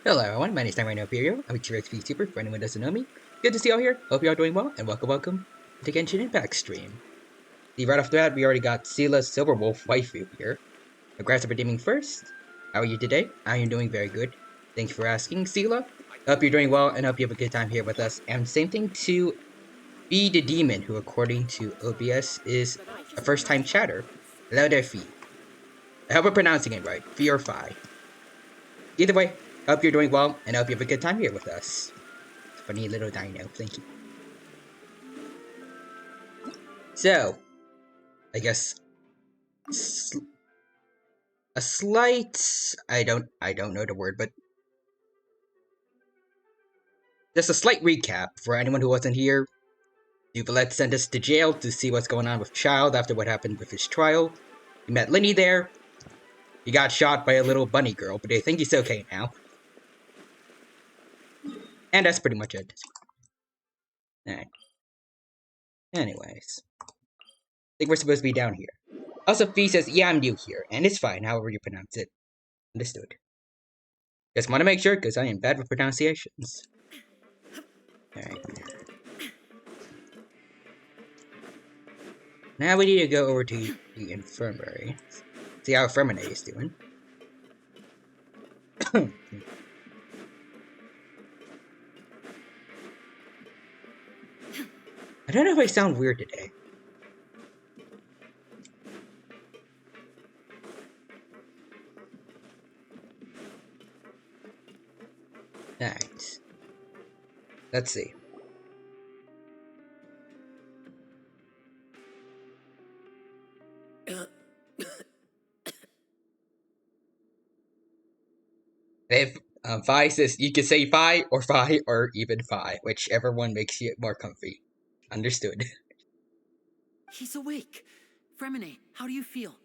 Hello everyone, my name is Rhino Imperial. I'm a T-Rex VTuber for anyone who doesn't know me. Good to see you all here. Hope you all doing well, and welcome to Genshin Impact stream. See, right off the bat, we already got Seela's Silverwolf waifu here. Congrats on redeeming first. How are you today? I am doing very good. Thanks for asking, Seela. Hope you're doing well, and hope you have a good time here with us. And same thing to Fee the Demon, who according to OBS is a first-time chatter. Hello there, Fee. I hope I'm pronouncing it right. Fee or Fi. Either way, hope you're doing well, and hope you have a good time here with us. Funny little dino, thank you. So, I guess a slight I don't know the word, but just a slight recap for anyone who wasn't here. Duvalet sent us to jail to see what's going on with Child after what happened with his trial. He met Linny there. He got shot by a little bunny girl, but I think he's okay now. And that's pretty much it. Alright. Anyways. I think we're supposed to be down here. Also, Fee says, yeah, I'm new here, and it's fine, however you pronounce it. Understood. Just want to make sure, because I am bad with pronunciations. Alright. Now we need to go over to the infirmary. See how Fermine is doing. I don't know if I sound weird today. Alright. Let's see. If Phi says you can say Phi or even Phi, whichever one makes you more comfy. Understood. He's awake. Fremine, how do you feel?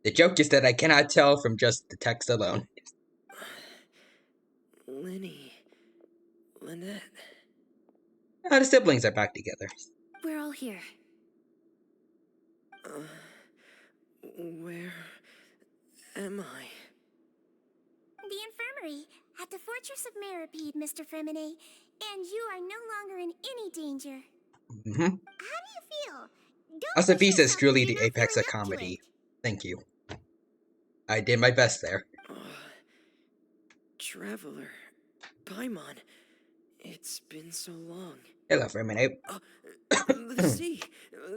The joke is that I cannot tell from just the text alone. Linny. Lynette. The siblings are back together. We're all here. Where am I? The infirmary at the Fortress of Meripede, Mr. Fremine, and you are no longer in any danger. Mm-hmm. How do you feel? Don't Also, push Visa is yourself truly if the you're not apex of feeling up to comedy. it. Thank you. I did my best there. Traveler. Paimon. It's been so long. Hello, Fermine. The sea.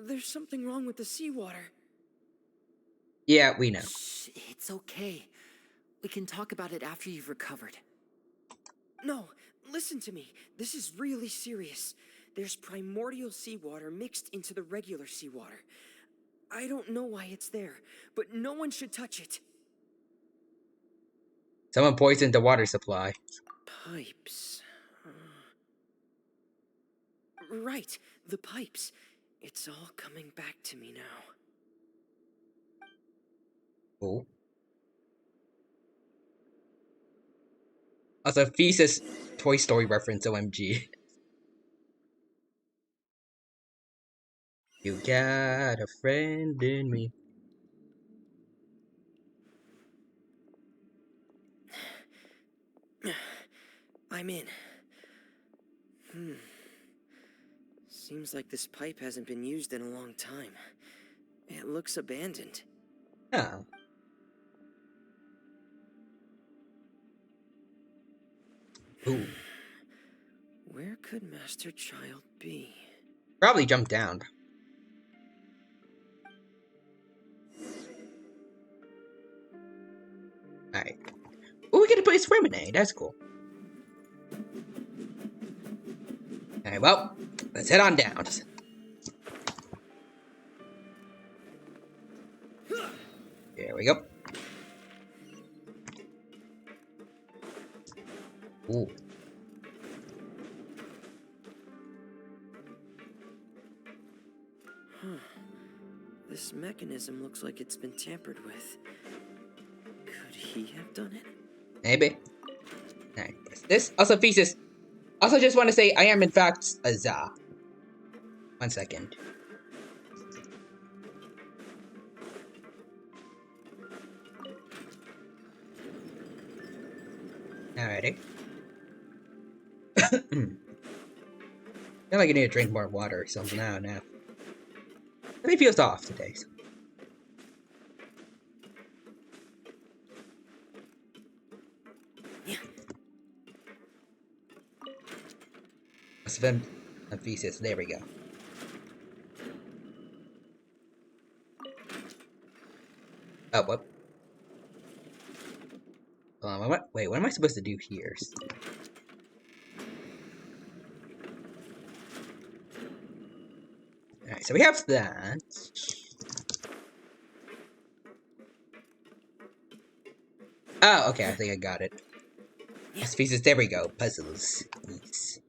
There's something wrong with the seawater. Yeah, we know. Shh, it's okay. We can talk about it after you've recovered. No, listen to me. This is really serious. There's primordial seawater mixed into the regular seawater. I don't know why it's there, but no one should touch it. Someone poisoned the water supply. Pipes. Right, the pipes. It's all coming back to me now. Oh. Also, Thesis Toy Story reference, OMG. You got a friend in me. I'm in. Seems like this pipe hasn't been used in a long time. It looks abandoned. Oh. Ooh. Where could Master Child be? Probably jumped down. Alright. Ooh, we get to play Swiminate. That's cool. Alright, well, let's head on down. There we go. Ooh. This mechanism looks like it's been tampered with. Could he have done it? Maybe. Alright, this. Also, Thesis. Also, just want to say I am, in fact, a Za. 1 second. Alrighty. I feel like I need to drink more water or something. Now. Let me feels off today. Sven Thesis. There we go. Oh, what? Wait, what am I supposed to do here? Alright, so we have that. Oh, okay, I think I got it. Pieces, there we go. Puzzles. Yes.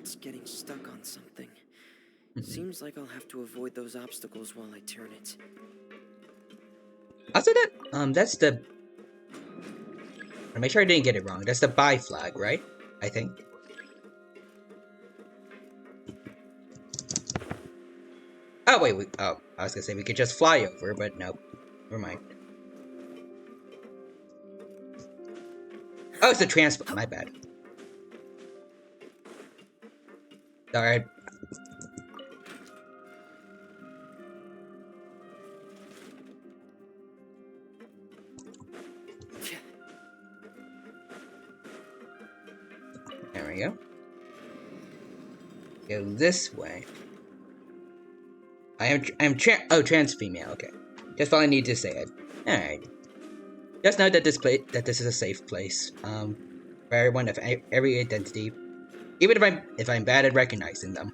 It's getting stuck on something. Seems like I'll have to avoid those obstacles while I turn it. Also, that's the... I'll make sure I didn't get it wrong. That's the buy flag, right? I think. Oh, wait, oh, I was gonna say we could just fly over, but no. Never mind. Oh, it's the transport. My bad. Alright. There we go. Go this way. trans female. Okay, just all I need to say it. All right. Just know that this is a safe place. For everyone of every identity, even if I'm bad at recognizing them.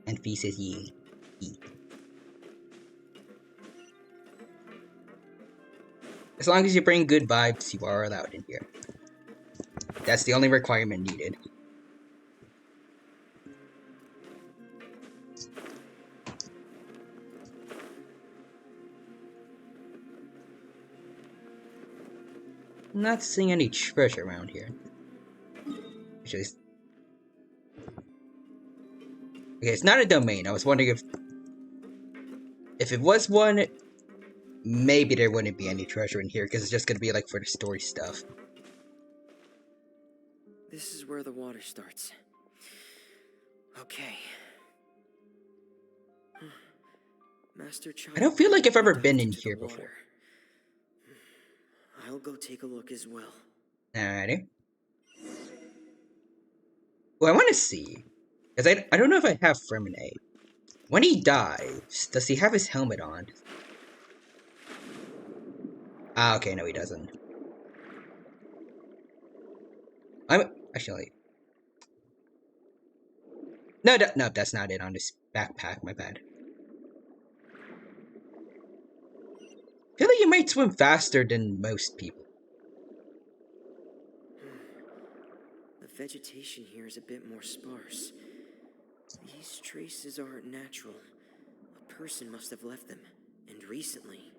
And Fee says ye. As long as you bring good vibes, you are allowed in here. That's the only requirement needed. I'm not seeing any treasure around here. Actually, okay, it's not a domain. I was wondering if it was one, maybe there wouldn't be any treasure in here because it's just gonna be like for the story stuff. This is where the water starts. Okay. Master Child, I don't feel like I've ever been in here before. I'll go take a look as well. Alrighty. Well, I want to see, because I don't know if I have Fremine. When he dies, does he have his helmet on? Ah, okay, no, he doesn't. I'm actually. No, that's not it on his backpack. My bad. I feel like you might swim faster than most people. The vegetation here is a bit more sparse. These traces aren't natural. A person must have left them, and recently.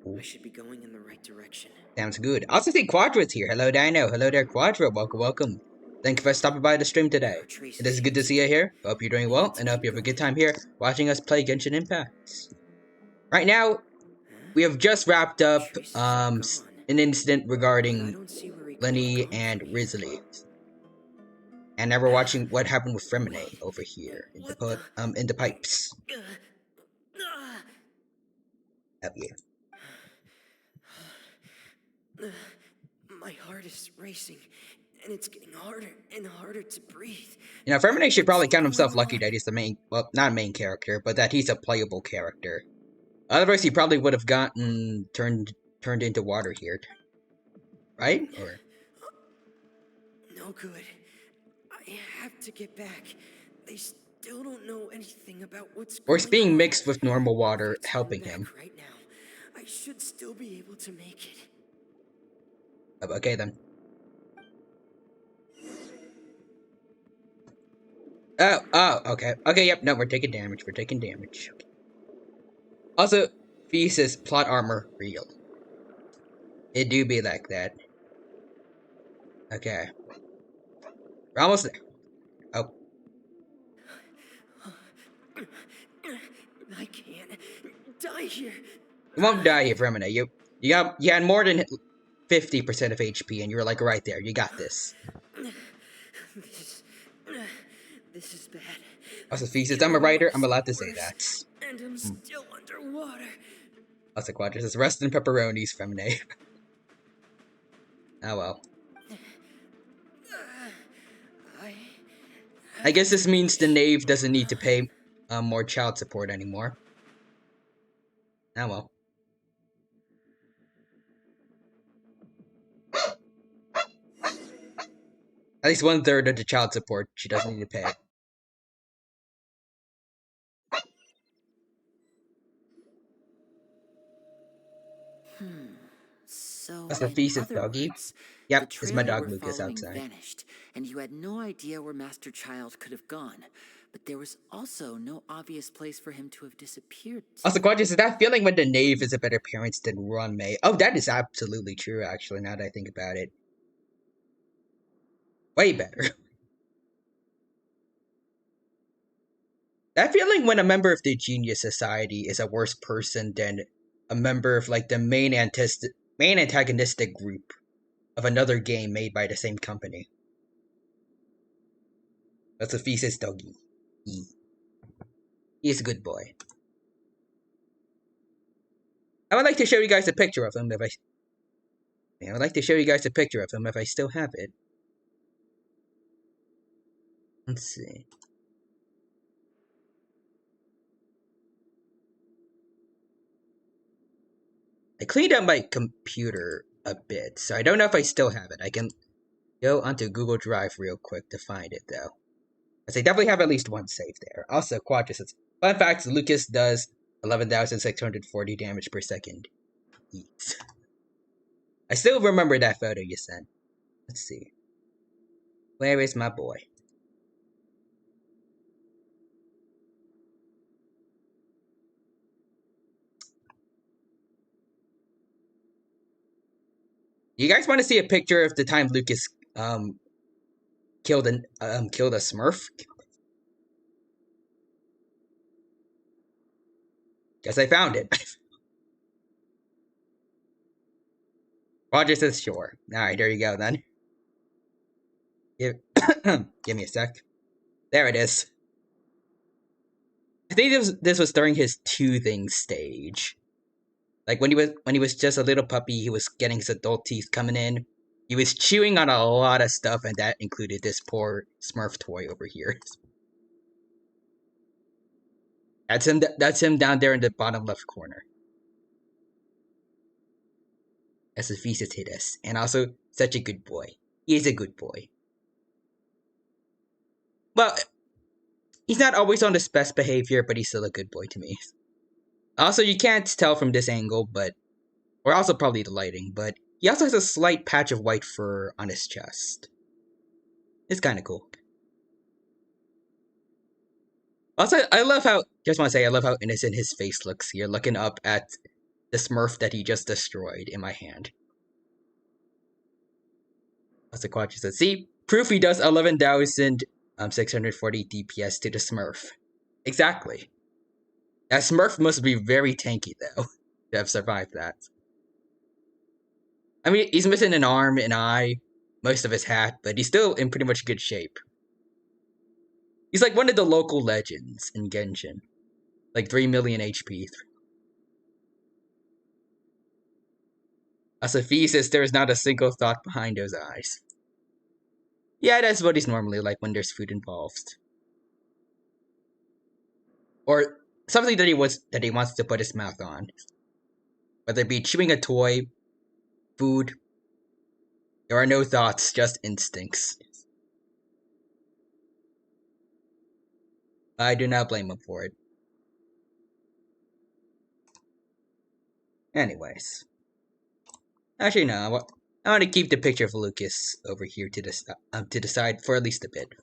Ooh. I should be going in the right direction. Sounds good. I also see Quadra's here. Hello, Dino. Hello there, Quadra. Welcome. Thank you for stopping by the stream today. It is good to see you here. Hope you're doing well, and I hope you have a good time here watching us play Genshin Impact. Right now, we have just wrapped up an incident regarding Lenny and Risley. And now we're watching what happened with Fremine over here in the pipes. Up here. My heart is racing, and it's getting harder and harder to breathe. You know, Fremine should probably count himself lucky that he's the main, well, not a main character, but that he's a playable character. Otherwise, he probably would have gotten turned into water here, right? Or no good. I have to get back. They still don't know anything about what's going on. Or it's being mixed with normal water, helping him. Right now, I should still be able to make it. Okay then. Oh, okay. Okay, yep, no, we're taking damage. Okay. Also, Thesis plot armor real. It do be like that. Okay. We're almost there. Oh, I can't die here. You won't die here, Remina. You had more than 50% of HP, and you were like right there. You got this. This, this is bad. Also, I'm Thesis, I'm a feeling writer. I'm worse allowed and to say worse, that. and I'm still underwater. Also, Quadras is rest in pepperonis, Femine. Oh well. I I have guess to this means the push. knave doesn't need to pay more child support anymore. Oh well. At least 1/3 of the child support she doesn't need to pay. So, That's the in thesis, other doggy. words, the Yep, it's my trail you dog were Lucas following outside. vanished, and you had no idea where Master Child could have gone. But there was also no obvious place for him to have disappeared to. Also, Quadras, is that feeling when the knave is a better parent than Ron May? Oh, that is absolutely true, actually, now that I think about it. Way better. That feeling when a member of the Genius Society is a worse person than a member of, like, the main antagonistic group of another game made by the same company. That's a thesis, doggy. He's a good boy. I would like to show you guys a picture of him if I would like to show you guys a picture of him if I still have it. Let's see. I cleaned up my computer a bit, so I don't know if I still have it. I can go onto Google Drive real quick to find it, though. As I definitely have at least one save there. Also, Quadras says, fun fact, Lucas does 11,640 damage per second. Eats. I still remember that photo you sent. Let's see. Where is my boy? You guys want to see a picture of the time Lucas killed a Smurf? Guess I found it. Roger says sure. Alright, there you go then. Give, give me a sec. There it is. I think this was during his toothing stage. Like when he was just a little puppy, he was getting his adult teeth coming in. He was chewing on a lot of stuff, and that included this poor Smurf toy over here. That's him. That's him down there in the bottom left corner. As his thesis hit us, and also such a good boy. He is a good boy. Well, he's not always on his best behavior, but he's still a good boy to me. Also, you can't tell from this angle, but or also probably the lighting, but he also has a slight patch of white fur on his chest. It's kind of cool. Also, I love how, just want to say, I love how innocent his face looks here, looking up at the Smurf that he just destroyed in my hand. Also, Quadra says, see, proof he does 11,640 DPS to the Smurf. Exactly. That Smurf must be very tanky, though, to have survived that. I mean, he's missing an arm, an eye, most of his hat, but he's still in pretty much good shape. He's like one of the local legends in Genshin. Like 3 million HP. As a thesis, there is not a single thought behind those eyes. Yeah, that's what he's normally like when there's food involved. Or something that he wants to put his mouth on. Whether it be chewing a toy, food, there are no thoughts, just instincts. I do not blame him for it. Anyways. Actually, no. I want to keep the picture of Lucas over here to the side for at least a bit.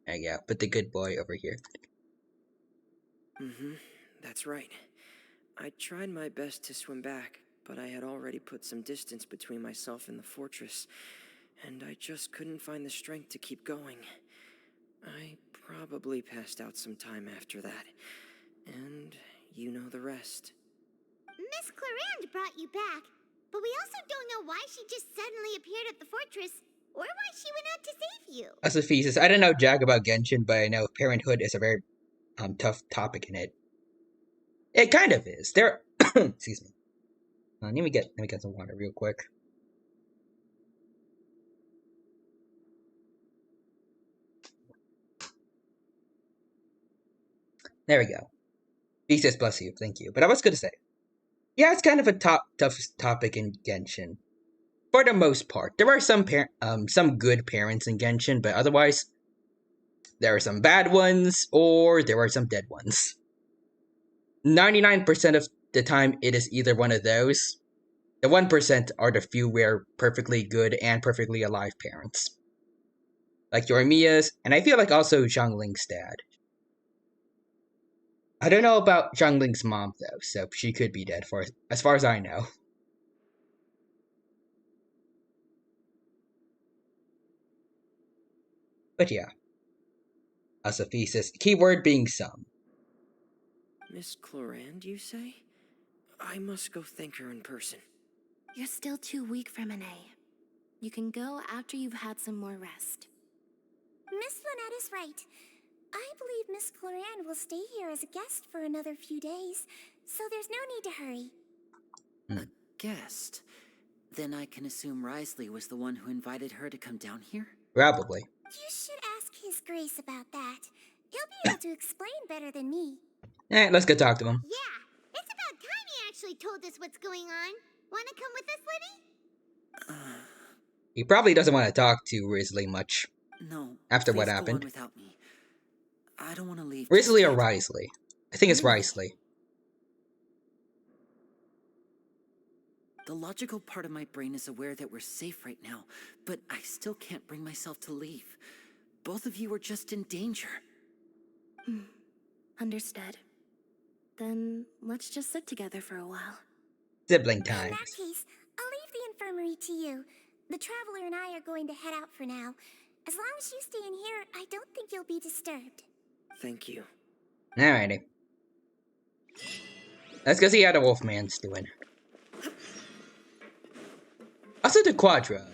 There you go. Put the good boy over here. That's right. I tried my best to swim back, but I had already put some distance between myself and the fortress, and I just couldn't find the strength to keep going. I probably passed out some time after that. And you know the rest. Miss Clarand brought you back, but we also don't know why she just suddenly appeared at the fortress, or why she went out to save you. As a thesis, I don't know jack about Genshin, but I know parenthood is a very tough topic in it. It kind of is. There, excuse me. Let me get some water real quick. There we go. Jesus bless you, thank you. But I was gonna say, yeah, it's kind of a tough topic in Genshin. For the most part, there are some good parents in Genshin, but otherwise, there are some bad ones, or there are some dead ones. 99% of the time, it is either one of those. The 1% are the few rare, perfectly good and perfectly alive parents. Like Yorimiya's, and I feel like also Zhongling's dad. I don't know about Zhongling's mom, though, so she could be dead, as far as I know. But yeah. As a thesis, keyword being some. Miss Clarand, you say? I must go thank her in person. You're still too weak, Fremine. You can go after you've had some more rest. Miss Lynette is right. I believe Miss Clarand will stay here as a guest for another few days, so there's no need to hurry. A guest? Then I can assume Risley was the one who invited her to come down here? Probably. You should ask His Grace about that. He'll be able to explain better than me. Let's go talk to him. Yeah, it's about time he actually told us what's going on. Wanna come with us, Libby? He probably doesn't want to talk to Risley much. No. After what Please happened. go on without me. I don't want to leave. Risley or Risley? I think it's Risley. The logical part of my brain is aware that we're safe right now, but I still can't bring myself to leave. Both of you are just in danger. Understood. Then let's just sit together for a while. Sibling time. In that case, I'll leave the infirmary to you. The Traveler and I are going to head out for now. As long as you stay in here, I don't think you'll be disturbed. Thank you. Alrighty. Let's go see how the Wolfman's doing. Also to Quadra.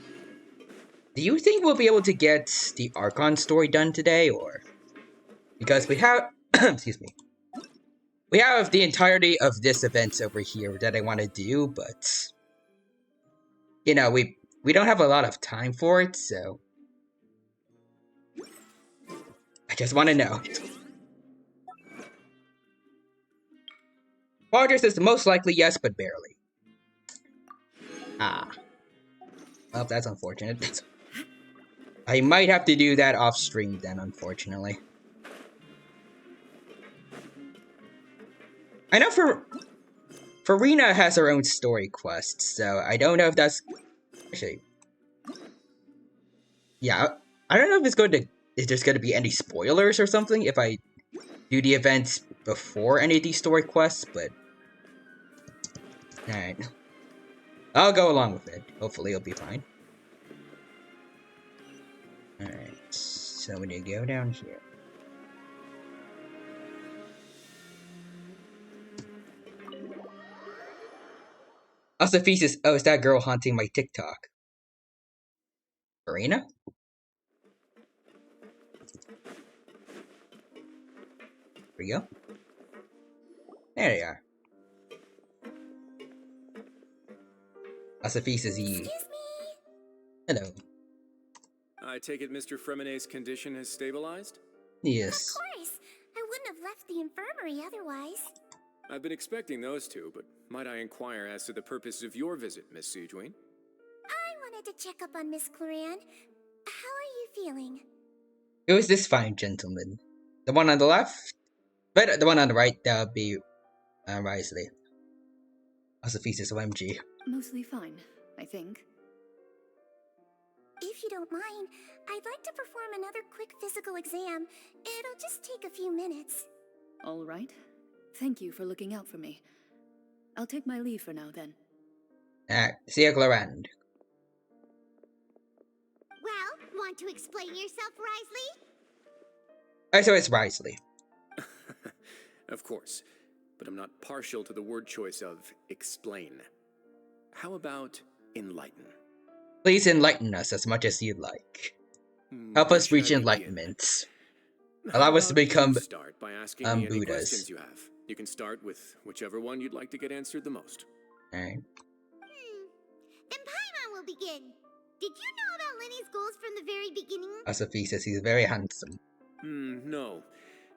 Do you think we'll be able to get the Archon story done today, or? Because we have... excuse me. We have the entirety of this event over here that I want to do, but... You know, we don't have a lot of time for it, so... I just want to know. Quadra says most likely yes, but barely. Ah. Well, that's unfortunate. I might have to do that off stream then, unfortunately. I know Farina has her own story quest, so I don't know if that's actually. Yeah, I don't know if there's going to be any spoilers or something if I do the events before any of these story quests, but alright. I'll go along with it. Hopefully it'll be fine. Alright, so we need to go down here. Also, thesis. Oh, is that girl haunting my TikTok? Arena? There we go. There they are. Also, thesis. Excuse me? Hello. I take it Mr. Fremine's condition has stabilized? Yes. Of course. I wouldn't have left the infirmary otherwise. I've been expecting those two, but might I inquire as to the purpose of your visit, Miss Siegeween? I wanted to check up on Miss Clarand. How are you feeling? Who is this fine gentleman? The one on the left? But the one on the right, that would be Risley. Also, thesis OMG. Mostly fine, I think. If you don't mind, I'd like to perform another quick physical exam. It'll just take a few minutes. All right. Thank you for looking out for me. I'll take my leave for now, then. See you, Clarand. Well, want to explain yourself, Risley? So it's wisely. Of course, but I'm not partial to the word choice of explain. How about enlighten? Please enlighten us as much as you like. Help Where us should reach I begin? enlightenment. How Allow us to about you become start by asking me any Buddhas. questions you have? You can start with whichever one you'd like to get answered the most. Alright. Then Paimon will begin. Did you know about Lenny's goals from the very beginning? Sophie says he's very handsome. No.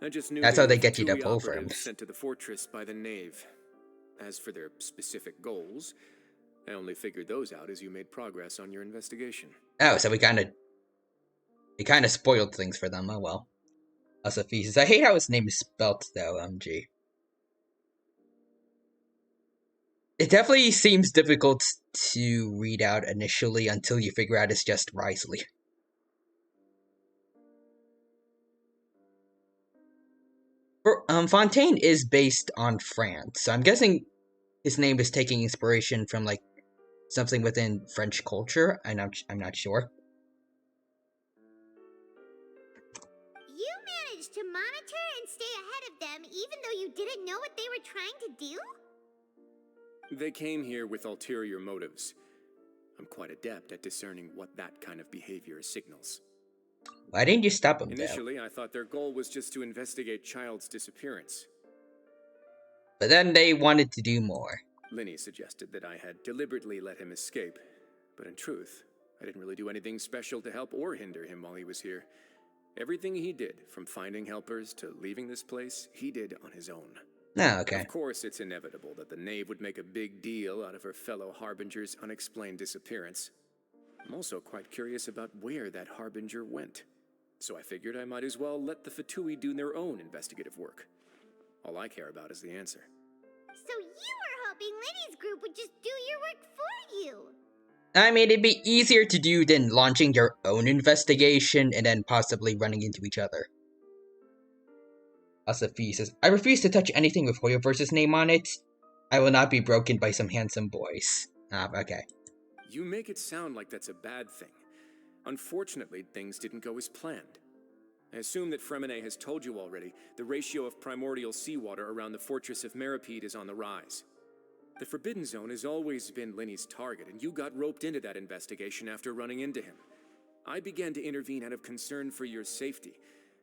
I just knew That's they how were they get you to Fatui pull for him. operatives sent to the fortress by the Knave. As for their specific goals, I only figured those out as you made progress on your investigation. Oh, so we kind of spoiled things for them. Oh well. Sophie says, I hate how his name is spelt though, MG. It definitely seems difficult to read out initially until you figure out it's just Risley. Fontaine is based on France, so I'm guessing his name is taking inspiration from like something within French culture. I'm not sure. You managed to monitor and stay ahead of them even though you didn't know what they were trying to do? They came here with ulterior motives. I'm quite adept at discerning what that kind of behavior signals. Why didn't you stop him, though? Initially, I thought their goal was just to investigate Child's disappearance. But then they wanted to do more. Linny suggested that I had deliberately let him escape, but in truth, I didn't really do anything special to help or hinder him while he was here. Everything he did, from finding helpers to leaving this place, he did on his own. Oh, okay. Of course, it's inevitable that the Knave would make a big deal out of her fellow Harbinger's unexplained disappearance. I'm also quite curious about where that Harbinger went. So I figured I might as well let the Fatui do their own investigative work. All I care about is the answer. So you were hoping Lenny's group would just do your work for you? I mean, it'd be easier to do than launching your own investigation and then possibly running into each other. Sophie says, I refuse to touch anything with Hoyoverse's name on it. I will not be broken by some handsome boys. Okay. You make it sound like that's a bad thing. Unfortunately, things didn't go as planned. I assume that Fremine has told you already, the ratio of primordial seawater around the fortress of Meripede is on the rise. The Forbidden Zone has always been Linny's target, and you got roped into that investigation after running into him. I began to intervene out of concern for your safety,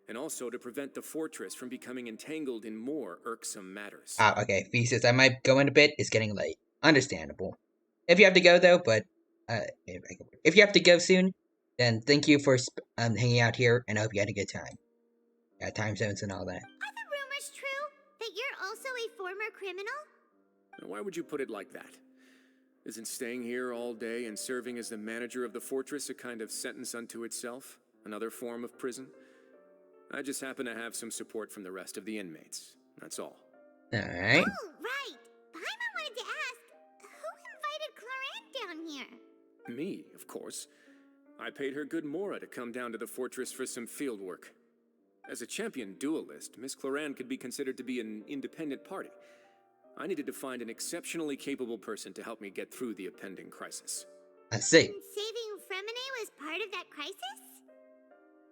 and also to prevent the fortress from becoming entangled in more irksome matters. Okay. Fee says, I might go in a bit. It's getting late. Understandable. If you have to go, though, but if you have to go soon, then thank you for hanging out here, and I hope you had a good time. Yeah, time zones and all that. Are the rumors true? That you're also a former criminal? Why would you put it like that? Isn't staying here all day and serving as the manager of the fortress a kind of sentence unto itself? Another form of prison? I just happen to have some support from the rest of the inmates. That's all. Alright. Oh, right. Paimon wanted to ask, who invited Cloran down here? Me, of course. I paid her good mora to come down to the fortress for some field work. As a champion duelist, Miss Cloran could be considered to be an independent party. I needed to find an exceptionally capable person to help me get through the impending crisis. I see. And saving Fremine was part of that crisis?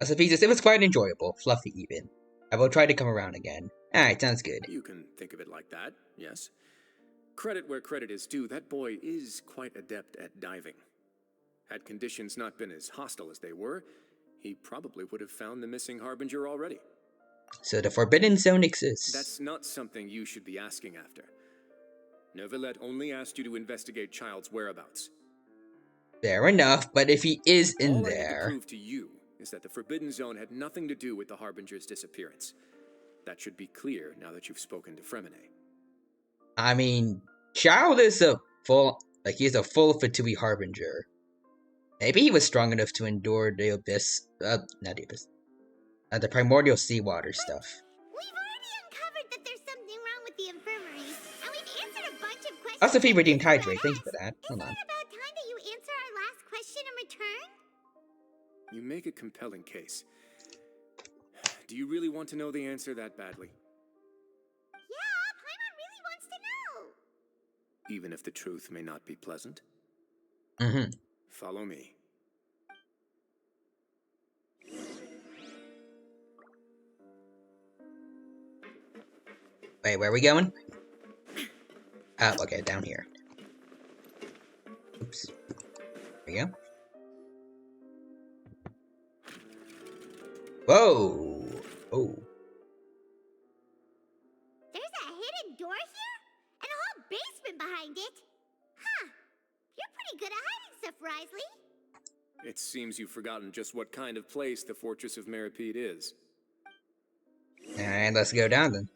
Sophie says, it was quite enjoyable. Fluffy, even. I will try to come around again. Alright, sounds good. You can think of it like that, yes. Credit where credit is due, that boy is quite adept at diving. Had conditions not been as hostile as they were, he probably would have found the missing Harbinger already. So the Forbidden Zone exists. That's not something you should be asking after. Neuvillette only asked you to investigate Child's whereabouts. Fair enough, but if he is in All I need to there... prove to you is that the Forbidden Zone had nothing to do with the Harbinger's disappearance. That should be clear now that you've spoken to Fremine. I mean, Child is a full... he's a full Fatui Harbinger. Maybe he was strong enough to endure the Abyss... not the Abyss. The primordial seawater stuff. We've already uncovered that there's something wrong with the infirmary, and we've answered a bunch of questions. Also, Sophie redeemed that people Hydrate. had Thank you for asked. that. Hold on. Isn't it about time that you answer our last question in return? You make a compelling case. Do you really want to know the answer that badly? Yeah, Paimon really wants to know. Even if the truth may not be pleasant? Mm-hmm. Follow me. Wait, where are we going? Oh, okay, down here. Oops. There we go. Whoa! Oh. There's a hidden door here? And a whole basement behind it? Huh. You're pretty good at hiding stuff, Risley. It seems you've forgotten just what kind of place the Fortress of Meripede is. Alright, let's go down then.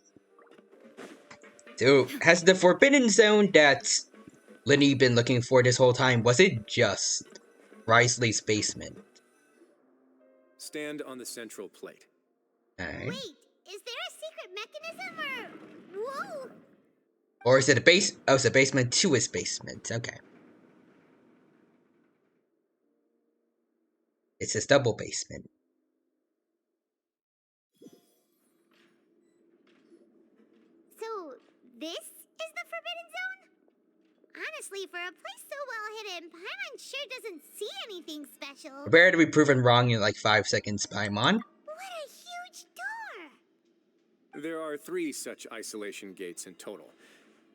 So, has the Forbidden Zone that Lenny been looking for this whole time, was it just Risley's basement? Stand on the central plate. Alright. Wait, is there a secret mechanism or... Whoa! Or is it a base? Oh, it's a basement to his basement. Okay. It's his double basement. So, this is the Forbidden Zone? Honestly, for a place so well hidden, Paimon sure doesn't see anything special. Prepare to be proven wrong in like 5 seconds, Paimon. What a huge door! There are 3 such isolation gates in total.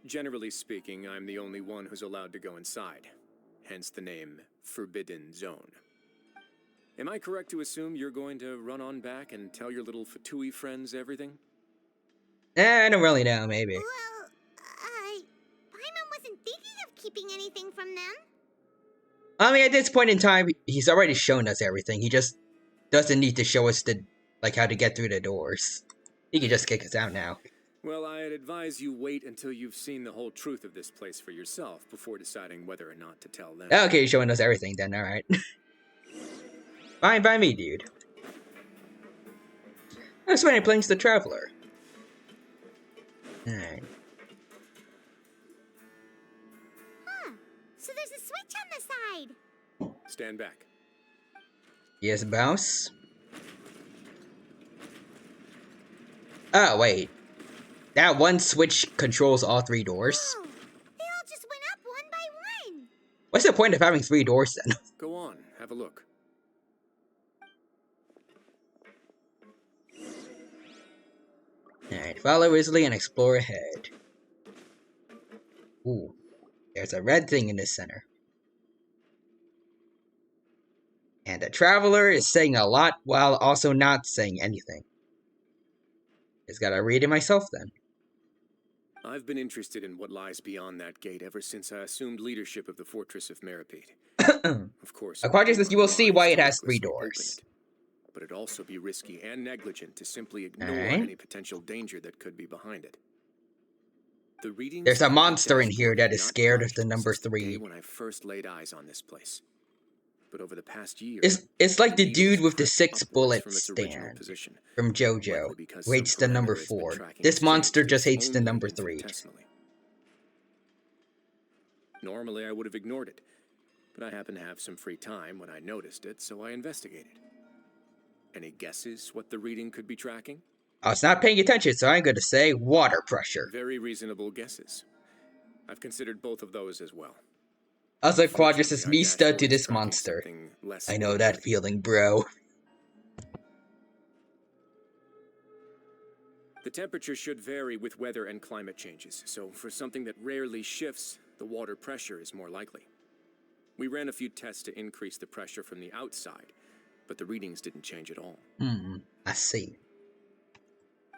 Generally speaking, I'm the only one who's allowed to go inside. Hence the name Forbidden Zone. Am I correct to assume you're going to run on back and tell your little Fatui friends everything? I don't really know, maybe. Well, Paimon wasn't thinking of keeping anything from them. I mean, at this point in time, he's already shown us everything. He just doesn't need to show us how to get through the doors. He can just kick us out now. Well, I'd advise you wait until you've seen the whole truth of this place for yourself before deciding whether or not to tell them. Okay, you're showing us everything then, alright. Fine by me, dude. That's when he plays the Traveler. Alright. Huh. So there's a switch on the side. Stand back. Yes, bounce. Oh, wait. That one switch controls all 3 doors. Whoa. They all just went up one by one. What's the point of having 3 doors then? Go on, have a look. Alright, follow Risley and explore ahead. Ooh. There's a red thing in the center. And the Traveler is saying a lot while also not saying anything. Just gotta read it myself then. I've been interested in what lies beyond that gate ever since I assumed leadership of the Fortress of Meripede. Of course, According to this, you will see why it has 3 recklessly open doors. it. But it'd also be risky and negligent to simply ignore Alright. any potential danger that could be behind it. The readings There's a on the monster in here dashboard that have is not scared of budged the number since the 3. day when I first laid eyes on this place. But over the past year, It's like the needle's dude with the crept 6 upwards bullet from its original stand position, from JoJo, likely because who hates some the number parameter it's been 4. tracking This has monster changed just its hates the own number movement 3. infinitesimally. Normally, I would have ignored it, but I happened to have some free time when I noticed it, so I investigated. Any guesses what the reading could be tracking? I was not paying attention, so I'm gonna say water pressure. Very reasonable guesses. I've considered both of those as well. Also, Quadras is Fortunately, our me stud to dashboard is this tracking monster. something less I know ordinary. that feeling, bro. The temperature should vary with weather and climate changes, so for something that rarely shifts, the water pressure is more likely. We ran a few tests to increase the pressure from the outside, but the readings didn't change at all. I see.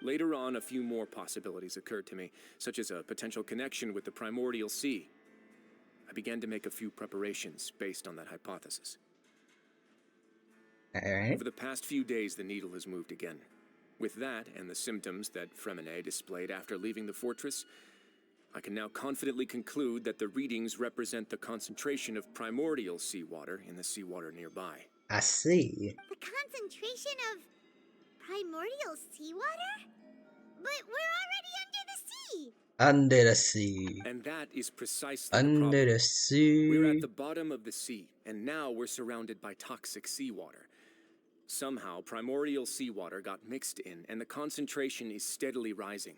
Later on, a few more possibilities occurred to me, such as a potential connection with the primordial sea. I began to make a few preparations based on that hypothesis. Alright. Over the past few days, the needle has moved again. With that, and the symptoms that Fremine displayed after leaving the fortress, I can now confidently conclude that the readings represent the concentration of primordial seawater in the seawater nearby. I see. The concentration of primordial seawater? But we're already under the sea! Under the sea. And that is precisely the Under problem. the sea. We're at the bottom of the sea, and now we're surrounded by toxic seawater. Somehow, primordial seawater got mixed in, and the concentration is steadily rising.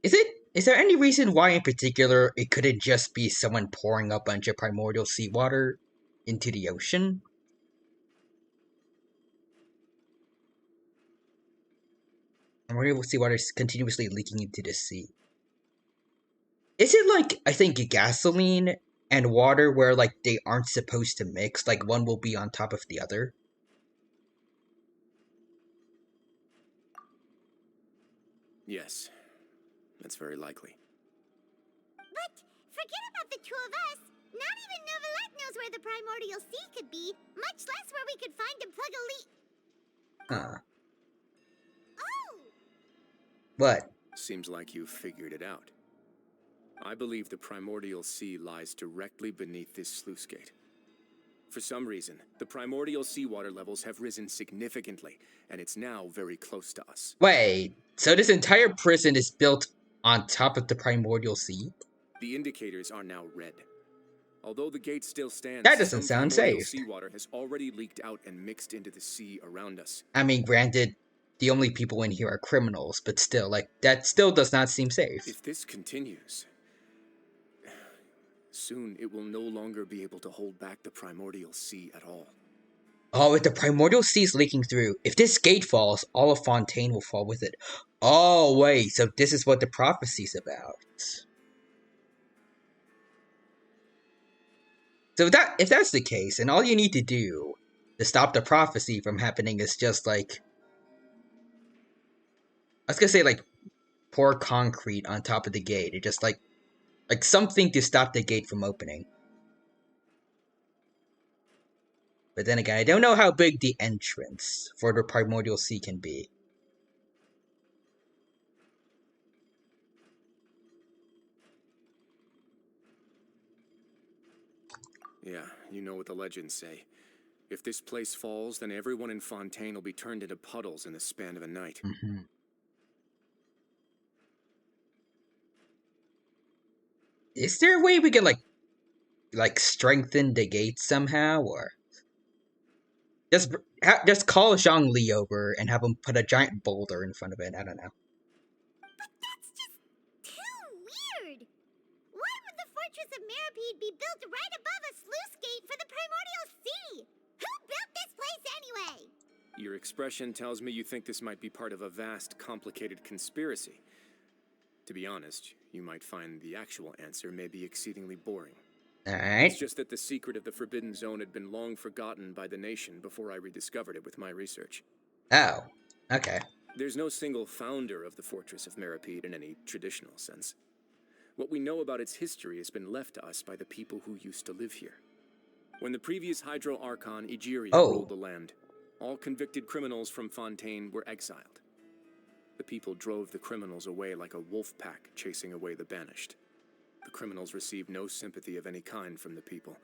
Is there any reason why in particular it couldn't just be someone pouring a bunch of primordial seawater into the ocean? Primordial seawater is continuously leaking into the sea. Is it like, I think, gasoline and water where, like, they aren't supposed to mix? Like, one will be on top of the other? Yes, that's very likely. But forget about the two of us. Not even Novelette knows where the primordial sea could be, much less where we could find and plug a leak. Huh. Oh! What? Seems like you've figured it out. I believe the primordial sea lies directly beneath this sluice gate. For some reason, the primordial seawater levels have risen significantly, and it's now very close to us. Wait, so this entire prison is built on top of the primordial sea? The indicators are now red. Although the gate still stands, That doesn't some sound primordial safe. seawater has already leaked out and mixed into the sea around us. I mean, granted, the only people in here are criminals, but still, like, that still does not seem safe. If this continues, soon it will no longer be able to hold back the primordial sea at all. Oh, if the primordial sea is leaking through, if this gate falls, all of Fontaine will fall with it. Oh, wait, so this is what the prophecy's about. So if that's the case, and all you need to do to stop the prophecy from happening is just, like, I was gonna say, like, pour concrete on top of the gate, or just, like something to stop the gate from opening. But then again, I don't know how big the entrance for the primordial sea can be. Yeah, you know what the legends say. If this place falls, then everyone in Fontaine will be turned into puddles in the span of a night. Mm-hmm. Is there a way we can, like strengthen the gate somehow, or just call Zhongli over and have him put a giant boulder in front of it? I don't know. But that's just too weird. Why would the Fortress of Meripede be built right above a sluice gate for the primordial sea? Who built this place anyway? Your expression tells me you think this might be part of a vast, complicated conspiracy. To be honest, you might find the actual answer may be exceedingly boring. Alright. It's just that the secret of the Forbidden Zone had been long forgotten by the nation before I rediscovered it with my research. Oh, okay. There's no single founder of the Fortress of Meripede in any traditional sense. What we know about its history has been left to us by the people who used to live here. When the previous Hydro Archon Egeria ruled the land, all convicted criminals from Fontaine were exiled. The people drove the criminals away like a wolf pack chasing away the banished. The criminals received no sympathy of any kind from the people.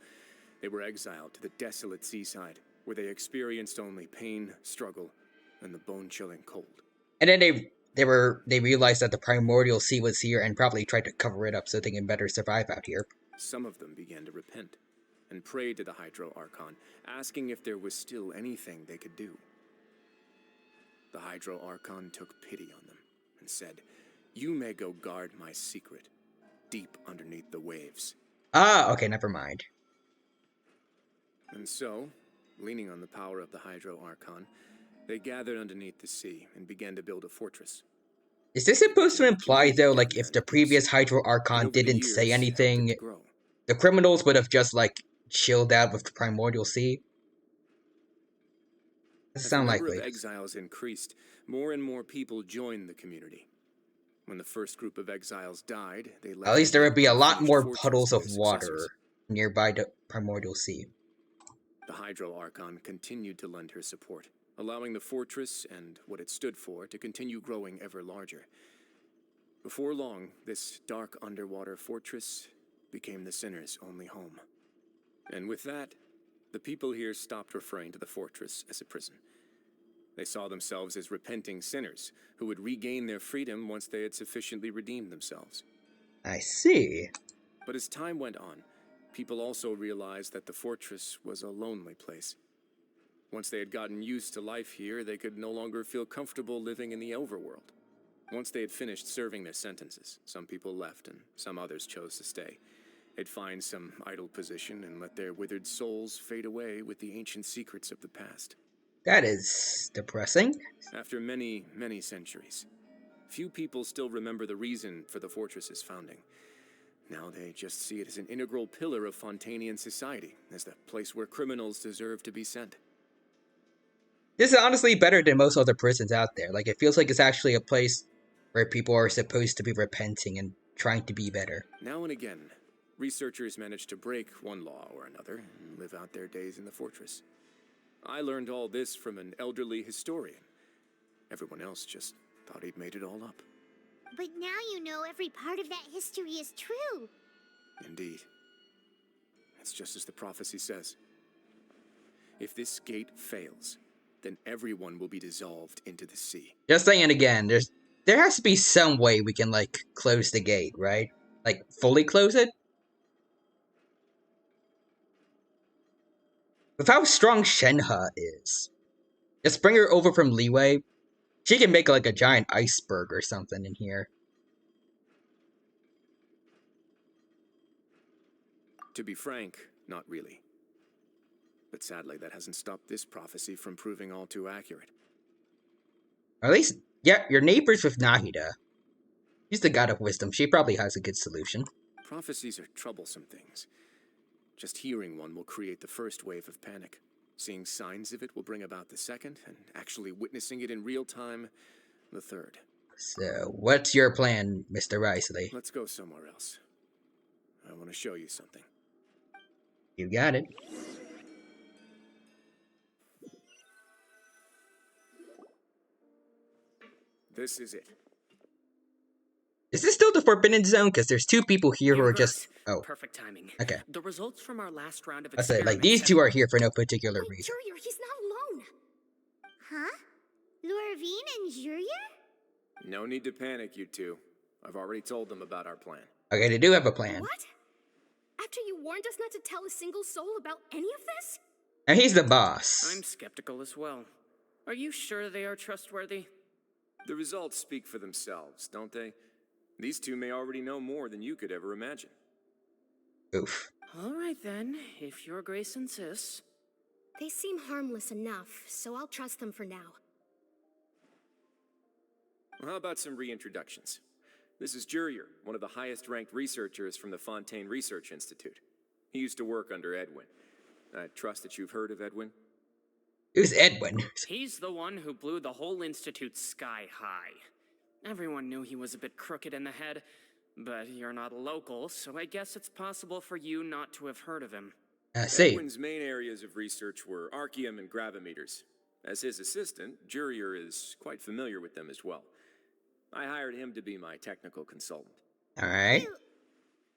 They were exiled to the desolate seaside, where they experienced only pain, struggle, and the bone-chilling cold. And then they realized that the primordial sea was here and probably tried to cover it up so they can better survive out here. Some of them began to repent and prayed to the Hydro Archon, asking if there was still anything they could do. The Hydro Archon took pity on them and said, "You may go guard my secret, deep underneath the waves." Ah, okay, never mind. And so, leaning on the power of the Hydro Archon, they gathered underneath the sea and began to build a fortress. Is this supposed to imply, though, like, if the previous Hydro Archon didn't say anything, the criminals would have just, like, chilled out with the primordial sea? Doesn't sound likely. As the number of exiles increased, more and more people joined the community. When the first group of exiles died, they left. At least there would be a lot more puddles of water nearby the primordial sea. The Hydro Archon continued to lend her support, allowing the fortress and what it stood for to continue growing ever larger. Before long, this dark underwater fortress became the sinner's only home. And with that, the people here stopped referring to the fortress as a prison. They saw themselves as repenting sinners who would regain their freedom once they had sufficiently redeemed themselves. I see. But as time went on, people also realized that the fortress was a lonely place. Once they had gotten used to life here, they could no longer feel comfortable living in the overworld. Once they had finished serving their sentences, some people left and some others chose to stay. They'd find some idle position and let their withered souls fade away with the ancient secrets of the past. That is depressing. After many, many centuries, Few people still remember the reason for the fortress's founding. Now they just see it as an integral pillar of Fontanian society, as the place where criminals deserve to be sent. This is honestly better than most other prisons out there. Like, it feels like it's actually a place where people are supposed to be repenting and trying to be better. Now and again, researchers manage to break one law or another and live out their days in the fortress. I learned all this from an elderly historian. Everyone else just thought he'd made it all up. But now you know every part of that history is true. Indeed. It's just as the prophecy says. If this gate fails, then everyone will be dissolved into the sea. Just saying again, there has to be some way we can, like, close the gate, right? Like, fully close it? With how strong Shenhe is, just bring her over from Leeway. She can make, like, a giant iceberg or something in here. To be frank, not really. But sadly, that hasn't stopped this prophecy from proving all too accurate. Or at least, yeah, you're neighbors with Nahida. She's the god of wisdom. She probably has a good solution. Prophecies are troublesome things. Just hearing one will create the first wave of panic. Seeing signs of it will bring about the second, and actually witnessing it in real time, the third. So, what's your plan, Mr. Risley? Let's go somewhere else. I want to show you something. You got it. This is it. Is this still the Forbidden Zone? Because there's two people here who are just... Oh, Perfect timing. okay. The results from our last round of I said, experiments. like, these two are here for no particular Wait, reason. Jurier, he's not alone. Huh? Lorvine and Jurier? No need to panic, you two. I've already told them about our plan. Okay, they do have a plan. What? After you warned us not to tell a single soul about any of this? And he's the boss. I'm skeptical as well. Are you sure they are trustworthy? The results speak for themselves, don't they? These two may already know more than you could ever imagine. Oof. All right then, if your grace insists. They seem harmless enough, so I'll trust them for now. Well, how about some reintroductions? This is Jurier, one of the highest-ranked researchers from the Fontaine Research Institute. He used to work under Edwin. I trust that you've heard of Edwin? Who's Edwin? He's the one who blew the whole institute sky high. Everyone knew he was a bit crooked in the head, but you're not local, so I guess it's possible for you not to have heard of him. See. Edwin's main areas of research were archeum and gravimeters. As his assistant, Jurier is quite familiar with them as well. I hired him to be my technical consultant. Alright.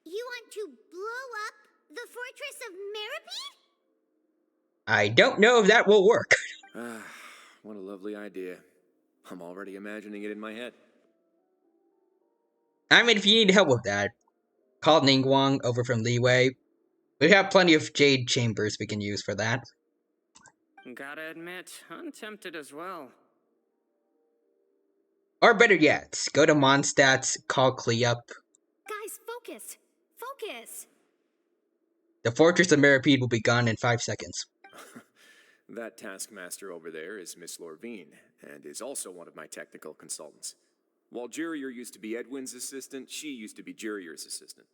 You want to blow up the fortress of Meripede? I don't know if that will work. Ah, what a lovely idea. I'm already imagining it in my head. I mean, if you need help with that, call Ningguang over from Leeway. We have plenty of jade chambers we can use for that. Gotta admit, I'm tempted as well. Or better yet, go to Mondstadt's, call Klee up. Guys, focus! Focus! The Fortress of Meripede will be gone in 5 seconds. That taskmaster over there is Miss Lorvine, and is also one of my technical consultants. While Jurier used to be Edwin's assistant, she used to be Jurier's assistant.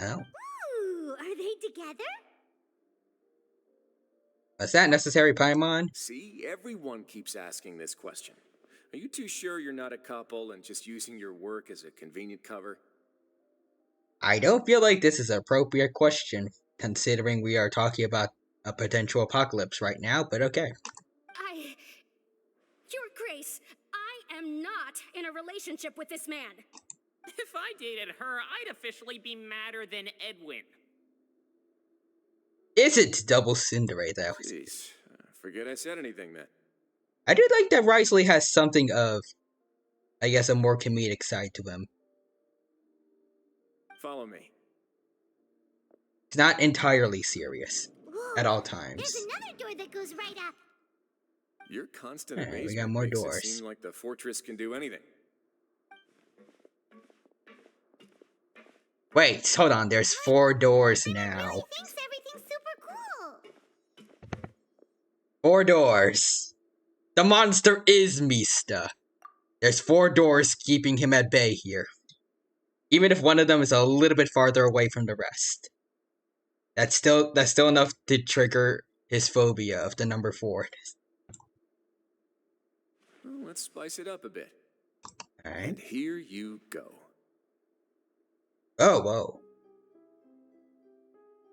Oh. Ooh, are they together? Was that necessary, Paimon? See, everyone keeps asking this question. Are you too sure you're not a couple and just using your work as a convenient cover? I don't feel like this is an appropriate question, considering we are talking about a potential apocalypse right now, but okay. Your Grace, I am not in a relationship with this man. If I dated her, I'd officially be madder than Edwin. Is it double Cinderace, though? Jeez, forget I said anything then. I do like that Risley has something of, I guess, a more comedic side to him. Follow me. It's not entirely serious Whoa, at all times. There's another door that goes right up. Your constant Alright, we amazement got more makes doors. it seem like the fortress can do anything. Wait, hold on, there's 4 doors now. He thinks everything's super cool. 4 doors. The monster is Mista. There's 4 doors keeping him at bay here. Even if one of them is a little bit farther away from the rest. That's still enough to trigger his phobia of the number 4. Well, let's spice it up a bit. Alright. And here you go. Oh, whoa.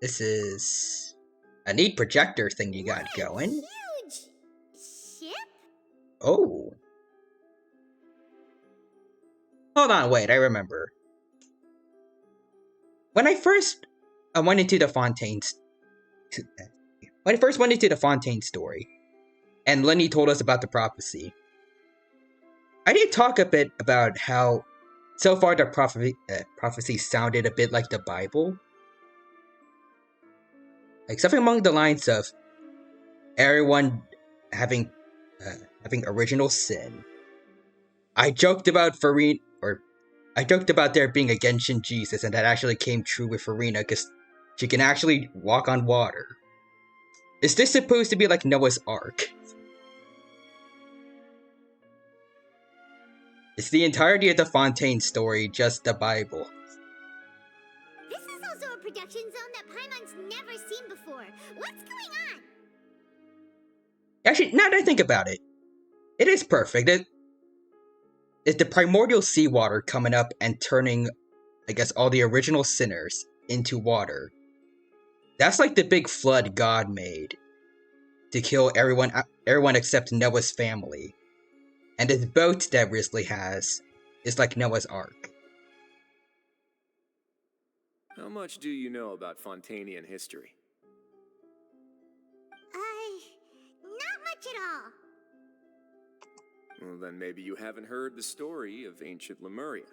This is a neat projector thing you got going. Huge ship? Oh. Hold on, wait, I remember. When I first went into the Fontaine's... When I first went into the Fontaine story, and Lenny told us about the prophecy, I did talk a bit about how so far the prophecy sounded a bit like the Bible. Like something along the lines of everyone having original sin. I joked about I joked about there being a Genshin Jesus, and that actually came true with Farina because she can actually walk on water. Is this supposed to be like Noah's Ark? Is the entirety of the Fontaine story just the Bible? This is also a production zone that Paimon's never seen before. What's going on? Actually, now that I think about it, it is perfect. It's the primordial seawater coming up and turning, I guess, all the original sinners into water. That's like the big flood God made to kill everyone except Noah's family. And this boat that Risley has is like Noah's Ark. How much do you know about Fontainian history? Not much at all. Well, then maybe you haven't heard the story of ancient Lemuria.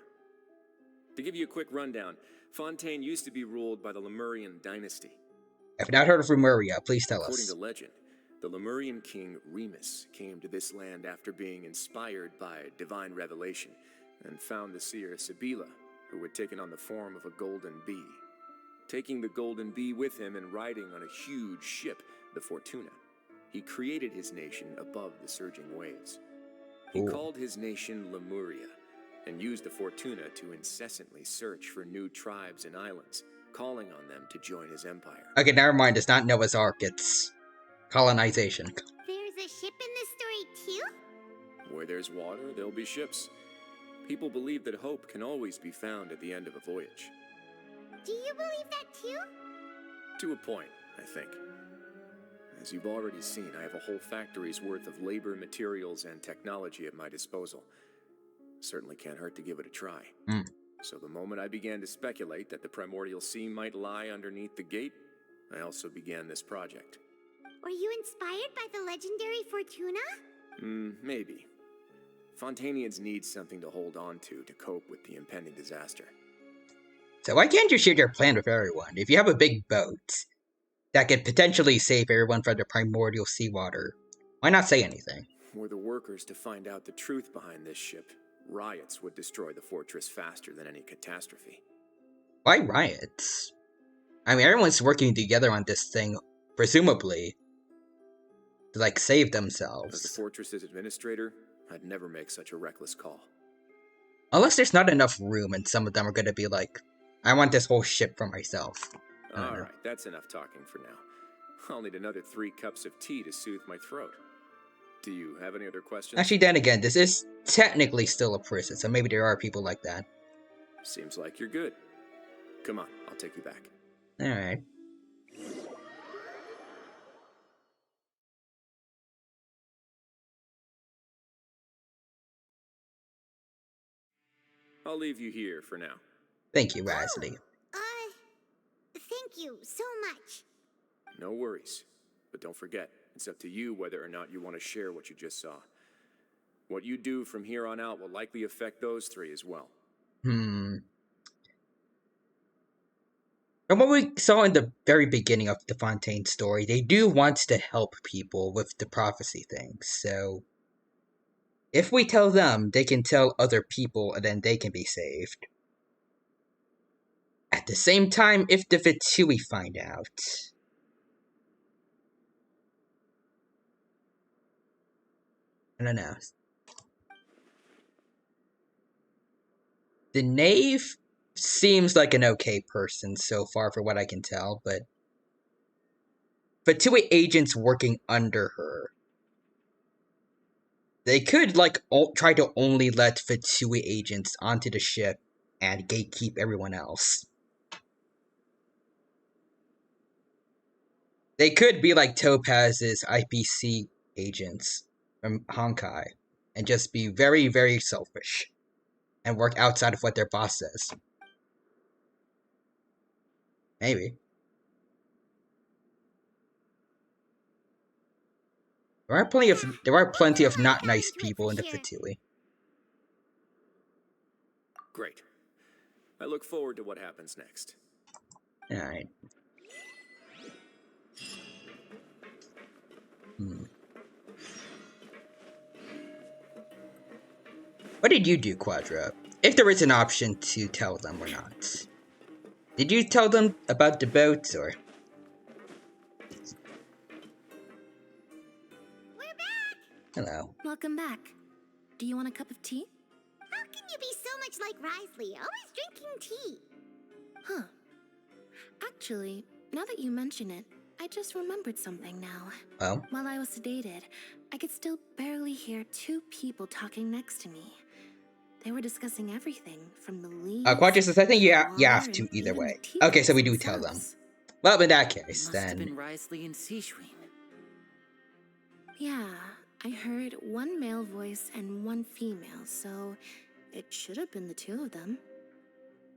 To give you a quick rundown, Fontaine used to be ruled by the Lemurian dynasty. I've not heard of Lemuria, please tell According us. to legend, the Lemurian king Remus came to this land after being inspired by divine revelation and found the seer Sibila, who had taken on the form of a golden bee. Taking the golden bee with him and riding on a huge ship, the Fortuna, he created his nation above the surging waves. He called his nation Lemuria and used the Fortuna to incessantly search for new tribes and islands, calling on them to join his empire. Okay, never mind, it's not Noah's Ark, it's colonization. There's a ship in this story too? Where there's water, there'll be ships. People believe that hope can always be found at the end of a voyage. Do you believe that too? To a point, I think. As you've already seen, I have a whole factory's worth of labor, materials, and technology at my disposal. Certainly can't hurt to give it a try. So the moment I began to speculate that the primordial sea might lie underneath the gate, I also began this project. Were you inspired by the legendary Fortuna? Maybe. Fontainians need something to hold on to cope with the impending disaster. So why can't you share your plan with everyone? If you have a big boat that could potentially save everyone from the primordial seawater, why not say anything? Were the workers to find out the truth behind this ship, riots would destroy the fortress faster than any catastrophe. Why riots? I mean, everyone's working together on this thing, presumably, to, like, save As the themselves. fortress's administrator, I'd never make such a reckless call. Unless there's not enough room and some of them are gonna be like, I want this whole ship for myself. Alright, that's enough talking for now. I'll need another 3 cups of tea to soothe my throat. Do you have any other questions? Actually, then again, this is technically still a prison, so maybe there are people like that. Seems like you're good. Come on, I'll take you back. Alright. I'll leave you here for now. Thank you, Rasley. Thank you so much. No worries. But don't forget, it's up to you whether or not you want to share what you just saw. What you do from here on out will likely affect those 3 as well. From what we saw in the very beginning of the Fontaine story, they do want to help people with the prophecy thing, so if we tell them, they can tell other people and then they can be saved. At the same time, if the Vitsui find out, I don't know. The knave seems like an okay person so far, for what I can tell, but Fatui agents working under her. They could, like, try to only let Fatui agents onto the ship and gatekeep everyone else. They could be like Topaz's IPC agents from Honkai and just be very, very selfish and work outside of what their boss says. Maybe. There are plenty of not nice people in the Fatui. Great. I look forward to what happens next. Alright. What did you do, Quadra? If there is an option to tell them or not. Did you tell them about the boats, or? We're back! Hello. Welcome back. Do you want a cup of tea? How can you be so much like Risley, always drinking tea? Huh. Actually, now that you mention it, I just remembered something now. Oh? While I was sedated, I could still barely hear two people talking next to me. They were discussing everything from the leaves. Quadra says, I think you have water, to and either even way. the Okay, so we do teapots tell them. themselves. Well, in that case, Must have then. been Risley and Seishween. Yeah, I heard one male voice and one female, so it should have been the two of them.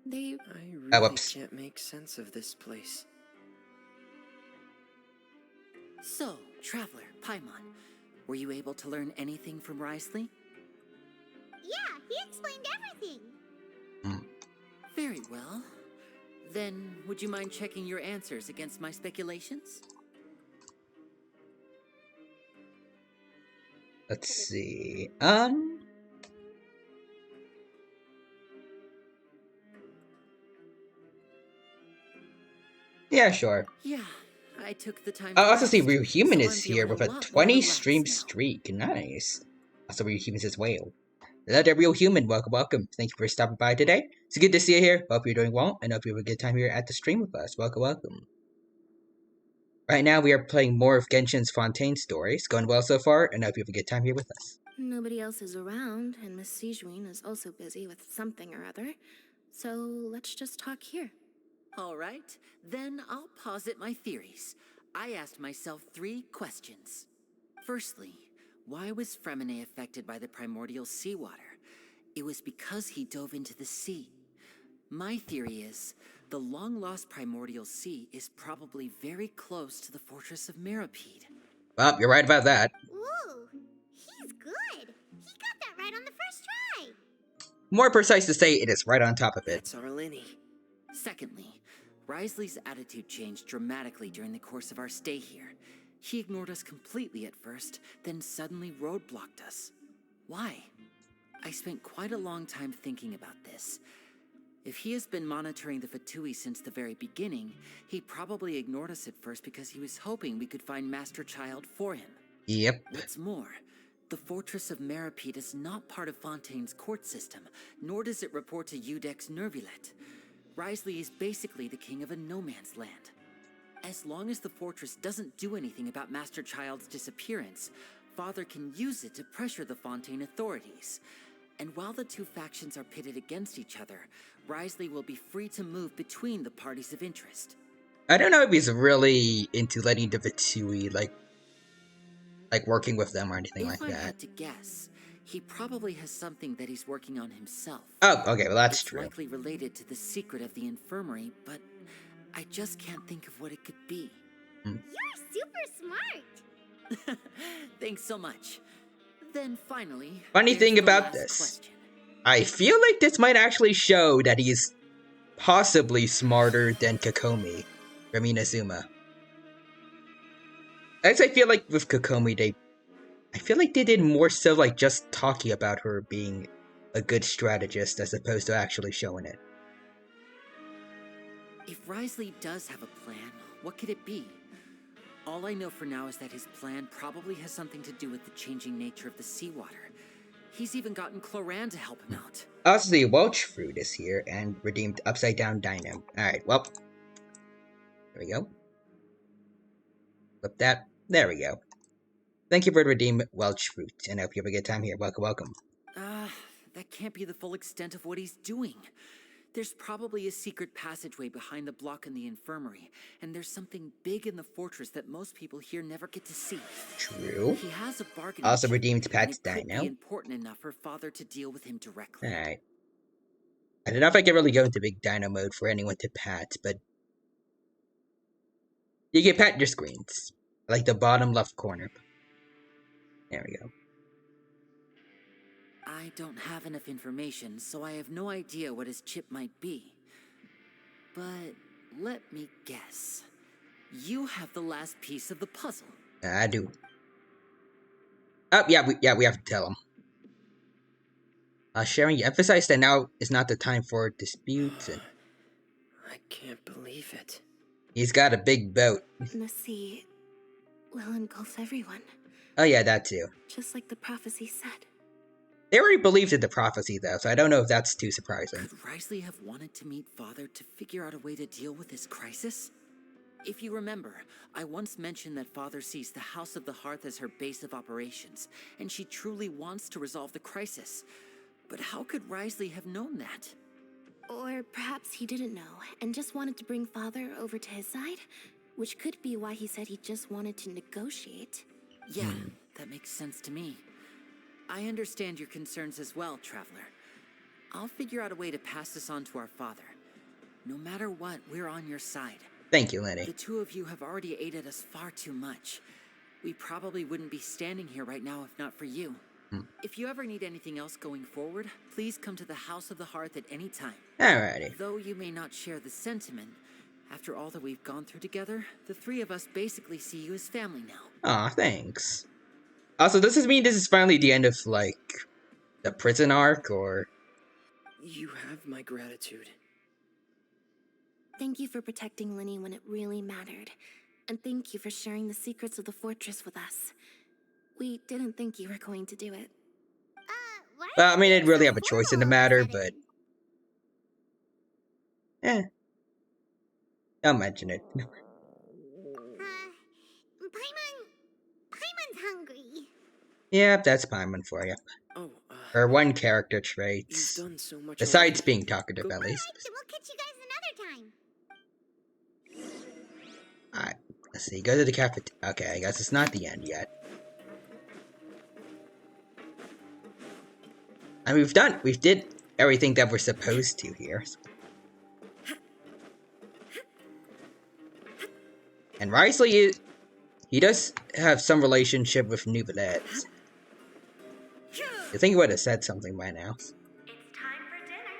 They... I Oh, really whoops. can't make sense of this place. So, Traveler, Paimon, were you able to learn anything from Risley? Yeah, he explained everything. Very well. Then, would you mind checking your answers against my speculations? Let's see. Yeah, sure. Yeah, I took the time I to also see rest, Real Human so is I'm here feeling with a a lot more 20 relaxed stream now. streak. Nice. Also, Real Human says whale. Hello there, Real Human. Welcome, welcome. Thank you for stopping by today. It's good to see you here. Hope you're doing well, and hope you have a good time here at the stream with us. Welcome, welcome. Right now, we are playing more of Genshin's Fontaine stories. Going well so far, and hope you have a good time here with us. Nobody else is around, and Miss Sejuin is also busy with something or other. So let's just talk here. All right, then I'll posit my theories. I asked myself 3 questions. Firstly, why was Fremine affected by the primordial seawater? It was because he dove into the sea. My theory is, the long-lost primordial sea is probably very close to the fortress of Meripede. Well, you're right about that. Ooh, he's good. He got that right on the first try. More precise to say, it is right on top of it. That's our Lenny. Secondly, Risley's attitude changed dramatically during the course of our stay here. He ignored us completely at first, then suddenly roadblocked us. Why? I spent quite a long time thinking about this. If he has been monitoring the Fatui since the very beginning, he probably ignored us at first because he was hoping we could find Master Child for him. Yep. What's more, the Fortress of Meripede is not part of Fontaine's court system, nor does it report to Udex Nervulet. Risley is basically the king of a no-man's land. As long as the fortress doesn't do anything about Master Child's disappearance, Father can use it to pressure the Fontaine authorities. And while the two factions are pitted against each other, Risley will be free to move between the parties of interest. I don't know if he's really into letting the Fatui, like working with them or anything like If I that. had to guess, he probably has something that he's working on himself. Oh, okay, well that's It's true. likely related to the secret of the infirmary, but I just can't think of what it could be. You're super smart. Thanks so much. Then finally, Funny there's thing the about last this. question. I feel like this might actually show that he's possibly smarter than Kokomi from Inazuma. As I feel like with Kokomi, I feel like they did more so like just talking about her being a good strategist as opposed to actually showing it. If Risley does have a plan, what could it be? All I know for now is that his plan probably has something to do with the changing nature of the seawater. He's even gotten Cloran to help him out. Also, the Welch fruit is here and redeemed upside down dino. Alright, well. There we go. Flip that. There we go. Thank you for the redeemed Welch fruit, and I hope you have a good time here. Welcome, welcome. That can't be the full extent of what he's doing. There's probably a secret passageway behind the block in the infirmary, and there's something big in the fortress that most people here never get to see. True. He has a bargaining Also chip, redeemed and Pat's it could dino. be important enough for Father to deal with him directly. Alright. I don't know if I can really go into big dino mode for anyone to pat, but you can pat your screens. Like the bottom left corner. There we go. I don't have enough information, so I have no idea what his chip might be. But let me guess. You have the last piece of the puzzle. I do. Oh, yeah, we have to tell him. Sharon, you emphasized that now is not the time for disputes, and I can't believe it. he's got a big boat. The sea will engulf everyone, Oh yeah, that too. just like the prophecy said. They already believed in the prophecy, though, so I don't know if that's too surprising. Could Risley have wanted to meet Father to figure out a way to deal with this crisis? If you remember, I once mentioned that Father sees the House of the Hearth as her base of operations, and she truly wants to resolve the crisis. But how could Risley have known that? Or perhaps he didn't know and just wanted to bring Father over to his side, which could be why he said he just wanted to negotiate. Yeah, that makes sense to me. I understand your concerns as well, Traveler. I'll figure out a way to pass this on to our Father. No matter what, we're on your side. Thank you, Lenny. The two of you have already aided us far too much. We probably wouldn't be standing here right now if not for you. If you ever need anything else going forward, please come to the House of the Hearth at any time. Alrighty. Though you may not share the sentiment, after all that we've gone through together, the three of us basically see you as family now. Aw, thanks. Also, does this mean this is finally the end of, like, the prison arc, or? You have my gratitude. Thank you for protecting Linny when it really mattered. And thank you for sharing the secrets of the fortress with us. We didn't think you were going to do it. Why are Well, I you mean, I being didn't really so have a choice in the formal all of a matter, sudden? but... I'll mention it. Paimon's hungry. Yeah, that's Paimon for you. Oh, Her one character trait. you've done so much Besides already. being talkative, Go- at least. Then we'll catch you guys another time. Alright, let's see. Go to the cafeteria. Okay, I guess it's not the end yet. And we did everything that we're supposed to here. And Risley he does have some relationship with Nouvelles. You think he would have said something by now. It's time for dinner.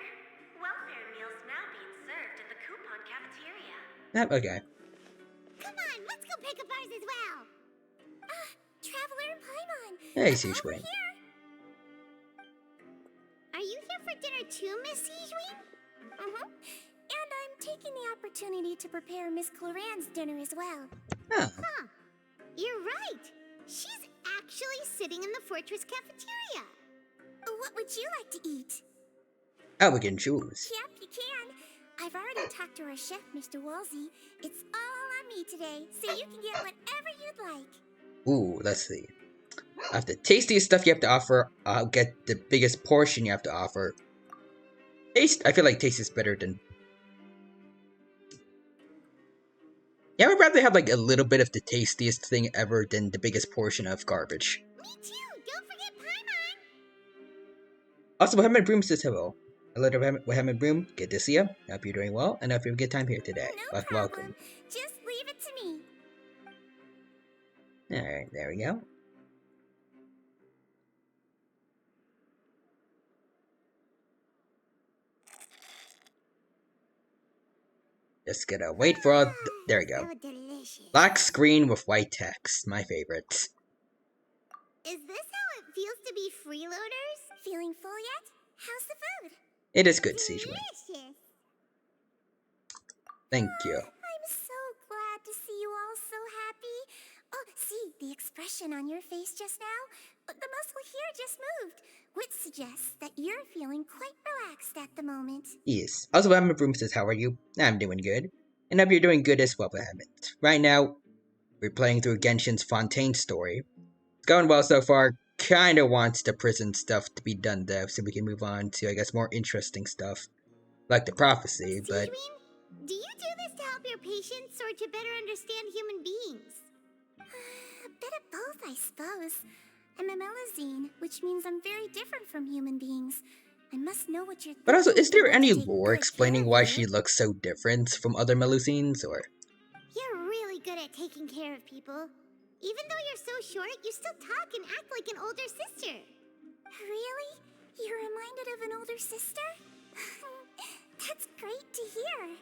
Welfare meals now being served at the coupon cafeteria. Yep, okay. Come on, let's go pick up ours as well. Traveler and Paimon. Hey, Over Sijuin. here. Are you here for dinner too, Miss Sijuin? Mm-hmm. And I'm taking the opportunity to prepare Miss Cloran's dinner as well. Oh, Huh. You're right. She's actually sitting in the fortress cafeteria. What would you like to eat? oh, we can choose. Yep, you can. I've already talked to our chef, Mr. Wolsey. It's all on me today, so you can get whatever you'd like. Ooh, let's see. Of the tastiest stuff you have to offer, I'll get the biggest portion you have to offer. Taste, I feel like taste is better than... Yeah, I would rather have like a little bit of the tastiest thing ever than the biggest portion of garbage. Me too. Don't forget Paimon. Also, Mohammed Broom says hello. Hello to Mohammed Broom. Good to see you. Hope you're doing well, and hope you have a good time here today. No problem. Welcome. Just leave it to me. Alright, there we go. Just gonna wait for all... There we go. So delicious. Black screen with white text. My favorite. Is this how it feels to be freeloaders? Feeling full yet? How's the food? It is good, Sijuin. Delicious. Thank you. I'm so glad to see you all so happy. Oh, see, the expression on your face just now. The most castle here just moved, which suggests that you're feeling quite relaxed at the moment. Yes. Also, Ramen Room says, how are you? I'm doing good. And hope you're doing good as well, Ramen. Right now, we're playing through Genshin's Fontaine story. It's going well so far. Kinda wants the prison stuff to be done though, so we can move on to, I guess, more interesting stuff. Like the prophecy, but... Excuse me? Do you do this to help your patients or to better understand human beings? A bit of both, I suppose. I'm a Melusine, which means I'm very different from human beings. I must know what you're thinking. But also, is there if I want any to take lore good explaining care why of she you. looks so different from other Melusines, or... You're really good at taking care of people. Even though you're so short, you still talk and act like an older sister. Really? You're reminded of an older sister? That's great to hear.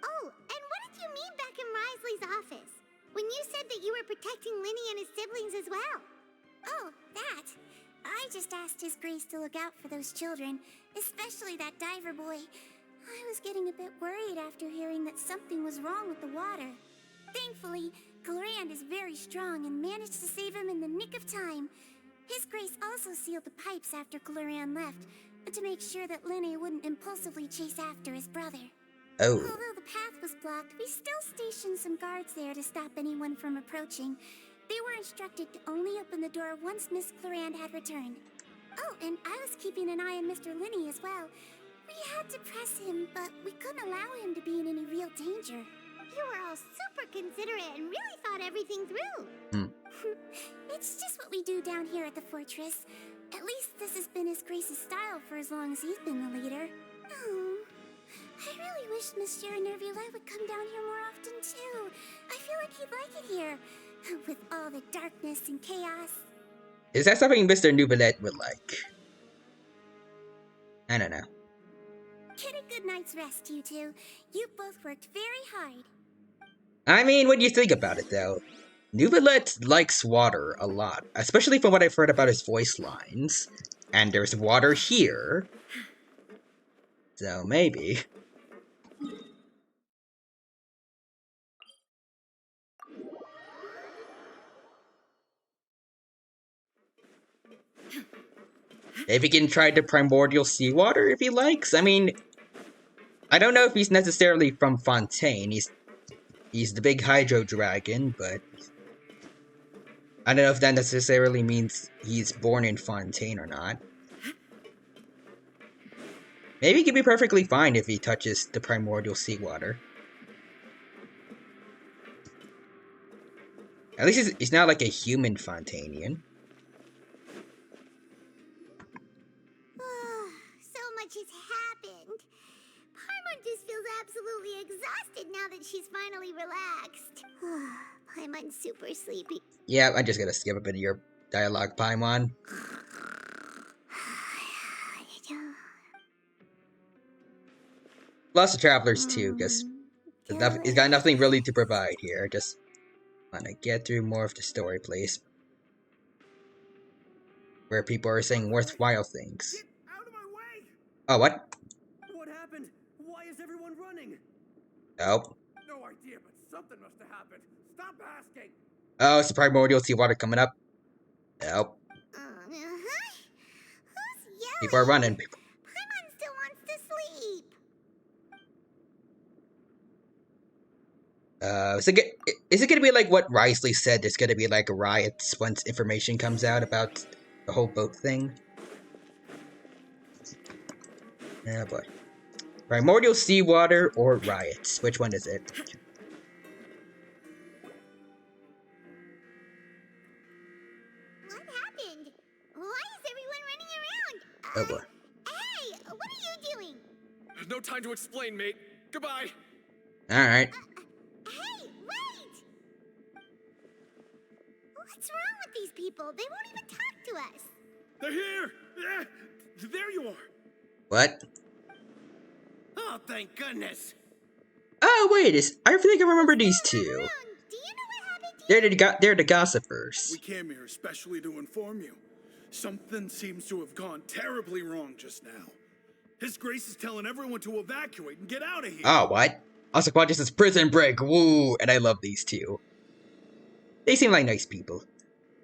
Oh, and what did you mean back in Risley's office? When you said that you were protecting Linny and his siblings as well? Oh, that. I just asked His Grace to look out for those children, especially that diver boy. I was getting a bit worried after hearing that something was wrong with the water. Thankfully, Glorand is very strong and managed to save him in the nick of time. His Grace also sealed the pipes after Glorand left, to make sure that Linny wouldn't impulsively chase after his brother. Oh. Although the path was blocked, we still stationed some guards there to stop anyone from approaching. They were instructed to only open the door once Miss Glorand had returned. Oh, and I was keeping an eye on Mr. Linny as well. We had to press him, but we couldn't allow him to be in any real danger. You were all super considerate and really thought everything through. It's just what we do down here at the fortress. At least this has been His Grace's style for as long as he's been the leader. Oh, I really wish Monsieur Nervulette would come down here more often too. I feel like he'd like it here, with all the darkness and chaos. Is that something Mr. Nubilet would like? I don't know. Get a good night's rest, you two. You both worked very hard. I mean, what do you think about it, though? Nubilet likes water a lot, especially from what I've heard about his voice lines. And there's water here. So, maybe. Maybe he can try the primordial seawater if he likes. I mean, I don't know if he's necessarily from Fontaine. He's the big hydro dragon, but I don't know if that necessarily means he's born in Fontaine or not. Maybe he could be perfectly fine if he touches the primordial seawater. At least he's not like a human Fontainian. So much has happened. Paimon just feels absolutely exhausted now that she's finally relaxed. Paimon's super sleepy. Yeah, I'm just gonna skip a bit of your dialogue, Paimon. Lots of travelers too, because he's got nothing really to provide here. Just wanna get through more of the story, please. Where people are saying worthwhile things. Get out of my way! Oh, what? What happened? Why is everyone running? Oh. No idea, but something must have happened. Stop asking! Oh, it's the primordial seawater coming up. Nope. Who's yelling? People are running. Paimon still wants to sleep. Is it gonna be like what Risley said? There's gonna be like riots once information comes out about the whole boat thing? Oh boy. Primordial seawater or riots? Which one is it? What happened? Why is everyone running around? Oh boy. Hey, what are you doing? There's no time to explain, mate. Goodbye. Alright. Hey, wait! What's wrong with these people? They won't even talk to us. They're here! There you are! What? Oh, thank goodness! Oh wait, I think I remember these two. Do you know what happened to you? They're the gossipers. We came here especially to inform you. Something seems to have gone terribly wrong just now. His Grace is telling everyone to evacuate and get out of here. Oh, what? Also, Quantus is Prison Break, woo! And I love these two. They seem like nice people.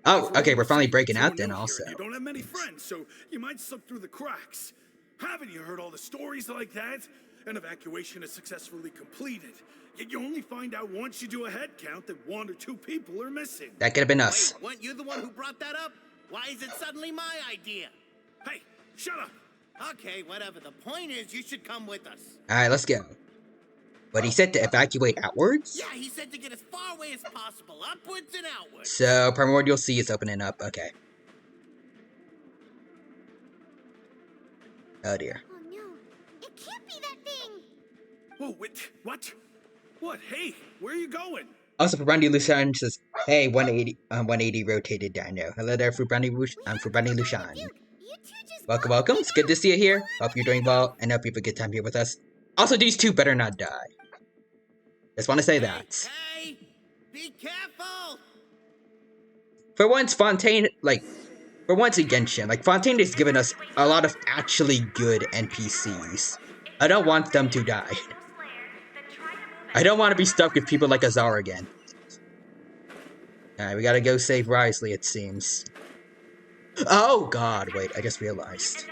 Oh, okay, we're finally See, breaking so out then new here, also. and you don't have many friends, so you might slip through the cracks. Haven't you heard all the stories like that? An evacuation is successfully completed, yet you only find out once you do a head count that 1 or 2 people are missing. That could have been us. Wait, weren't you the one who brought that up? Why is it suddenly my idea? Hey, shut up! Okay, whatever. The point is, you should come with us. Alright, let's go. But he said to evacuate outwards? Yeah, he said to get as far away as possible, upwards and outwards. So, Primordial Sea is opening up. Okay. Oh dear. Oh no, it can't be that thing! Whoa, wait, what? What? Hey, where are you going? Also, Frubrandi Lushan says, hey, 180 rotated dino. Hello there, Frubrandi Lushan. You two just Welcome, go. welcome. It's good to see you here. Hope you're doing well, and hope you have a good time here with us. Also, these two better not die. Just want to say that. Hey, be careful! For once, Fontaine, for once in Genshin, Fontaine has given us a lot of actually good NPCs. I don't want them to die. I don't want to be stuck with people like Azar again. Alright, we gotta go save Risley, it seems. Oh god, wait, I just realized.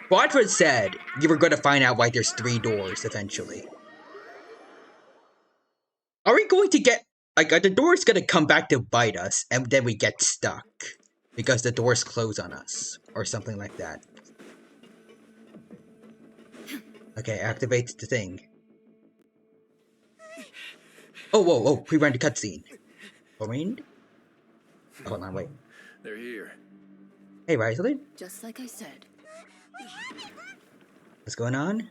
Quadford said you were gonna find out why there's 3 doors eventually. Are we going to get... are the doors gonna come back to bite us, and then we get stuck? Because the doors close on us, or something like that. Okay, activate the thing. Oh, whoa, whoa, pre-run the cutscene. Orind? Oh, hold on, wait. They're here. Hey, Risley? Just like I said. What's going on?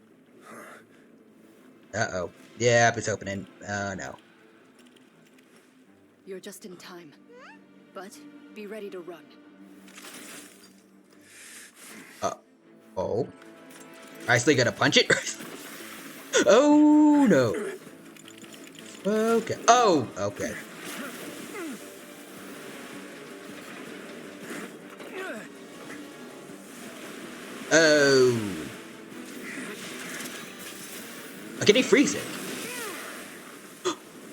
Uh-oh. Yep, it's opening. No. You're just in time. But be ready to run. Oh. Risley gonna punch it? Oh, no. Okay. Oh, okay. Oh. Can he freeze it?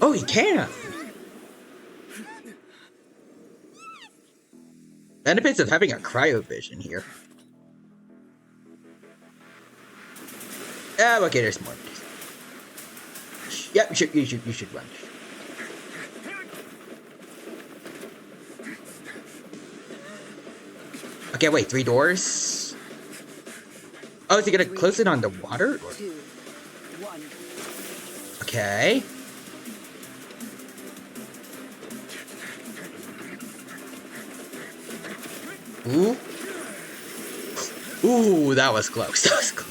Oh, he can! Benefits of having a cryovision here. Oh, okay, there's more. Yep, you should run. Okay, wait, 3 doors? Oh, is he gonna close it on the water? 2, 1. Okay. Ooh. Ooh, that was close. That was close.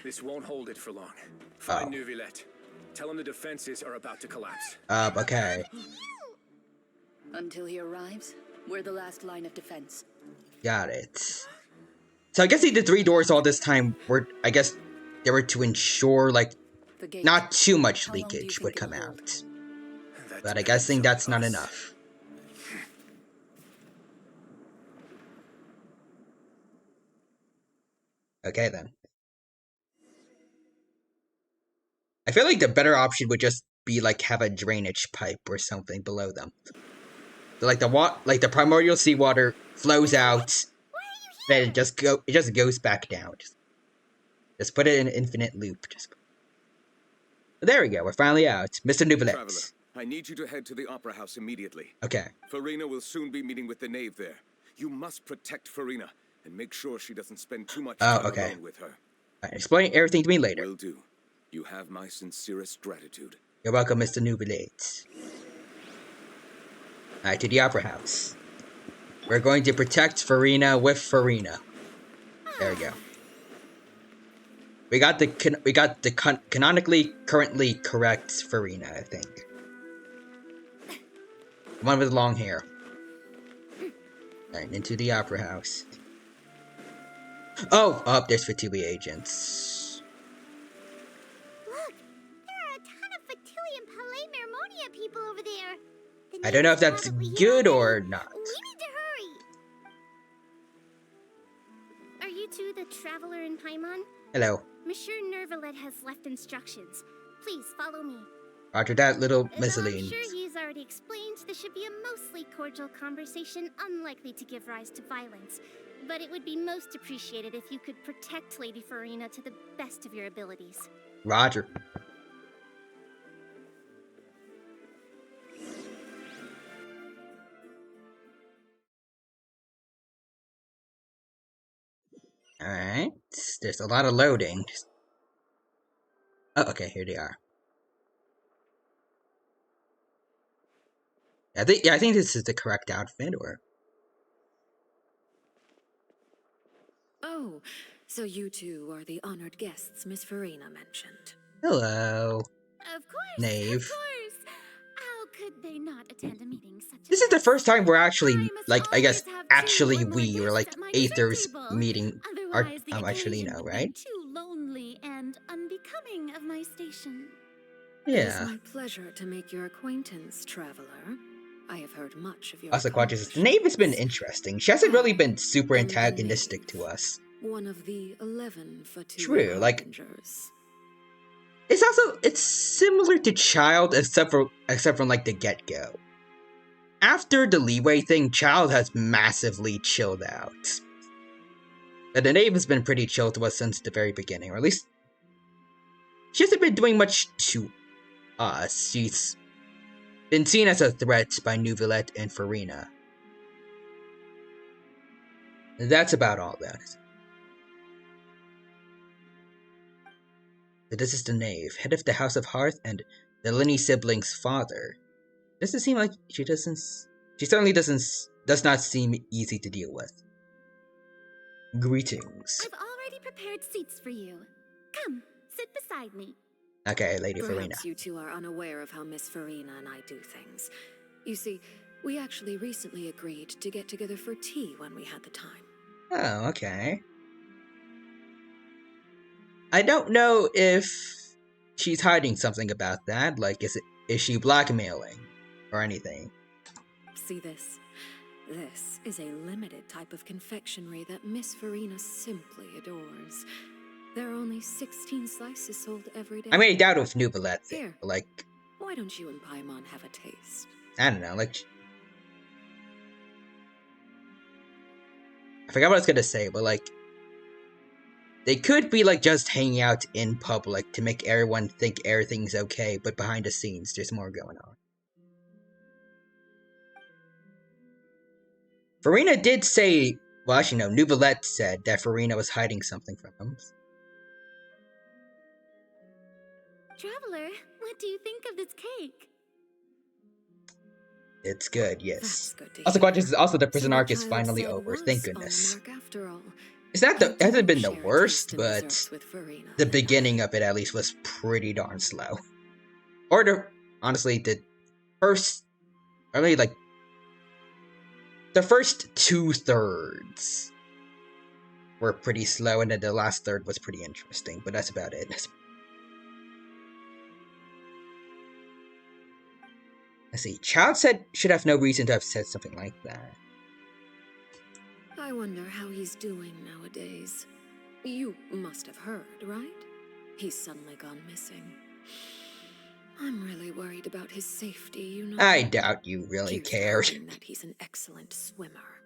This won't hold it for long. Find Neuvillette. Tell him the defenses are about to collapse. Okay. Until he arrives, we're the last line of defense. Got it. So I guess the 3 doors all this time were, I guess, they were to ensure, The gate. not too much How long do you leakage think would it'll come hold? out. That But I depends guessing on that's not us. enough. Okay, then. I feel like the better option would just be, have a drainage pipe or something below them. So, the primordial seawater flows out, then it just goes back down. Just put it in an infinite loop. There we go, we're finally out. Mr. Traveler, Neuvillette. I need you to head to the Opera House immediately. Okay. Farina will soon be meeting with the knave there. You must protect Farina, and make sure she doesn't spend too much time alone with her. Alright, explain everything to me later. Will do. You have my sincerest gratitude. You're welcome, Mr. Neuvillette. Alright, to the Opera House. We're going to protect Farina with Farina. There we go. We got the canonically currently correct Farina, I think. The one with long hair. Alright, into the Opera House. Oh, up there's Fatui agents. Look, there are a ton of Fatui and Palais Mermonia people over there. The I don't know if neighbors that's probably hear good already. or not. We need to hurry. Are you two the Traveler and Paimon. Hello. Monsieur Nervalet has left instructions. Please follow me. Roger that, little Though I'm Miscellaneous. sure he's already explained, this should be a mostly cordial conversation, unlikely to give rise to violence. But it would be most appreciated if you could protect Lady Farina to the best of your abilities. Roger. Alright. There's a lot of loading. Oh, okay, here they are. I think this is the correct outfit, or... Oh, so you two are the honored guests Miss Farina mentioned. Hello. Of course, Knave. of course. How could they not attend a meeting such as This is the first time we're actually, I must like, I guess, always have actually two or more we, or like, guests at my Aether's dessert table. meeting our, Otherwise, the actually occasion know, would right? be too lonely and unbecoming of my station. It is Yeah. my pleasure to make your acquaintance, traveler. I have heard much of your Also, Quadras, the Knave has been interesting. She hasn't really been super And the antagonistic Knave, to us. one of the 11 Fatu True, like, Harbingers. it's similar to Child, except from like the get-go. After the leeway thing, Child has massively chilled out. But the Knave has been pretty chill to us since the very beginning, or at least she hasn't been doing much to us. She's been seen as a threat by Neuvillette and Farina. That's about all that. But this is the Knave, head of the House of Hearth and the Linny siblings' father. Does it seem like she certainly does not seem easy to deal with. Greetings. I've already prepared seats for you. Come, sit beside me. Okay, Lady Perhaps Farina. you two are unaware of how Miss Farina and I do things. You see, we actually recently agreed to get together for tea when we had the time. Oh, okay. I don't know if she's hiding something about that. Like, is she blackmailing or anything? See this? This is a limited type of confectionery that Miss Farina simply adores. There are only 16 slices sold every day. I mean, I doubt with Neuvillette thing. Here. Like, Why don't you and Paimon have a taste? I don't know, like, I forgot what I was gonna say, but like, they could be like just hanging out in public to make everyone think everything's okay, but behind the scenes, there's more going on. Farina did say, well, actually no, Neuvillette said that Farina was hiding something from him. Traveler, what do you think of this cake? It's good, yes. That's good to Also, hear. also the prison So arc what is Child finally said over, was thank on the goodness. mark after all. It's not I it hasn't been the share a worst, taste in but desserts with Farina the and beginning of it at least was pretty darn slow. Or honestly, the first, I mean, like, the first 2/3 were pretty slow, and then the last third was pretty interesting, but that's about it. Let's see, Child should have no reason to have said something like that. I wonder how he's doing nowadays. You must have heard, right? He's suddenly gone missing. I'm really worried about his safety, you know. I doubt you really Here's cared. hoping that he's an excellent swimmer.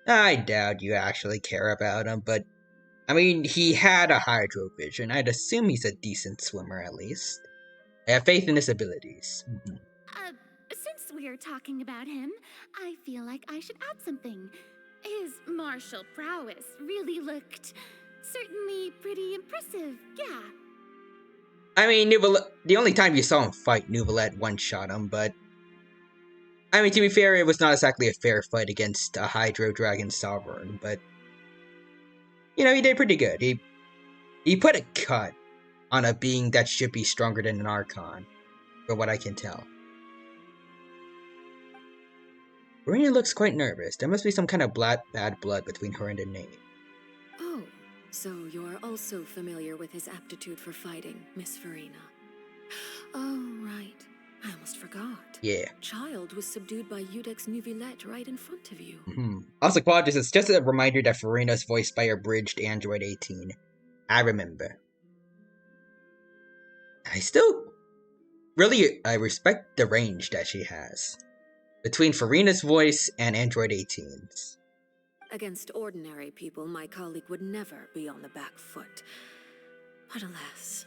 I doubt you actually care about him, but I mean, he had a hydro vision. I'd assume he's a decent swimmer at least. I have faith in his abilities. Since we're talking about him, I feel like I should add something. His martial prowess really looked certainly pretty impressive, yeah. I mean, the only time you saw him fight, Neuvillette one-shot him, but I mean, to be fair, it was not exactly a fair fight against a Hydro Dragon Sovereign, but you know, he did pretty good. He put a cut on a being that should be stronger than an Archon, from what I can tell. Farina looks quite nervous. There must be some kind of bad blood between her and the Knave. Oh, so you're also familiar with his aptitude for fighting, Miss Farina. Oh, right. I almost forgot. Yeah. Child was subdued by Udex Nuvillette right in front of you. Also, Quadras, it's just a reminder that Farina's voiced by a bridged Android 18. I remember. I respect the range that she has between Farina's voice and Android 18's. Against ordinary people, my colleague would never be on the back foot. But alas,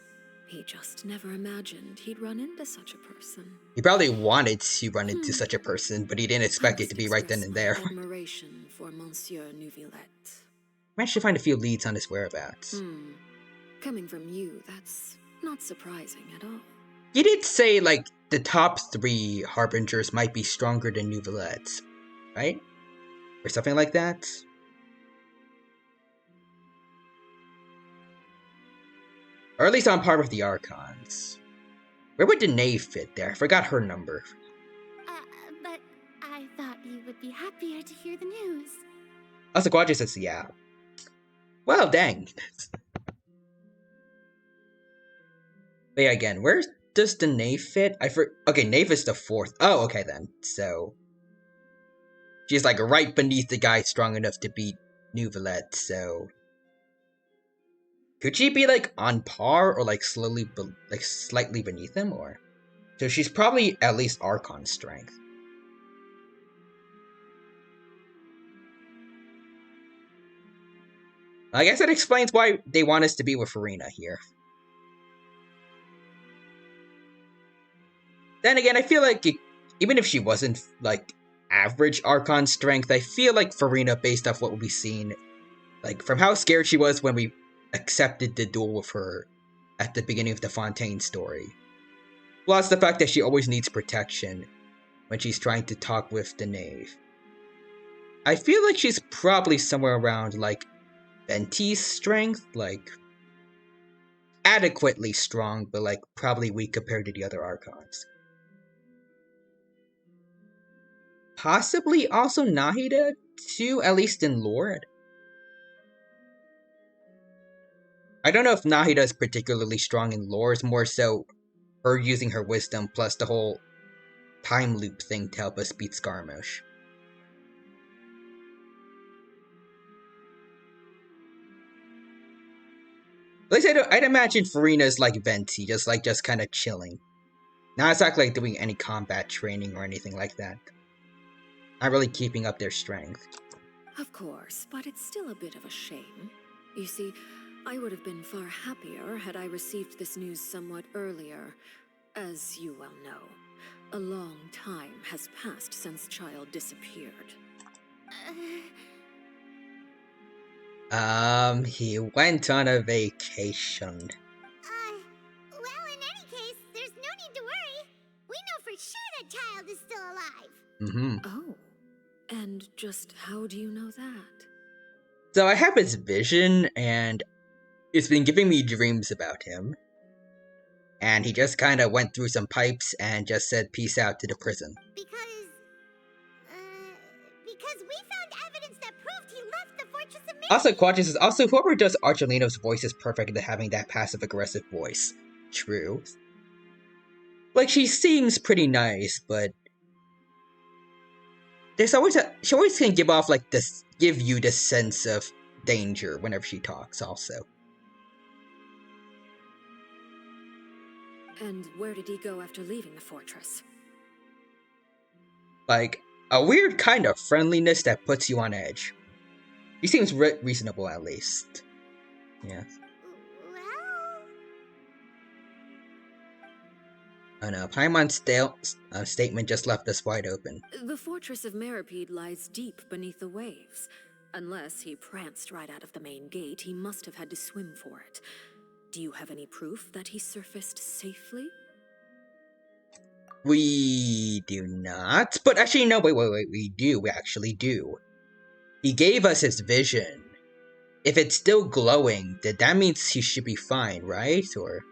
he just never imagined he'd run into such a person. He probably wanted to run into such a person, but he didn't expect it to be right then and there. Admiration for Monsieur Nuvillette. Managed to find a few leads on his whereabouts. Coming from you, that's not surprising at all. You did say, like, the top 3 Harbingers might be stronger than Nuvillette's, right? Or something like that? Or at least on par with the Archons. Where would Danae fit there? I forgot her number. But I thought you would be happier to hear the news. Also, Quadra says, yeah. Well, dang. But yeah, again, where does Danae fit? Okay, Nave is the 4th. Oh, okay then. So she's like right beneath the guy strong enough to beat Nuvillette, so could she be like on par or like slightly beneath him, or so she's probably at least Archon strength. I guess that explains why they want us to be with Farina here. Then again, I feel like even if she wasn't like average Archon strength, I feel like Farina, based off what we've seen, like from how scared she was when we accepted the duel with her at the beginning of the Fontaine story, plus the fact that she always needs protection when she's trying to talk with the Knave, I feel like she's probably somewhere around like Venti's strength, like adequately strong, but like probably weak compared to the other Archons. Possibly also Nahida too, at least in lore. I don't know if Nahida is particularly strong in lore, it's more so her using her wisdom plus the whole time loop thing to help us beat Scaramouche. At least I'd imagine Farina's like Venti, just kind of chilling. Not exactly like doing any combat training or anything like that. Not really keeping up their strength. Of course, but it's still a bit of a shame. You see, I would have been far happier had I received this news somewhat earlier. As you well know, a long time has passed since Child disappeared. He went on a vacation. Well, in any case, there's no need to worry. We know for sure that Child is still alive. Oh, and just how do you know that? So I have his vision, and it's been giving me dreams about him. And he just kind of went through some pipes and just said peace out to the prison. Because we found evidence that proved he left the Fortress of Mary. Also, Quadras says, also, whoever does Archelino's voice is perfect at having that passive-aggressive voice. True. Like, she seems pretty nice, but there's always she always can give off, like, give you this sense of danger whenever she talks, also. And where did he go after leaving the fortress? Like, a weird kind of friendliness that puts you on edge. He seems reasonable, at least. Yeah. Well... Oh no, Paimon's statement just left us wide open. The fortress of Meripede lies deep beneath the waves. Unless he pranced right out of the main gate, he must have had to swim for it. Do you have any proof that he surfaced safely? We do not. But actually, no, wait, we do. We actually do. He gave us his vision. If it's still glowing, then that means he should be fine, right? Or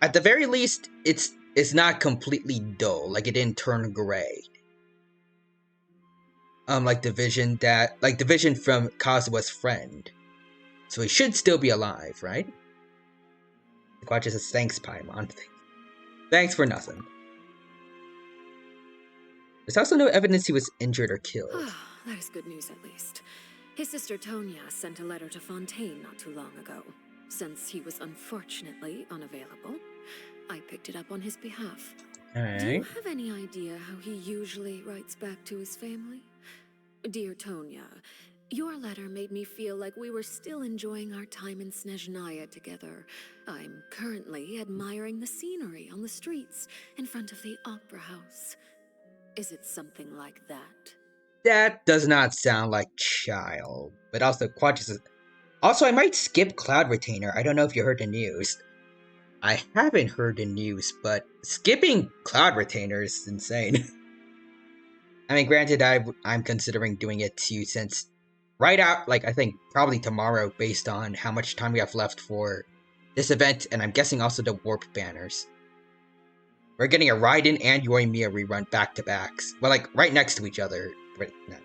at the very least, it's not completely dull, like it didn't turn gray. Like the vision from Kazua's friend. So he should still be alive, right? The Quadra says, thanks, Paimon. Thanks for nothing. There's also no evidence he was injured or killed. That is good news, at least. His sister Tonya sent a letter to Fontaine not too long ago. Since he was unfortunately unavailable, I picked it up on his behalf. Alright. Do you have any idea how he usually writes back to his family? Dear Tonya, your letter made me feel like we were still enjoying our time in Snezhnaya together. I'm currently admiring the scenery on the streets in front of the Opera House. Is it something like that? That does not sound like child. But also, Quadras is... Also, I might skip Cloud Retainer. I don't know if you heard the news. I haven't heard the news, but skipping Cloud Retainer is insane. I mean, granted, I'm considering doing it too, since right out, like, I think probably tomorrow, based on how much time we have left for this event, and I'm guessing also the Warp banners. We're getting a Raiden and Yoimiya rerun back-to-backs. Well, like, right next to each other. No.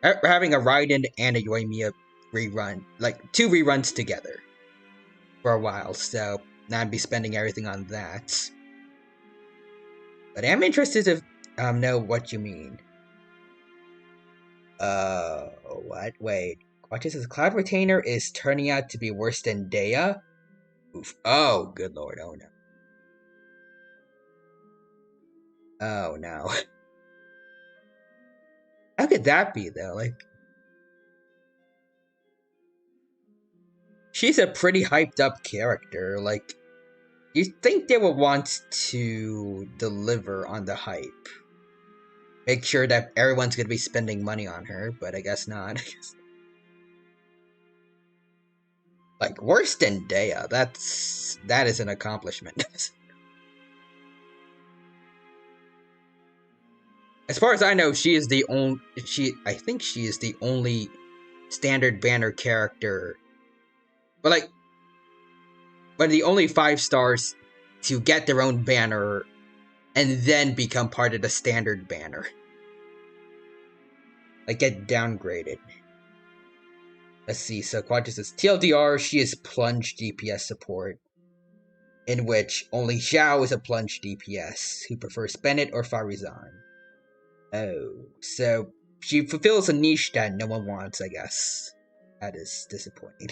We're having a Raiden and a Yoimiya rerun. Like, 2 reruns together. For a while, so now I'd be spending everything on that. But I'm interested to know what you mean. What? Wait. Watch this. Cloud Retainer is turning out to be worse than Dea? Oof. Oh, good lord. Oh, no. Oh, no. How could that be, though? Like, she's a pretty hyped up character. Like, you'd think they would want to deliver on the hype. Make sure that everyone's gonna be spending money on her, but I guess not. Like, worse than Dea. That is an accomplishment. As far as I know, she is the only... I think she is the only standard banner character... But, like... But the only 5 stars to get their own banner and then become part of the standard banner. Like, get downgraded. Let's see, so Quadras says, TLDR, she is plunge DPS support. In which only Xiao is a plunge DPS, who prefers Bennett or Farizan. Oh, so she fulfills a niche that no one wants, I guess. That is disappointing.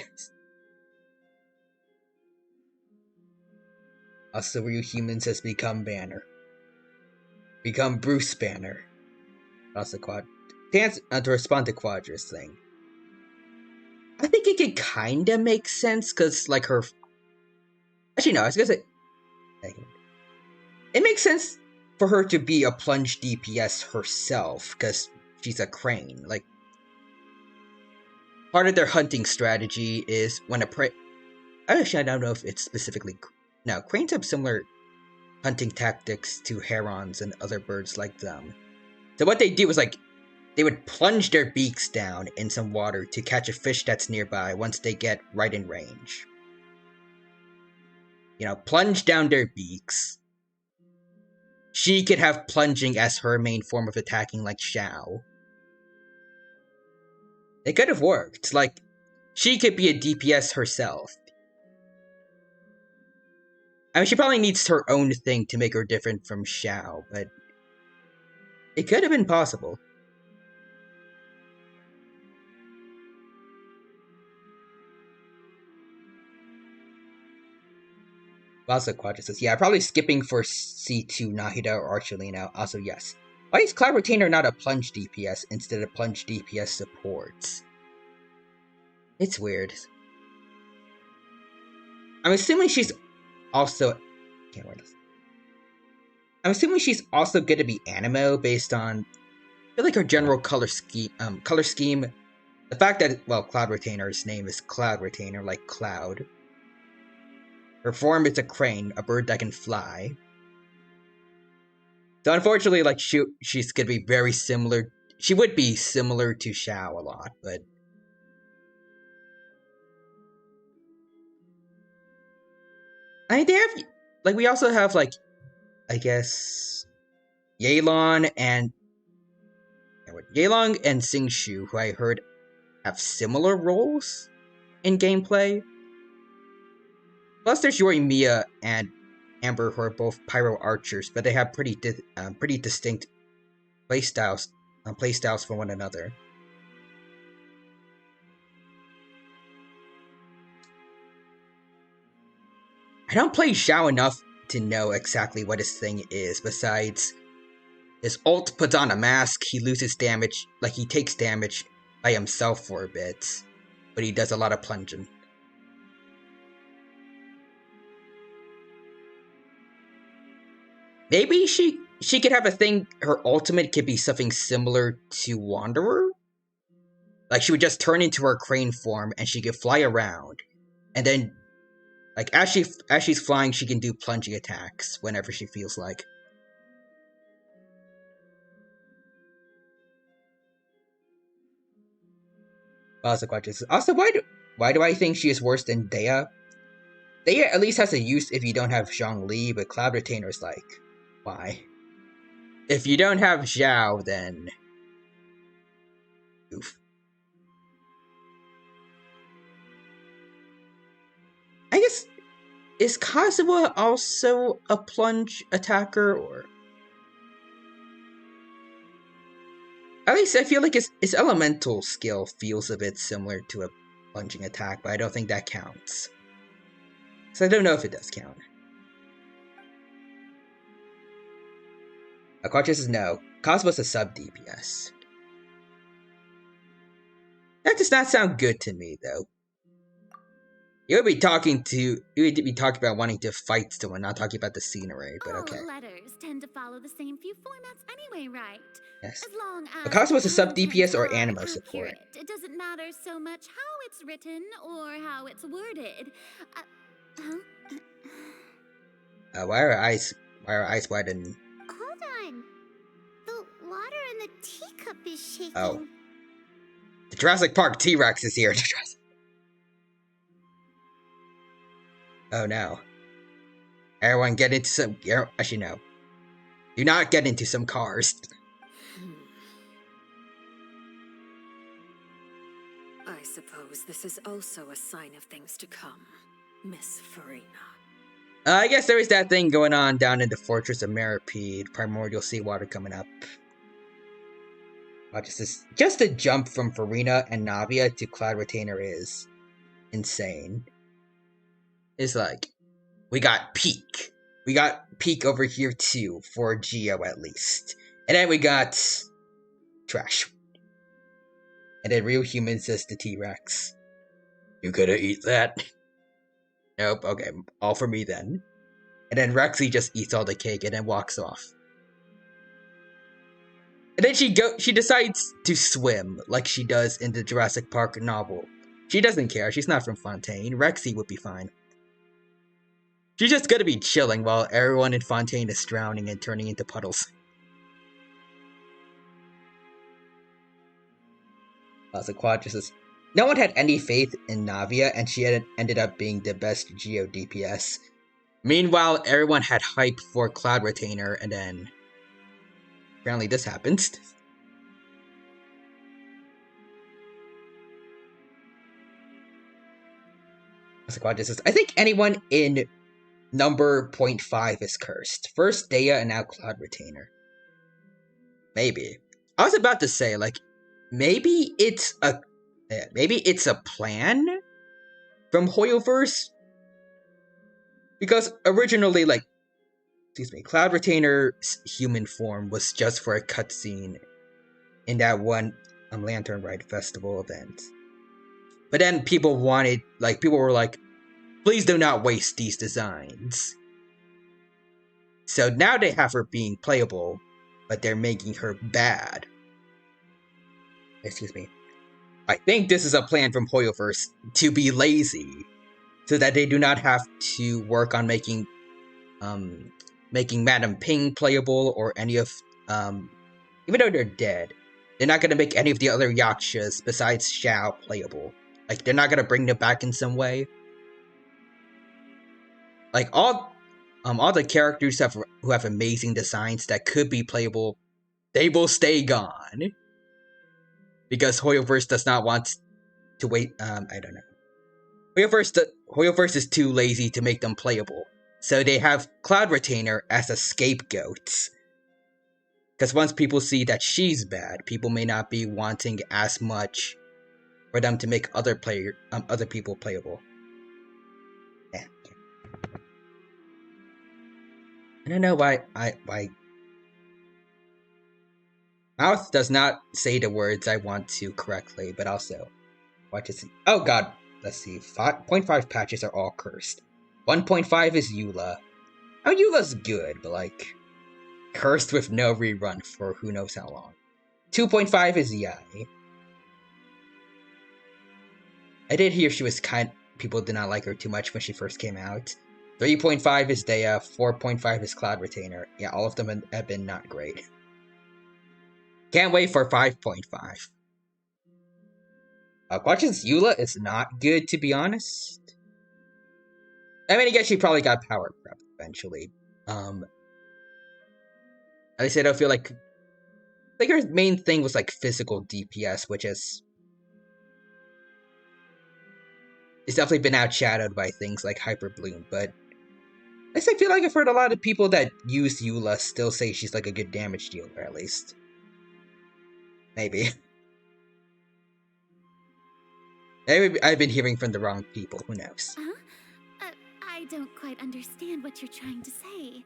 Also, Ryu Humans has become Banner. Become Bruce Banner. Also, to respond to Quadra's thing. I think it could kinda make sense, because, like, her... Actually, no, I was gonna say... It makes sense for her to be a plunge DPS herself, because she's a crane. Like, part of their hunting strategy is when a prey... Actually, I don't know if it's specifically... No, cranes have similar hunting tactics to herons and other birds like them. So what they do is, like, they would plunge their beaks down in some water to catch a fish that's nearby once they get right in range. You know, plunge down their beaks. She could have plunging as her main form of attacking like Xiao. It could have worked. Like, she could be a DPS herself. I mean, she probably needs her own thing to make her different from Xiao, but it could have been possible. Also, Quadra says, yeah, probably skipping for C2 Nahida or Archelino. Also, yes. Why is Cloud Retainer not a plunge DPS instead of plunge DPS support? It's weird. I'm assuming she's also... Can't wait. I'm assuming she's also going to be Animo based on... I feel like her general color scheme... The fact that, well, Cloud Retainer's name is Cloud Retainer, like Cloud. Her form is a crane, a bird that can fly. So unfortunately, like, she's gonna be very similar. She would be similar to Xiao a lot, but... I mean, they have... Like, we also have, like, I guess... Yelan and Singshu, who I heard have similar roles in gameplay. Plus, there's Yoimiya and Amber, who are both pyro archers, but they have pretty distinct playstyles from one another. I don't play Xiao enough to know exactly what his thing is, besides his ult puts on a mask, he loses damage, like he takes damage by himself for a bit, but he does a lot of plunging. Maybe she could have a thing, her ultimate could be something similar to Wanderer? Like she would just turn into her crane form and she could fly around, and then like as she's flying, she can do plunging attacks whenever she feels like. Also, why do I think she is worse than Dea? Dea at least has a use if you don't have Zhongli, but Cloud Retainer's like, why? If you don't have Xiao, then oof. I guess, is Kazuha also a plunge attacker, or at least I feel like his elemental skill feels a bit similar to a plunging attack, but I don't think that counts. So I don't know if it does count. Aquatius says no. Kazuha's a sub DPS. That does not sound good to me, though. You would be talking about wanting to fight someone, not talking about the scenery, but okay. All letters tend to follow the same few formats anyway, right? Yes. As long as Akazu was a sub contents DPS or are animo support. accurate, it doesn't matter so much how it's written or how it's worded. Why are eyes wide and... Hold on. The water in the teacup is shaking. Oh. The Jurassic Park T-Rex is here. Oh no. Everyone get into some... Actually, no. Do not get into some cars. I suppose this is also a sign of things to come, Miss Farina. I guess there is that thing going on down in the Fortress of Meripede. Primordial seawater coming up. Watch this. Just a jump from Farina and Navia to Cloud Retainer is insane. It's like, we got Peak. We got Peak over here too, for Geo at least. And then we got Trash. And then Real Human says to T-Rex, "You gonna eat that?" Nope, okay, all for me then. And then Rexy just eats all the cake and then walks off. And then she decides to swim, like she does in the Jurassic Park novel. She doesn't care, she's not from Fontaine. Rexy would be fine. She's just gonna be chilling while everyone in Fontaine is drowning and turning into puddles. So Quadra says, no one had any faith in Navia, and she ended up being the best Geo DPS. Meanwhile, everyone had hype for Cloud Retainer, and then apparently this happens. So Quadra says, I think anyone in number 0.5 is cursed. First Dea and now Cloud Retainer. Maybe. I was about to say, like, maybe it's a plan from Hoyoverse, because originally, like, Cloud Retainer's human form was just for a cutscene in that one Lantern Ride Festival event. But then people were like, please do not waste these designs. So now they have her being playable, but they're making her bad. Excuse me. I think this is a plan from Hoyoverse to be lazy, so that they do not have to work on making Madame Ping playable or any of even though they're dead, they're not gonna make any of the other Yakshas besides Xiao playable. Like, they're not gonna bring them back in some way. Like, all the characters who have amazing designs that could be playable, they will stay gone. Because Hoyoverse does not want to wait, I don't know. Hoyoverse is too lazy to make them playable. So they have Cloud Retainer as a scapegoat. Because once people see that she's bad, people may not be wanting as much for them to make other people playable. Yeah. I don't know why Mouth does not say the words I want to correctly, but also watch it. Oh god, let's see. 5.5 patches are all cursed. 1.5 is Eula. Oh, Eula's good, but like cursed with no rerun for who knows how long. 2.5 is Yai. I did hear she was people did not like her too much when she first came out. 3.5 is Dea, 4.5 is Cloud Retainer. Yeah, all of them have been not great. Can't wait for 5.5. Quadrant's Eula is not good, to be honest. I mean, I guess she probably got power prep eventually. At least I don't feel like her main thing was like physical DPS, which is it's definitely been outshadowed by things like Hyper Bloom, but at least I feel like I've heard a lot of people that use Eula still say she's like a good damage dealer, at least. Maybe. Maybe I've been hearing from the wrong people, who knows. I don't quite understand what you're trying to say.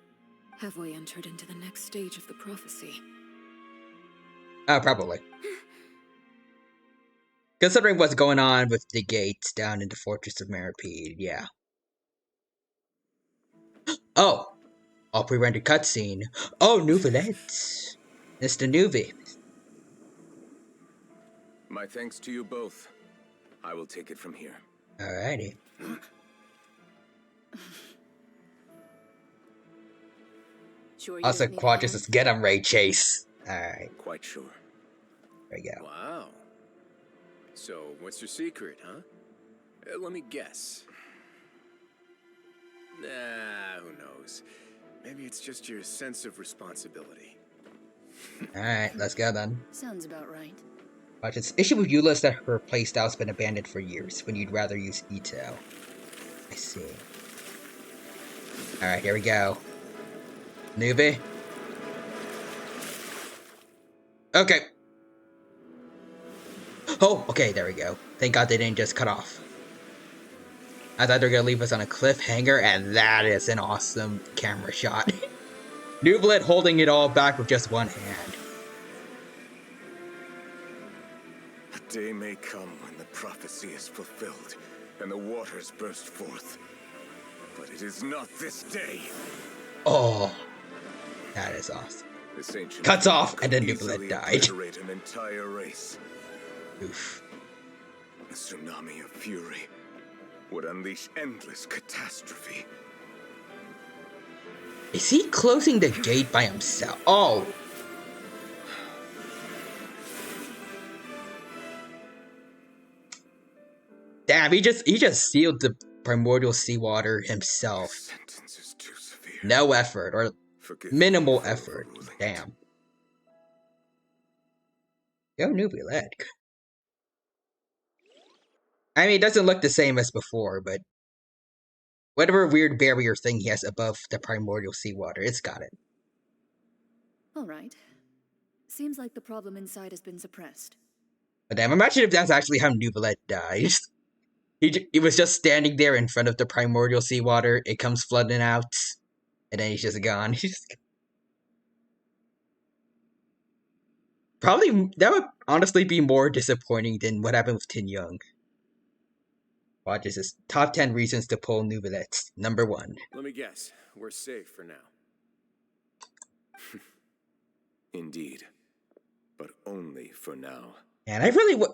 Have we entered into the next stage of the prophecy? Probably. Considering what's going on with the gates down in the Fortress of Meripede, yeah. Oh! All pre-rendered cutscene. Oh, Nouvellette. Mr. Nuvi. My thanks to you both. I will take it from here. Alrighty. Sure Also, Quadras is get him, Ray Chase. Alright. Quite sure. There you go. Wow. So, what's your secret, huh? Let me guess. Nah, who knows? Maybe it's just your sense of responsibility. Alright, let's go then. Sounds about right. Watch its issue with Eula is that her playstyle's been abandoned for years, when you'd rather use Ito. I see. Alright, here we go. Newbie. Okay. Oh, okay, there we go. Thank God they didn't just cut off. I thought they were gonna leave us on a cliffhanger, and that is an awesome camera shot. Nouvellette holding it all back with just one hand. A day may come when the prophecy is fulfilled, and the waters burst forth. But it is not this day. Oh, that is awesome. This ancient Cuts off, and then easily Nouvellette died. obliterate an entire race. Oof. A tsunami of fury would unleash endless catastrophe. Is he closing the gate by himself? Oh. Damn, he just sealed the primordial seawater himself. Sentence is too severe. No effort, or Forgive minimal me for effort. overruling it. Damn. Yo, Nouvellette. I mean, it doesn't look the same as before, but whatever weird barrier thing he has above the primordial seawater, it's got it. All right. Seems like the problem inside has been suppressed. But damn, imagine if that's actually how Nouvellette died. He was just standing there in front of the primordial seawater, it comes flooding out, and then he's just gone. Probably, that would honestly be more disappointing than what happened with Tin Young. Watch this is top 10 reasons to pull Nouvellette. Number 1. Let me guess. We're safe for now. Indeed. But only for now. And I really would.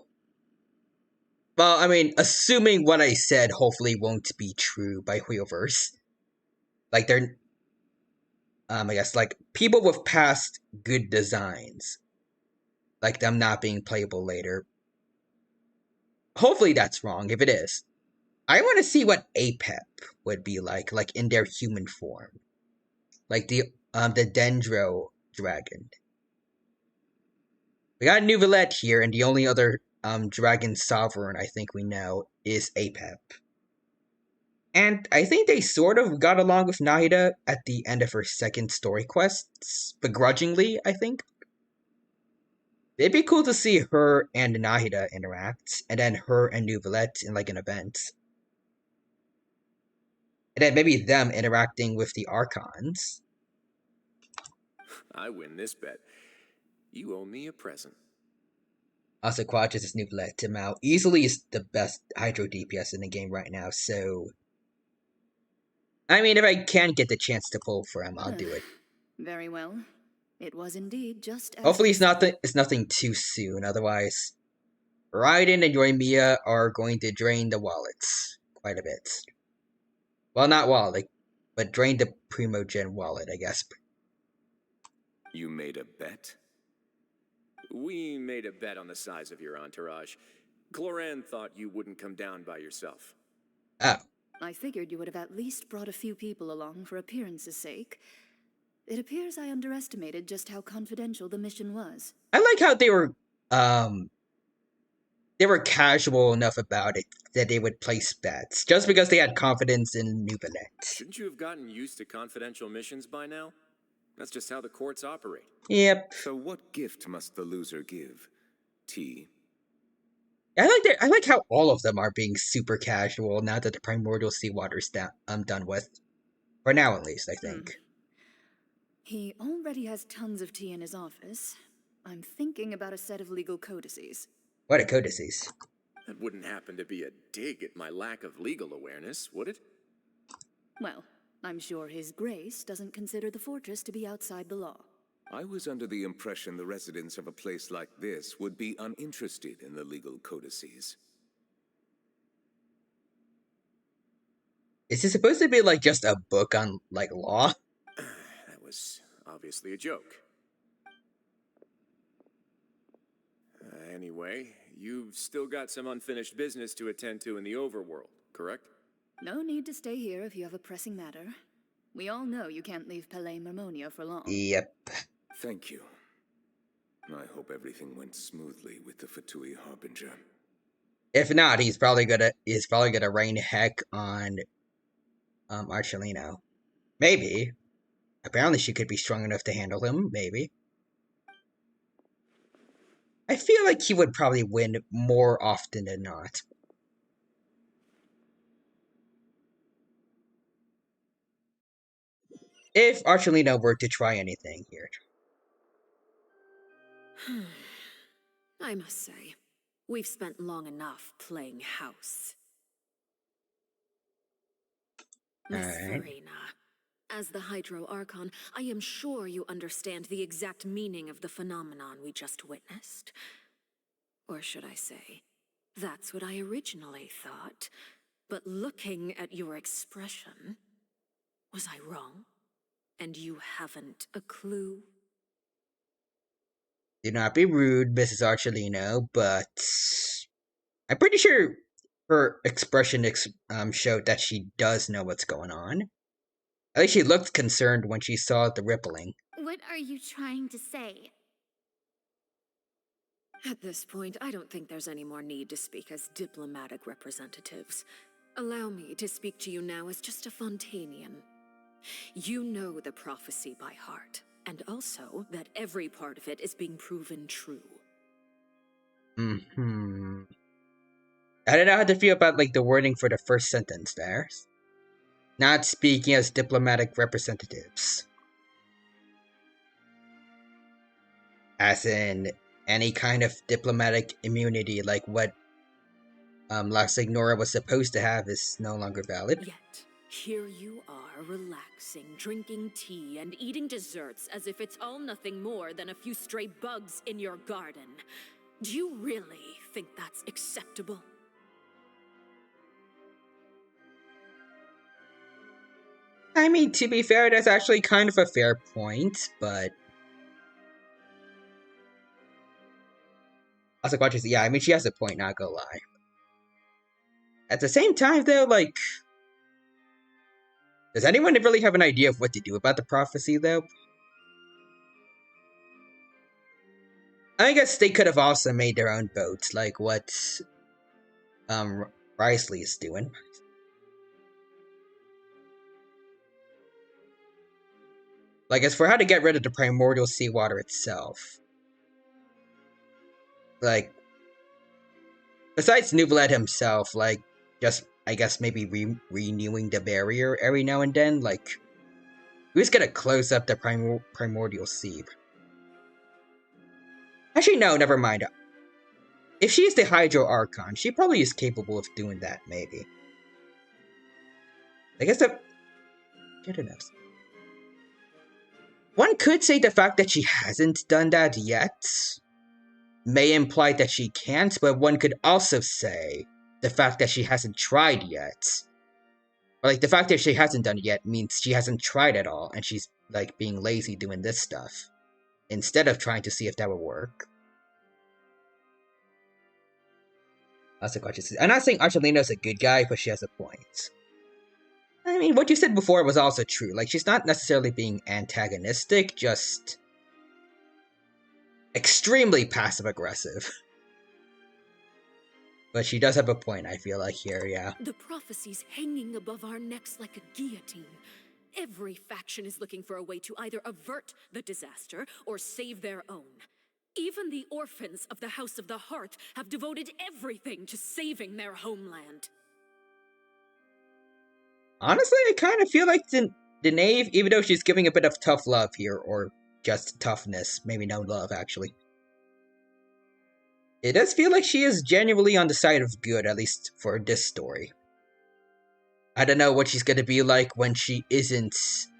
Well, I mean, assuming what I said hopefully won't be true by Wheelverse. Like, they're. I guess, like, people with past good designs. Like, them not being playable later. Hopefully that's wrong, if it is. I want to see what Apep would be like in their human form. Like the Dendro dragon. We got Nouvellette here, and the only other dragon sovereign I think we know is Apep. And I think they sort of got along with Nahida at the end of her second story quests, begrudgingly, I think. It'd be cool to see her and Nahida interact, and then her and Nouvellette in like an event. And then maybe them interacting with the Archons. I win this bet. You owe me a present. Also, Quadras is Nouvellette. Timao easily is the best Hydro DPS in the game right now, so... I mean, if I can get the chance to pull for him, I'll do it. Very well. It was indeed just as Hopefully you said. it's nothing too soon, otherwise... Raiden and Yoimiya are going to drain the wallets quite a bit. Well, not wallet, but drain the Primogen wallet, I guess. You made a bet? We made a bet on the size of your entourage. Cloran thought you wouldn't come down by yourself. Oh. I figured you would have at least brought a few people along for appearance's sake. It appears I underestimated just how confidential the mission was. I like how they were casual enough about it that they would place bets, just because they had confidence in Nouvellette. Shouldn't you have gotten used to confidential missions by now? That's just how the courts operate. Yep. So what gift must the loser give? Tea? I like how all of them are being super casual now that the primordial seawater's done with. For now, at least, I think. He already has tons of tea in his office. I'm thinking about a set of legal codices. What are codices? That wouldn't happen to be a dig at my lack of legal awareness, would it? Well, I'm sure His Grace doesn't consider the fortress to be outside the law. I was under the impression the residents of a place like this would be uninterested in the legal codices. Is it supposed to be like just a book on like law? That was obviously a joke. Anyway, you've still got some unfinished business to attend to in the overworld, correct? No need to stay here if you have a pressing matter. We all know you can't leave Palais Marmonia for long. Yep. Thank you. I hope everything went smoothly with the Fatui Harbinger. If not, he's probably gonna rain heck on Archelino. Maybe. Apparently she could be strong enough to handle him, maybe. I feel like he would probably win more often than not. If Archelino were to try anything here. I must say, we've spent long enough playing house. Miss Farina, as the Hydro Archon, I am sure you understand the exact meaning of the phenomenon we just witnessed. Or should I say, that's what I originally thought. But looking at your expression, was I wrong? And you haven't a clue? Do not be rude, Mrs. Archelino, but I'm pretty sure her expression showed that she does know what's going on. At least she looked concerned when she saw the rippling. What are you trying to say? At this point, I don't think there's any more need to speak as diplomatic representatives. Allow me to speak to you now as just a Fontanian. You know the prophecy by heart, and also that every part of it is being proven true. I don't know how to feel about like the wording for the first sentence there. Not speaking as diplomatic representatives. As in any kind of diplomatic immunity like what La Signora was supposed to have is no longer valid. Yet, here you are relaxing, drinking tea, and eating desserts as if it's all nothing more than a few stray bugs in your garden. Do you really think that's acceptable? I mean, to be fair, that's actually kind of a fair point, but... Also, yeah, I mean, she has a point, not gonna lie. At the same time, though, like... Does anyone really have an idea of what to do about the prophecy, though? I guess they could have also made their own boats, like what Risley is doing. Like, as for how to get rid of the primordial seawater itself, like, besides Nublad himself, like, just, I guess, maybe renewing the barrier every now and then, like, who's gonna close up the primordial sea? Actually, no, never mind. If she's the Hydro Archon, she probably is capable of doing that, maybe. I guess the... Get enough. One could say the fact that she hasn't done that yet may imply that she can't, but one could also say the fact that she hasn't tried yet. Or, like, the fact that she hasn't done it yet means she hasn't tried at all, and she's, like, being lazy doing this stuff, instead of trying to see if that would work. That's a question. I'm not saying Archelina's a good guy, but she has a point. I mean, what you said before was also true. Like, she's not necessarily being antagonistic, just extremely passive-aggressive. But she does have a point, I feel like, here, yeah. The prophecy's hanging above our necks like a guillotine. Every faction is looking for a way to either avert the disaster or save their own. Even the orphans of the House of the Hearth have devoted everything to saving their homeland. Honestly, I kind of feel like the knave, even though she's giving a bit of tough love here, or just toughness, maybe no love, actually. It does feel like she is genuinely on the side of good, at least for this story. I don't know what she's gonna be like when she isn't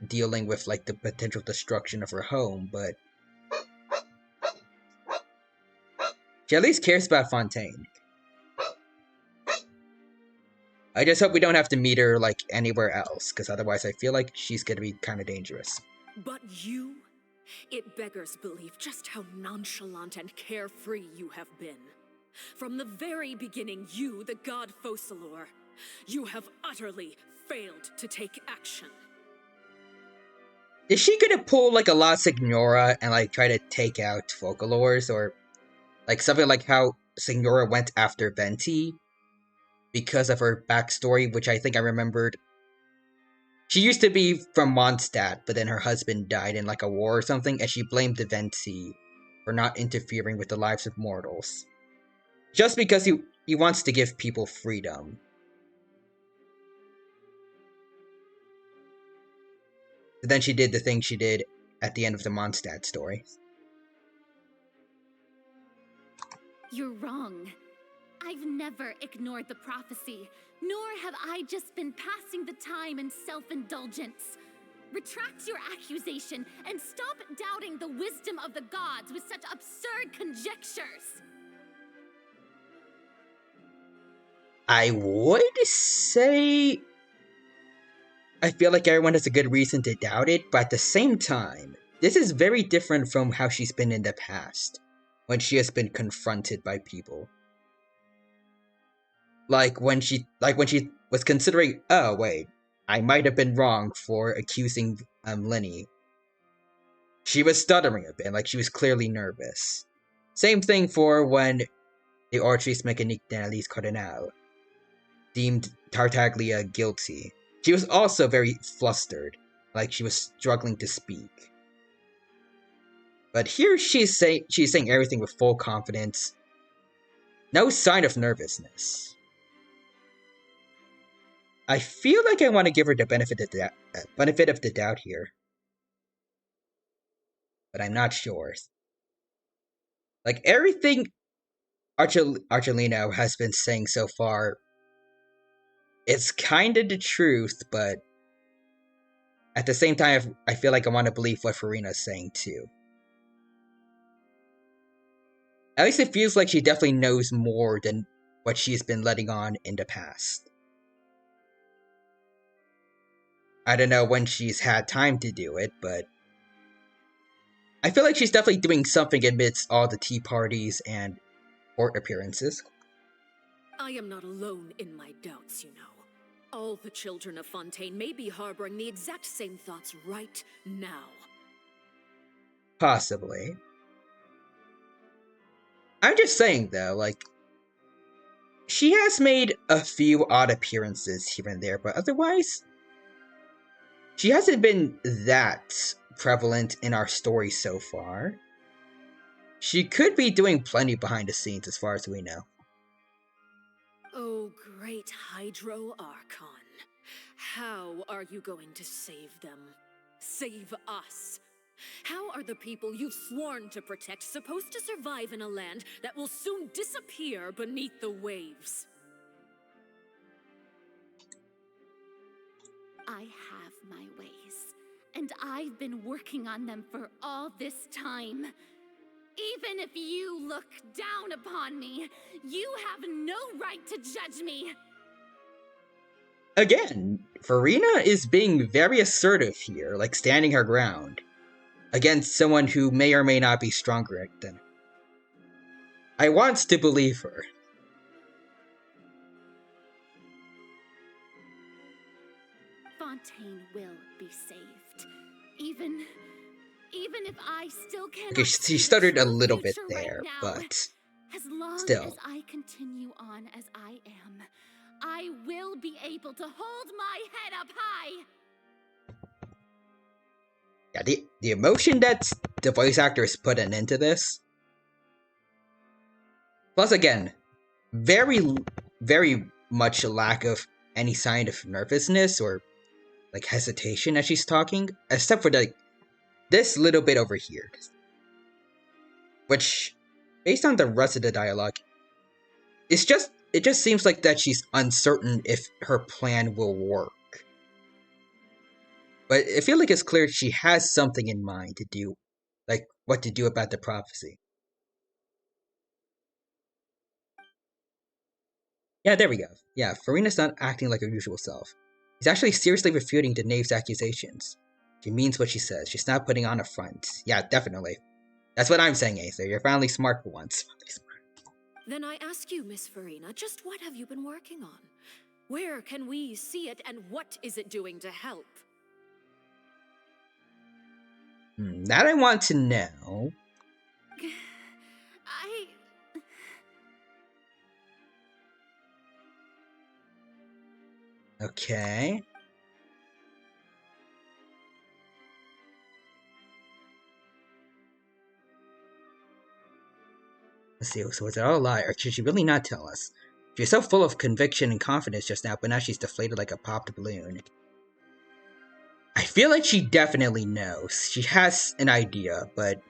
dealing with, like, the potential destruction of her home, but she at least cares about Fontaine. I just hope we don't have to meet her, like, anywhere else, because otherwise I feel like she's gonna be kind of dangerous. But you? It beggars belief just how nonchalant and carefree you have been. From the very beginning, you, the god Focalor, you have utterly failed to take action. Is she gonna pull, like, a La Signora and, like, try to take out Focalors, or, like, something like how Signora went after Venti because of her backstory, which I think I remembered. She used to be from Mondstadt, but then her husband died in, like, a war or something, and she blamed the Venti for not interfering with the lives of mortals. Just because he wants to give people freedom. But then she did the thing she did at the end of the Mondstadt story. You're wrong. I've never ignored the prophecy, nor have I just been passing the time in self-indulgence. Retract your accusation and stop doubting the wisdom of the gods with such absurd conjectures. I would say I feel like everyone has a good reason to doubt it, but at the same time, this is very different from how she's been in the past, when she has been confronted by people. Like when she was considering, oh wait, I might have been wrong for accusing Lenny. She was stuttering a bit, like she was clearly nervous. Same thing for when the Autrice Mécanique d'Analyse Cardinal deemed Tartaglia guilty. She was also very flustered, like she was struggling to speak. But here she's saying everything with full confidence. No sign of nervousness. I feel like I want to give her the benefit of the doubt here. But I'm not sure. Like, everything Archelino has been saying so far, it's kind of the truth, but at the same time, I feel like I want to believe what Farina's saying too. At least it feels like she definitely knows more than what she's been letting on in the past. I don't know when she's had time to do it, but I feel like she's definitely doing something amidst all the tea parties and court appearances. I am not alone in my doubts, you know. All the children of Fontaine may be harboring the exact same thoughts right now. Possibly. I'm just saying, though, like, she has made a few odd appearances here and there, but otherwise, she hasn't been that prevalent in our story so far. She could be doing plenty behind the scenes as far as we know. Oh, great Hydro Archon. How are you going to save them? Save us? How are the people you've sworn to protect supposed to survive in a land that will soon disappear beneath the waves? I have my ways, and I've been working on them for all this time. Even if you look down upon me, you have no right to judge me. Again, Farina is being very assertive here, like standing her ground against someone who may or may not be stronger than her. I want to believe her. Fontaine will be saved. Even if I still cannot. Okay, see she the stuttered a true little bit future there, right now. but As long still. as I continue on as I am, I will be able to hold my head up high. Yeah, the emotion that the voice actors put into this. Plus, again, very much a lack of any sign of nervousness or like hesitation as she's talking, except for this little bit over here, which, based on the rest of the dialogue, it just seems like that she's uncertain if her plan will work. But I feel like it's clear she has something in mind to do, like what to do about the prophecy. Yeah, there we go. Yeah, Farina's not acting like her usual self. She's actually seriously refuting the knave's accusations. She means what she says. She's not putting on a front. Yeah, definitely. That's what I'm saying, Aether. You're finally smart for once. Then I ask you, Miss Farina, just what have you been working on? Where can we see it, and what is it doing to help? That I want to know. Okay. Let's see, so was it all a lie, or should she really not tell us? She was so full of conviction and confidence just now, but now she's deflated like a popped balloon. I feel like she definitely knows. She has an idea, but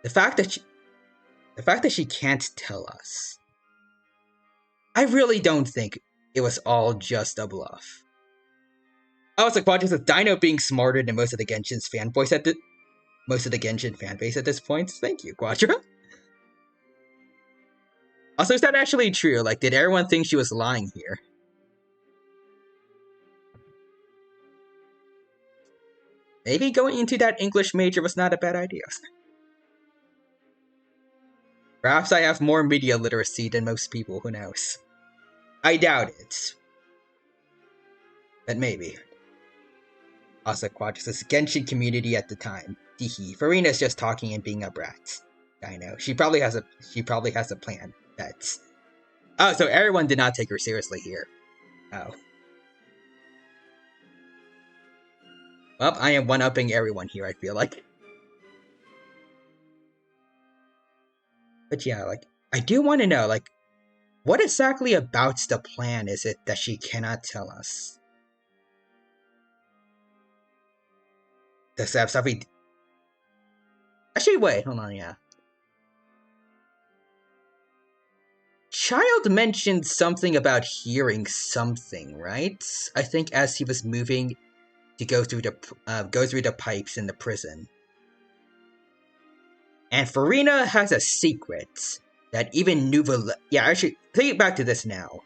the fact that she can't tell us, I really don't think it was all just a bluff. Also, Quadras with Dino being smarter than most of the Genshin fan base at this point. Thank you, Quadra. Also, is that actually true? Like, did everyone think she was lying here? Maybe going into that English major was not a bad idea. Perhaps I have more media literacy than most people, who knows? I doubt it. But maybe. Also, Quadras' Genshin community at the time. Teehee. Farina's just talking and being a brat. I know. She probably has a plan. That's... Oh, so everyone did not take her seriously here. Oh. Well, I am one-upping everyone here, I feel like. But yeah, like, I do want to know, like, what exactly about the plan is it that she cannot tell us? Does that have something... Actually, wait, hold on, yeah. Child mentioned something about hearing something, right? I think as he was moving to go through the pipes in the prison. And Farina has a secret that even Nouvelette... Yeah, actually, think back to this now.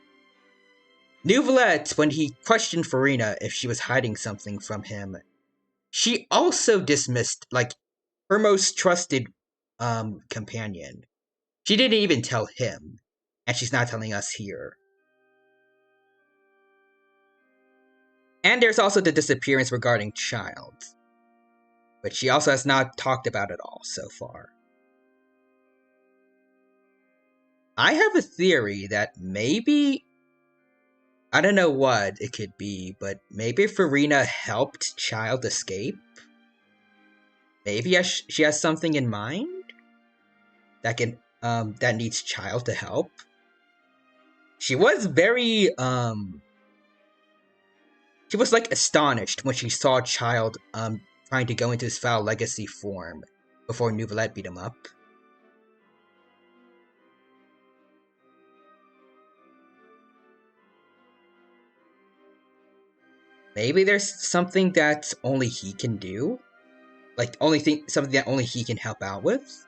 Nouvelette, when he questioned Farina if she was hiding something from him, she also dismissed, like, her most trusted companion. She didn't even tell him, and she's not telling us here. And there's also the disappearance regarding Child, but she also has not talked about it all so far. I have a theory that maybe I don't know what it could be, but maybe Farina helped Child escape? Maybe she has something in mind that can that needs Child to help. She was very she was like astonished when she saw Child trying to go into his foul legacy form before Nouvellette beat him up. Maybe there's something that only he can do? Like, something that only he can help out with?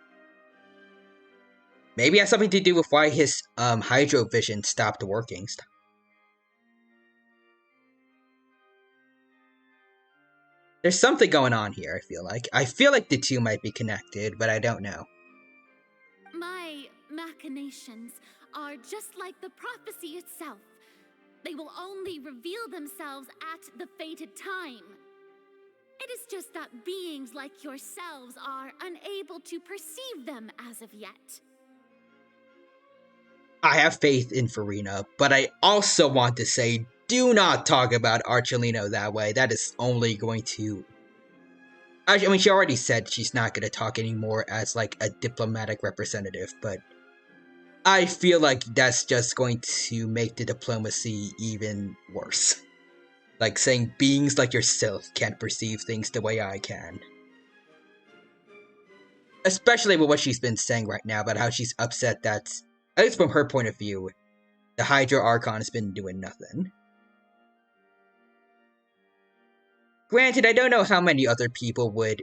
Maybe it has something to do with why his hydro vision stopped working. There's something going on here, I feel like. I feel like the two might be connected, but I don't know. My machinations are just like the prophecy itself. They will only reveal themselves at the fated time. It is just that beings like yourselves are unable to perceive them as of yet. I have faith in Farina, but I also want to say, do not talk about Archelino that way. That is only going to... I mean, she already said she's not going to talk anymore as, like, a diplomatic representative, but I feel like that's just going to make the diplomacy even worse. Like, saying beings like yourself can't perceive things the way I can. Especially with what she's been saying right now about how she's upset that, at least from her point of view, the Hydro Archon has been doing nothing. Granted, I don't know how many other people would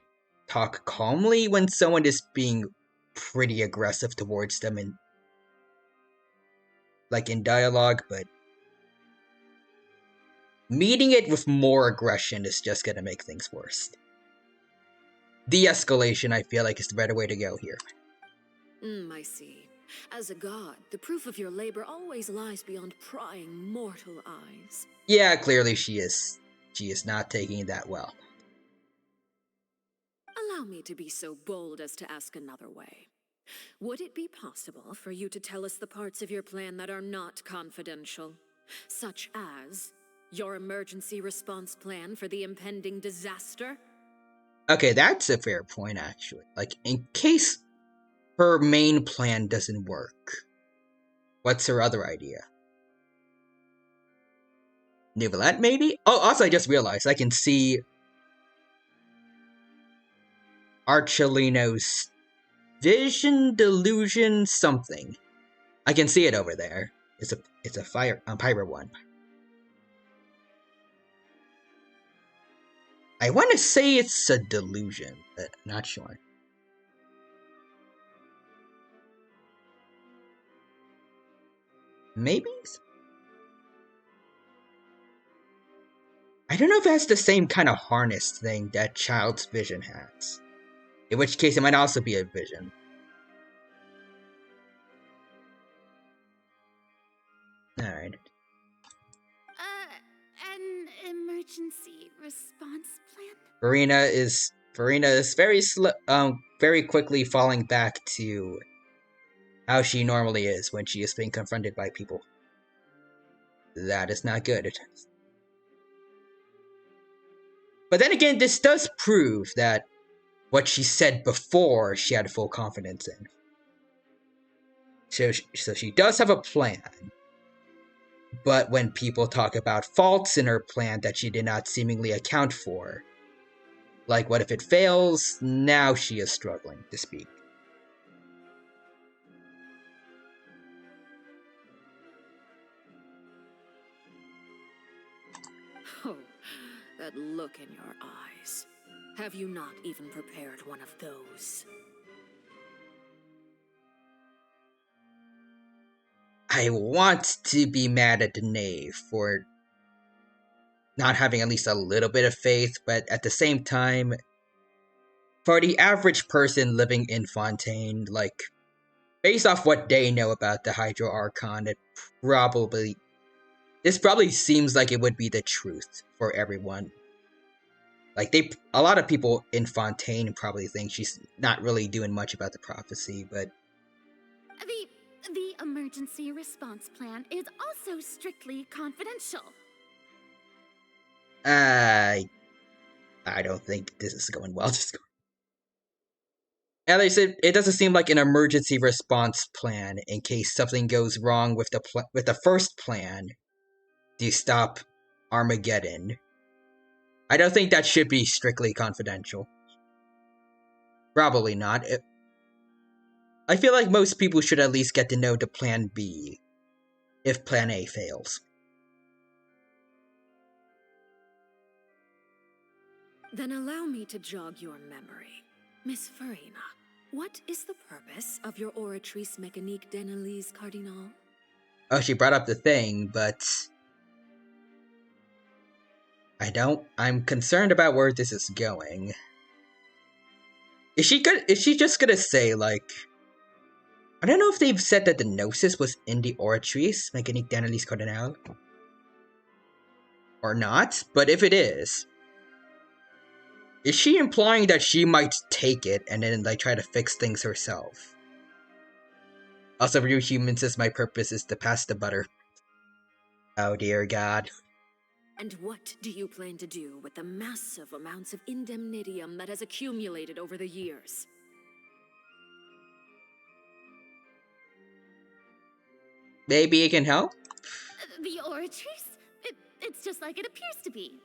talk calmly when someone is being pretty aggressive towards them in, like, in dialogue, but meeting it with more aggression is just gonna make things worse. De-escalation, I feel like, is the better way to go here. I see. As a god, the proof of your labor always lies beyond prying mortal eyes. Yeah, clearly she is. She is not taking it that well. Allow me to be so bold as to ask another way. Would it be possible for you to tell us the parts of your plan that are not confidential? Such as your emergency response plan for the impending disaster? Okay, that's a fair point, actually. Like, in case her main plan doesn't work, what's her other idea? Nouvellette, maybe? Oh, also, I just realized I can see Archelino's vision, delusion, something. I can see it over there. It's a Pyro one. I want to say it's a delusion, but not sure. Maybe? I don't know if it has the same kind of harness thing that Child's vision has. In which case, it might also be a vision. Alright. An emergency response plan? Farina is very quickly falling back to how she normally is when she is being confronted by people. That is not good. But then again, this does prove that what she said before she had full confidence in. So she does have a plan. But when people talk about faults in her plan that she did not seemingly account for, like what if it fails, now she is struggling to speak. Oh, that look in your eyes. Have you not even prepared one of those? I want to be mad at the knave for not having at least a little bit of faith, but at the same time, for the average person living in Fontaine, like, based off what they know about the Hydro Archon, this probably seems like it would be the truth for everyone. Like, a lot of people in Fontaine probably think she's not really doing much about the prophecy, but... The emergency response plan is also strictly confidential. I don't think this is going well. Just go. At least it doesn't seem like an emergency response plan in case something goes wrong with the first plan to stop Armageddon. I don't think that should be strictly confidential. Probably not. I feel like most people should at least get to know the plan B if plan A fails. Then allow me to jog your memory. Miss Farina, what is the purpose of your Oratrice Mécanique d'Analyse Cardinal? Oh, she brought up the thing, but I'm concerned about where this is going. Is she just gonna say, like, I don't know if they've said that the Gnosis was in the Oratrice Mécanique d'Analyse Cardinal or not, but if it is she implying that she might take it and then, like, try to fix things herself? Also, Real Human says my purpose is to pass the butter. Oh dear God. And what do you plan to do with the massive amounts of indemnitium that has accumulated over the years? Maybe it can help? The Oratrice? It's just like it appears to be.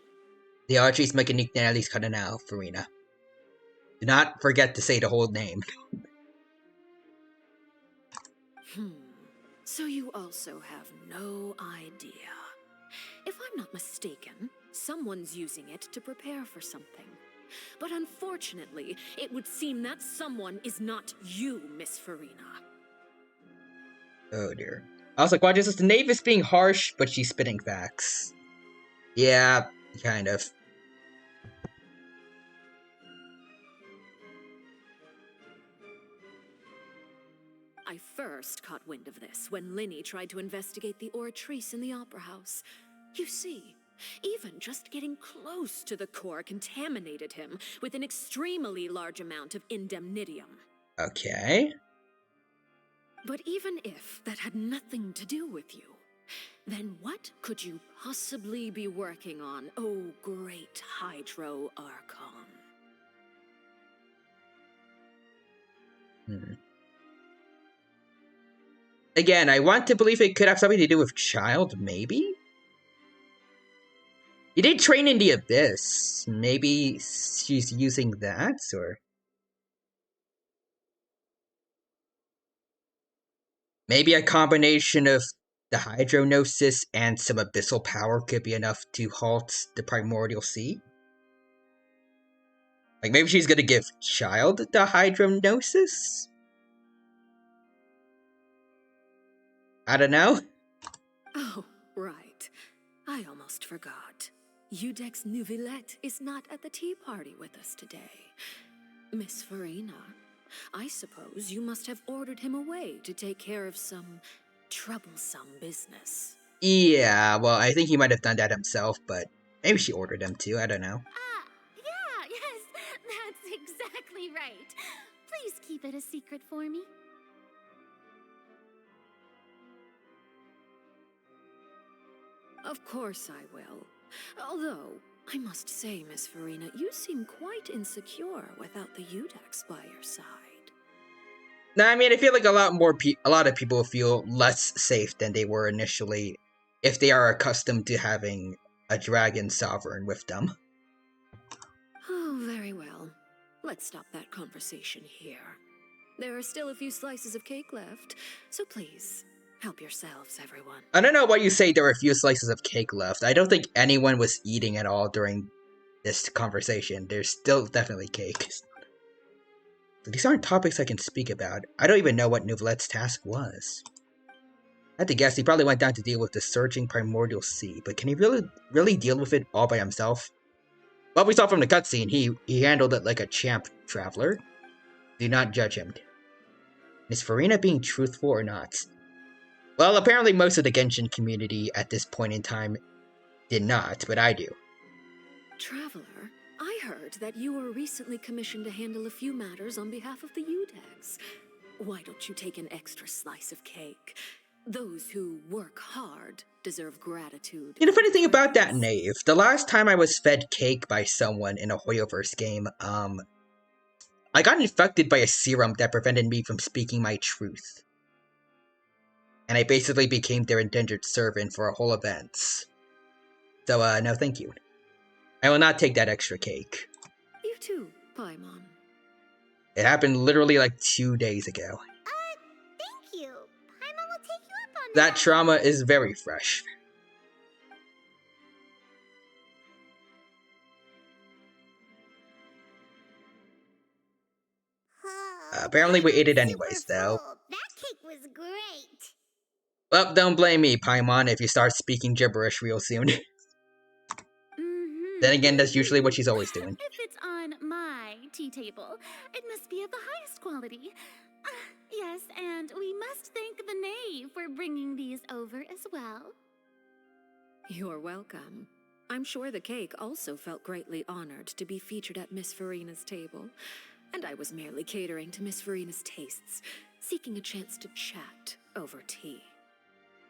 The Oratrice Mécanique d'Analyse Cardinal, Farina. Do not forget to say the whole name. So you also have no idea. If I'm not mistaken, someone's using it to prepare for something. But unfortunately, it would seem that someone is not you, Miss Farina. Oh dear. I was like, why just the knave is being harsh, but she's spitting facts. Yeah, kind of. I first caught wind of this when Linny tried to investigate the Oratrice in the Opera House. You see, even just getting close to the core contaminated him with an extremely large amount of indemnitium. Okay. But even if that had nothing to do with you, then what could you possibly be working on, oh great Hydro Archon? Again, I want to believe it could have something to do with Child, maybe? He did train in the Abyss. Maybe she's using that, or... Maybe a combination of the Hydronosis and some abyssal power could be enough to halt the Primordial Sea? Like, maybe she's gonna give Child the Hydronosis? I don't know. Oh, right. I almost forgot. Udex Nouvillette is not at the tea party with us today. Miss Farina, I suppose you must have ordered him away to take care of some troublesome business. Yeah, well, I think he might have done that himself, but maybe she ordered him to, I don't know. Yeah, yes, that's exactly right. Please keep it a secret for me. Of course I will. Although, I must say, Miss Farina, you seem quite insecure without the Udex by your side. No, I mean, I feel like a lot of people feel less safe than they were initially if they are accustomed to having a dragon sovereign with them. Oh, very well. Let's stop that conversation here. There are still a few slices of cake left, so please, help yourselves, everyone. I don't know why you say there were a few slices of cake left. I don't think anyone was eating at all during this conversation. There's still definitely cake. These aren't topics I can speak about. I don't even know what Nouvellette's task was. I had to guess he probably went down to deal with the surging primordial sea, but can he really deal with it all by himself? Well, we saw from the cutscene, he handled it like a champ, traveler. Do not judge him. Is Farina being truthful or not? Well, apparently most of the Genshin community at this point in time did not, but I do. Traveler, I heard that you were recently commissioned to handle a few matters on behalf of the Udex. Why don't you take an extra slice of cake? Those who work hard deserve gratitude. You know, funny thing about that praise. knave, the last time I was fed cake by someone in a Hoyoverse game, I got infected by a serum that prevented me from speaking my truth. And I basically became their indentured servant for a whole event. So, no thank you. I will not take that extra cake. You too, Paimon. It happened literally like 2 days ago. Thank you. Paimon will take you up on That trauma is very fresh. Apparently we ate it anyways, though. That cake was great. Well, don't blame me, Paimon, if you start speaking gibberish real soon. Then again, that's usually what she's always doing. If it's on my tea table, it must be of the highest quality. Yes, and we must thank the knave for bringing these over as well. You're welcome. I'm sure the cake also felt greatly honored to be featured at Miss Farina's table. And I was merely catering to Miss Farina's tastes, seeking a chance to chat over tea.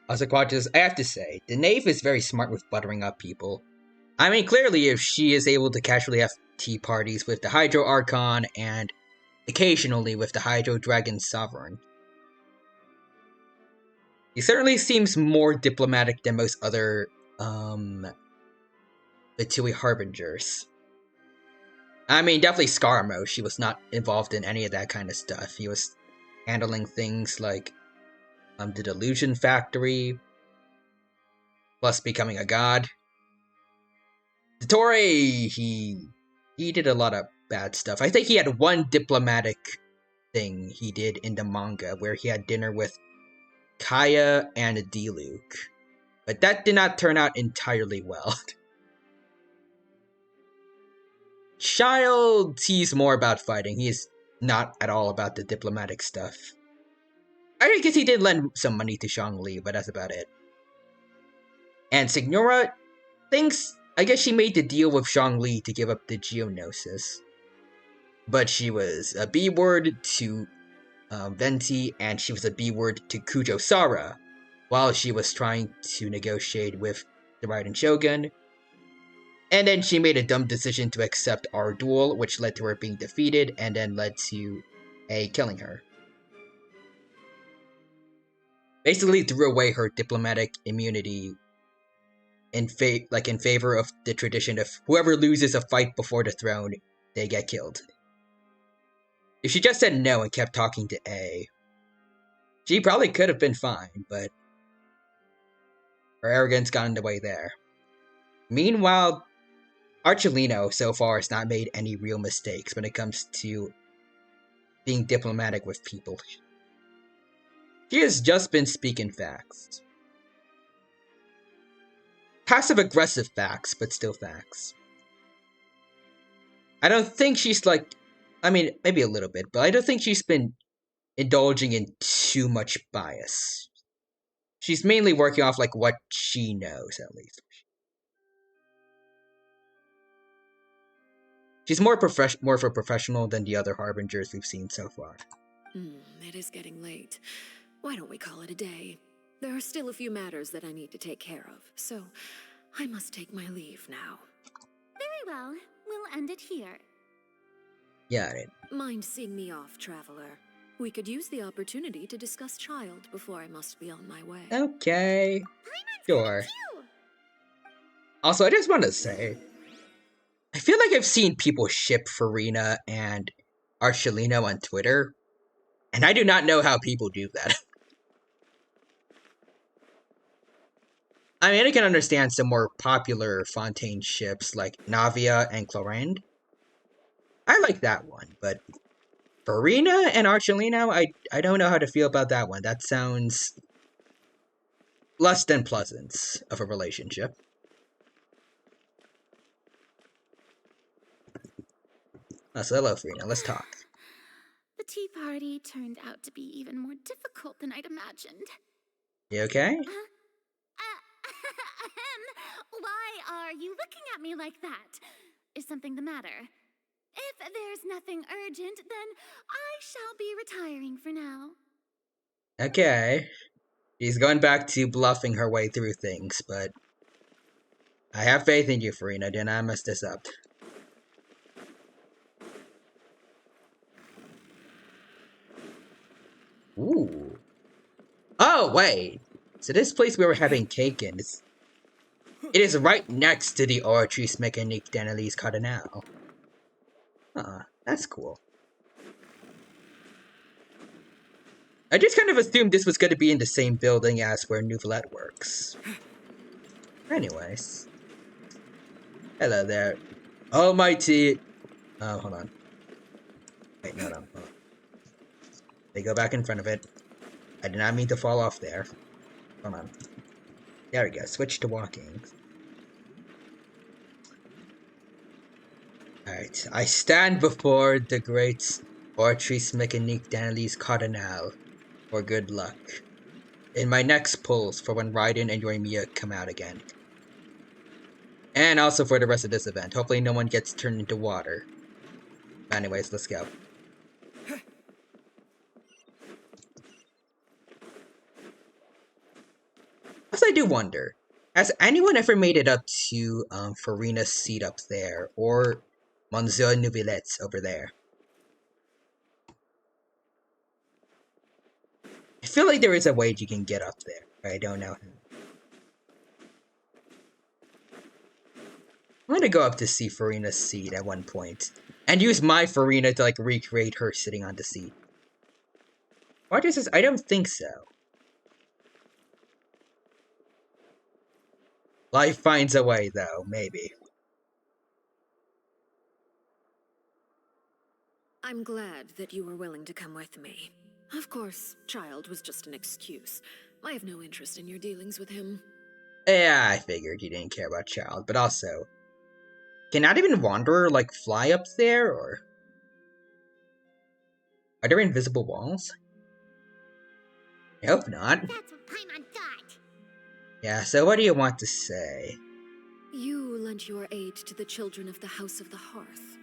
Asaquatches, I have to say, the knave is very smart with buttering up people. I mean, clearly if she is able to casually have tea parties with the Hydro Archon and occasionally with the Hydro Dragon Sovereign. He certainly seems more diplomatic than most other, Vitui Harbingers. I mean, definitely Scarmo, she was not involved in any of that kind of stuff. He was handling things like, the Delusion Factory, plus becoming a god. Dottore, he did a lot of bad stuff. I think he had one diplomatic thing he did in the manga, where he had dinner with Kaya and Diluc. But that did not turn out entirely well. Child, he's more about fighting. He is not at all about the diplomatic stuff. I guess he did lend some money to Zhongli, but that's about it. And Signora thinks, I guess she made the deal with Zhongli to give up the Geonosis. But she was a B-word to Venti, and she was a B-word to Kujo Sara, while she was trying to negotiate with the Raiden Shogun. And then she made a dumb decision to accept our duel, which led to her being defeated, and then led to A killing her. Basically threw away her diplomatic immunity in favor of the tradition of whoever loses a fight before the throne, they get killed. If she just said no and kept talking to A, she probably could have been fine, but her arrogance got in the way there. Meanwhile, Archelino so far has not made any real mistakes when it comes to being diplomatic with people. She has just been speaking facts. Passive-aggressive facts, but still facts. I don't think she's I mean, maybe a little bit, but I don't think she's been indulging in too much bias. She's mainly working off what she knows, at least. She's more of a professional than the other Harbingers we've seen so far. It is getting late. Why don't we call it a day? There are still a few matters that I need to take care of, so I must take my leave now. Very well. We'll end it here. Got it. Mind seeing me off, traveler? We could use the opportunity to discuss Child before I must be on my way. Okay. Sure. Also, I just want to say, I feel like I've seen people ship Farina and Archelino on Twitter, and I do not know how people do that. I mean, I can understand some more popular Fontaine ships like Navia and Clorinde. I like that one, but Farina and Archelino, I don't know how to feel about that one. That sounds less than pleasant of a relationship. So hello, Farina. Let's talk. The tea party turned out to be even more difficult than I'd imagined. You okay? Why are you looking at me like that? Is something the matter? If there's nothing urgent, then I shall be retiring for now. Okay. She's going back to bluffing her way through things, but I have faith in you, Farina. Do not mess this up. Ooh. Oh, wait. So this place we were having cake in, it is right next to the Ortrice Mécanique d'Analyse Cardinal. Huh, that's cool. I just kind of assumed this was going to be in the same building as where Nouvellette works. Anyways. Hello there. Almighty. Oh, hold on. Wait, no. Hold on. They go back in front of it. I did not mean to fall off there. Hold on. There we go. Switch to walking. Alright. I stand before the great Ortrice Mécanique d'Analyse Cardinal for good luck. In my next pulls for when Raiden and Yoimiya come out again. And also for the rest of this event. Hopefully no one gets turned into water. Anyways, let's go. As I do wonder, has anyone ever made it up to Farina's seat up there, or Monsieur Nouvellet's over there? I feel like there is a way you can get up there, but I don't know. I'm gonna go up to see Farina's seat at one point, and use my Farina to like recreate her sitting on the seat. Why does this? I don't think so. Life finds a way, though, maybe. I'm glad that you were willing to come with me. Of course, Child was just an excuse. I have no interest in your dealings with him. Yeah, I figured you didn't care about Child, but also... Can not even Wanderer, like, fly up there, or... Are there invisible walls? I hope not. That's what Paimon thought. Yeah, so what do you want to say? You lent your aid to the children of the House of the Hearth.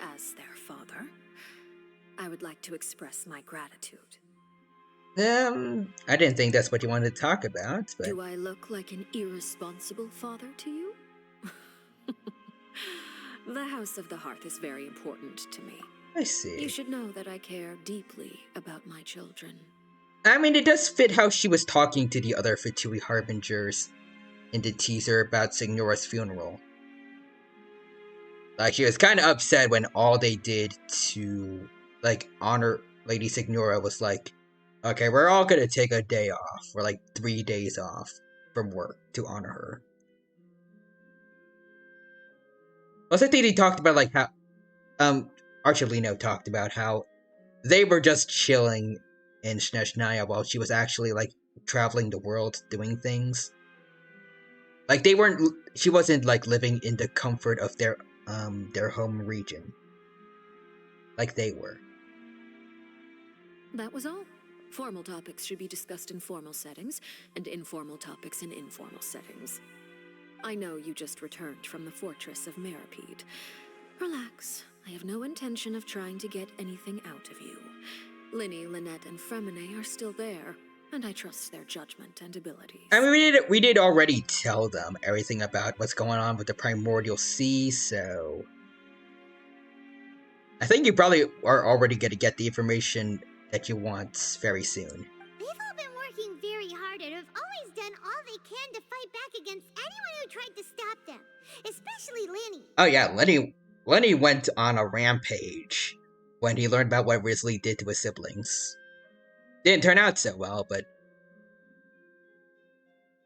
As their father, I would like to express my gratitude. I didn't think that's what you wanted to talk about, but... Do I look like an irresponsible father to you? The House of the Hearth is very important to me. I see. You should know that I care deeply about my children. I mean, it does fit how she was talking to the other Fatui Harbingers in the teaser about Signora's funeral. Like, she was kind of upset when all they did to, like, honor Lady Signora was like, okay, we're all gonna take a day off, or like 3 days off from work to honor her. Plus, I think they talked about, like, how, Archelino talked about how they were just chilling in Snezhnaya while she was actually, like, traveling the world doing things. Like, she wasn't, like, living in the comfort of their home region. Like they were. That was all. Formal topics should be discussed in formal settings, and informal topics in informal settings. I know you just returned from the fortress of Meripede. Relax. I have no intention of trying to get anything out of you. Linny, Lynette, and Fremine are still there, and I trust their judgment and abilities. I mean, we did already tell them everything about what's going on with the Primordial Sea, so... I think you probably are already going to get the information that you want very soon. They've all been working very hard and have always done all they can to fight back against anyone who tried to stop them. Especially Linny. Oh yeah, Lenny went on a rampage when he learned about what Risley did to his siblings. Didn't turn out so well, but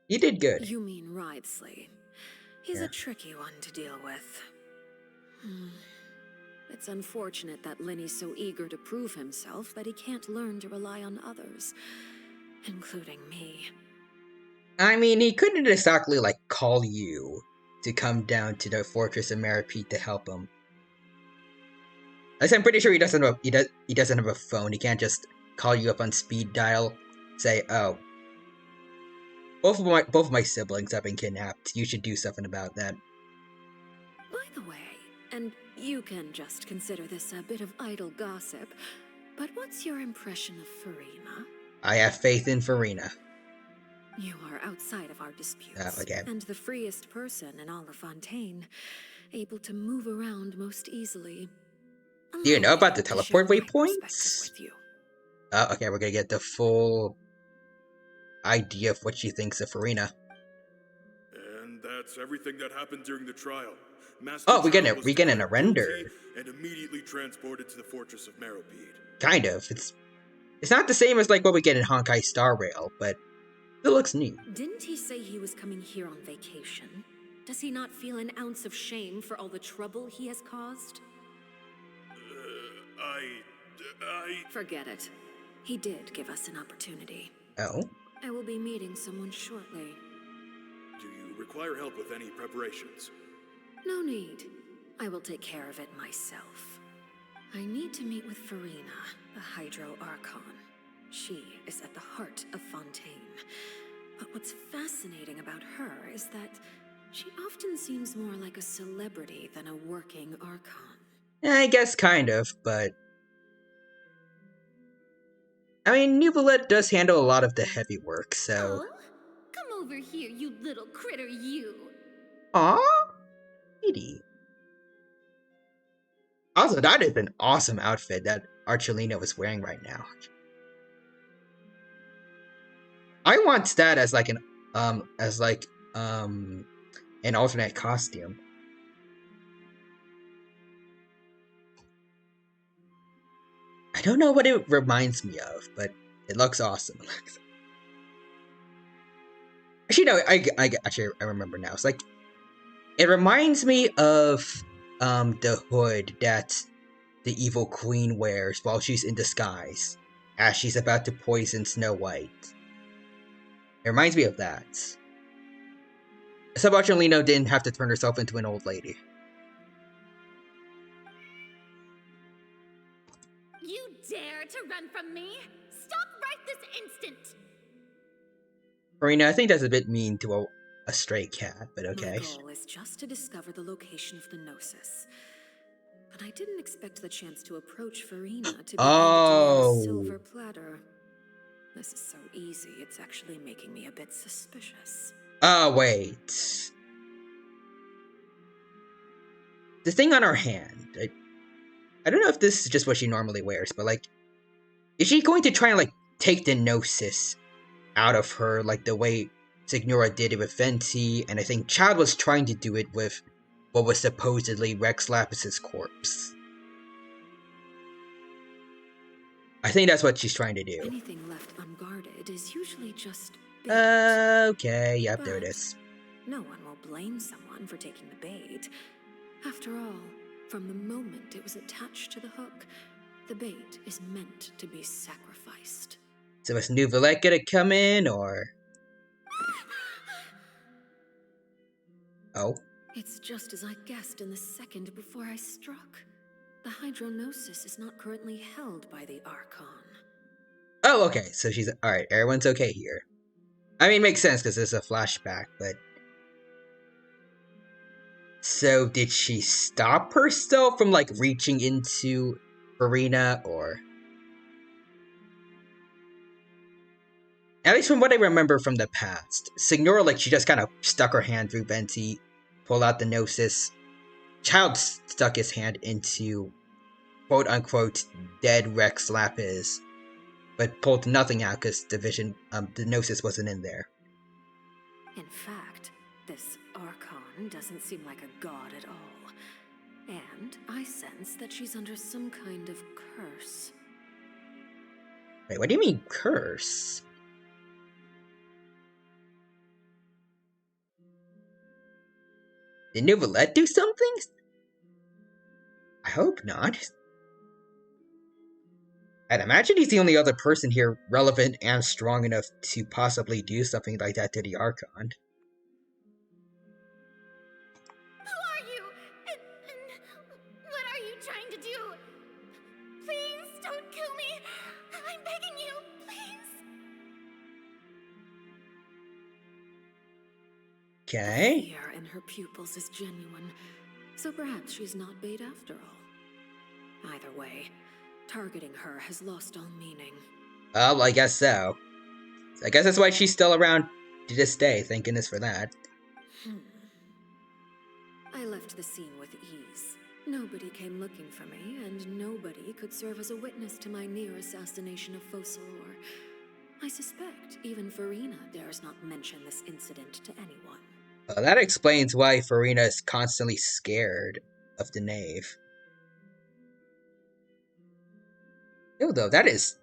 he did good. You mean Wriothesley. He's a tricky one to deal with. It's unfortunate that Linny's so eager to prove himself that he can't learn to rely on others, including me. I mean, he couldn't exactly, like, call you to come down to the Fortress of Meripede to help him. I'm pretty sure he doesn't have a phone. He can't just call you up on speed dial, say, "Oh, both of my siblings have been kidnapped. You should do something about that." By the way, And you can just consider this a bit of idle gossip, but what's your impression of Farina? I have faith in Farina. You are outside of our disputes, Okay. and the freest person in all of Fontaine, able to move around most easily. Do you know about the To share teleport my perspective waypoints? with you. Okay, we're gonna get the full idea of what she thinks of Farina. And that's everything that happened during the trial. Master Oh, we Chao was get a declared render. guilty and immediately transported to the fortress of Meropide. Kind of. It's not the same as like what we get in Honkai Star Rail, but it looks neat. Didn't he say he was coming here on vacation? Does he not feel an ounce of shame for all the trouble he has caused? Forget it. He did give us an opportunity. Oh? I will be meeting someone shortly. Do you require help with any preparations? No need. I will take care of it myself. I need to meet with Farina, the Hydro Archon. She is at the heart of Fontaine. But what's fascinating about her is that she often seems more like a celebrity than a working Archon. I guess kind of, but I mean, Neuvillette does handle a lot of the heavy work, so... Oh, come over here, you little critter, you. Aww? Lady. Also, that is an awesome outfit that Archelina was wearing right now. I want that as like an alternate costume. I don't know what it reminds me of, but it looks awesome. Actually, no, I remember now. It's like it reminds me of the hood that the evil queen wears while she's in disguise, as she's about to poison Snow White. It reminds me of that. Except Archelina didn't have to turn herself into an old lady. You dare to run from me? Stop right this instant! Farina, I think that's a bit mean to a stray cat, but okay. My goal is just to discover the location of the Gnosis. But I didn't expect the chance to approach Farina to be handed to me on a silver platter. This is so easy, it's actually making me a bit suspicious. Wait. The thing on her hand, I don't know if this is just what she normally wears, but like, is she going to try and like take the Gnosis out of her like the way Signora did it with Venti, and I think Chad was trying to do it with what was supposedly Rex Lapis's corpse. I think that's what she's trying to do. Anything left unguarded is usually just bait. Okay, yep, there it is. No one will blame someone for taking the bait. After all, from the moment it was attached to the hook, the bait is meant to be sacrificed. So is Neuvillette gonna come in, or... Oh? It's just as I guessed in the second before I struck. The Hydrognosis is not currently held by the Archon. Oh, okay, so she's... Alright, everyone's okay here. I mean, it makes sense because it's a flashback, but... So, did she stop herself from, like, reaching into Farina, or... At least from what I remember from the past, Signora, like, she just kind of stuck her hand through Venti, pulled out the Gnosis. Child stuck his hand into, quote-unquote, dead Rex Lapis, but pulled nothing out because the Gnosis wasn't in there. In fact, this Archon doesn't seem like a god at all. And I sense that she's under some kind of curse. Wait, what do you mean, curse? Did Neuvillette do something? I hope not. I'd imagine he's the only other person here relevant and strong enough to possibly do something like that to the Archon. Who are you? And what are you trying to do? Please don't kill me. I'm begging you, please. Okay. The fear in her pupils is genuine. So perhaps she's not bait after all. Either way, targeting her has lost all meaning. Well, I guess so. I guess that's why she's still around to this day, thank goodness for that. I left the scene with ease. Nobody came looking for me, and nobody could serve as a witness to my near assassination of Focalor. I suspect even Farina dares not mention this incident to anyone. That explains why Farina is constantly scared of the knave. Still, though, that is...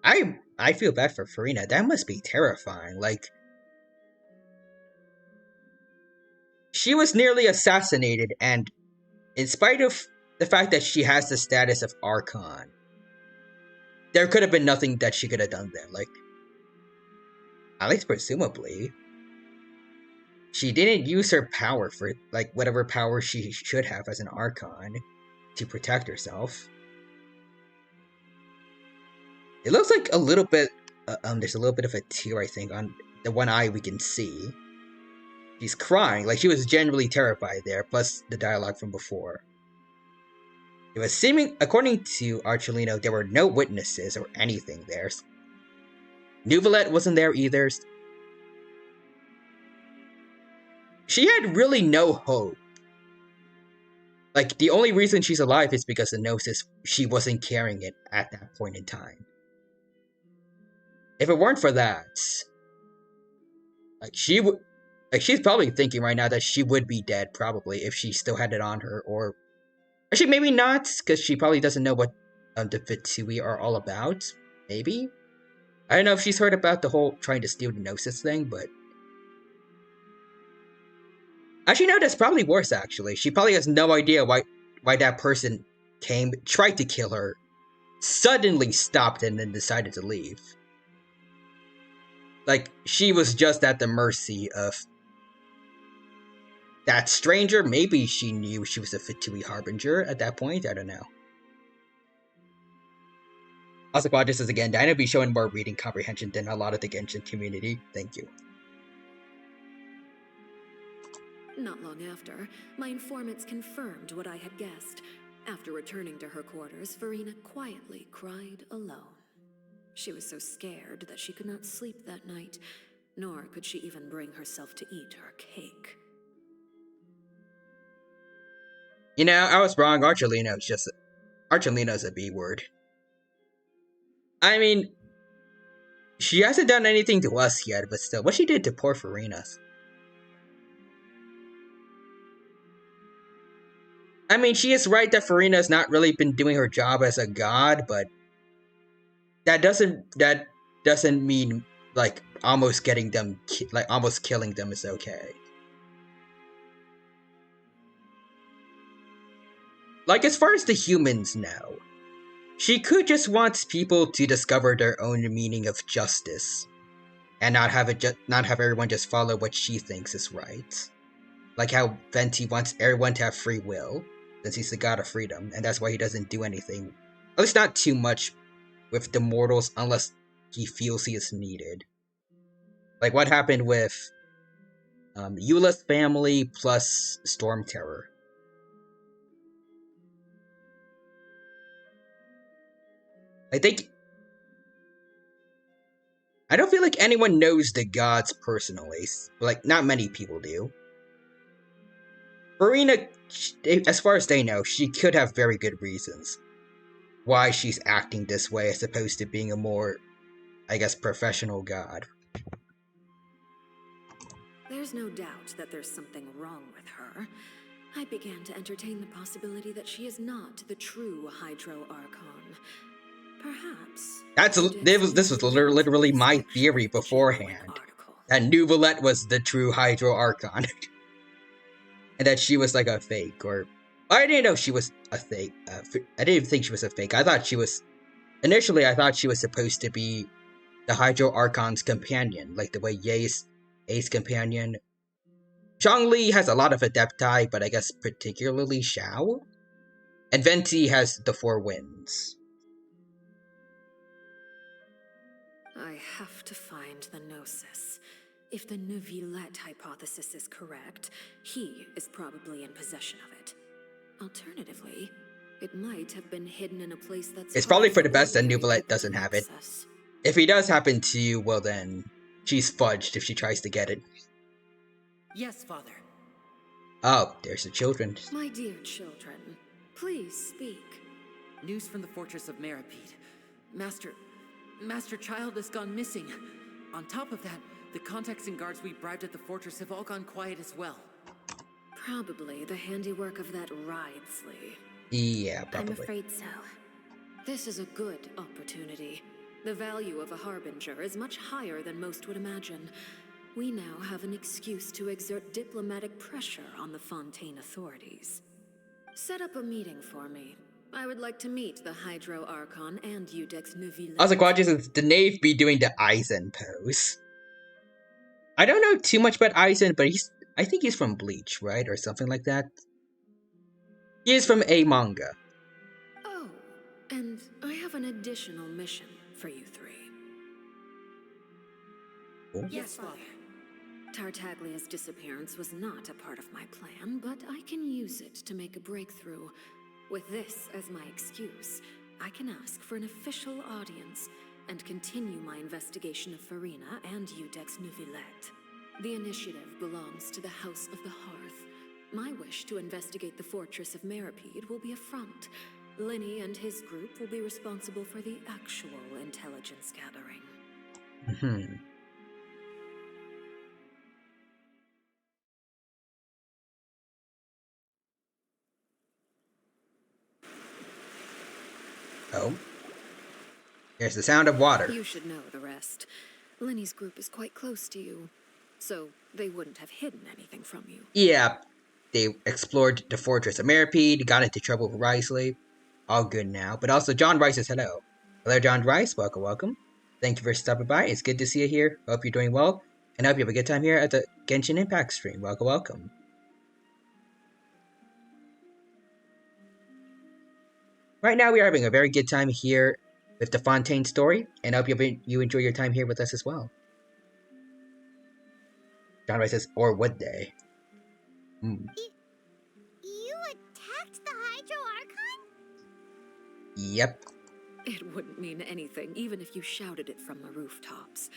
I feel bad for Farina. That must be terrifying. Like, she was nearly assassinated, and in spite of the fact that she has the status of Archon, there could have been nothing that she could have done there. Like, at least presumably, she didn't use her power for, like, whatever power she should have as an Archon to protect herself. It looks like a little bit, there's a little bit of a tear, I think, on the one eye we can see. She's crying, like she was genuinely terrified there, plus the dialogue from before. It was seeming, according to Archelino, there were no witnesses or anything there. Nuvolette wasn't there either. She had really no hope. Like, the only reason she's alive is because the Gnosis, she wasn't carrying it at that point in time. If it weren't for that, like, she's probably thinking right now that she would be dead, probably, if she still had it on her, or... Actually, maybe not, because she probably doesn't know what the Vitsui are all about. Maybe? I don't know if she's heard about the whole trying to steal the Gnosis thing, but... Actually, no, that's probably worse, actually. She probably has no idea why that person tried to kill her, suddenly stopped and then decided to leave. Like, she was just at the mercy of that stranger. Maybe she knew she was a Vitsui Harbinger at that point, I don't know. Also, apologies again, Dino be showing more reading comprehension than a lot of the Genshin community. Thank you. Not long after, my informants confirmed what I had guessed. After returning to her quarters, Farina quietly cried alone. She was so scared that she could not sleep that night, nor could she even bring herself to eat her cake. You know, I was wrong. Archelino's a B-word. I mean, she hasn't done anything to us yet, but still, what she did to poor Farina. I mean, she is right that Farina's not really been doing her job as a god, but that doesn't mean, like, almost killing them is okay. Like, as far as the humans know, she could just want people to discover their own meaning of justice, and not have everyone just follow what she thinks is right. Like how Venti wants everyone to have free will, since he's the god of freedom, and that's why he doesn't do anything, at least not too much, with the mortals unless he feels he is needed. Like what happened with Eula's family plus Storm Terror. I don't feel like anyone knows the gods personally. Like, not many people do. Farina, as far as they know, she could have very good reasons why she's acting this way as opposed to being a more, I guess, professional god. There's no doubt that there's something wrong with her. I began to entertain the possibility that she is not the true Hydro Archon. Perhaps... This was literally my theory beforehand. That Nuvolette was the true Hydro Archon. And that she was like a fake, or... I didn't know she was a fake. I didn't think she was a fake. Initially, I thought she was supposed to be the Hydro Archon's companion, like the way Ye's companion. Zhongli has a lot of Adepti, but I guess particularly Xiao. And Venti has the Four Winds. I have to find the Gnosis. If the Neuvillette hypothesis is correct, he is probably in possession of it. Alternatively, it might have been hidden in a place that's It's probably hard for the best that ordinary Neuvillette people doesn't to have it. access. If he does happen to, well then, she's fudged if she tries to get it. Yes, Father. Oh, there's the children. My dear children, please speak. News from the fortress of Meripede. Master Child has gone missing. On top of that, the contacts and guards we bribed at the fortress have all gone quiet as well. Probably the handiwork of that Ridesley. Yeah, I'm probably. afraid so. This is a good opportunity. The value of a harbinger is much higher than most would imagine. We now have an excuse to exert diplomatic pressure on the Fontaine authorities. Set up a meeting for me. I would like to meet the Hydro Archon and Eudex Neuvillette. I was like, watching since the Knave be doing the Aizen pose. I don't know too much about Aizen, but I think he's from Bleach, right? Or something like that. He is from a manga. Oh, and I have an additional mission for you three. Oh. Yes, Father. Tartaglia's disappearance was not a part of my plan, but I can use it to make a breakthrough. With this as my excuse, I can ask for an official audience and continue my investigation of Farina and Eudex Neuvillette. The initiative belongs to the House of the Hearth. My wish to investigate the fortress of Meripede will be a front. Lenny and his group will be responsible for the actual intelligence gathering. Oh. There's the sound of water. You should know the rest. Lenny's group is quite close to you, so they wouldn't have hidden anything from you. Yeah, they explored the fortress of Meripede, got into trouble with Risley. All good now. But also, John Rice says hello. Hello, John Rice. Welcome, welcome. Thank you for stopping by. It's good to see you here. Hope you're doing well. And I hope you have a good time here at the Genshin Impact stream. Welcome, welcome. Right now, we are having a very good time here with the Fontaine story. And I hope you enjoy your time here with us as well. John Rice says, or would they? You attacked the Hydro Archon? Yep. It wouldn't mean anything, even if you shouted it from the rooftops.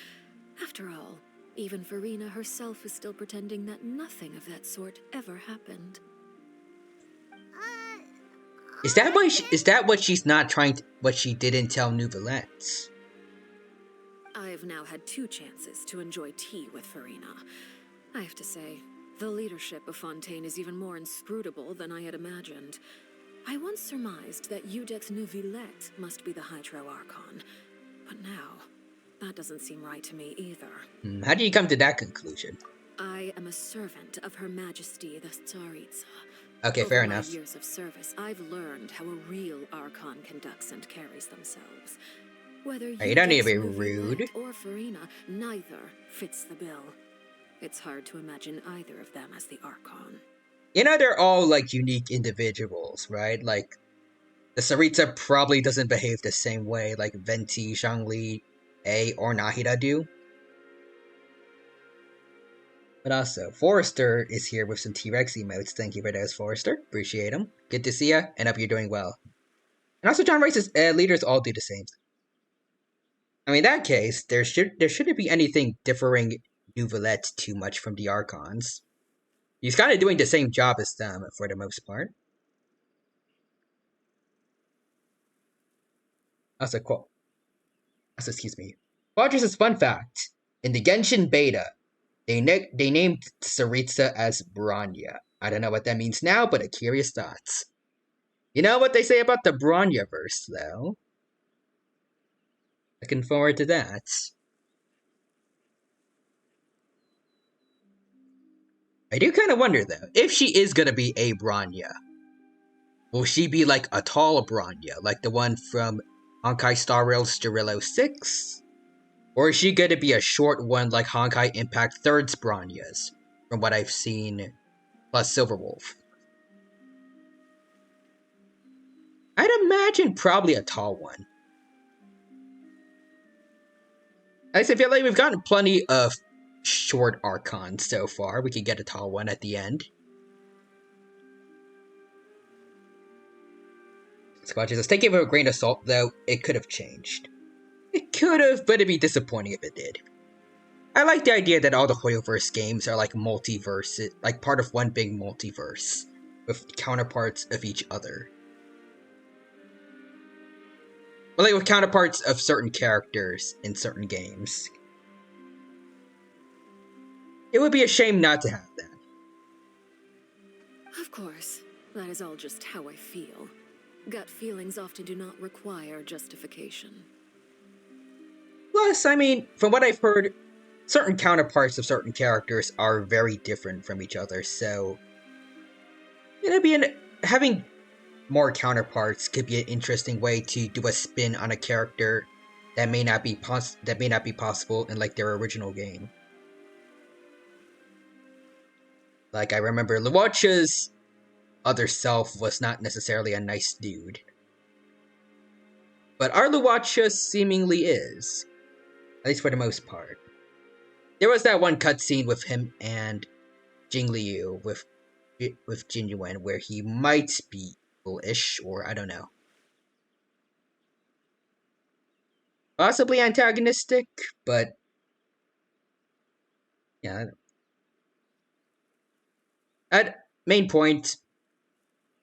After all, even Farina herself is still pretending that nothing of that sort ever happened. Is that what she's not trying to, what she didn't tell Neuvillette? I've now had 2 chances to enjoy tea with Farina. I have to say, the leadership of Fontaine is even more inscrutable than I had imagined. I once surmised that Eudex Neuvillette must be the Hydro Archon, but now, that doesn't seem right to me either. How do you come to that conclusion? I am a servant of Her Majesty the Tsaritsa. Okay, fair enough. Over my years of service, I've learned how a real Archon conducts and carries themselves. Whether You don't need to be Eudex rude. Neuvillette or Farina, neither fits the bill. It's hard to imagine either of them as the Archon. You know, they're all, like, unique individuals, right? Like, the Tsaritsa probably doesn't behave the same way like Venti, Zhongli, A, or Nahida do. But also, Forrester is here with some T-Rex emotes. Thank you for those, Forrester. Appreciate them. Good to see ya, and hope you're doing well. And also, John Rice's leaders all do the same. I mean, in that case, there shouldn't be anything differing Neuvillette too much from the Archons. He's kind of doing the same job as them, for the most part. Also, excuse me. Fortress's fun fact. In the Genshin beta, they named Tsaritsa as Bronya. I don't know what that means now, but a curious thought. You know what they say about the Bronya-verse, though? Looking forward to that. I do kind of wonder, though, if she is going to be a Bronya, will she be like a tall Bronya, like the one from Honkai Star Rail Sterilo 6? Or is she going to be a short one like Honkai Impact 3rd's Bronyas, from what I've seen, plus Silverwolf? I'd imagine probably a tall one. I feel like we've gotten plenty of short archons so far. We could get a tall one at the end. Squatches, let's take it with a grain of salt, though. It could have changed. It could have, but it'd be disappointing if it did. I like the idea that all the Hoyoverse games are like multiverse, like part of one big multiverse, with counterparts of each other. Well, like with counterparts of certain characters in certain games. It would be a shame not to have that. Of course, that is all just how I feel. Gut feelings often do not require justification. Plus, I mean, from what I've heard, certain counterparts of certain characters are very different from each other, so having more counterparts could be an interesting way to do a spin on a character that may not be possible in like their original game. Like I remember Luwacha's other self was not necessarily a nice dude, but our Luwacha seemingly is, at least for the most part. There was that one cutscene with him and Jingliu with Jinyuan where he might be evil-ish, or I don't know. Possibly antagonistic, but yeah. At main point,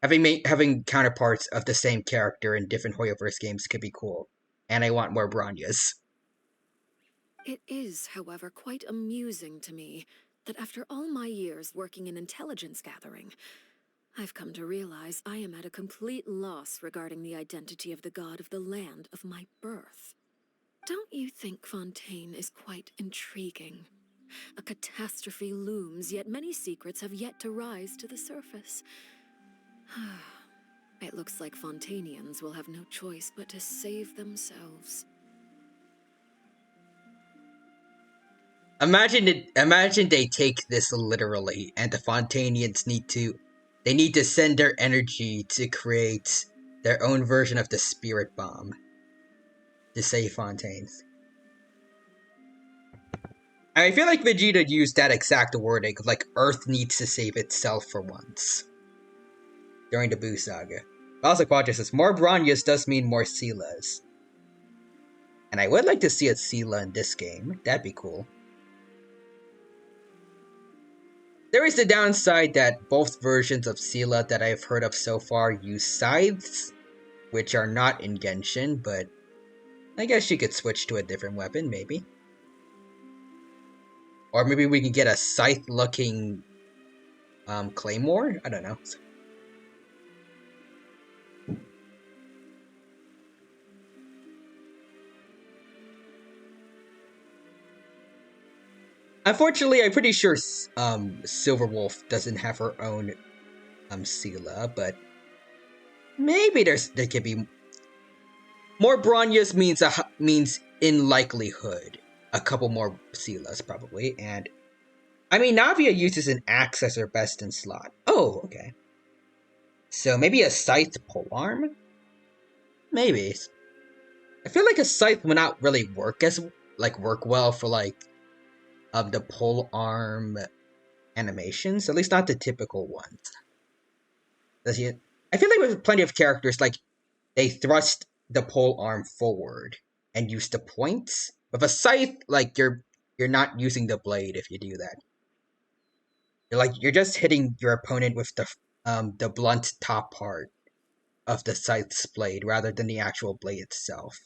having counterparts of the same character in different Hoyoverse games could be cool, and I want more Bronyas. It is, however, quite amusing to me that after all my years working in intelligence gathering, I've come to realize I am at a complete loss regarding the identity of the god of the land of my birth. Don't you think Fontaine is quite intriguing? A catastrophe looms, yet many secrets have yet to rise to the surface. It looks like Fontainians will have no choice but to save themselves. Imagine they take this literally, and the Fontainians need to send their energy to create their own version of the spirit bomb to save Fontaine. I feel like Vegeta used that exact wording, like Earth needs to save itself for once during the Buu Saga. Also, Quadra says more Bronyas does mean more Seelas, and I would like to see a Seela in this game. That'd be cool. There is the downside that both versions of Seela that I've heard of so far use scythes, which are not in Genshin, but I guess you could switch to a different weapon, maybe. Or maybe we can get a scythe-looking claymore? I don't know. Unfortunately, I'm pretty sure Silverwolf doesn't have her own Seela, but maybe there could be more Bronyas means in likelihood a couple more Seelas probably, and I mean Navia uses an axe as her best in slot. Oh, okay. So maybe a scythe polearm? Maybe. I feel like a scythe would not really work well for the pole arm animations, at least not the typical ones. I feel like with plenty of characters, like they thrust the pole arm forward and use the points. With a scythe, like you're not using the blade if you do that. You're just hitting your opponent with the blunt top part of the scythe's blade rather than the actual blade itself.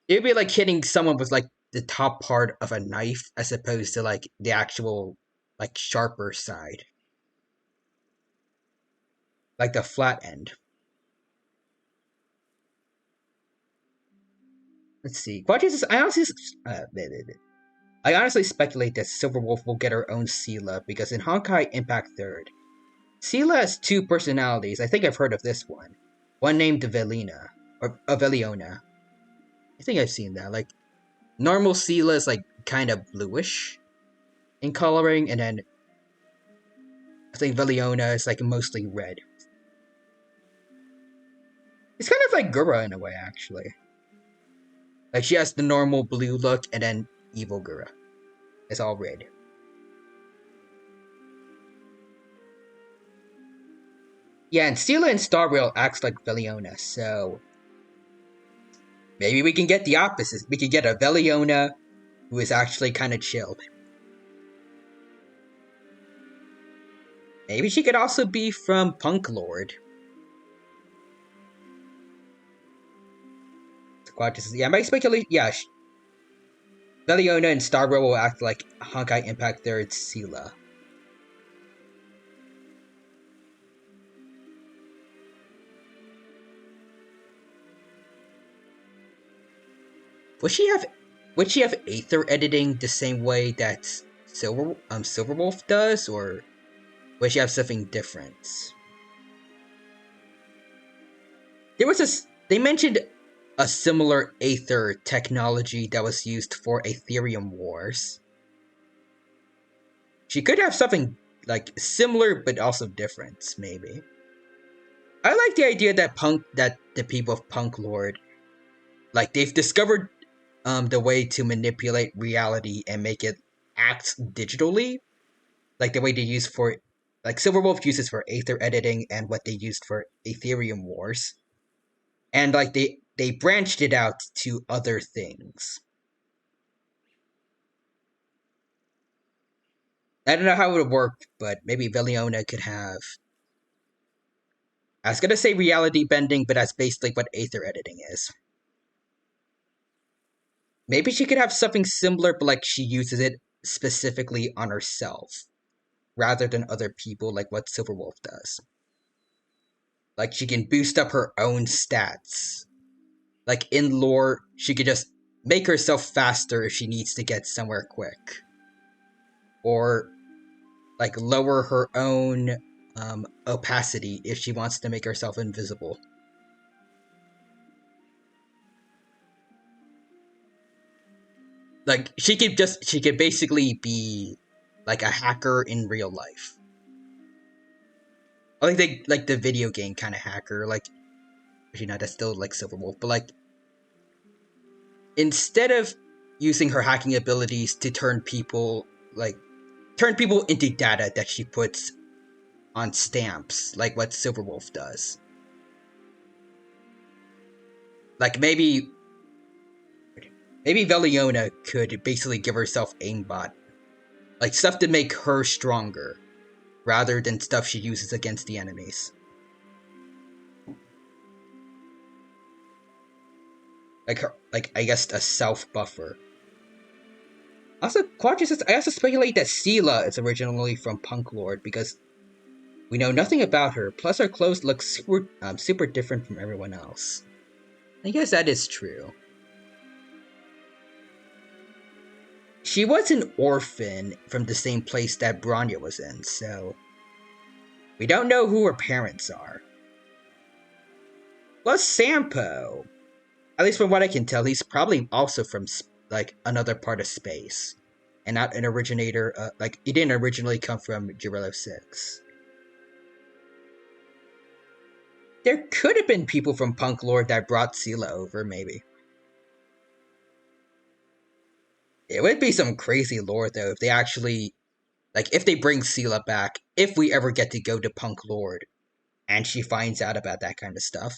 It would be like hitting someone with like the top part of a knife as opposed to like the actual like sharper side. Like the flat end. Let's see. I honestly speculate that Silverwolf will get her own Seela because in Honkai Impact 3rd, Seela has two personalities. I think I've heard of this one. One named Velina or Veliona. I think I've seen that. Like normal Seela is like kind of bluish in coloring, and then I think Veliona is like mostly red. It's kind of like Gura in a way, actually. Like, she has the normal blue look, and then Evil Gura. It's all red. Yeah, and Sela and Starrail acts like Veliona, so maybe we can get the opposite. We could get a Veliona who is actually kind of chill. Maybe she could also be from Punk Lord. Yeah, my speculation. Yeah, Veliona and Starrail will act like Honkai Impact 3rd Sela. Would she have Aether editing the same way that Silverwolf does, or would she have something different? They mentioned a similar Aether technology that was used for Aetherium Wars. She could have something like similar but also different, maybe. I like the idea that the people of Punk Lord, like, they've discovered the way to manipulate reality and make it act digitally, like the way they use for, like, Silverwolf uses for Aether editing and what they used for Aetherium Wars, and like they branched it out to other things. I don't know how it would work, but maybe Veliona could have. I was gonna say reality bending, but that's basically what Aether editing is. Maybe she could have something similar, but like she uses it specifically on herself, rather than other people, like what Silverwolf does. Like, she can boost up her own stats. Like, in lore, she could just make herself faster if she needs to get somewhere quick. Or, like, lower her own opacity if she wants to make herself invisible. Like, she could basically be like a hacker in real life. I think like the video game kind of hacker, like, actually no, that's still like Silverwolf, but like, instead of using her hacking abilities to turn people into data that she puts on stamps, like what Silverwolf does. Like, maybe Veliona could basically give herself aimbot. Like, stuff to make her stronger, rather than stuff she uses against the enemies. Like I guess a self-buffer. Also, Quadri says, I also speculate that Sela is originally from Punk Lord, because we know nothing about her, plus her clothes look super different from everyone else. I guess that is true. She was an orphan from the same place that Bronya was in, so we don't know who her parents are. Plus Sampo, at least from what I can tell, he's probably also from like another part of space, and not an originator. Like, he didn't originally come from Jirello 6. There could have been people from Punk Lord that brought Sela over, maybe. It would be some crazy lore, though, if they actually, like, if they bring Sela back, if we ever get to go to Punk Lord, and she finds out about that kind of stuff.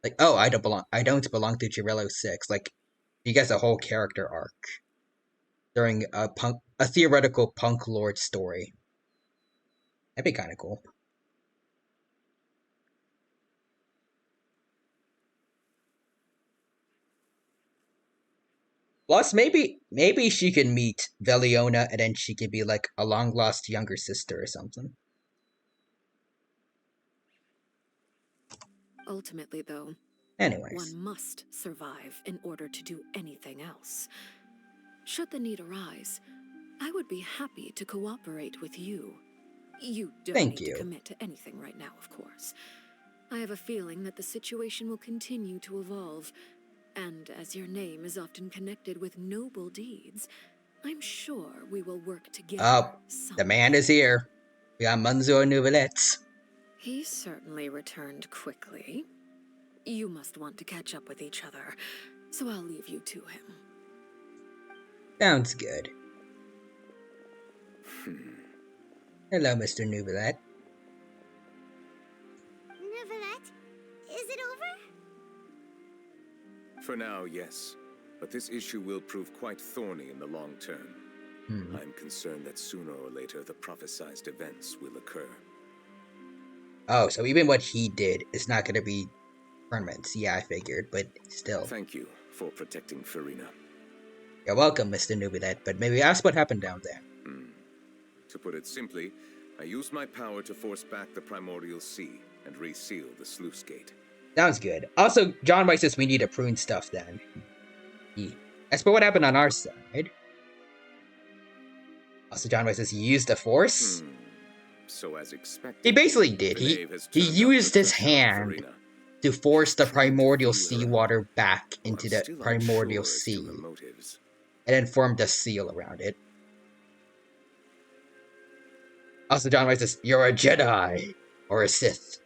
Like, oh, I don't belong to Jirello 6. Like, you get a whole character arc during a theoretical Punk Lord story. That'd be kind of cool. Plus, maybe she can meet Veliona, and then she could be like a long-lost younger sister or something. Ultimately, though, anyways, one must survive in order to do anything else. Should the need arise, I would be happy to cooperate with you. You don't need to commit to anything right now, of course. I have a feeling that the situation will continue to evolve, and as your name is often connected with noble deeds, I'm sure we will work together. Oh, the man is here. We got Manzo Nouvellette. He certainly returned quickly. You must want to catch up with each other. so I'll leave you to him. Sounds good. Hello, Mr. Nubilet. Neuvillette, is it over? For now, yes. But this issue will prove quite thorny in the long term. I'm concerned that sooner or later the prophesized events will occur. Oh, so even what he did is not going to be permanent. Yeah, I figured, but still. Thank you for protecting Farina. You're welcome, Mr. Nubilet, but maybe ask what happened down there. To put it simply, I used my power to force back the primordial sea and reseal the sluice gate. Sounds good. Also, John White says we need to prune stuff then. As for what happened on our side... Also, John White says he used the Force. So as expected, He basically did. He used his hand to force the primordial seawater back into the primordial sea, and then formed a seal around it. Also, John White says, "You're a Jedi, or a Sith,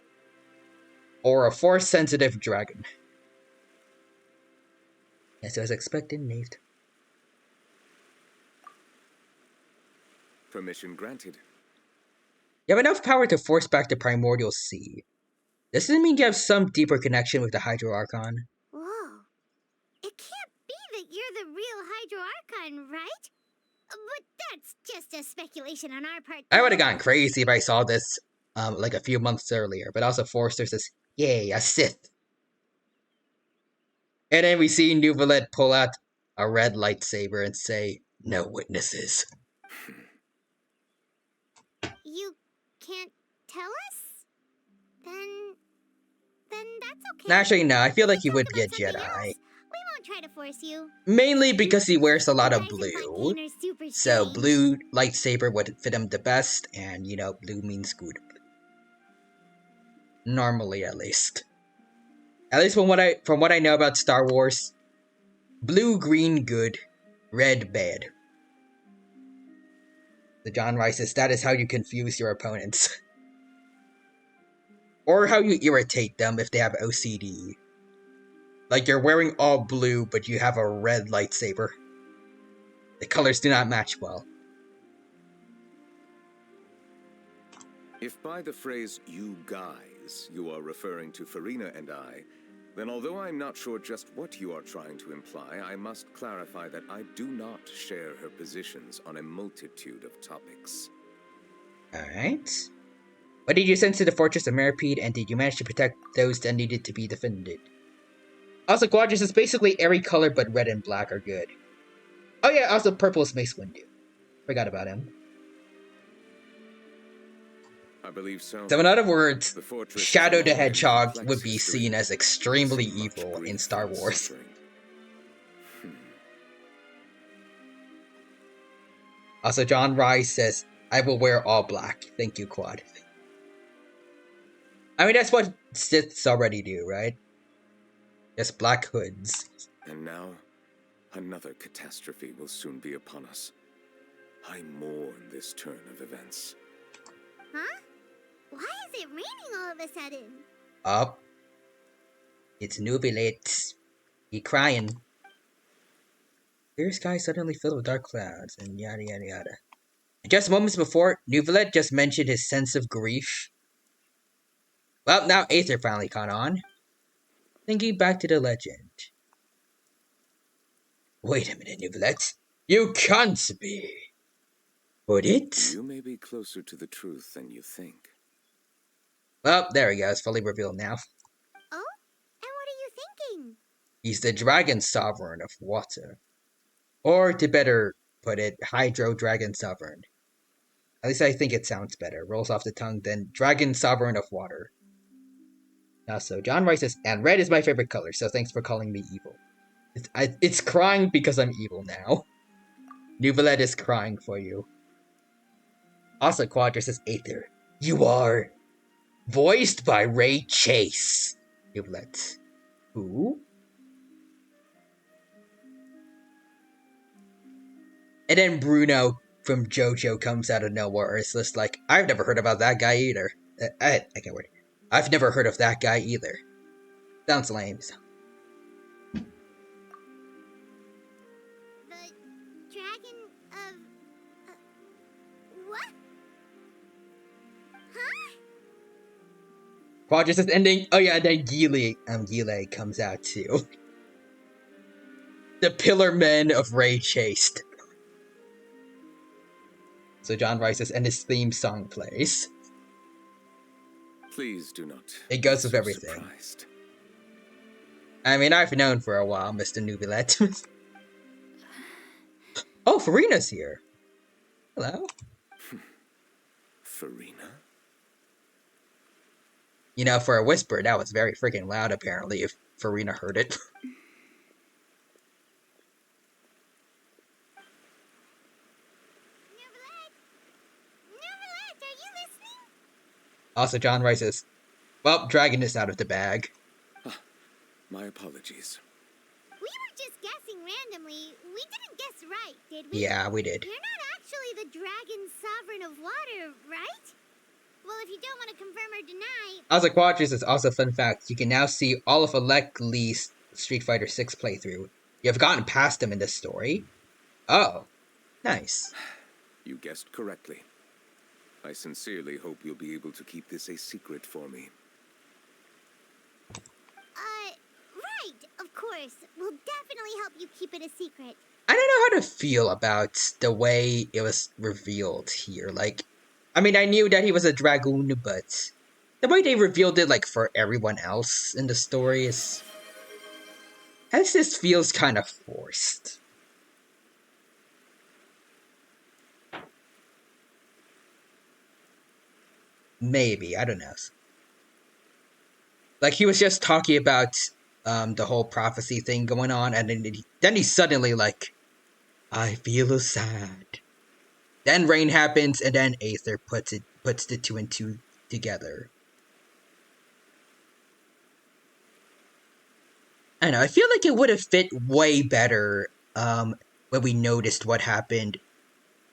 or a Force-sensitive dragon." As I was expecting, Nate. Permission granted. You have enough power to force back the primordial sea. Does this mean you have some deeper connection with the Hydro Archon? Whoa. It can't be that you're the real Hydro Archon, right? But that's just a speculation on our part. I would have gone crazy if I saw this like a few months earlier, but also Forrester says, "Yay, a Sith." And then we see Nubilet pull out a red lightsaber and say, "No witnesses." You can't tell us? Then that's okay. Actually, no, I feel like he would be a Jedi. We won't try to force you. Mainly because he wears a lot of blue. So blue lightsaber would fit him the best, and you know, blue means good. Normally, at least. At least from what I know about Star Wars, blue, green, good, red, bad. The John Rice says that is how you confuse your opponents. Or how you irritate them if they have OCD. Like you're wearing all blue, but you have a red lightsaber. The colors do not match well. If by the phrase, "you guys," you are referring to Farina and I, then although I'm not sure just what you are trying to imply, I must clarify that I do not share her positions on a multitude of topics. Alright. What did you send to the Fortress of Meripede, and did you manage to protect those that needed to be defended? Also, Quadrus is basically every color but red and black are good. Oh yeah, also purple is Mace Windu. Forgot about him. I believe so. So in other words, Shadow the Hedgehog would be seen as extremely evil in Star Wars. Also, John Rice says, "I will wear all black. Thank you, Quad." I mean, that's what Siths already do, right? Just black hoods. And now, another catastrophe will soon be upon us. I mourn this turn of events. Huh? Why is it raining all of a sudden? Up. It's Nubilet. He crying. Clear sky suddenly filled with dark clouds, and yada yada yada. Just moments before, Nubilet just mentioned his sense of grief. Well, now Aether finally caught on. Thinking back to the legend. Wait a minute, Nubilet. You can't be. Would it? You may be closer to the truth than you think. Well, there we go. It's fully revealed now. Oh? And what are you thinking? He's the Dragon Sovereign of Water. Or, to better put it, Hydro Dragon Sovereign. At least I think it sounds better. Rolls off the tongue than Dragon Sovereign of Water. Also, John Rice says, "And red is my favorite color, so thanks for calling me evil." It's crying because I'm evil now. Nubilet is crying for you. Also, Quadrus says, "Aether, you are voiced by Ray Chase." Nubilet. Who? And then Bruno from JoJo comes out of nowhere. It's just like, I've never heard about that guy either. I can't wait. I've never heard of that guy either. Sounds lame. Quadrus is ending. Oh yeah, and then Gile comes out too. The Pillar Men of Ray Chased. So John rises and his theme song plays. Please do not. It goes be with so everything. Surprised. I mean, I've known for a while, Mr. Nubilet. Oh, Farina's here. Hello. Farina? You know, for a whisper, that was very freaking loud, apparently, if Farina heard it. Nubilet, are you listening? Also, John rises. Well, Dragon is out of the bag. My apologies. We were just guessing randomly. We didn't guess right, did we? Yeah, we did. You're not actually the dragon sovereign of water, right? Well, if you don't want to confirm or deny... Also, Quadrus is also a fun fact. You can now see all of Alec Lee's Street Fighter 6 playthrough. You have gotten past him in this story. Oh, nice. You guessed correctly. I sincerely hope you'll be able to keep this a secret for me. Right, of course. We'll definitely help you keep it a secret. I don't know how to feel about the way it was revealed here. Like, I mean, I knew that he was a dragoon, but the way they revealed it, like, for everyone else in the story is... This feels kind of forced. Maybe, I don't know. Like, he was just talking about the whole prophecy thing going on, and then he suddenly, like, I feel sad. Then rain happens, and then Aether puts the two and two together. I don't know, I feel like it would have fit way better when we noticed what happened.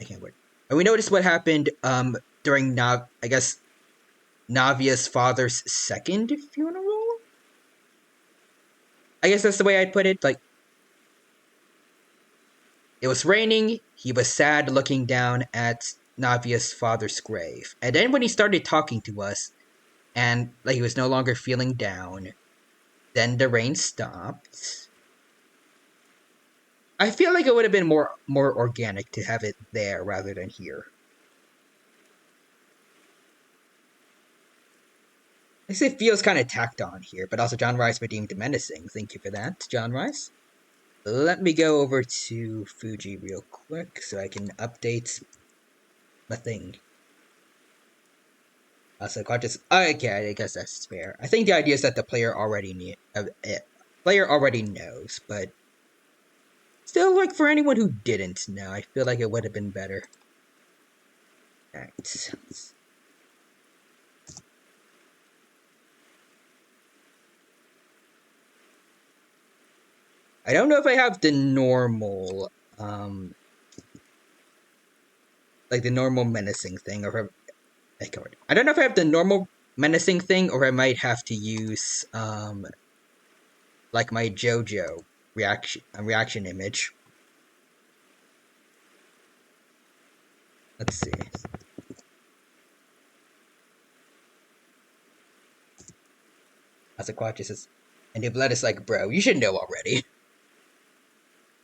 I can't wait. When we noticed what happened during Navia's father's second funeral? I guess that's the way I'd put it. Like, it was raining, he was sad looking down at Navia's father's grave. And then when he started talking to us, and like he was no longer feeling down, then the rain stopped. I feel like it would have been more organic to have it there rather than here. I guess it feels kind of tacked on here, but also John Rice redeemed menacing. Thank you for that, John Rice. Let me go over to Fuji real quick so I can update my thing. So just okay, I guess that's fair. I think the idea is that the player already knows, but still, like for anyone who didn't know, I feel like it would have been better. Alright. I don't know if I have the normal, like the normal menacing thing, or I don't know if I have the normal menacing thing, or I might have to use, like my JoJo reaction image. Let's see. As a Quatch says, and if Blood is like, bro, you should know already.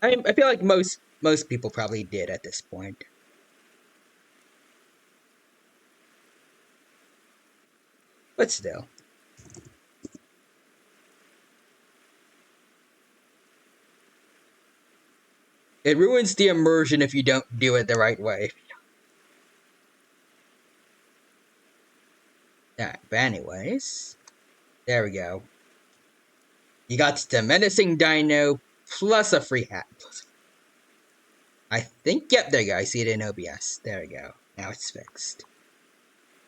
I feel like most people probably did at this point. But still. It ruins the immersion if you don't do it the right way. Alright, but anyways. There we go. You got the menacing dino plus a free hat. I think, yep, there you go. I see it in OBS. There we go. Now it's fixed.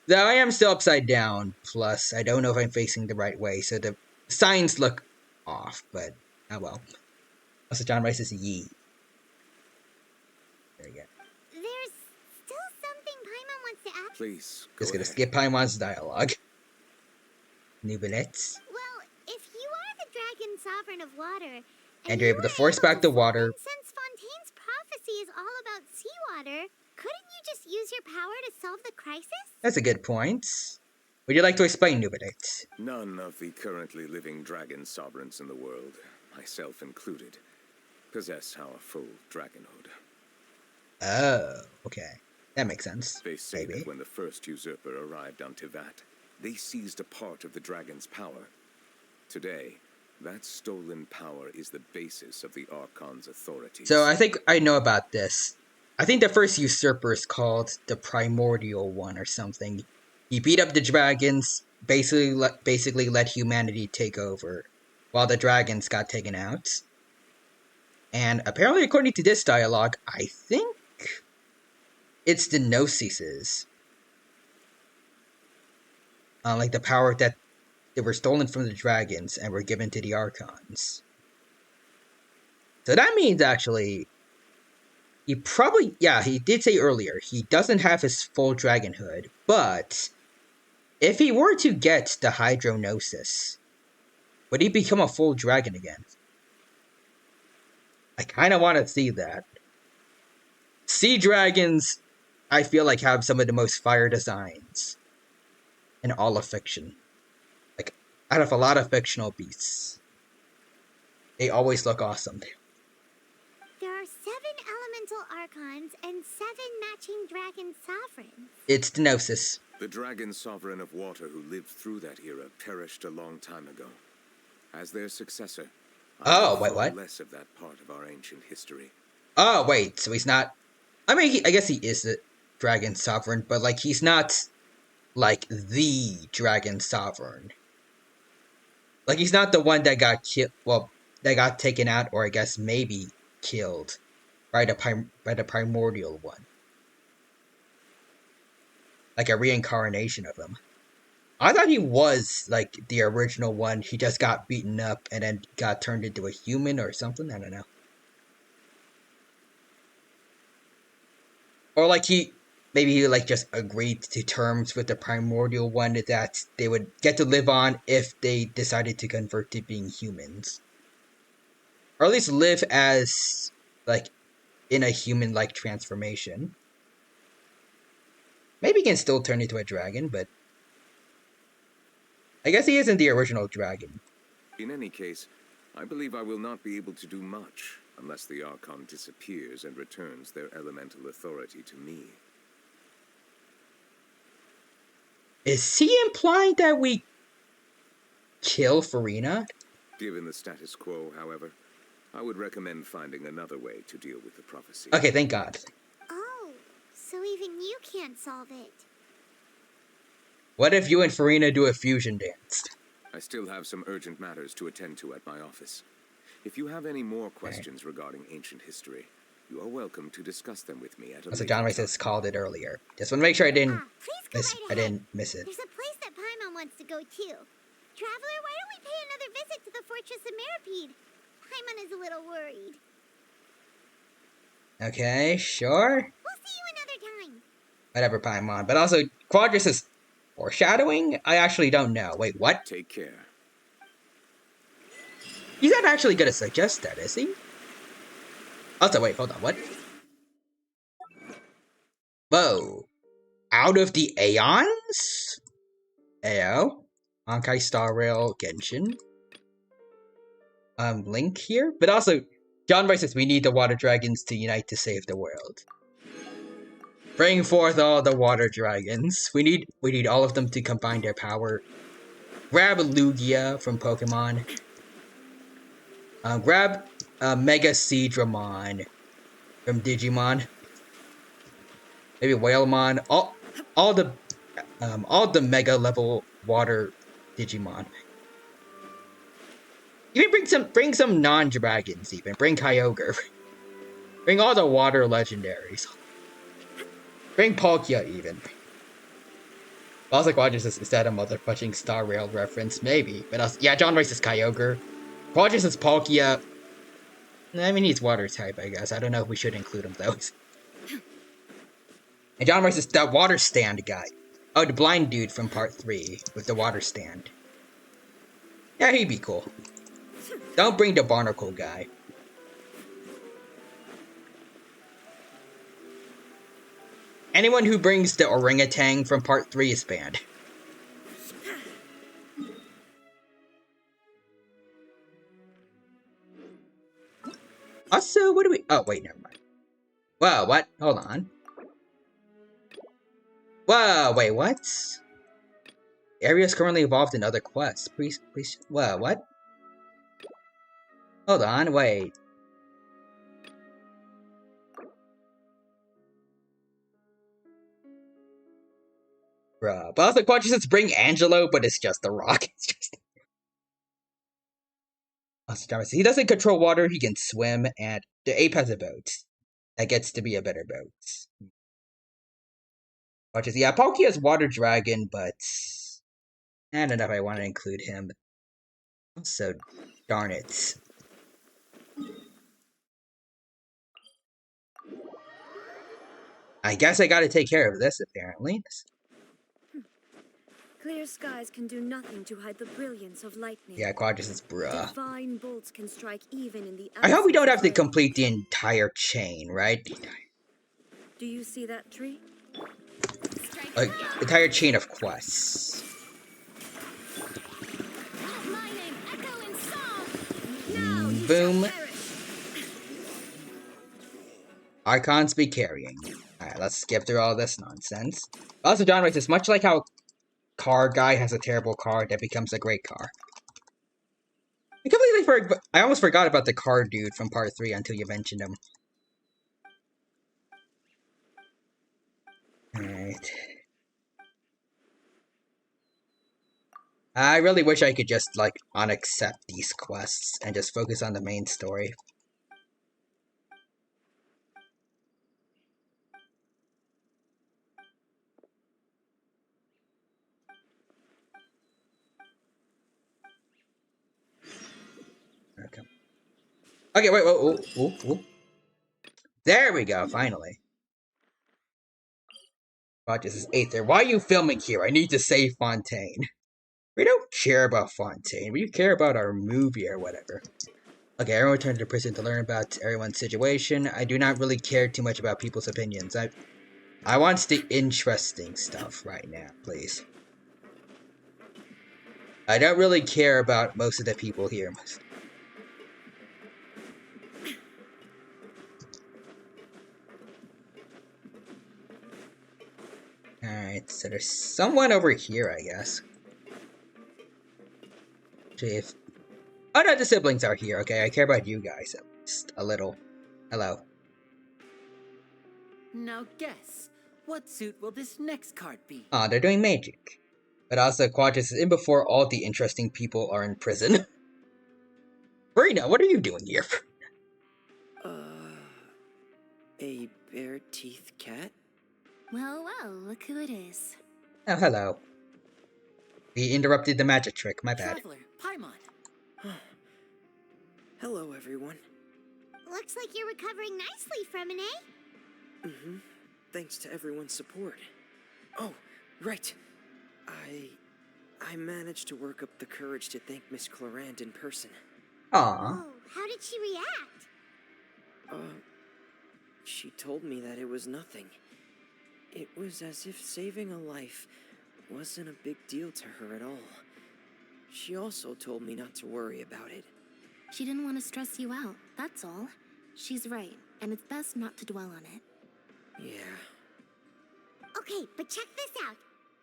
Though I am still upside down, plus I don't know if I'm facing the right way, so the signs look off, but oh well. Also, John Rice is yee. There you go. There's still something Paimon wants to ask. Please, Just gonna ahead. skip Paimon's dialogue. Nubilets. Well, if you are the dragon sovereign of water, And you're able to force back the water. Since Fontaine's prophecy is all about seawater, couldn't you just use your power to solve the crisis? That's a good point. Would you like to explain, Nubidates? None of the currently living dragon sovereigns in the world, myself included, possess our full dragonhood. Oh, okay. That makes sense. They say Maybe. that when the first usurper arrived on Tivat, they seized a part of the dragon's power. Today, that stolen power is the basis of the Archon's authority. So I think I know about this. I think the first usurper is called the Primordial One or something. He beat up the dragons, basically let humanity take over, while the dragons got taken out. And apparently, according to this dialogue, I think it's the Gnosises. Like the power that they were stolen from the dragons and were given to the Archons. So that means actually, he probably, yeah, he did say earlier, he doesn't have his full dragonhood, but if he were to get the Hydronosis, would he become a full dragon again? I kind of want to see that. Sea dragons, I feel like, have some of the most fire designs in all of fiction. Like, out of a lot of fictional beasts, they always look awesome. There are 7 elemental archons and 7 matching dragon sovereigns. It's the Gnosis. The dragon sovereign of water who lived through that era perished a long time ago. As their successor, Oh, wait, what? less of that part of our ancient history. Oh, wait, so he's not... I mean, I guess he is the dragon sovereign, but, like, he's not, like, the dragon sovereign. Like, he's not the one that got killed, well, that got taken out, or I guess maybe killed by the Primordial One. Like a reincarnation of him. I thought he was, like, the original one. He just got beaten up and then got turned into a human or something. I don't know. Or, like, maybe he, like, just agreed to terms with the Primordial One that they would get to live on if they decided to convert to being humans. Or at least live as, like, in a human-like transformation. Maybe he can still turn into a dragon, but I guess he isn't the original dragon. In any case, I believe I will not be able to do much unless the Archon disappears and returns their elemental authority to me. Is he implying that we kill Farina? Given the status quo, however, I would recommend finding another way to deal with the prophecy. Okay, thank God. Oh, so even you can't solve it. What if you and Farina do a fusion dance? I still have some urgent matters to attend to at my office. If you have any more questions regarding ancient history, you are welcome to discuss them with me at a So later John Rice has called it earlier. Just want to make sure I didn't miss it. There's a place that Paimon wants to go too. Traveler, why don't we pay another visit to the Fortress of Meripede? Paimon is a little worried. Okay, sure. We'll see you another time. Whatever, Paimon. But also, Quadras is foreshadowing? I actually don't know. Wait, what? Take care. He's not actually gonna suggest that, is he? Also, wait, hold on, what? Whoa. Out of the Aeons? Ao. Honkai Star Rail Genshin. Link here? But also, John Rice says we need the water dragons to unite to save the world. Bring forth all the water dragons. We need all of them to combine their power. Grab Lugia from Pokemon. Grab Mega Seadramon from Digimon. Maybe Whalemon. All the Mega level water Digimon. Even bring some non-dragons. Even bring Kyogre. Bring all the water legendaries. Bring Palkia even. Also, Quadras is that a motherfucking Star Rail reference? Maybe. But also, yeah, John Rice is Kyogre. Quadras is Palkia. I mean, he's water type, I guess. I don't know if we should include him, though. And John Rice is that water stand guy. Oh, the blind dude from part 3 with the water stand. Yeah, he'd be cool. Don't bring the barnacle guy. Anyone who brings the orangutan from part 3 is banned. Oh, wait, never mind. Whoa, what? Hold on. Whoa, wait, what? Area is currently involved in other quests. Please, whoa, what? Hold on, wait. Bruh. But also, Quad just bring Angelo, but it's just a rock. It's just. Also, he doesn't control water, he can swim, and the ape has a boat. That gets to be a better boat. Quad yeah, Palkia's water dragon, but. I don't know if I want to include him. So, darn it. I guess I gotta take care of this, apparently. Clear skies can do nothing to hide the brilliance of lightning. Yeah, Quadras is bruh. Divine bolts can strike even in the I hope we don't have to rain. complete the entire chain, right? Do you see that tree? Like, the entire chain of quests. Boom. Icons be carrying. Alright, let's skip through all this nonsense. Also, John writes this, much like how car guy has a terrible car that becomes a great car. I completely I almost forgot about the car dude from part 3 until you mentioned him. Alright. I really wish I could just, like, unaccept these quests and just focus on the main story. Okay. Okay, wait, whoa. There we go, finally. Rogers is Aether. Why are you filming here? I need to save Fontaine. We don't care about Fontaine. We care about our movie or whatever. Okay, everyone returned to the prison to learn about everyone's situation. I do not really care too much about people's opinions. I want the interesting stuff right now, please. I don't really care about most of the people here. Alright, so there's someone over here, I guess. If... Oh no, the siblings are here, okay? I care about you guys at least a little. Hello. Now guess, what suit will this next card be? Ah, they're doing magic. But also, Quadras is in before all the interesting people are in prison. Marina, what are you doing here? A bare-teeth cat? Well, look who it is. Oh, hello. We interrupted the magic trick, my bad. Traveler, Paimon. Hello, everyone. Looks like you're recovering nicely from an A. Thanks to everyone's support. Oh, right. I managed to work up the courage to thank Miss Clorand in person. Aww. Oh, how did she react? She told me that it was nothing. It was as if saving a life wasn't a big deal to her at all. She also told me not to worry about it. She didn't want to stress you out, that's all. She's right, and it's best not to dwell on it. Yeah. Okay, but check this out.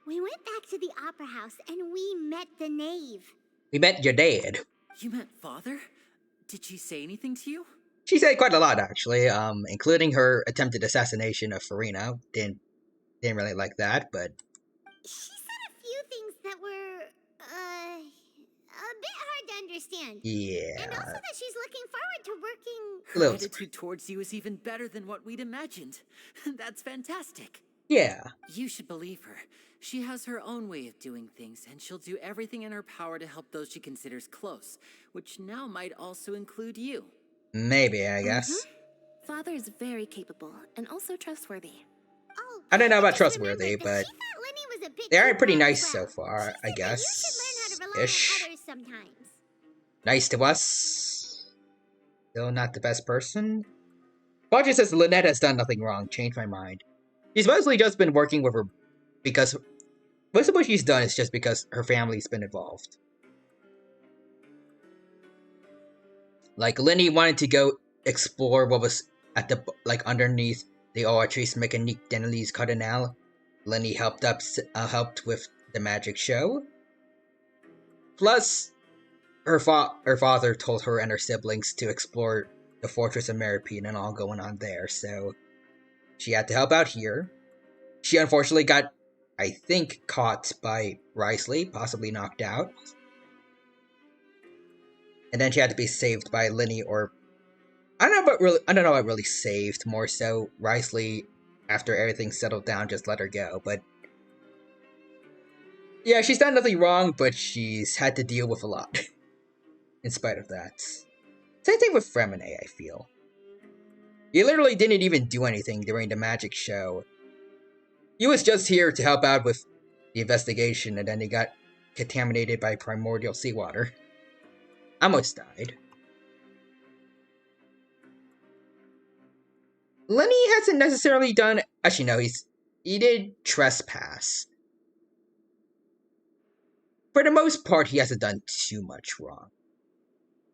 We went back to the opera house and we met the knave. We met your dad. You met father? Did she say anything to you? She said quite a lot, actually, including her attempted assassination of Farina. Didn't really like that, but... She said a few things that were, a bit hard to understand. Yeah. And also that she's looking forward to working... Her attitude towards you is even better than what we'd imagined. That's fantastic. Yeah. You should believe her. She has her own way of doing things, and she'll do everything in her power to help those she considers close, which now might also include you. Maybe, I guess. Father is very capable and also trustworthy. Oh, I don't know about trustworthy, but they are pretty nice so far, I guess. You should learn how to rely on others sometimes. Nice to us. Still not the best person. Roger says Lynette has done nothing wrong. Changed my mind. She's mostly just been working with her because most of what she's done is just because her family's been involved. Like, Linny wanted to go explore what was at the underneath the Oratrice Mécanique d'Analyse Cardinal, Lenny helped with the magic show. Plus, her father told her and her siblings to explore the Fortress of Meripede and all going on there, so she had to help out here. She unfortunately got, I think, caught by Risley, possibly knocked out. And then she had to be saved by Linny, or I don't know what really saved. More so, Risley, after everything settled down, just let her go. But yeah, she's done nothing wrong, but she's had to deal with a lot. In spite of that. Same thing with Fremine, I feel. He literally didn't even do anything during the magic show. He was just here to help out with the investigation, and then he got contaminated by primordial seawater. Almost died. Lenny hasn't necessarily done... Actually, no, he did trespass. For the most part, he hasn't done too much wrong.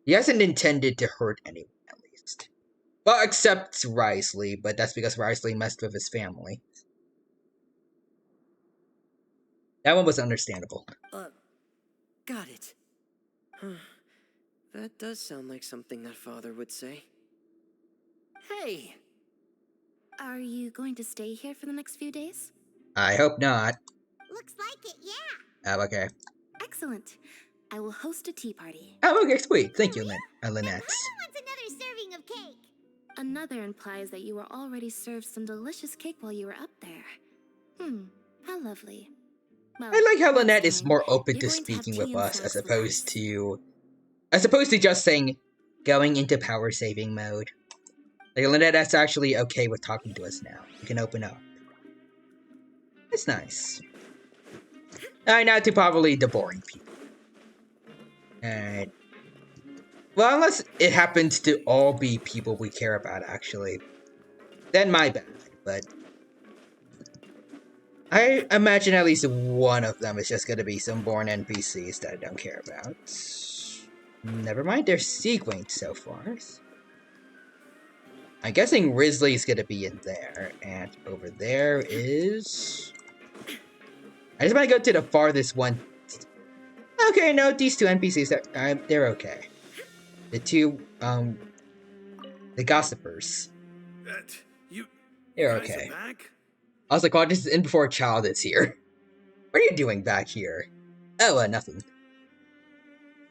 He hasn't intended to hurt anyone, at least. Well, except Risley, but that's because Risley messed with his family. That one was understandable. Got it. Huh. That does sound like something that father would say. Hey! Are you going to stay here for the next few days? I hope not. Looks like it, yeah. Oh, okay. Excellent. I will host a tea party. Oh, okay, sweet. Thank you, Lynette. Who wants another serving of cake? Another implies that you were already served some delicious cake while you were up there. How lovely. Well, I like how Lynette is time, more open to you're going to have speaking tea with and us as snacks with opposed to just saying, going into power saving mode. Like, Lynette is actually okay with talking to us now. We can open up. It's nice. Not to probably the boring people. Alright. Well, unless it happens to all be people we care about, actually. Then my bad, but... I imagine at least one of them is just gonna be some born NPCs that I don't care about. Never mind, they're sequenced so far. I'm guessing Risley's gonna be in there, and over there is... I just want to go to the farthest one. Okay, no, these two NPCs, they're okay. The two, the gossipers. They're okay. I was like, oh, this is in before a child is here. What are you doing back here? Oh, nothing.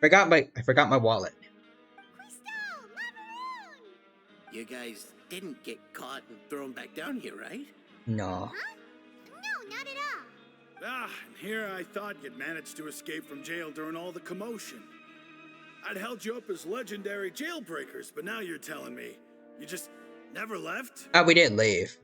I forgot my wallet. You guys didn't get caught and thrown back down here, right? No. Huh? No, not at all. And here I thought you'd managed to escape from jail during all the commotion. I'd held you up as legendary jailbreakers, but now you're telling me you just never left? We didn't leave.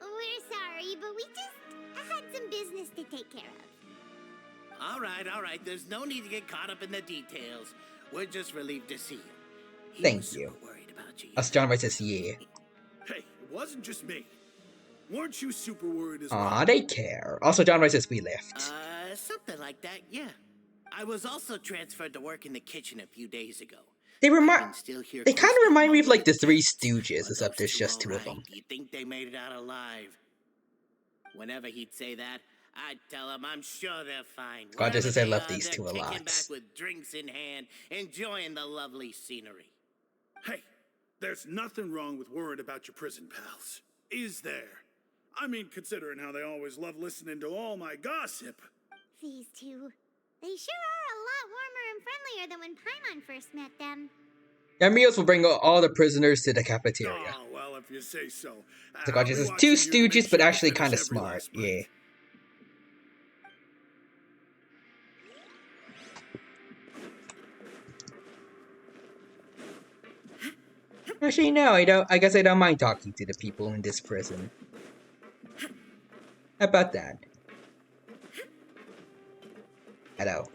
We're sorry, but we just had some business to take care of. All right. There's no need to get caught up in the details. We're just relieved to see you. Thank you. Worried about you. Us John says, yeah. Hey, it wasn't just me. Weren't you super worried as well? Aw, they care. Also, John says we left. Something like that, yeah. I was also transferred to work in the kitchen a few days ago. They kind of remind me of like the Three Stooges, except there's just two of them. You think they made it out alive? Whenever he'd say that, I'd tell him I'm sure they're fine. God, just as I love these they're two a kicking lot. back with drinks in hand, enjoying the lovely scenery. Hey, there's nothing wrong with worrying about your prison pals. Is there? I mean, considering how they always love listening to all my gossip. These two. They sure are a lot warmer and friendlier than when Paimon first met them. Their meals will bring all the prisoners to the cafeteria. Oh, well, if you say so. So God just says, two stooges, but actually kind of smart. Yeah. Actually, no, I don't. I guess I don't mind talking to the people in this prison. How about that? Hello.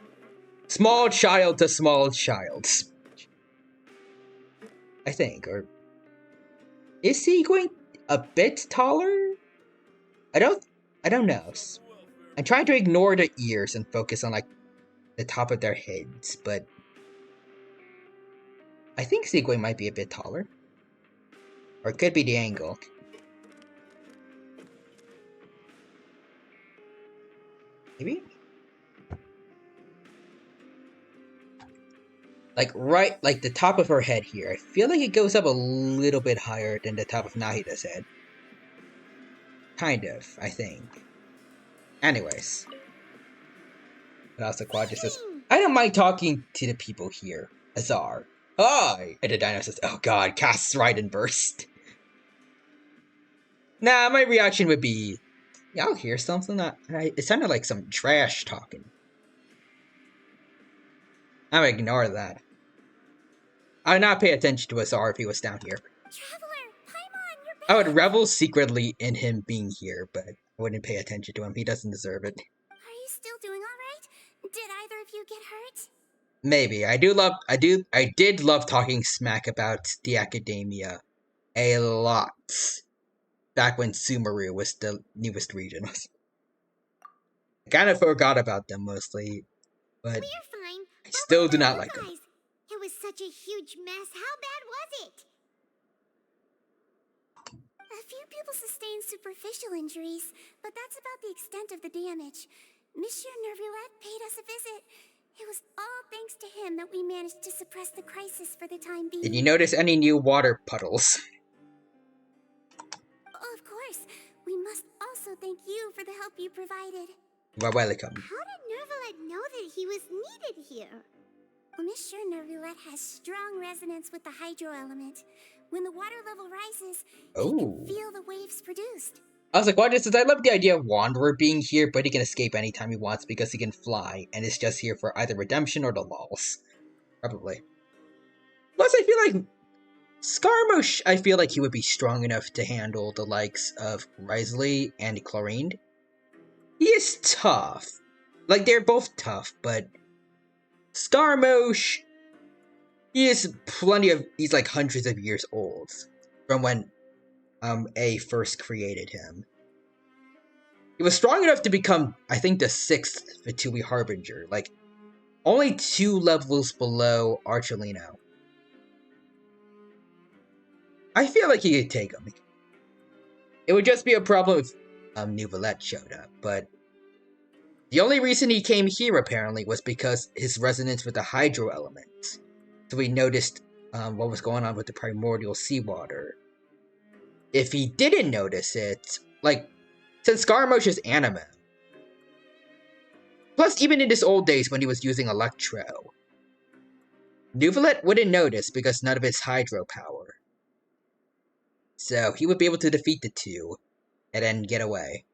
Small child to small child. I think, or... Is he going a bit taller? I don't know. I'm trying to ignore the ears and focus on, like, the top of their heads, but... I think Sequoia might be a bit taller. Or it could be the angle. Maybe? Like like the top of her head here. I feel like it goes up a little bit higher than the top of Nahida's head. Kind of, I think. Anyways. But also Quadra says, I don't mind talking to the people here. Azar. Hi! And the dino says, oh god, casts right and burst. Nah, my reaction would be, yeah, I'll hear something that it sounded like some trash talking. I would ignore that. I would not pay attention to Azar if he was down here. Traveler, Paimon, you're back! I would revel secretly in him being here, but I wouldn't pay attention to him. He doesn't deserve it. Are you still doing alright? Did either of you get hurt? Maybe. I did love talking smack about the academia a lot. Back when Sumeru was the newest region. I kind of forgot about them mostly, but We're fine. I still do not like them. It was such a huge mess. How bad was it? A few people sustained superficial injuries, but that's about the extent of the damage. Monsieur Nervillette paid us a visit. It was all thanks to him that we managed to suppress the crisis for the time being. Did you notice any new water puddles? Of course. We must also thank you for the help you provided. You are welcome. How did Nervillette know that he was needed here? Well, Monsieur Nervillette has strong resonance with the hydro element. When the water level rises, he can feel the waves produced. I was like, what is this? I love the idea of Wanderer being here, but he can escape anytime he wants because he can fly, and is just here for either redemption or the lulz. Probably. Plus, I feel like Skarmosh, I feel like he would be strong enough to handle the likes of Risley and Chlorine. He is tough. Like, they're both tough, but Skarmosh, he's like hundreds of years old from when A first created him. He was strong enough to become, I think, the 6th Fatui Harbinger, like, only 2 levels below Archelino. I feel like he could take him. It would just be a problem if Neuvillette showed up, but the only reason he came here, apparently, was because his resonance with the hydro element. So we noticed what was going on with the primordial seawater. If he didn't notice it, like, since Skarmosh is anima, plus even in his old days when he was using Electro, Neuvillette wouldn't notice because none of his hydro power. So he would be able to defeat the two, and then get away.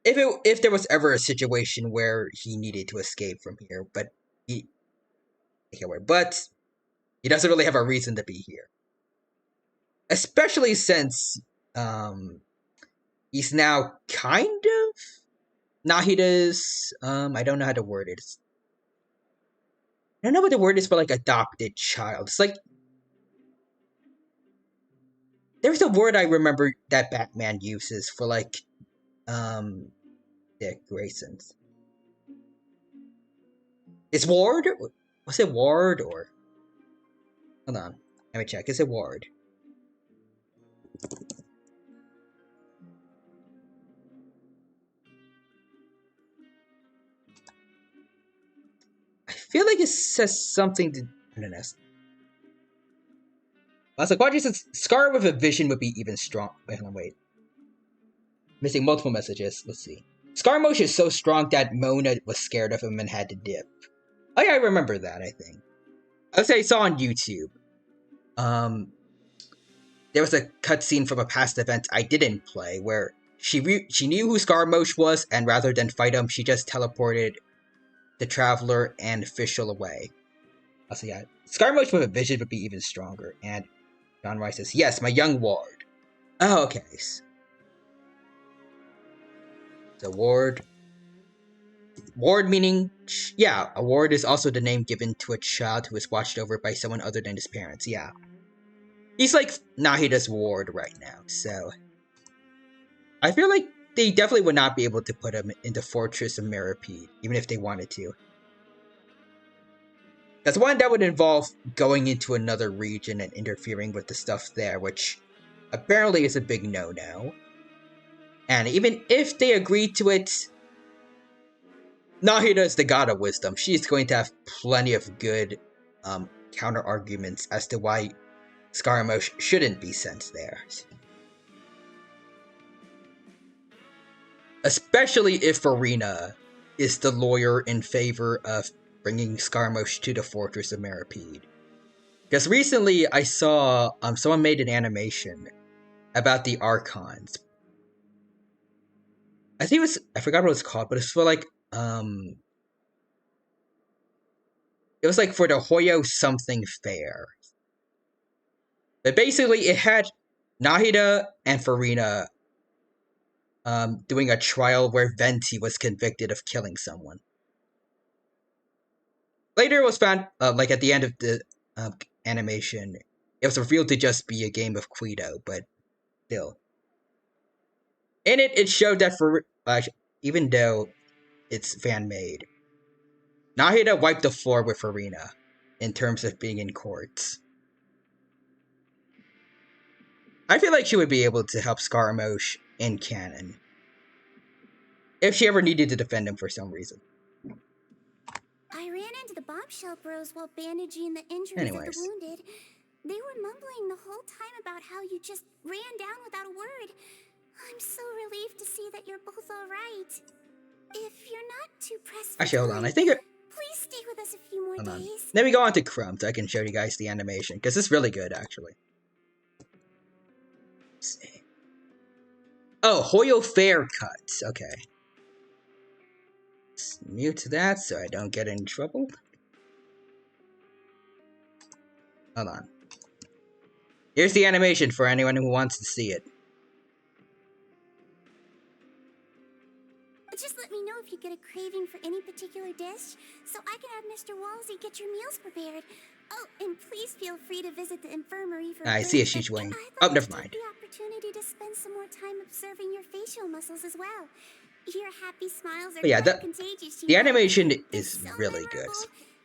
If there was ever a situation where he needed to escape from here, but he doesn't really have a reason to be here. Especially since he's now kind of Nahida's I don't know how to word it. I don't know what the word is for like adopted child. It's like there's a word I remember that Batman uses for like Dick Grayson's. Is Ward? Was it Ward or hold on. Let me check. Is it Ward? I feel like it says something to I don't know. Also, Quadri says Scar with a vision would be even strong. Wait, hold on, wait. Missing multiple messages. Let's see. Skarmosh is so strong that Mona was scared of him and had to dip. Oh yeah, I remember that, I think. I would say I saw on YouTube. There was a cutscene from a past event I didn't play where she knew who Skarmosh was, and rather than fight him, she just teleported the Traveler and Fischl away. Also, yeah, Skarmosh with a vision would be even stronger. And John Rice says, yes, my young ward. Oh, okay. So ward. Ward meaning, yeah, a ward is also the name given to a child who is watched over by someone other than his parents, yeah. He's like Nahida's ward right now, so I feel like they definitely would not be able to put him in the Fortress of Meripede, even if they wanted to. That's one that would involve going into another region and interfering with the stuff there, which apparently is a big no-no. And even if they agree to it, Nahida is the god of wisdom. She's going to have plenty of good counter-arguments as to why Scaramouche shouldn't be sent there. Especially if Farina is the lawyer in favor of bringing Scaramouche to the Fortress of Meripede. Because recently I saw someone made an animation about the Archons. I think it was, I forgot what it's called, but it's for like, it was like for the Hoyo something fair. But basically it had Nahida and Farina doing a trial where Venti was convicted of killing someone. Later it was found, like at the end of the animation, it was revealed to just be a game of Quido, but still. In it, it showed that even though it's fan-made, Nahida wiped the floor with Farina in terms of being in courts. I feel like she would be able to help Scaramouche in canon, if she ever needed to defend him for some reason. I ran into the bombshell bros while bandaging the injuries of the wounded. They were mumbling the whole time about how you just ran down without a word. I'm so relieved to see that you're both alright. If you're not too pressed for actually, hold on. I think please stay with us a few more days. Let me go on to Chrome so I can show you guys the animation, because it's really good, actually. Let's see. Oh, Hoyo Fair cuts. Okay. Let's mute that so I don't get in trouble. Hold on. Here's the animation for anyone who wants to see it. Just let me know if you get a craving for any particular dish, so I can have Mr. Walsey get your meals prepared. Oh, and please feel free to visit the infirmary for I see a she's wing. Oh, never mind. The opportunity to spend some more time observing your facial muscles as well. Your happy smiles are quite contagious. The animation is really good.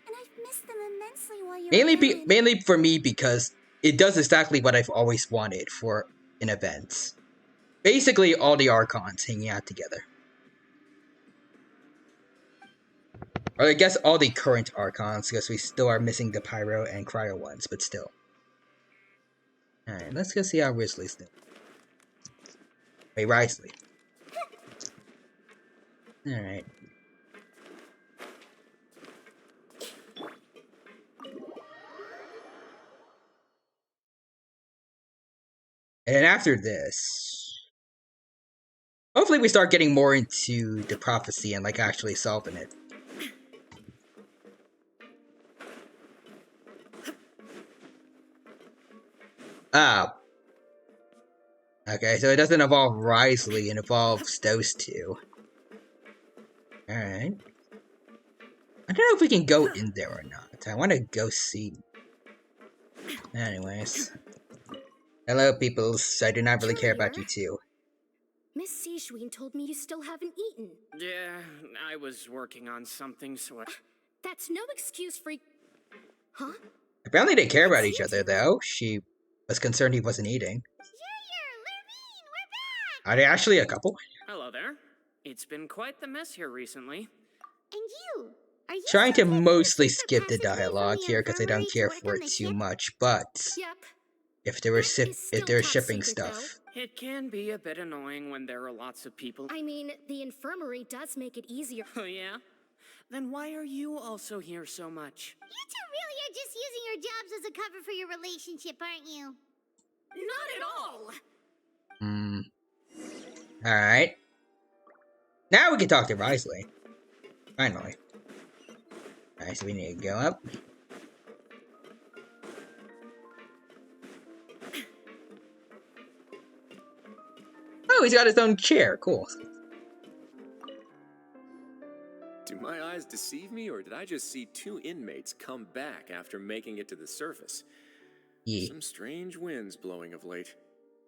And I've missed them immensely while you're mainly for me because it does exactly what I've always wanted for an event. Basically, all the Archons hanging out together. Or I guess all the current Archons, because we still are missing the Pyro and Cryo ones, but still. Alright, let's go see how Risley's doing. Wait, Risley. Alright. And then after this, hopefully we start getting more into the prophecy and like actually solving it. Ah. Okay, so it doesn't involve Risley, it involves those two. Alright. I don't know if we can go in there or not. I want to go see. Anyways. Hello, peoples. I do not really care about you two. Miss Seishween told me you still haven't eaten. Yeah, I was working on something, so That's no excuse for... Huh? Apparently they care about each other, though. She was concerned he wasn't eating. Are they actually a couple? Hello there. It's been quite the mess here recently. And you? Are you trying to mostly skip the dialogue here because I don't care for it too much, but if there were shipping stuff. It can be a bit annoying when there are lots of people. I mean, the infirmary does make it easier. Oh yeah? Then why are you also here so much? You two really are just using your jobs as a cover for your relationship, aren't you? Not at all! Alright. Now we can talk to Risley. Finally. Alright, so we need to go up. Oh, he's got his own chair. Cool. Do my eyes deceive me, or did I just see two inmates come back after making it to the surface? Yeah. Some strange winds blowing of late.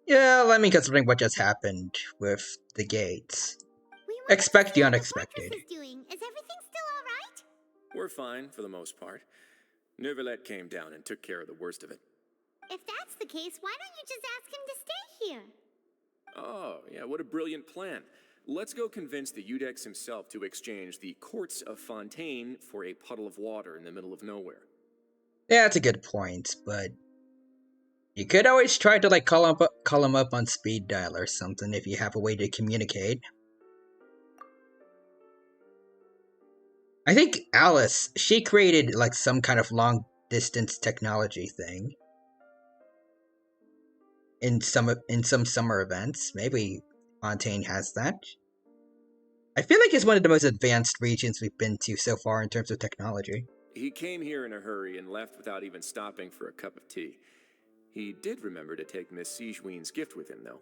Yeah, let me considering what just happened with the gates. Expect the unexpected. Is everything still alright? We're fine, for the most part. Neuvillette came down and took care of the worst of it. If that's the case, why don't you just ask him to stay here? Oh, yeah, what a brilliant plan. Let's go convince the Eudex himself to exchange the Courts of Fontaine for a puddle of water in the middle of nowhere. Yeah, that's a good point, but you could always try to like call him up on speed dial or something if you have a way to communicate. I think Alice, she created like some kind of long distance technology thing in some summer events. Maybe Fontaine has that. I feel like it's one of the most advanced regions we've been to so far in terms of technology. He came here in a hurry and left without even stopping for a cup of tea. He did remember to take Miss Sigewinne's gift with him, though.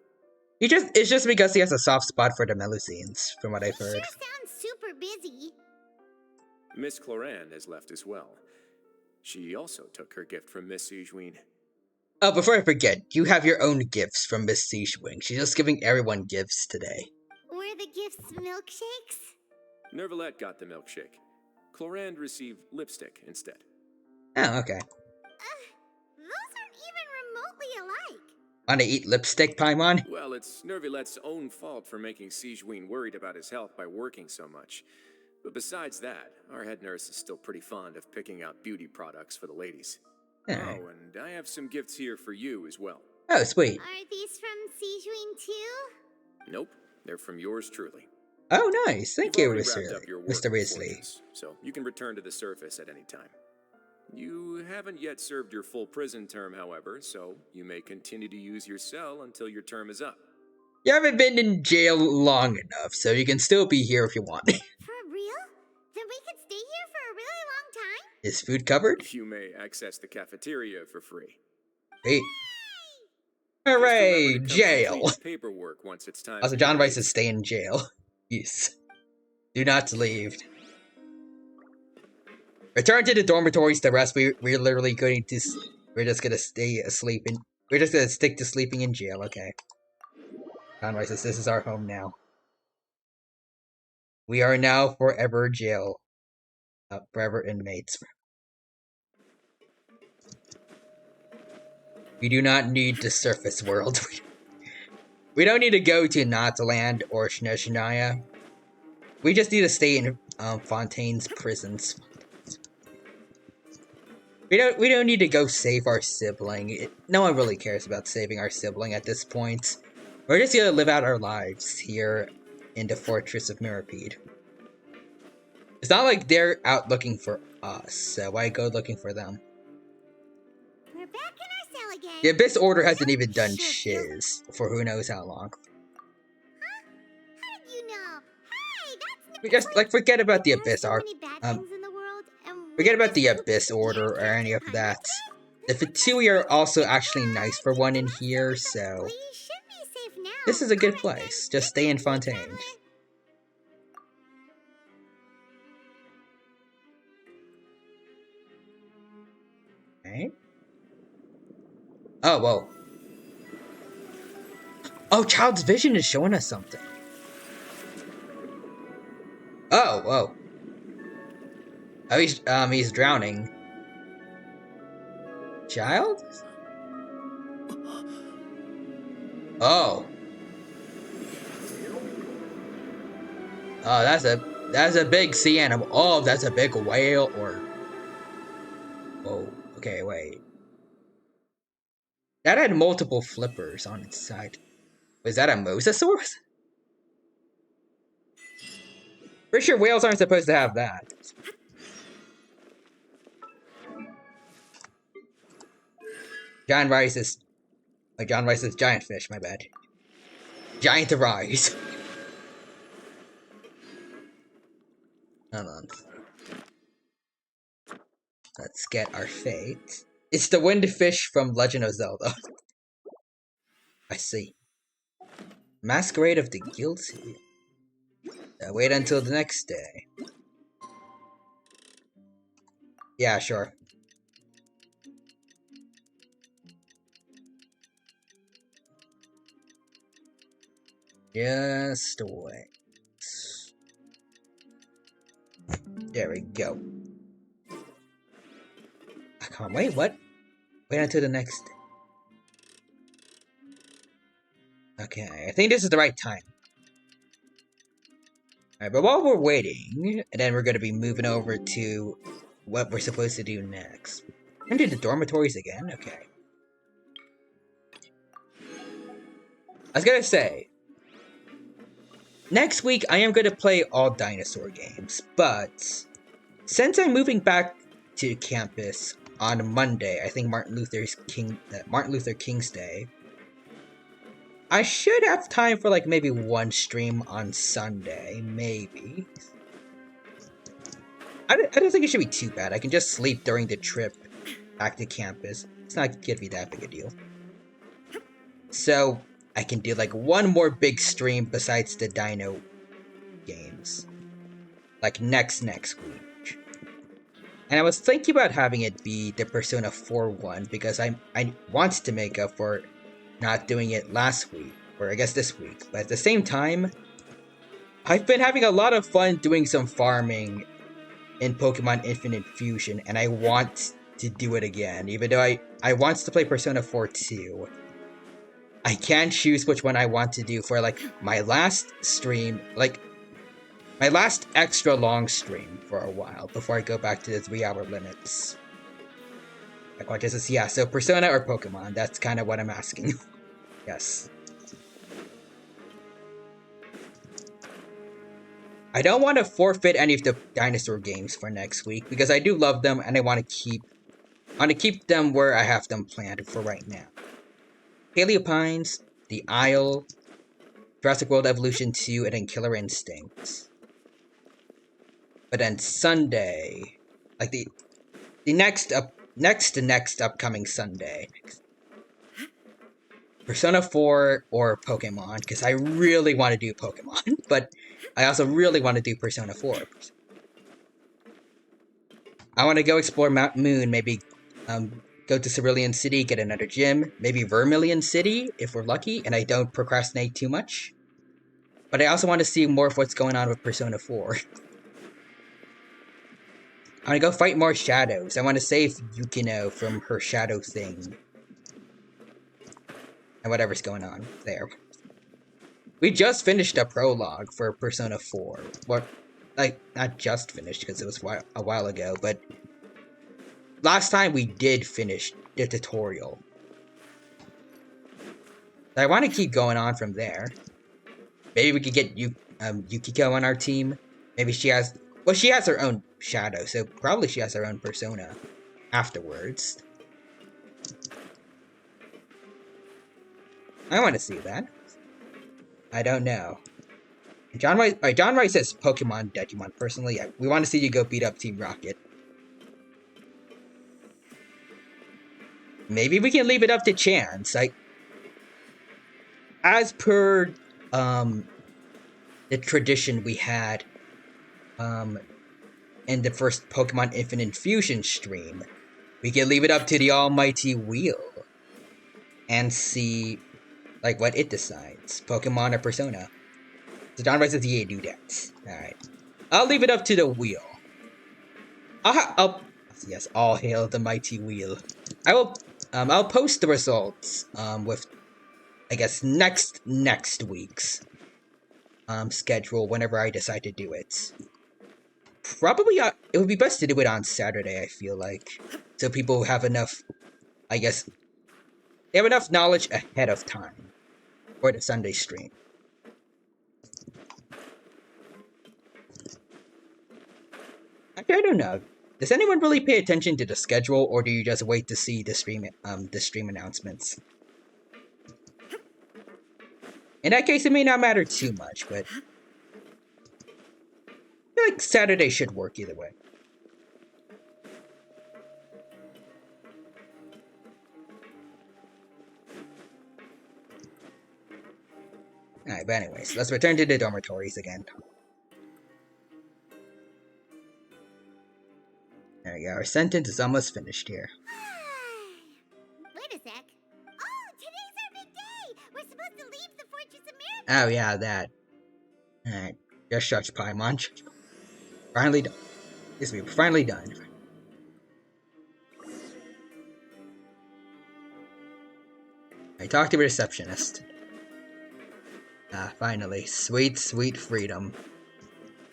It's just because he has a soft spot for the Melusines, from what I've heard. Sure sounds super busy. Miss Cloran has left as well. She also took her gift from Miss Sigewinne. Oh, before I forget, you have your own gifts from Miss Sigewinne. She's just giving everyone gifts today. Were the gifts milkshakes? Neuvillette got the milkshake. Clorand received lipstick instead. Oh, okay. Those aren't even remotely alike. Wanna eat lipstick, Paimon? Well, it's Neuvillette's own fault for making Sigewinne worried about his health by working so much. But besides that, our head nurse is still pretty fond of picking out beauty products for the ladies. Oh, and I have some gifts here for you as well. Oh, sweet. Are these from Sigewinne too? Nope, they're from yours truly. Oh, nice. Thank you, You've already wrapped up your work Mr. in Risley. Fortress, so you can return to the surface at any time. You haven't yet served your full prison term, however, so you may continue to use your cell until your term is up. You haven't been in jail long enough, so you can still be here if you want. For real? Then we could stay here for a really long time? Is food covered? You may access the cafeteria for free. Wait. Just Hooray! remember to come Jail! complete the paperwork once it's time. Also, John Rice is staying in jail. Yes. Do not leave. Return to the dormitories to rest. We're literally going to... We're just gonna stay asleep and... We're just gonna stick to sleeping in jail, okay. John Rice says, this is our home now. We are now forever jail. Forever inmates. We do not need the surface world. We don't need to go to Nataland or Snezhnaya. We just need to stay in Fontaine's prisons. We don't need to go save our sibling. No one really cares about saving our sibling at this point. We're just gonna live out our lives here in the Fortress of Mirapede. It's not like they're out looking for us, so why go looking for them? We're back in our cell again. The Abyss Order hasn't even done shiz for who knows how long. Huh? How did you know? Hey, that's We just like forget about the Abyss Order. Forget Forget about the Abyss Order or any of that. The Fatui are also actually nice for one in here, so this is a good place. Just stay in Fontaine. Okay. Oh, whoa. Oh, Child's Vision is showing us something. Oh, whoa. Oh, he's drowning. Child? Oh. Oh, that's a big sea animal. Oh, that's a big whale or... Oh, okay, wait. That had multiple flippers on its side. Was that a mosasaurus? Pretty sure whales aren't supposed to have that. John Rice's giant fish, my bad. Giant rise. Hold on. Let's get our fate. It's the wind fish from Legend of Zelda. I see. Masquerade of the Guilty. Wait until the next day. Yeah, sure. Just wait. There we go. Wait, what? Wait until the next... Okay, I think this is the right time. Alright, but while we're waiting, and then we're gonna be moving over to what we're supposed to do next. I'm gonna do the dormitories again? Okay. I was gonna say, next week I am gonna play all dinosaur games, but since I'm moving back to campus on Monday, I think Martin Luther King's Day, I should have time for like maybe one stream on Sunday, maybe. I don't think it should be too bad. I can just sleep during the trip back to campus. It's not gonna be that big a deal. So I can do like one more big stream besides the dino games. Like next week. And I was thinking about having it be the Persona 4 one because I want to make up for not doing it last week, or I guess this week. But at the same time, I've been having a lot of fun doing some farming in Pokemon Infinite Fusion, and I want to do it again. Even though I want to play Persona 4 too. I can't choose which one I want to do for like my last stream, like my last extra long stream for a while before I go back to the 3-hour limits. Yeah, so Persona or Pokemon, that's kind of what I'm asking. Yes. I don't want to forfeit any of the dinosaur games for next week because I do love them and I want to keep them where I have them planned for right now. Paleopines, The Isle, Jurassic World Evolution 2, and then Killer Instinct. But then Sunday, like the next upcoming Sunday, Persona 4 or Pokemon, because I really want to do Pokemon, but I also really want to do Persona 4. I want to go explore Mount Moon, maybe go to Cerulean City, get another gym, maybe Vermilion City, if we're lucky, and I don't procrastinate too much. But I also want to see more of what's going on with Persona 4. I want to go fight more shadows. I want to save Yukino from her shadow thing. And whatever's going on there. We just finished a prologue for Persona 4. Well, like, not just finished, because it was a while ago, but last time we did finish the tutorial. I want to keep going on from there. Maybe we could get Yukiko on our team. Maybe she has... Well, she has her own shadow, so probably she has her own persona afterwards. I want to see that. I don't know. John Wright says Pokemon Digimon. Personally, we want to see you go beat up Team Rocket. Maybe we can leave it up to chance. As per the tradition we had in the first Pokemon Infinite Fusion stream, we can leave it up to the almighty wheel and see like what it decides, Pokemon or Persona. So John Wright says, yeah, do that. Alright. I'll leave it up to the wheel. Yes, all hail the mighty wheel. I'll post the results, with, I guess, next week's, schedule whenever I decide to do it. Probably, it would be best to do it on Saturday, I feel like. So people have enough, I guess, they have enough knowledge ahead of time for the Sunday stream. Actually, I don't know. Does anyone really pay attention to the schedule, or do you just wait to see the stream announcements? In that case, it may not matter too much, but I feel like Saturday should work either way. Alright, but anyways, let's return to the dormitories again. There we go, our sentence is almost finished here. Wait a sec. Oh, today's our big day! We're supposed to leave the Fortress of Mirror. Oh yeah, that. Alright, just shush, Paimon. Finally done. Yes, we're finally done. I talked to the receptionist. Ah, finally. Sweet, sweet freedom.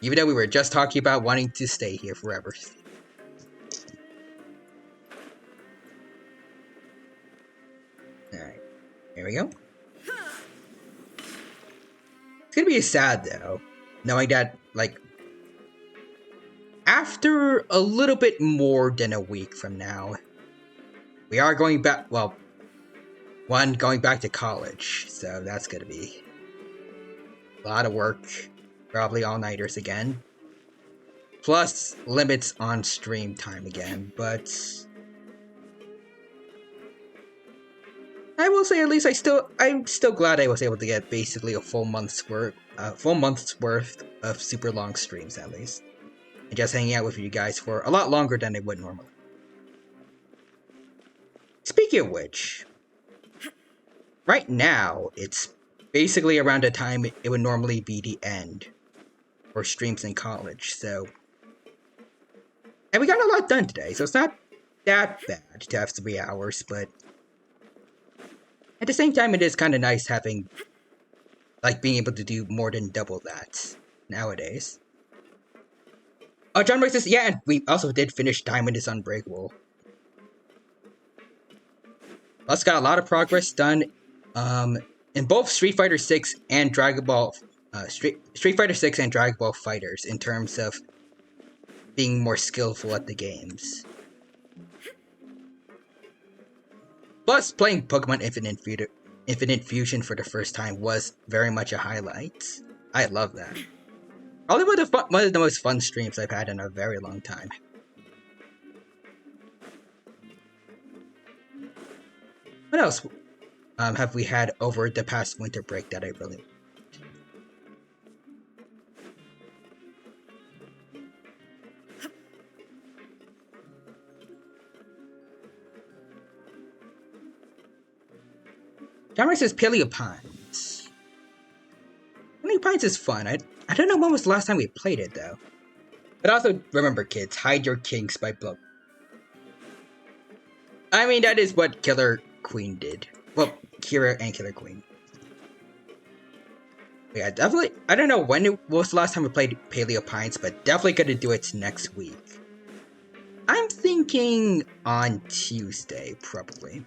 Even though we were just talking about wanting to stay here forever. Alright. Here we go. It's gonna be sad, though. Knowing that, like, after a little bit more than a week from now, we are going back, well, one, going back to college, so that's gonna be a lot of work, probably all-nighters again, plus limits on stream time again, but I will say at least I'm still glad I was able to get basically a full month's worth of super long streams at least. And just hanging out with you guys for a lot longer than I would normally. Speaking of which, right now, it's basically around the time it would normally be the end for streams in college, so... And we got a lot done today, so it's not that bad to have 3 hours, but... At the same time, it is kind of nice having... like, being able to do more than double that nowadays. Oh, John Rick says, yeah, and we also did finish Diamond is Unbreakable. Plus, got a lot of progress done in both Street Fighter 6 and Dragon Ball... Street Fighter 6 and Dragon Ball Fighters in terms of being more skillful at the games. Plus, playing Pokemon Infinite Fusion for the first time was very much a highlight. I love that. Probably one of the most fun streams I've had in a very long time. What else have we had over the past winter break that I really... John says Paleo Pines. Paleo Pines is fun. I don't know when was the last time we played it, though. But also, remember, kids, hide your kinks by blood. I mean, that is what Killer Queen did. Well, Kira and Killer Queen. Yeah, definitely. I don't know when it was the last time we played Paleo Pines, but definitely gonna do it next week. I'm thinking on Tuesday, probably.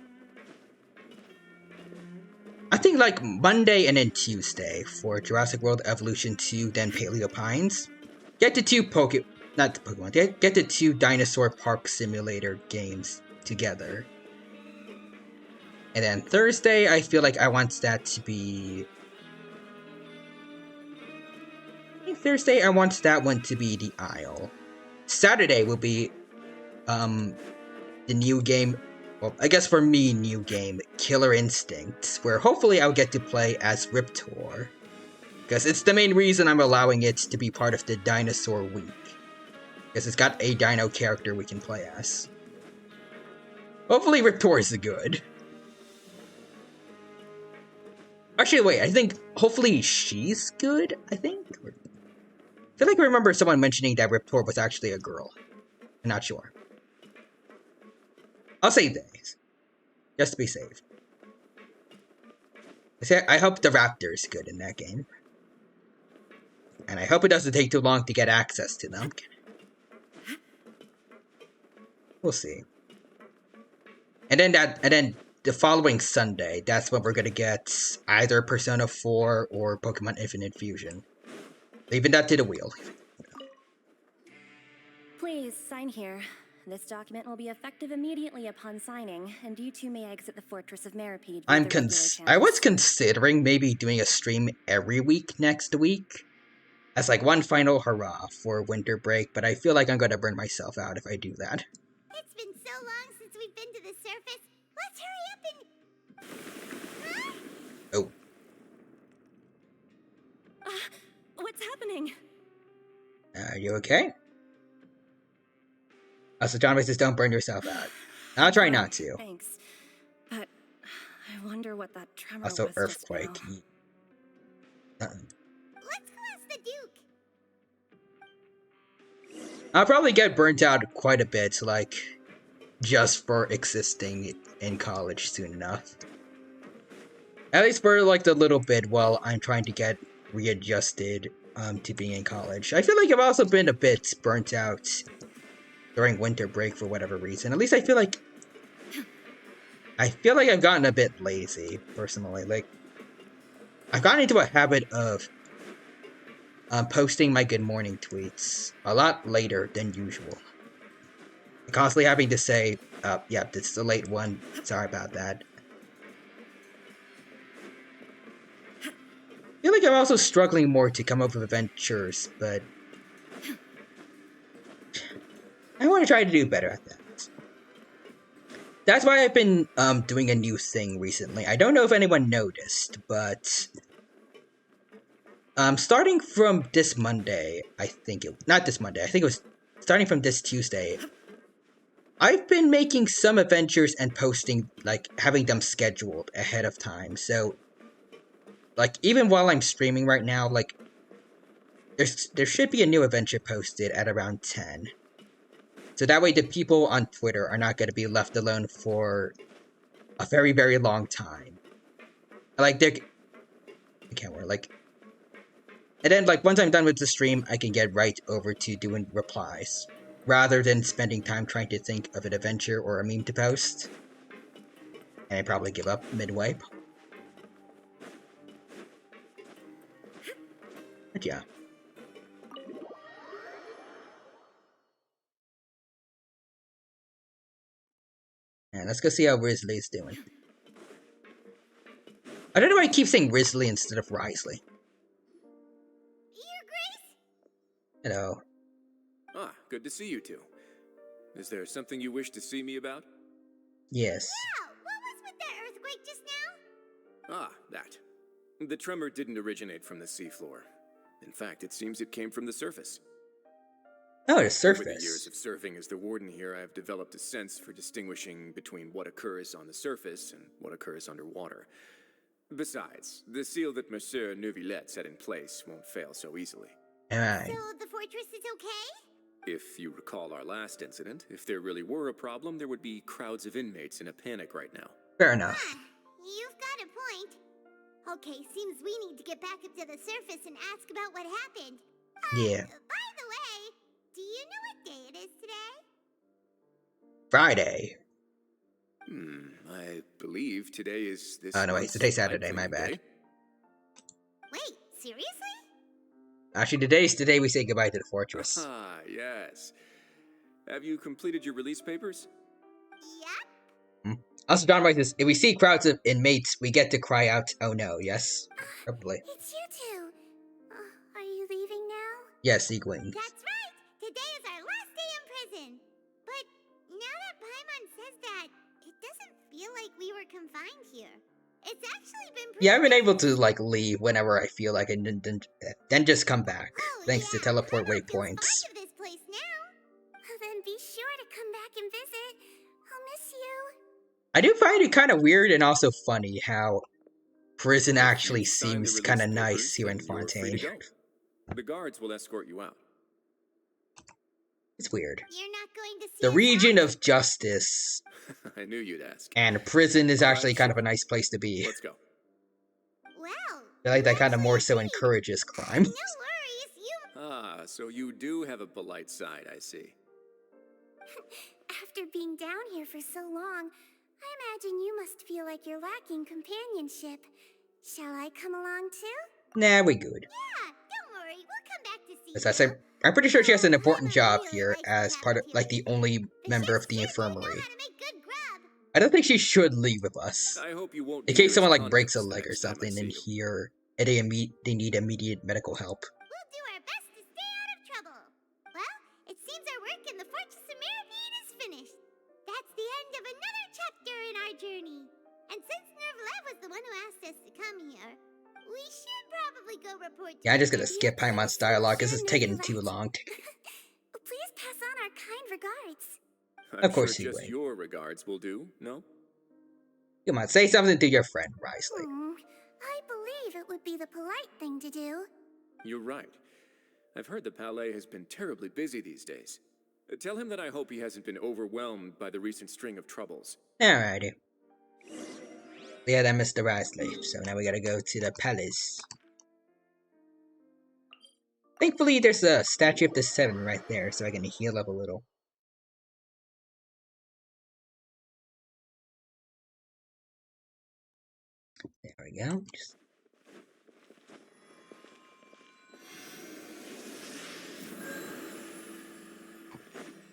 I think like Monday and then Tuesday for Jurassic World Evolution 2, then Paleo Pines. Get the two get the two Dinosaur Park Simulator games together. And then Thursday, I feel like I want that to be... Thursday, I want that one to be the Isle. Saturday will be the new game... Well, I guess for me, new game, Killer Instinct, where hopefully I'll get to play as Riptor. Because it's the main reason I'm allowing it to be part of the Dinosaur Week. Because it's got a dino character we can play as. Hopefully Riptor is good. Actually, wait, I think hopefully she's good, I think? I feel like I remember someone mentioning that Riptor was actually a girl. I'm not sure. I'll say this, just to be safe. I hope the Raptor is good in that game. And I hope it doesn't take too long to get access to them. We'll see. And then the following Sunday, that's when we're gonna get either Persona 4 or Pokemon Infinite Fusion. Leaving that to the wheel. Please, sign here. This document will be effective immediately upon signing, and you two may exit the Fortress of Meripede. I was considering maybe doing a stream every week next week. As like one final hurrah for winter break, but I feel like I'm gonna burn myself out if I do that. It's been so long since we've been to the surface. Let's hurry up and... Oh. What's happening? Are you okay? Also, John says don't burn yourself out. I'll try not to. Thanks. But I wonder what that tremor Also, was earthquake. Let's go ask the Duke. I'll probably get burnt out quite a bit, like, just for existing in college soon enough. At least for like the little bit while I'm trying to get readjusted to being in college. I feel like I've also been a bit burnt out during winter break for whatever reason. At least I feel like I've gotten a bit lazy personally. Like I've gotten into a habit of posting my good morning tweets a lot later than usual. Constantly having to say, yeah, this is a late one. Sorry about that. I feel like I'm also struggling more to come up with adventures, but I want to try to do better at that. That's why I've been doing a new thing recently. I don't know if anyone noticed, but starting from this Monday, not this Monday, I think it was starting from this Tuesday, I've been making some adventures and posting, like, having them scheduled ahead of time. So, like, even while I'm streaming right now, like, there should be a new adventure posted at around 10. So that way the people on Twitter are not going to be left alone for a very, very long time. Like, I can't worry, like... And then, like, once I'm done with the stream, I can get right over to doing replies, rather than spending time trying to think of an adventure or a meme to post. And I probably give up midway. But yeah. And let's go see how Risley's doing. I don't know why I keep saying Risley instead of Risley. Your Grace? Hello. Ah, good to see you two. Is there something you wish to see me about? Yes. Wow, what was with that earthquake just now? Ah, that. The tremor didn't originate from the seafloor. In fact, it seems it came from the surface. Oh, the surface. Over the years of serving as the warden here, I have developed a sense for distinguishing between what occurs on the surface and what occurs underwater. Besides, the seal that Monsieur Neuvillette set in place won't fail so easily. Alright. So the fortress is okay? If you recall our last incident, if there really were a problem, there would be crowds of inmates in a panic right now. Fair enough. You've got a point. Okay, seems we need to get back up to the surface and ask about what happened. Yeah. By the way, do you know what day it is today? Friday. I believe today is this. Oh no, wait, today's Saturday, my bad. Wait, seriously? Actually, today we say goodbye to the fortress. Ah, yes. Have you completed your release papers? Yep. Also, John writes this, if we see crowds of inmates, we get to cry out, oh no, yes? Probably. It's you two. Are you leaving now? Yes, Sequins. That's right! Today is our last day in prison! But now that Paimon says that, it doesn't feel like we were confined here. It's actually been pretty... Yeah, I've been able to, like, leave whenever I feel like it, and then just come back, thanks to teleport waypoints. Of this place now. Then be sure to come back and visit. I'll miss you. I do find it kind of weird and also funny how prison actually seems kind of nice here in Fontaine. The guards will escort you out. It's weird. You're not going to see The region of justice I knew you'd ask. and prison is actually kind of a nice place to be. Let's go. Well, I feel like that kind of more so encourages crime. no worries, you... Ah, so you do have a polite side, I see. After being down here for so long, I imagine you must feel like you're lacking companionship. Shall I come along too? Nah, we good. Yeah, don't worry, we'll come back to see As I you. say, I'm pretty sure she has an important job here as part of, like, the only member of the infirmary. I don't think she should leave with us. I hope you won't In case someone, like, breaks a leg or something in here, and they need immediate medical help. We'll do our best to stay out of trouble. Well, it seems our work in the Fortress of Meripede is finished. That's the end of another chapter in our journey. And since Neuvillette was the one who asked us to come here, we should probably go report to... Yeah, I'm just gonna skip Paimon's dialogue. This is taking too long. Please pass on our kind regards. Of course sure he just will. your regards will do, no? Come on, say something to your friend, Risley. I believe it would be the polite thing to do. You're right. I've heard the Palais has been terribly busy these days. Tell him that I hope he hasn't been overwhelmed by the recent string of troubles. Alrighty. Yeah, that missed the Rasley. So now we gotta go to the palace. Thankfully, there's a statue of the 7 right there, so I can heal up a little. There we go.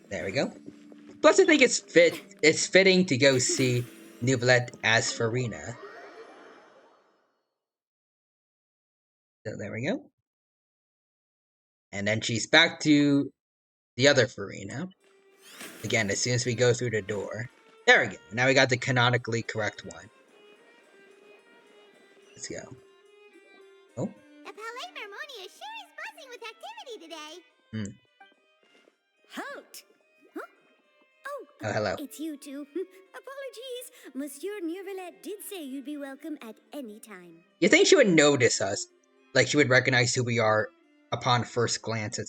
There we go. Plus, I think it's fitting to go see Neuvillette as Farina. So there we go. And then she's back to the other Farina. Again, as soon as we go through the door. There we go. Now we got the canonically correct one. Let's go. Oh. The Palais Mermonia sure is buzzing with activity today. Hmm. Halt! Huh? Oh, hello. It's you two. Apologies. Monsieur Neuvillette did say you'd be welcome at any time. You think she would notice us? Like she would recognize who we are upon first glance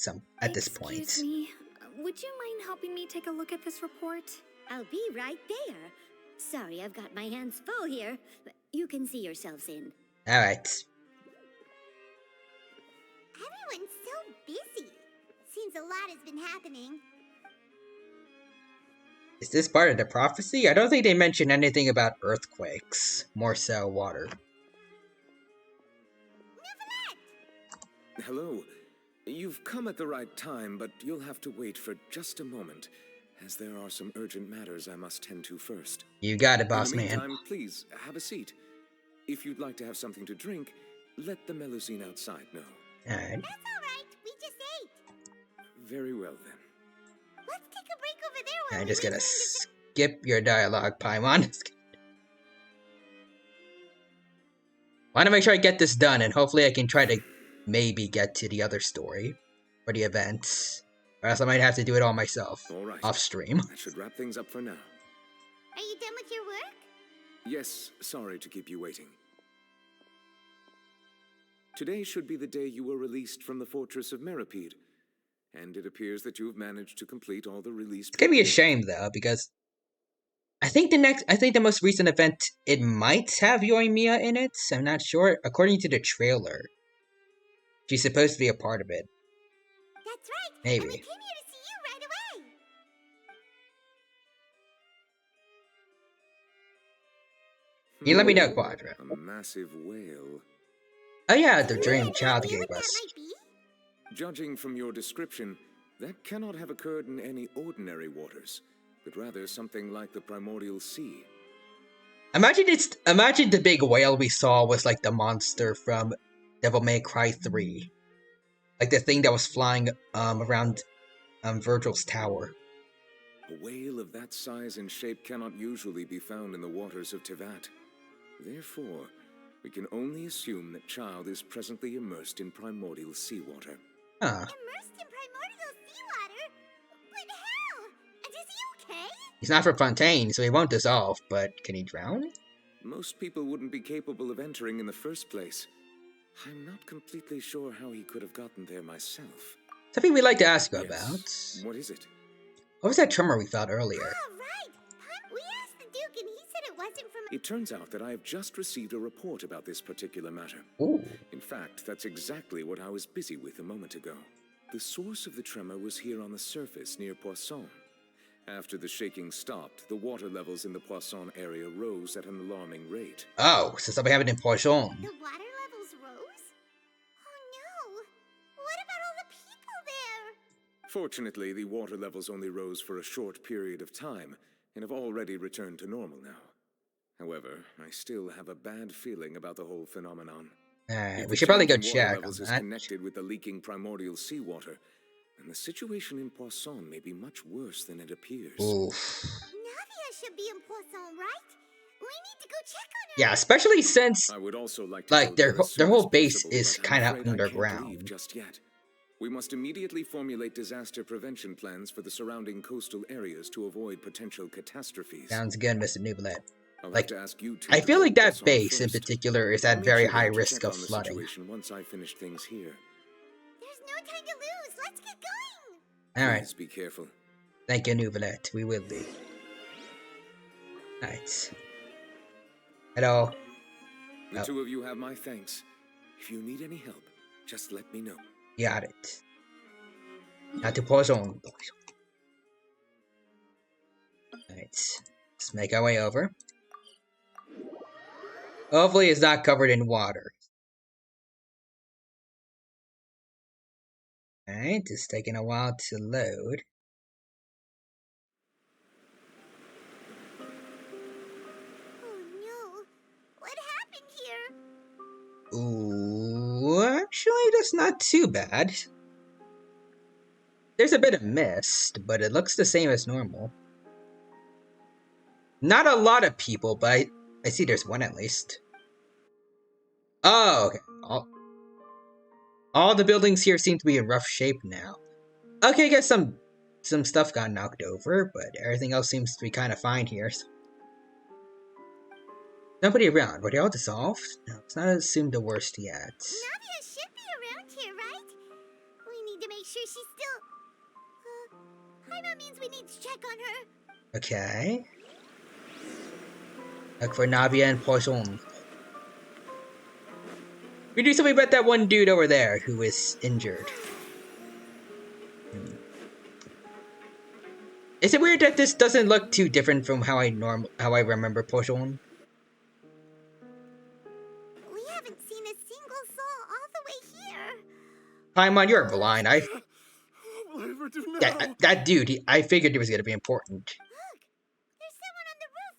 at this point. Excuse me. Would you mind helping me take a look at this report? I'll be right there. Sorry, I've got my hands full here. But you can see yourselves in. Alright. Everyone's so busy. Seems a lot has been happening. Is this part of the prophecy? I don't think they mentioned anything about earthquakes. More so water. Hello. You've come at the right time, but you'll have to wait for just a moment, as there are some urgent matters I must tend to first. You got it, boss In the man. meantime, please, have a seat. If you'd like to have something to drink, let the Melusine outside know. Alright. That's all right. We just ate. Very well, then. Let's take a break over there while I'm we just gonna listen skip your dialogue, Paimon. Want to make sure I get this done, and hopefully I can try to maybe get to the other story or the event, or else I might have to do it all myself. All right. Off stream. That should wrap things up for now. Are you done with your work? Yes, sorry to keep you waiting. Today should be the day you were released from the fortress of Meripede, and it appears that you have managed to complete all the release. It's gonna be a shame though, because I think the most recent event, it might have Yoimiya in it. I'm not sure. According to the trailer, she's supposed to be a part of it. That's right. Maybe. And we came here to see you right away. You let me know, Quadra. A massive whale. Oh yeah, the dream child gave us. Judging from your description, that cannot have occurred in any ordinary waters, but rather something like the primordial sea. Imagine the big whale we saw was like the monster from Devil May Cry 3. Like the thing that was flying around Virgil's tower. A whale of that size and shape cannot usually be found in the waters of Tevat. Therefore, we can only assume that Child is presently immersed in primordial seawater. Huh. Immersed in primordial seawater? But how? And is he okay? He's not from Fontaine, so he won't dissolve, but can he drown? Most people wouldn't be capable of entering in the first place. I'm not completely sure how he could have gotten there myself. Something we'd like to ask you Yes. about. What is it? What was that tremor we felt earlier? Oh, right. We asked the Duke and he said it wasn't from... It turns out that I have just received a report about this particular matter. Ooh. In fact, that's exactly what I was busy with a moment ago. The source of the tremor was here on the surface near Poisson. After the shaking stopped, the water levels in the Poisson area rose at an alarming rate. Oh, so something happened in Poisson. The water levels rose? Oh no! What about all the people there? Fortunately, the water levels only rose for a short period of time and have already returned to normal now. However, I still have a bad feeling about the whole phenomenon. Alright, If we the should probably go change in water check on levels is that. connected with the leaking primordial seawater, then the situation in Poisson may be much worse than it appears. Oof. Navia should be in Poisson, right? We need to go check on her. Yeah, especially since I would also like to go their there as soon whole as base possible, is but I'm kind of afraid I can't leave underground. just yet. We must immediately formulate disaster prevention plans for the surrounding coastal areas to avoid potential catastrophes. Sounds good, Mr. Nubilet. I'll Like, have to ask you two I to feel take like that this on base in first. particular is I'll at meet very you high there to risk check of on the flooding. situation once I finish things here. There's no time to lose. Let's get going. Alright, Please be careful. thank you, Nubilet. We will be. Alright. Hello. The Oh, two of you have my thanks. If you need any help, just let me know. got it. Not to pause on. Alright. Let's make our way over. Hopefully it's not covered in water. Alright, it's taking a while to load. Oh no. What happened here? Ooh, actually that's not too bad. There's a bit of mist, but it looks the same as normal. Not a lot of people, but I see there's one at least. Oh, okay. All the buildings here seem to be in rough shape now. Okay, I guess some stuff got knocked over, but everything else seems to be kind of fine here. Nobody around. Were they all dissolved? No, let's not assume the worst yet. Nadia should be around here, right? We need to make sure she's still... Paimon means we need to check on her. Okay. Look for Navia and Poisson. We do something about that one dude over there who is injured. Is it weird that this doesn't look too different from how I remember Poisson? We haven't seen a single soul all the way here. Paimon, you're blind. What will I ever do now? That dude, I figured he was gonna be important. Look, there's someone on the roof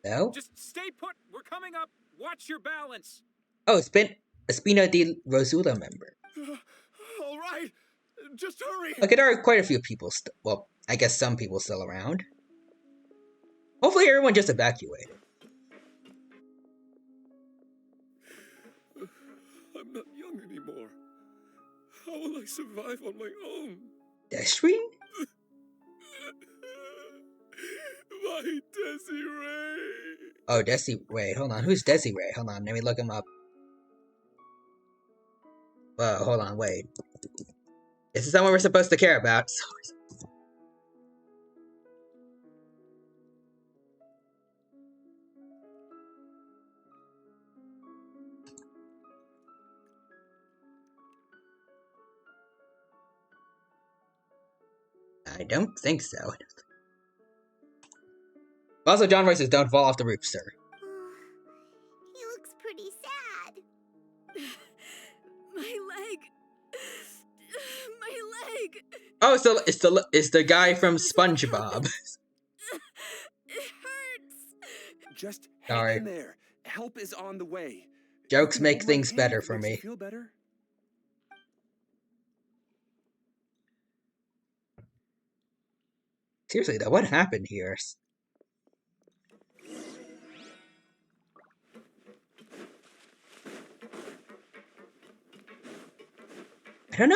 over there. No? Just stay put. We're coming up. Watch your balance. Oh, Espina di Rosula member. All right, just hurry. Okay, there are quite a few people still. Well, I guess some people still around. Hopefully everyone just evacuated. I'm not young anymore. How will I survive on my own? Destry? My Desiree. Oh, wait, hold on. Who's Desiree? Hold on, let me look him up. Whoa, hold on, wait. This is someone we're supposed to care about. I don't think so. Also, John Roy says, don't fall off the roof, sir. He looks pretty sad. My leg. My leg. Oh, so it's the guy from SpongeBob. It hurts. Just Sorry. hang in there. Help is on the way. Jokes You can make hold my things hand better if it for makes you me. Feel better? Seriously though, what happened here? I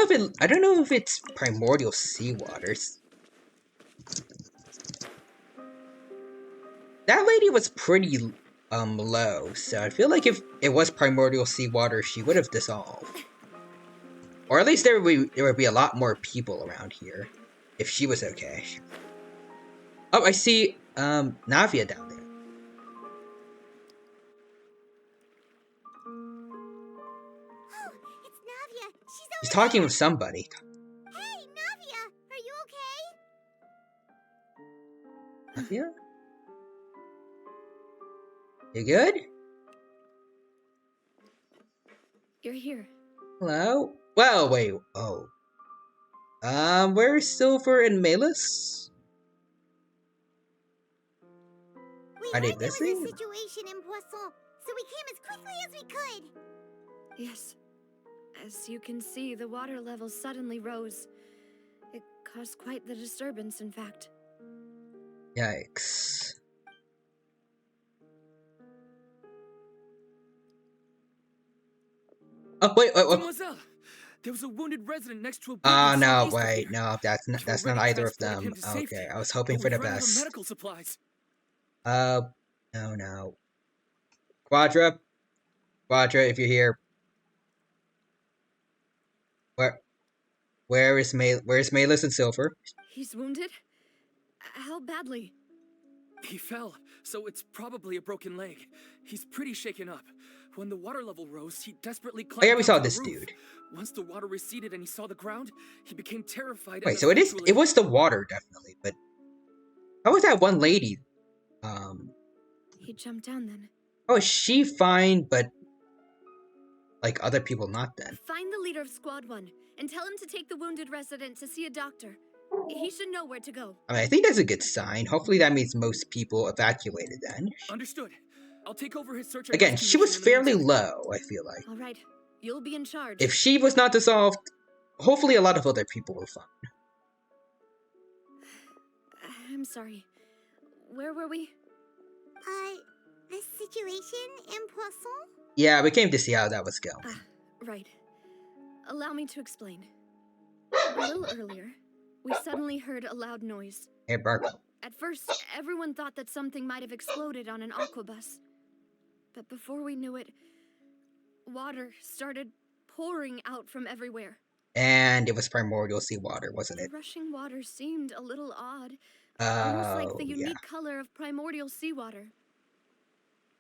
don't know if it's primordial seawaters. That lady was pretty low, so I feel like if it was primordial seawater, she would have dissolved. Or at least there would be a lot more people around here if she was okay. Oh, I see Navia down there. Oh, it's Navia. She's She's over talking there. with somebody. Hey, Navia, are you okay? Navia? You good? You're here. Hello? Well, wait. Oh. Where's Silver and Malus? We Are they heard there was missing? a situation in Poisson, so we came as quickly as we could. Yes. As you can see, the water level suddenly rose. It caused quite the disturbance, in fact. Yikes. Oh, wait. Mademoiselle, there was a wounded resident next to a Ah, building no, southeast of wait, here. no, that's We've not already either of transported them. him to safety, Okay, I was hoping but for the we've run out of best. medical supplies. No, no. Quadra, if you're here. Where's Malus and Silver? He's wounded? How badly? He fell, so it's probably a broken leg. He's pretty shaken up. When the water level rose, he desperately Oh yeah, climbed we up saw to the this roof. dude. Once the water receded and he saw the ground, he became terrified Wait, and so eventually... it was the water, definitely, but how was that one lady? He jumped down then. Oh, is she fine, but like other people not then? Find the leader of Squad 1 and tell him to take the wounded resident to see a doctor. He should know where to go. I mean, I think that's a good sign. Hopefully that means most people evacuated then. Understood. I'll take over his search and Again, rescue she was mission in the fairly meantime. low, I feel like. All right, you'll be in charge. If she was not dissolved, hopefully a lot of other people were fine. I'm sorry. Where were we? The situation in Poisson? Yeah, we came to see how that was going. Right. Allow me to explain. A little earlier, we suddenly heard a loud noise. Hey, Bark. At first, everyone thought that something might have exploded on an aquabus. But before we knew it, water started pouring out from everywhere. And it was primordial seawater, wasn't it? The rushing water seemed a little odd, almost like the unique color of primordial seawater.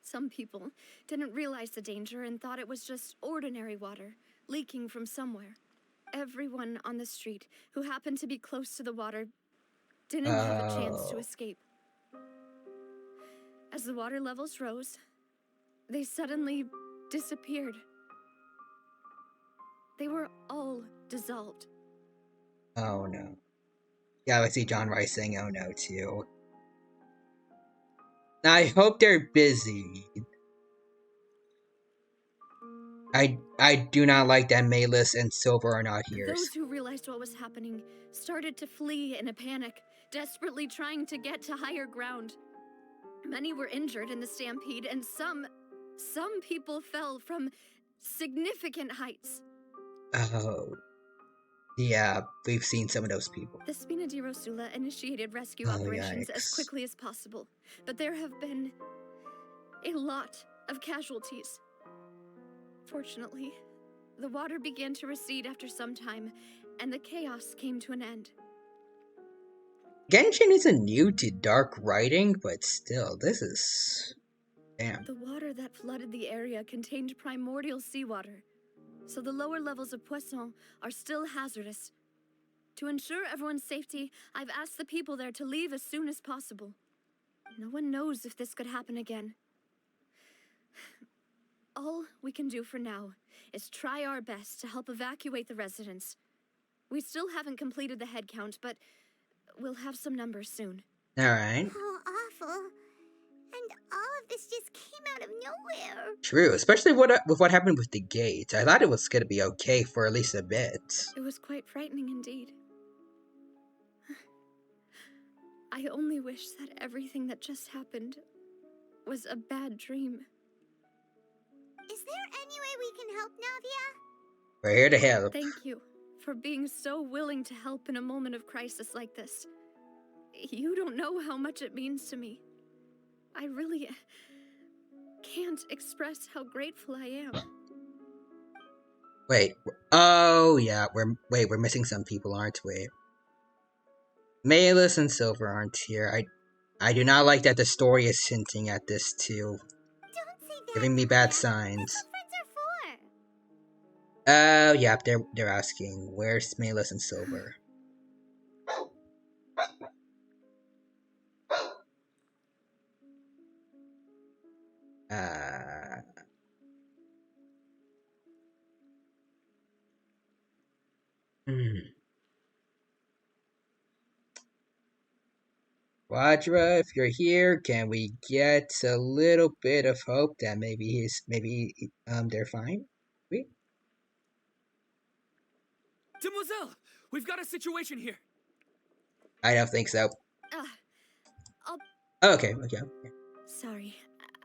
Some people didn't realize the danger and thought it was just ordinary water leaking from somewhere. Everyone on the street who happened to be close to the water didn't have a chance to escape. As the water levels rose, they suddenly disappeared. They were all dissolved. Oh no. Yeah, I see John Rice saying oh no too. I hope they're busy. I do not like that Malus and Silver are not here. Those who realized what was happening started to flee in a panic, desperately trying to get to higher ground. Many were injured in the stampede, and some people fell from significant heights. Oh. Yeah, we've seen some of those people. The Spina di Rosula initiated rescue operations as quickly as possible, but there have been a lot of casualties. Fortunately, the water began to recede after some time, and the chaos came to an end. Genshin isn't new to dark writing, but still, this is... damn. The water that flooded the area contained primordial seawater, so the lower levels of Poisson are still hazardous. To ensure everyone's safety, I've asked the people there to leave as soon as possible. No one knows if this could happen again. All we can do for now is try our best to help evacuate the residents. We still haven't completed the head count, but we'll have some numbers soon. Alright. Oh, awful. And all of this just came out of nowhere. True, especially with what happened with the gates. I thought it was gonna be okay for at least a bit. It was quite frightening indeed. I only wish that everything that just happened was a bad dream. Is there any way we can help, Navia? We're here to help. Thank you for being so willing to help in a moment of crisis like this. You don't know how much it means to me. I really can't express how grateful I am. Wait. Oh, yeah. We're missing some people, aren't we? Malus and Silver aren't here. I do not like that the story is hinting at this too. Don't say that. Giving me bad signs. That's what friends are for. Oh, yeah, they're asking, where's Malus and Silver? Quadra, if you're here, can we get a little bit of hope that maybe they're fine? Wait. Demoiselle, we've got a situation here. I don't think so. I'll... Okay. Sorry,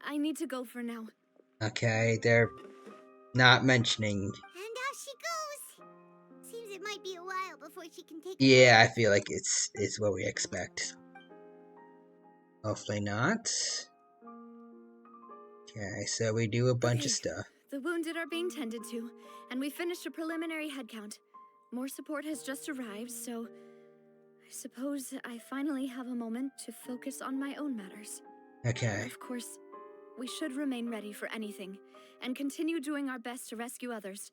I need to go for now. Okay, they're not mentioning. And off she goes. Seems it might be a while before she can take. Yeah, I feel like it's what we expect. Hopefully not. Okay, so we do a bunch of stuff. The wounded are being tended to, and we finished a preliminary head count. More support has just arrived, so I suppose I finally have a moment to focus on my own matters. Okay. Of course, we should remain ready for anything, and continue doing our best to rescue others.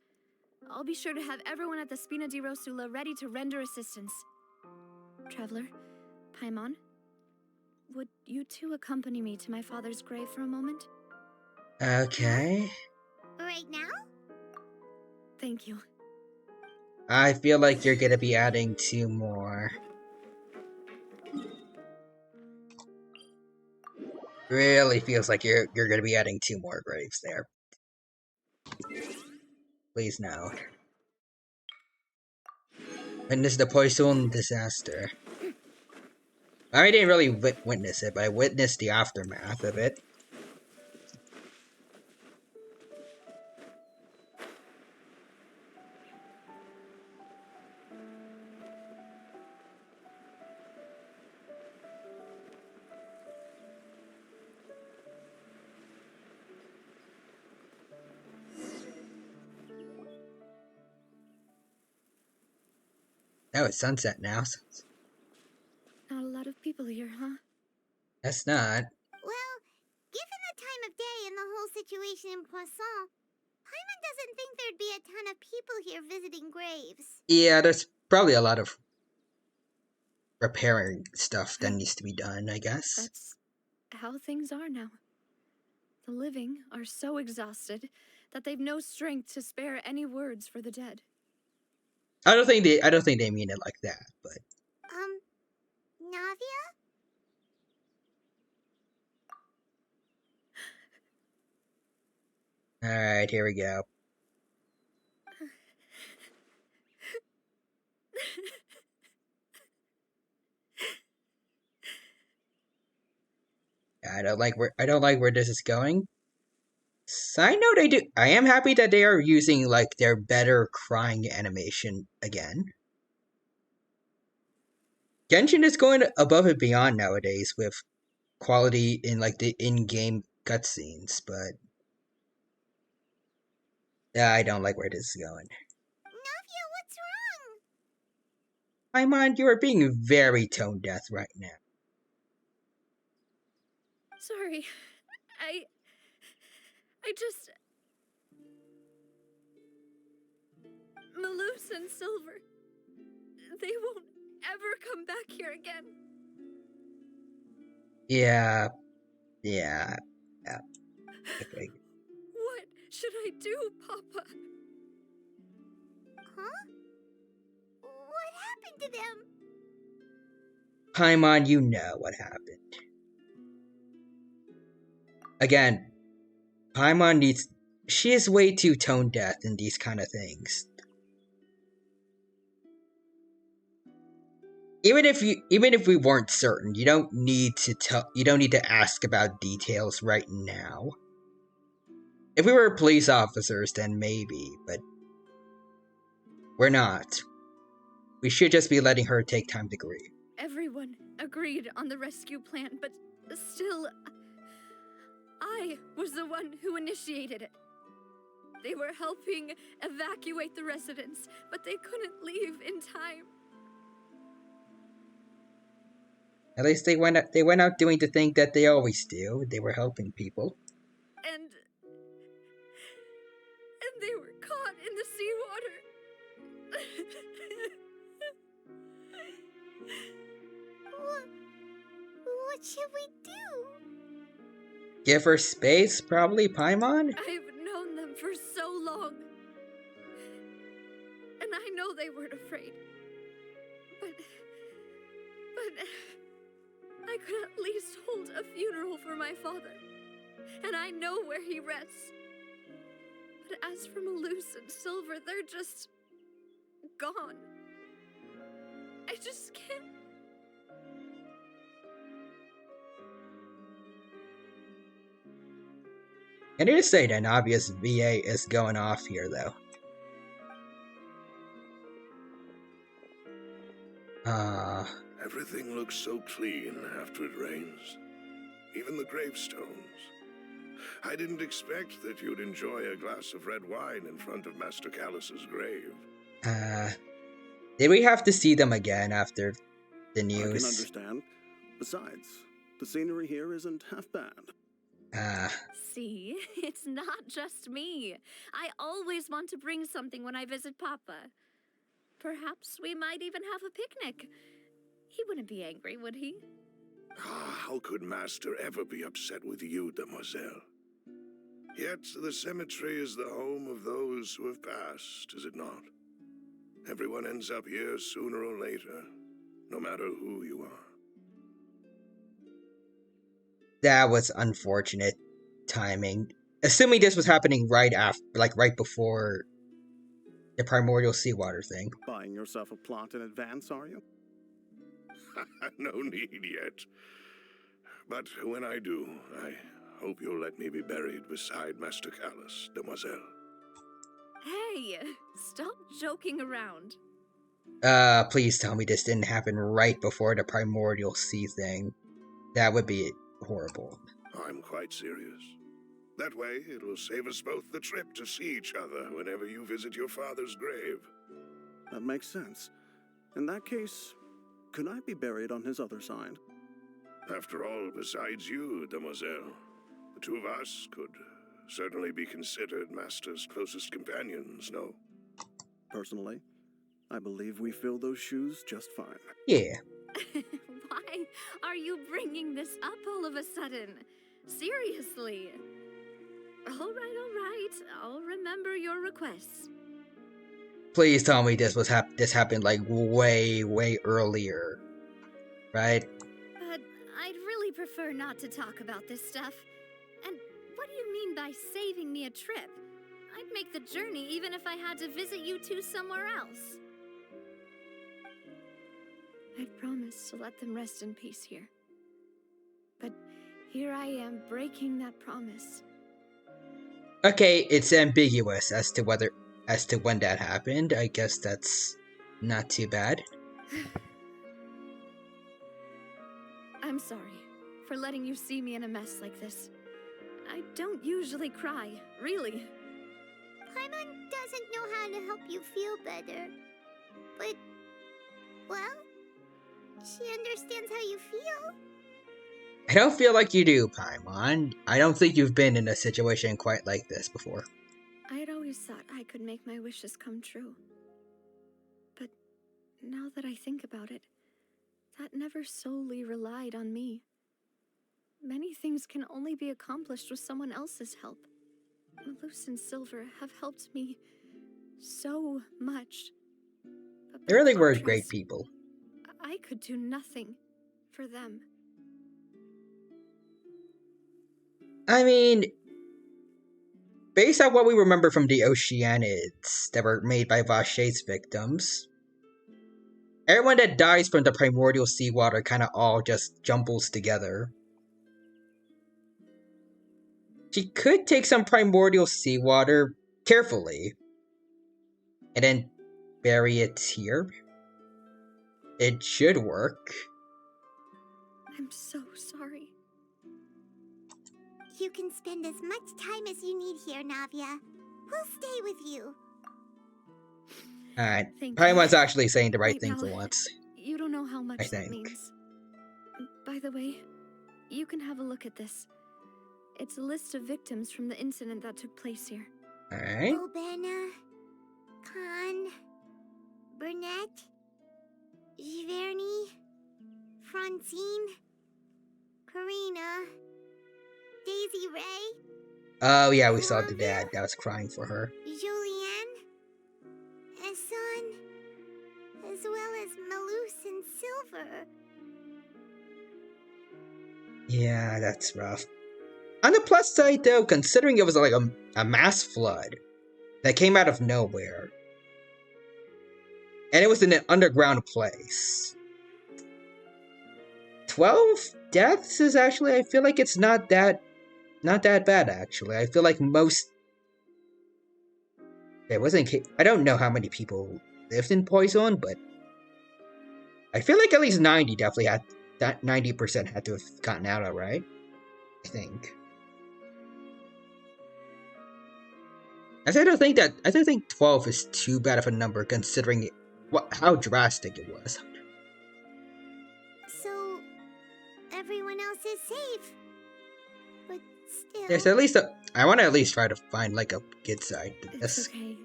I'll be sure to have everyone at the Spina di Rosula ready to render assistance. Traveler, Paimon, would you two accompany me to my father's grave for a moment? Okay. Right now? Thank you. I feel like you're gonna be adding 2 more. Really feels like you're gonna be adding 2 more graves there. Please no. Witness the poison disaster. I didn't really witness it, but I witnessed the aftermath of it. Oh, it's sunset now. Not a lot of people here, huh? That's not. Well, given the time of day and the whole situation in Poisson, Paimon doesn't think there'd be a ton of people here visiting graves. Yeah, there's probably a lot of repairing stuff that needs to be done, I guess. That's how things are now. The living are so exhausted that they've no strength to spare any words for the dead. I don't think they mean it like that, but Navia? alright, here we go. I don't like where this is going. Side note, I am happy that they are using like their better crying animation again. Genshin is going above and beyond nowadays with quality in like the in-game cutscenes, but I don't like where this is going. Navia, what's wrong? My mind, you are being very tone deaf right now. Sorry. I just... Malus and Silver... They won't ever come back here again. Yeah. Okay. What should I do, Papa? Huh? What happened to them? Paimon, you know what happened. Again, Paimon needs... She is way too tone deaf in these kind of things. Even if we weren't certain, you don't need to ask about details right now. If we were police officers, then maybe, but we're not. We should just be letting her take time to grieve. Everyone agreed on the rescue plan, but still, I was the one who initiated it. They were helping evacuate the residents, but they couldn't leave in time. At least they went out doing the thing that they always do. They were helping people. And they were caught in the seawater. What should we do? Give her space, probably, Paimon? I've known them for so long. And I know they weren't afraid. But I could at least hold a funeral for my father. And I know where he rests. But as for Malus and Silver, they're just... gone. I just can't... I need to say that an obvious VA is going off here, though. Everything looks so clean after it rains. Even the gravestones. I didn't expect that you'd enjoy a glass of red wine in front of Master Callus's grave. Did we have to see them again after the I can news. understand. Besides, the scenery here isn't half bad. See, it's not just me. I always want to bring something when I visit Papa. Perhaps we might even have a picnic. He wouldn't be angry, would he? How could Master ever be upset with you, Demoiselle? Yet the cemetery is the home of those who have passed, is it not? Everyone ends up here sooner or later, no matter who you are. That was unfortunate timing. Assuming this was happening right after, like right before the primordial seawater thing. Buying yourself a plot in advance, are you? No need yet. But when I do, I hope you'll let me be buried beside Master Callus, Demoiselle. Hey, stop joking around. Please tell me this didn't happen right before the primordial sea thing. That would be horrible. I'm quite serious. That way, it will save us both the trip to see each other whenever you visit your father's grave. That makes sense. In that case, could I be buried on his other side? After all, besides you, Demoiselle, the two of us could certainly be considered Master's closest companions, no? Personally, I believe we fill those shoes just fine. Yeah. Why are you bringing this up all of a sudden? Seriously. All right. I'll remember your requests. Please tell me this was this happened like way earlier, right? But I'd really prefer not to talk about this stuff. And what do you mean by saving me a trip? I'd make the journey even if I had to visit you two somewhere else. I've promised to let them rest in peace here. But here I am breaking that promise. Okay, it's ambiguous as to when that happened. I guess that's not too bad. I'm sorry for letting you see me in a mess like this. I don't usually cry, really. Paimon doesn't know how to help you feel better. But, well, she understands how you feel. I don't feel like you do, Paimon. I don't think you've been in a situation quite like this before. I'd always thought I could make my wishes come true. But now that I think about it, that never solely relied on me. Many things can only be accomplished with someone else's help. Malus and Silver have helped me so much. But They really were great people. I could do nothing for them. I mean, based on what we remember from the Oceanids that were made by Vache's victims, everyone that dies from the primordial seawater kind of all just jumbles together. She could take some primordial seawater carefully and then bury it here. It should work. I'm so sorry. You can spend as much time as you need here, Navia. We'll stay with you. Alright, Paimon's actually saying the right thing now, for once. You don't know how much I that think. means. By the way, you can have a look at this. It's a list of victims from the incident that took place here. Alright. Obena, Khan, Burnett, Giverny, Francine, Karina, Daisy Ray, Oh yeah, we saw the dad that was crying for her. Julianne, Hassan, as well as Malus and Silver. Yeah, that's rough. On the plus side though, considering it was like a mass flood that came out of nowhere, and it was in an underground place, 12 deaths is actually, I feel like it's not that bad actually. I feel like most, it wasn't, I don't know how many people lived in Poison, but I feel like at least 90 definitely had, that 90% had to have gotten out alright, I think. I don't think 12 is too bad of a number considering how drastic it was. to save. But still... There's at least I want to at least try to find, like, a good side to this. It's okay.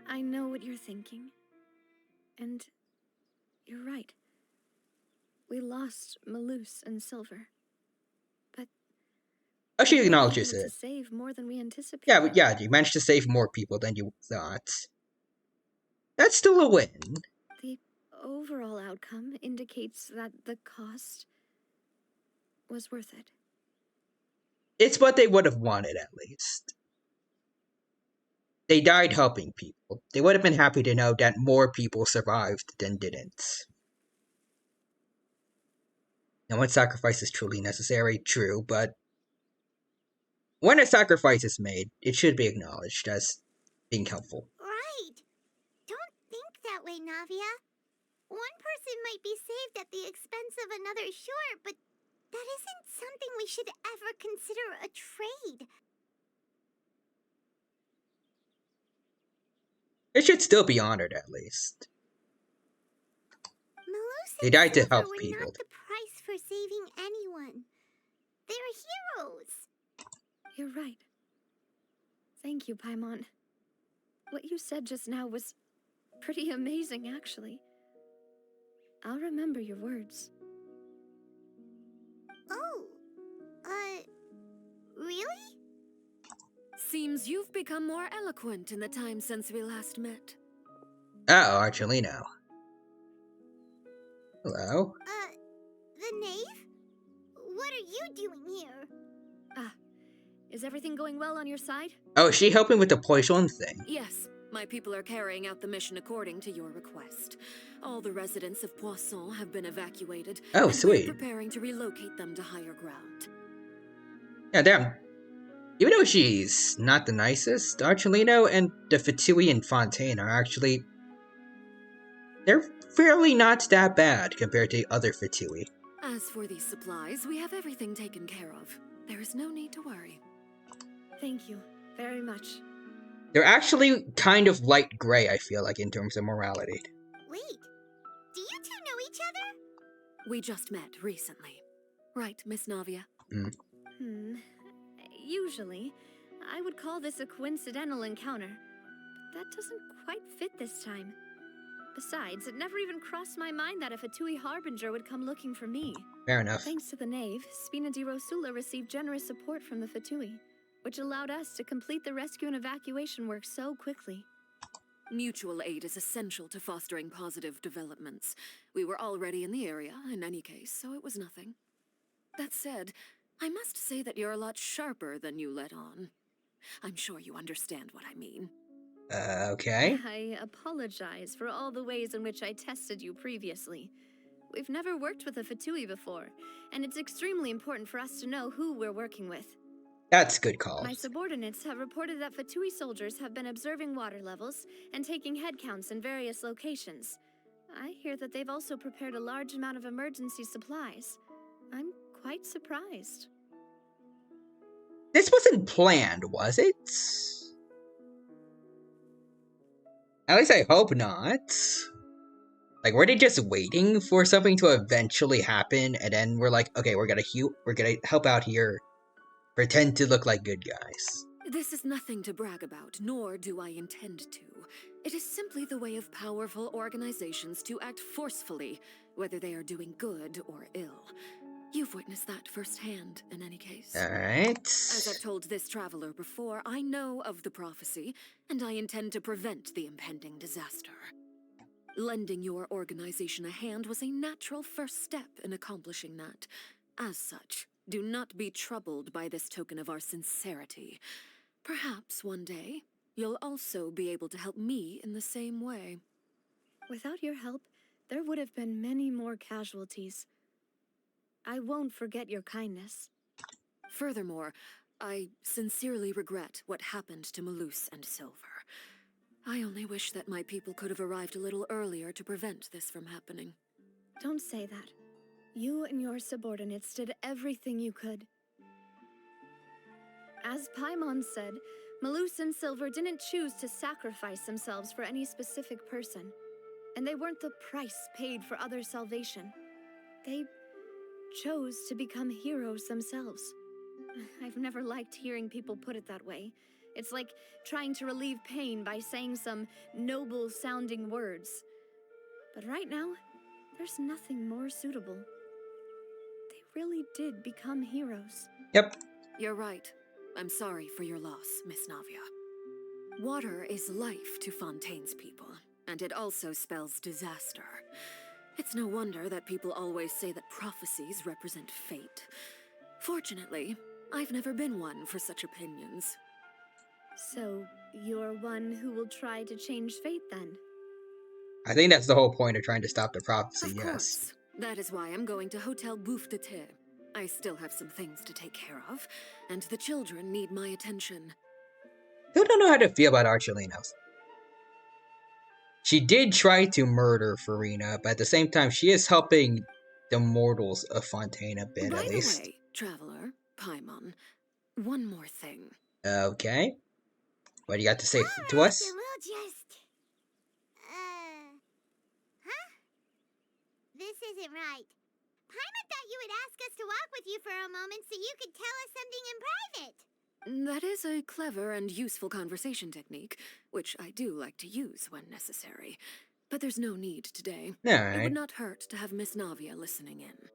I know what you're thinking. And you're right. We lost Malus and Silver. But Oh, she we were acknowledges able it. to save more than we anticipated. Yeah, you managed to save more people than you thought. That's still a win. The overall outcome indicates that the cost was worth it. It's what they would have wanted, at least. They died helping people. They would have been happy to know that more people survived than didn't. And when sacrifice is truly necessary, true, but when a sacrifice is made, it should be acknowledged as being helpful. Right. Don't think that way, Navia. One person might be saved at the expense of another, sure, but that isn't something we should ever consider a trade. It should still be honored, at least. They died to help people. Were not the price for saving anyone. They're heroes. You're right. Thank you, Paimon. What you said just now was pretty amazing, actually. I'll remember your words. Oh, really? Seems you've become more eloquent in the time since we last met. Uh-oh, Archelino. Hello? The knave? What are you doing here? Ah, is everything going well on your side? Oh, is she helping with the poison thing? Yes, my people are carrying out the mission according to your request. All the residents of Poisson have been evacuated. Oh, and sweet. We're preparing to relocate them to higher ground. Yeah, damn. Even though she's not the nicest, Archelino and the Fatui and Fontaine are actually... they're fairly not that bad compared to other Fatui. As for these supplies, we have everything taken care of. There is no need to worry. Thank you very much. They're actually kind of light gray, I feel like, in terms of morality. Wait, do you two know each other? We just met recently. Right, Miss Navia? Usually, I would call this a coincidental encounter. But that doesn't quite fit this time. Besides, it never even crossed my mind that a Fatui Harbinger would come looking for me. Fair enough. Thanks to the knave, Spina di Rosula received generous support from the Fatui, which allowed us to complete the rescue and evacuation work so quickly. Mutual aid is essential to fostering positive developments. We were already in the area, in any case, so it was nothing. That said, I must say that you're a lot sharper than you let on. I'm sure you understand what I mean. Okay. I apologize for all the ways in which I tested you previously. We've never worked with a Fatui before, and it's extremely important for us to know who we're working with. That's good call. My subordinates have reported that Fatui soldiers have been observing water levels and taking head counts in various locations. I hear that they've also prepared a large amount of emergency supplies. I'm quite surprised. This wasn't planned, was it? At least I hope not. Like, were they just waiting for something to eventually happen, and then we're like, okay, we're gonna help out here, pretend to look like good guys. This is nothing to brag about, nor do I intend to. It is simply the way of powerful organizations to act forcefully, whether they are doing good or ill. You've witnessed that firsthand, in any case. Alright. As I've told this traveler before, I know of the prophecy, and I intend to prevent the impending disaster. Lending your organization a hand was a natural first step in accomplishing that. As such, do not be troubled by this token of our sincerity. Perhaps one day, you'll also be able to help me in the same way. Without your help, there would have been many more casualties. I won't forget your kindness. Furthermore, I sincerely regret what happened to Malus and Silver. I only wish that my people could have arrived a little earlier to prevent this from happening. Don't say that. You and your subordinates did everything you could. As Paimon said, Malus and Silver didn't choose to sacrifice themselves for any specific person. And they weren't the price paid for other salvation. They chose to become heroes themselves. I've never liked hearing people put it that way. It's like trying to relieve pain by saying some noble-sounding words. But right now, there's nothing more suitable. They really did become heroes. Yep. You're right. I'm sorry for your loss, Miss Navia. Water is life to Fontaine's people, and it also spells disaster. It's no wonder that people always say that prophecies represent fate. Fortunately, I've never been one for such opinions. So, you're one who will try to change fate then? I think that's the whole point of trying to stop the prophecy, Of yes. course. That is why I'm going to Hotel Bouffe de Thé. I still have some things to take care of, and the children need my attention. Still don't know how to feel about Archelinos. She did try to murder Farina, but at the same time, she is helping the mortals of Fontaine a bit, at least. By the way, Traveler, Paimon, one more thing. Okay. What do you got to say to us? We'll just... Huh? This isn't right. Paimon thought you would ask us to walk with you for a moment so you could tell us something in private. That is a clever and useful conversation technique, which I do like to use when necessary. But there's no need today. Alright. It would not hurt to have Miss Navia listening in.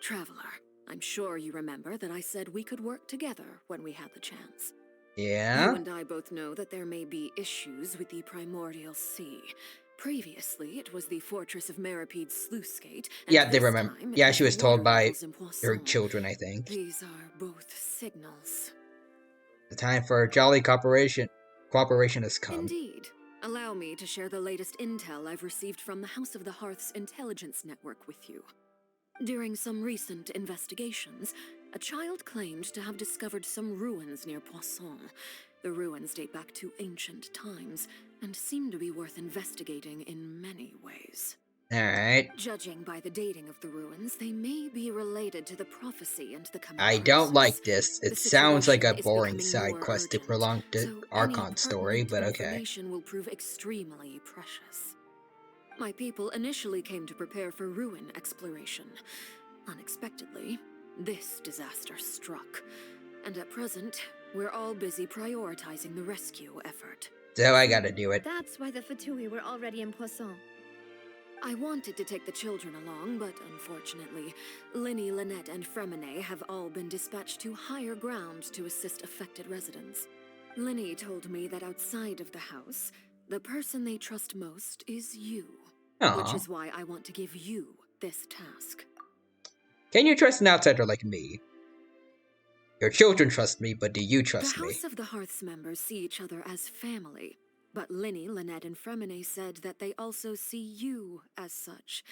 Traveler, I'm sure you remember that I said we could work together when we had the chance. Yeah? You and I both know that there may be issues with the Primordial Sea. Previously, it was the fortress of Meripede's sluice gate. Yeah, they remember. Yeah, she was told by her children, I think. These are both signals. The time for jolly cooperation has come. Indeed. Allow me to share the latest intel I've received from the House of the Hearth's intelligence network with you. During some recent investigations, a child claimed to have discovered some ruins near Poisson. The ruins date back to ancient times, and seem to be worth investigating in many ways. Alright. Judging by the dating of the ruins, they may be related to the prophecy and the coming I don't crisis. like this. It sounds like a boring side quest to prolong the So Archon story, but okay. Information will prove extremely precious. My people initially came to prepare for ruin exploration. Unexpectedly, this disaster struck. And at present, we're all busy prioritizing the rescue effort. So I gotta do it. That's why the Fatui were already in Poisson. I wanted to take the children along, but unfortunately, Linny, Lynette, and Fremine have all been dispatched to higher ground to assist affected residents. Linny told me that outside of the house, the person they trust most is you. Aww. Which is why I want to give you this task. Can you trust an outsider like me? Your children trust me, but do you trust me? The House of the Hearth's members see each other as family. But Linny, Lynette, and Fremine said that they also see you as such,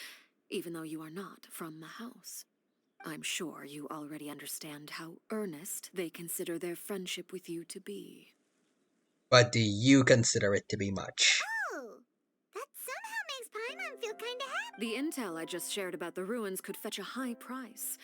even though you are not from the house. I'm sure you already understand how earnest they consider their friendship with you to be. But do you consider it to be much? Oh, that somehow makes Paimon feel kinda happy. The intel I just shared about the ruins could fetch a high price.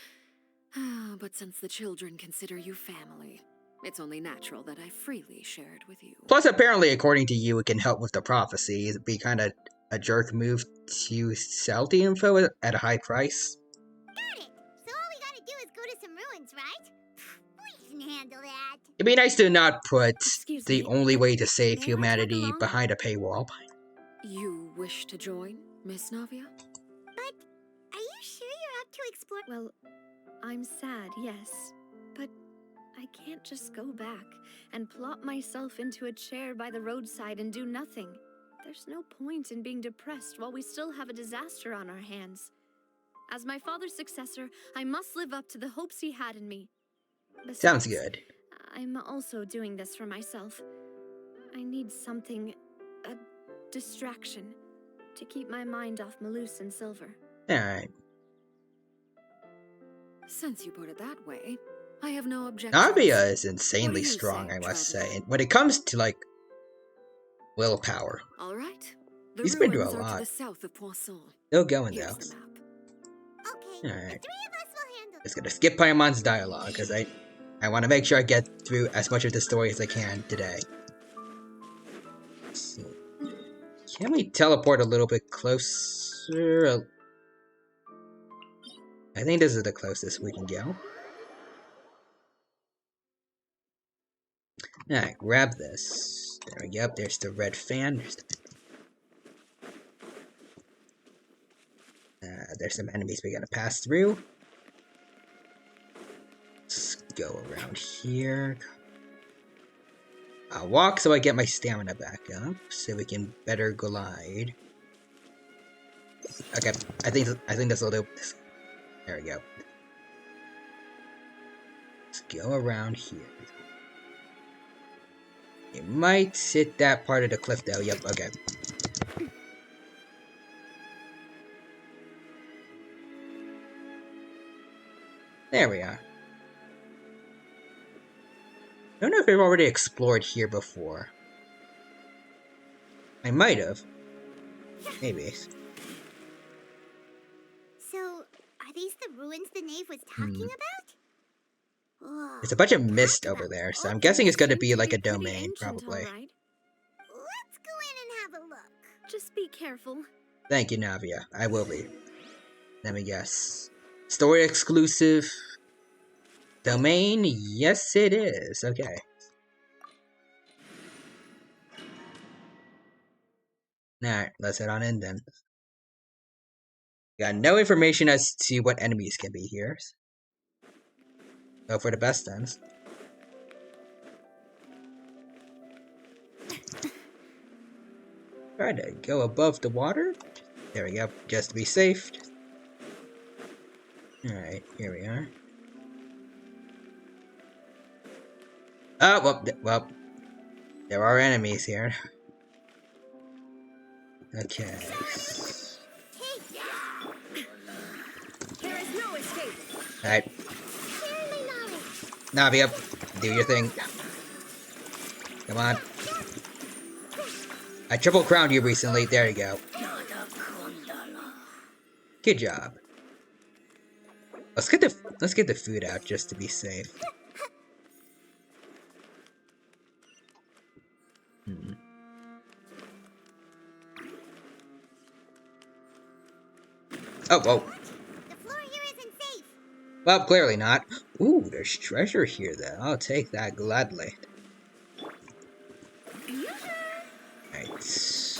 But since the children consider you family, it's only natural that I freely share it with you. Plus, apparently, according to you, it can help with the prophecy. It'd be kind of a jerk move to sell the info at a high price. Got it. So all we gotta do is go to some ruins, right? We can handle that. It'd be nice to not put the me? only way to save May I humanity tag along? behind a paywall. You wish to join, Miss Navia? But are you sure you're up to explore? Well, I'm sad, yes. But I can't just go back and plop myself into a chair by the roadside and do nothing. There's no point in being depressed while we still have a disaster on our hands. As my father's successor, I must live up to the hopes he had in me. Besides, Sounds good. I'm also doing this for myself. I need something, a distraction, to keep my mind off Malus and Silver. Alright. Since you put it that way, I have no objection. Navia is insanely you strong, say, I must Traveler? say. When it comes to, like, willpower. All right. The He's been through a ruins are lot. to the south of Poisson. Still going, Here's though. the map. Okay, Alright. the three of us will handle Just gonna skip Paimon's dialogue, because I want to make sure I get through as much of the story as I can today. So, can we teleport a little bit closer? I think this is the closest we can go. Alright, grab this. There we go. There's the red fan. There's some enemies we gotta pass through. Let's go around here. I'll walk so I get my stamina back up, so we can better glide. Okay, I think this will do. There we go. Let's go around here. You might hit that part of the cliff though. Yep, okay. There we are. I don't know if we've already explored here before. I might have. Maybe. So, are these the ruins the knave was talking about? Whoa, There's a bunch of mist over there, so I'm guessing it's going to be like a domain, probably. Right. Let's go in and have a look. Just be careful. Thank you, Navia. I will be. Let me guess. Story exclusive. Domain? Yes, it is. Okay. Alright, let's head on in then. Got no information as to what enemies can be here. Go for the best ends. Try to go above the water. There we go, just to be safe. Alright, here we are. Oh, well, there are enemies here. Okay. There is no escape. Alright. Navi up. Do your thing. Come on. I triple crowned you recently. There you go. Good job. Let's get the food out just to be safe. Oh, whoa. The floor here isn't safe. Well, clearly not. Ooh, there's treasure here, though. I'll take that gladly. Right.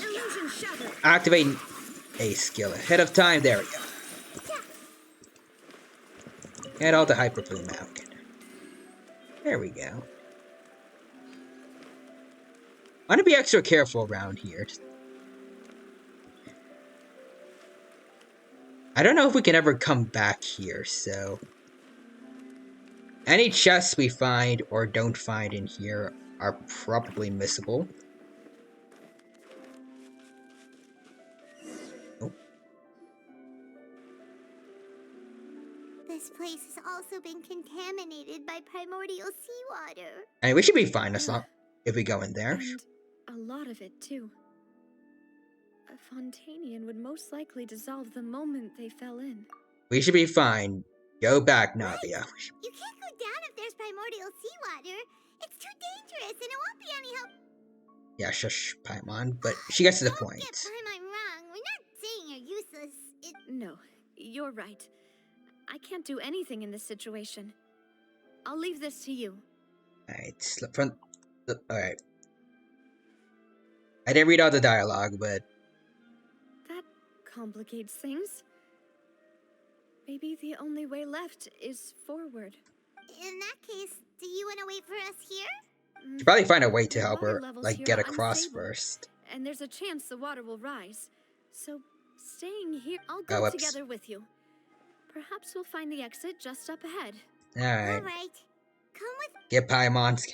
Activate a skill ahead of time. There we go. Get all the hyper bloom out. There we go. I want to be extra careful around here. I don't know if we can ever come back here, so... Any chests we find or don't find in here are probably missable. Oh. This place has also been contaminated by primordial seawater. I mean, we should be fine as long if we go in there. And a lot of it, too. A Fontanian would most likely dissolve the moment they fell in. We should be fine. Go back, Navia. You can't go down if there's primordial seawater. It's too dangerous and it won't be any help. Yeah, shush, Paimon, but she gets to the point. Don't get Paimon wrong. We're not saying you're useless. No, you're right. I can't do anything in this situation. I'll leave this to you. Alright, alright. I didn't read all the dialogue, but... That complicates things. Maybe the only way left is forward. In that case, do you want to wait for us here? Should probably find a way to help her, Levels like, here get are across unstable, first. And there's a chance the water will rise. So, staying here, I'll go together with you. Perhaps we'll find the exit just up ahead. Alright. Alright. Come with... Get Paimon.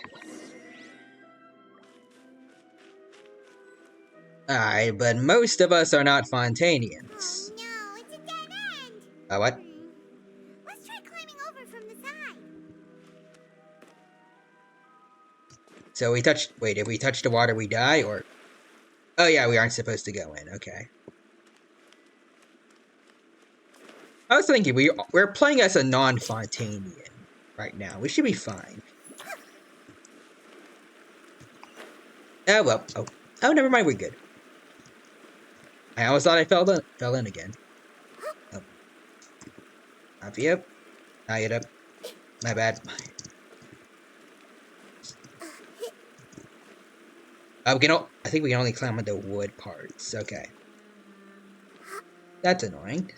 Alright, but most of us are not Fontanians. Oh no, it's a dead end! What? Let's try climbing over from the side. So we touched... Wait, if we touch the water we die, or... Oh yeah, we aren't supposed to go in, okay. I was thinking, we're playing as a non-Fontanian right now. We should be fine. Oh, well. Oh, never mind, we're good. I almost thought I fell in again. Oh. Navia. Nayada. My bad. I think we can only climb on the wood parts. Okay. That's annoying.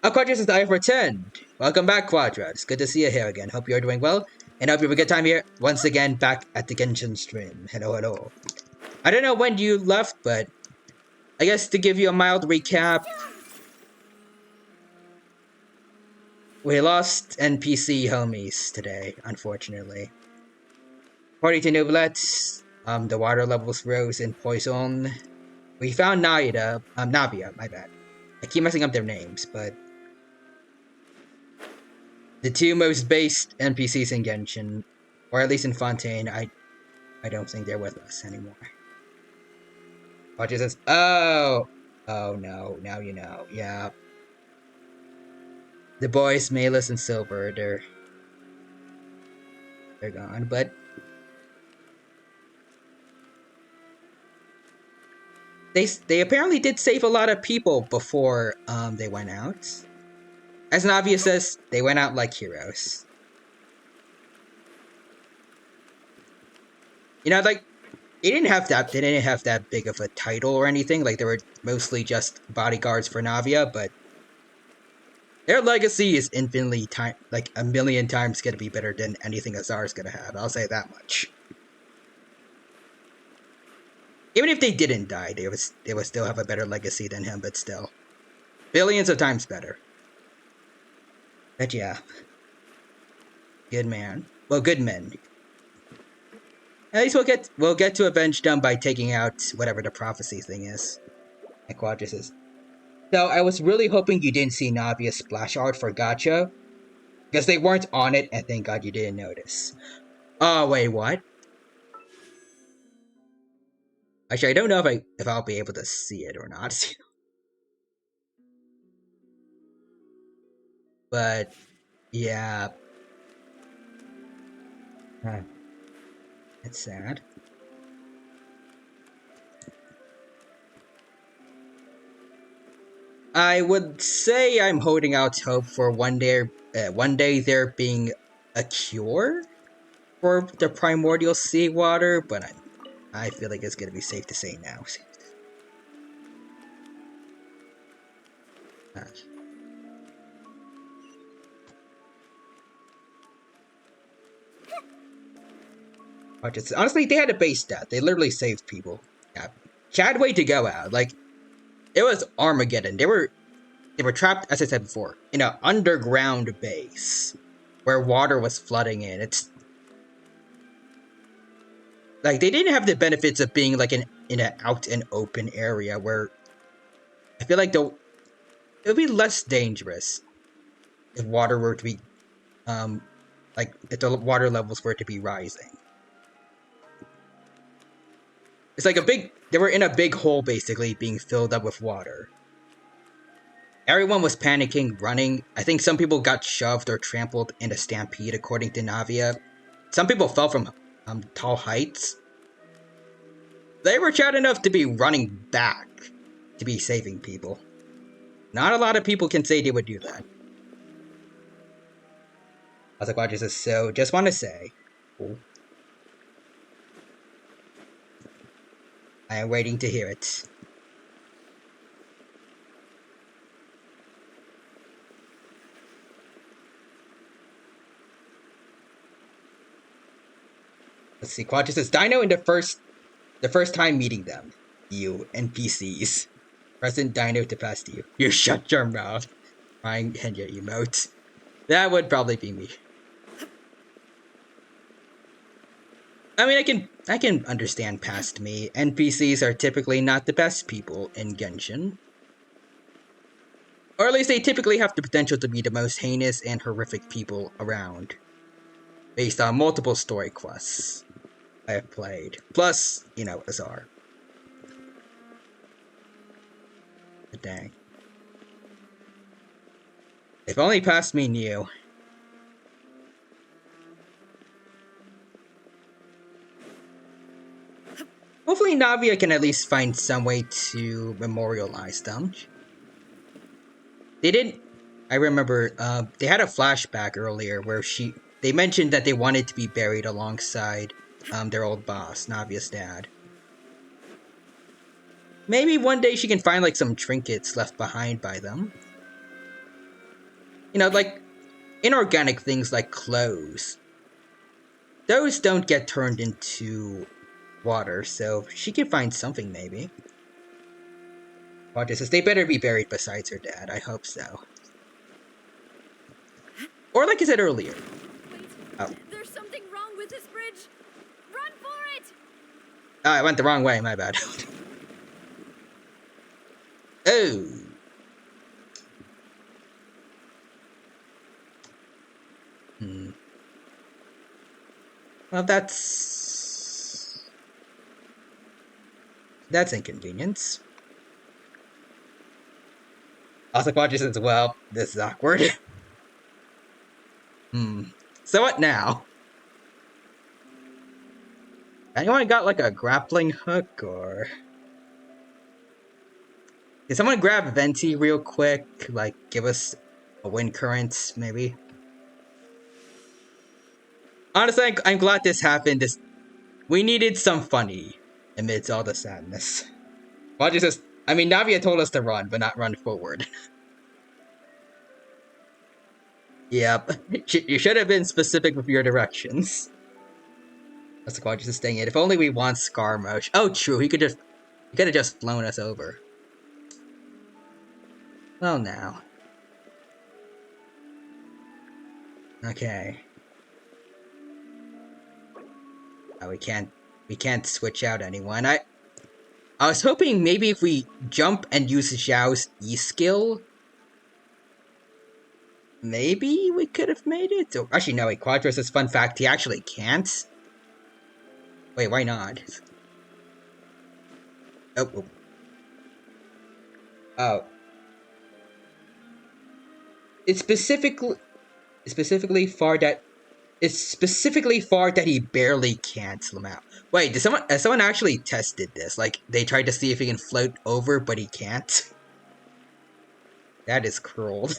Quadras is I have returned. Welcome back, Quadra. It's good to see you here again. Hope you're doing well, and hope you have a good time here once again back at the Genshin stream. Hello, hello. I don't know when you left, but I guess to give you a mild recap, we lost NPC homies today, unfortunately. According to Nublet, the water levels rose in Poison. We found Navia, my bad. I keep messing up their names, but the two most based NPCs in Genshin, or at least in Fontaine, I don't think they're with us anymore. Watcher says, oh no, now you know, yeah. The boys, Malus and Silver, they're gone, but they apparently did save a lot of people before they went out. As Navia says, they went out like heroes. You know, like they didn't have that big of a title or anything. Like they were mostly just bodyguards for Navia, but their legacy is infinitely like a million times gonna be better than anything Azar's gonna have. I'll say that much. Even if they didn't die, they would still have a better legacy than him, but still. Billions of times better. But yeah. Good man. Well, good men. At least we'll get to avenge them by taking out whatever the prophecy thing is. And Quadra says, so I was really hoping you didn't see Navia's splash art for Gacha. Because they weren't on it, and thank God you didn't notice. Oh, wait, what? Actually, I don't know if I'll be able to see it or not. But, yeah. It's sad. I would say I'm holding out hope for one day there being a cure for the primordial seawater, but I feel like it's gonna be safe to say now. Honestly, they had a base stat. They literally saved people. Yeah, Chad, way to go out. Like, it was Armageddon. They were trapped, as I said before, in an underground base where water was flooding in. It's like they didn't have the benefits of being like in an out and open area where I feel like it would be less dangerous if water were to be like if the water levels were to be rising. It's like they were in a big hole basically being filled up with water. Everyone was panicking, running. I think some people got shoved or trampled in a stampede, according to Navia. Some people fell from tall heights. They were proud enough to be running back to be saving people. Not a lot of people can say they would do that. I was like, Roger says, so just want to say. Cool. I am waiting to hear it. Let's see, Quadra says, Dino in the first time meeting them. You, NPCs. Present Dino to pass to you. You shut your mouth. Crying and your emote. That would probably be me. I mean, I can understand past me. NPCs are typically not the best people in Genshin. Or at least they typically have the potential to be the most heinous and horrific people around. Based on multiple story quests I have played. Plus, you know, Azar. But dang. If only past me knew. Hopefully Navia can at least find some way to memorialize them. They didn't... I remember they had a flashback earlier where they mentioned that they wanted to be buried alongside their old boss, Navia's dad. Maybe one day she can find like some trinkets left behind by them. You know, like inorganic things like clothes. Those don't get turned into water, so she can find something maybe. Audrey says they better be buried besides her dad. I hope so. Or like I said earlier. Oh. There's something wrong with this bridge. Run for it! Oh, I went the wrong way, my bad. Oh. Well, that's inconvenience. Also, Quadri says, well, this is awkward. So what now? Anyone got like a grappling hook or... Can someone grab Venti real quick? Like, give us a wind current, maybe? Honestly, I'm glad this happened. We needed some funny amidst all the sadness. Quadri says, I mean, Navia told us to run, but not run forward. Yep. You should have been specific with your directions. That's the Quadri is staying in. If only we want Scarmosh. Oh, true. He could have just flown us over. Well, now. Okay. Oh, we can't switch out anyone. I was hoping maybe if we jump and use Xiao's E-skill, maybe we could have made it? Oh, actually, no, wait, Quadros says, fun fact, he actually can't. Wait, why not? Oh. Oh. It's specifically far that he barely cancel him out. Wait, has someone actually tested this? Like, they tried to see if he can float over, but he can't? That is cruel.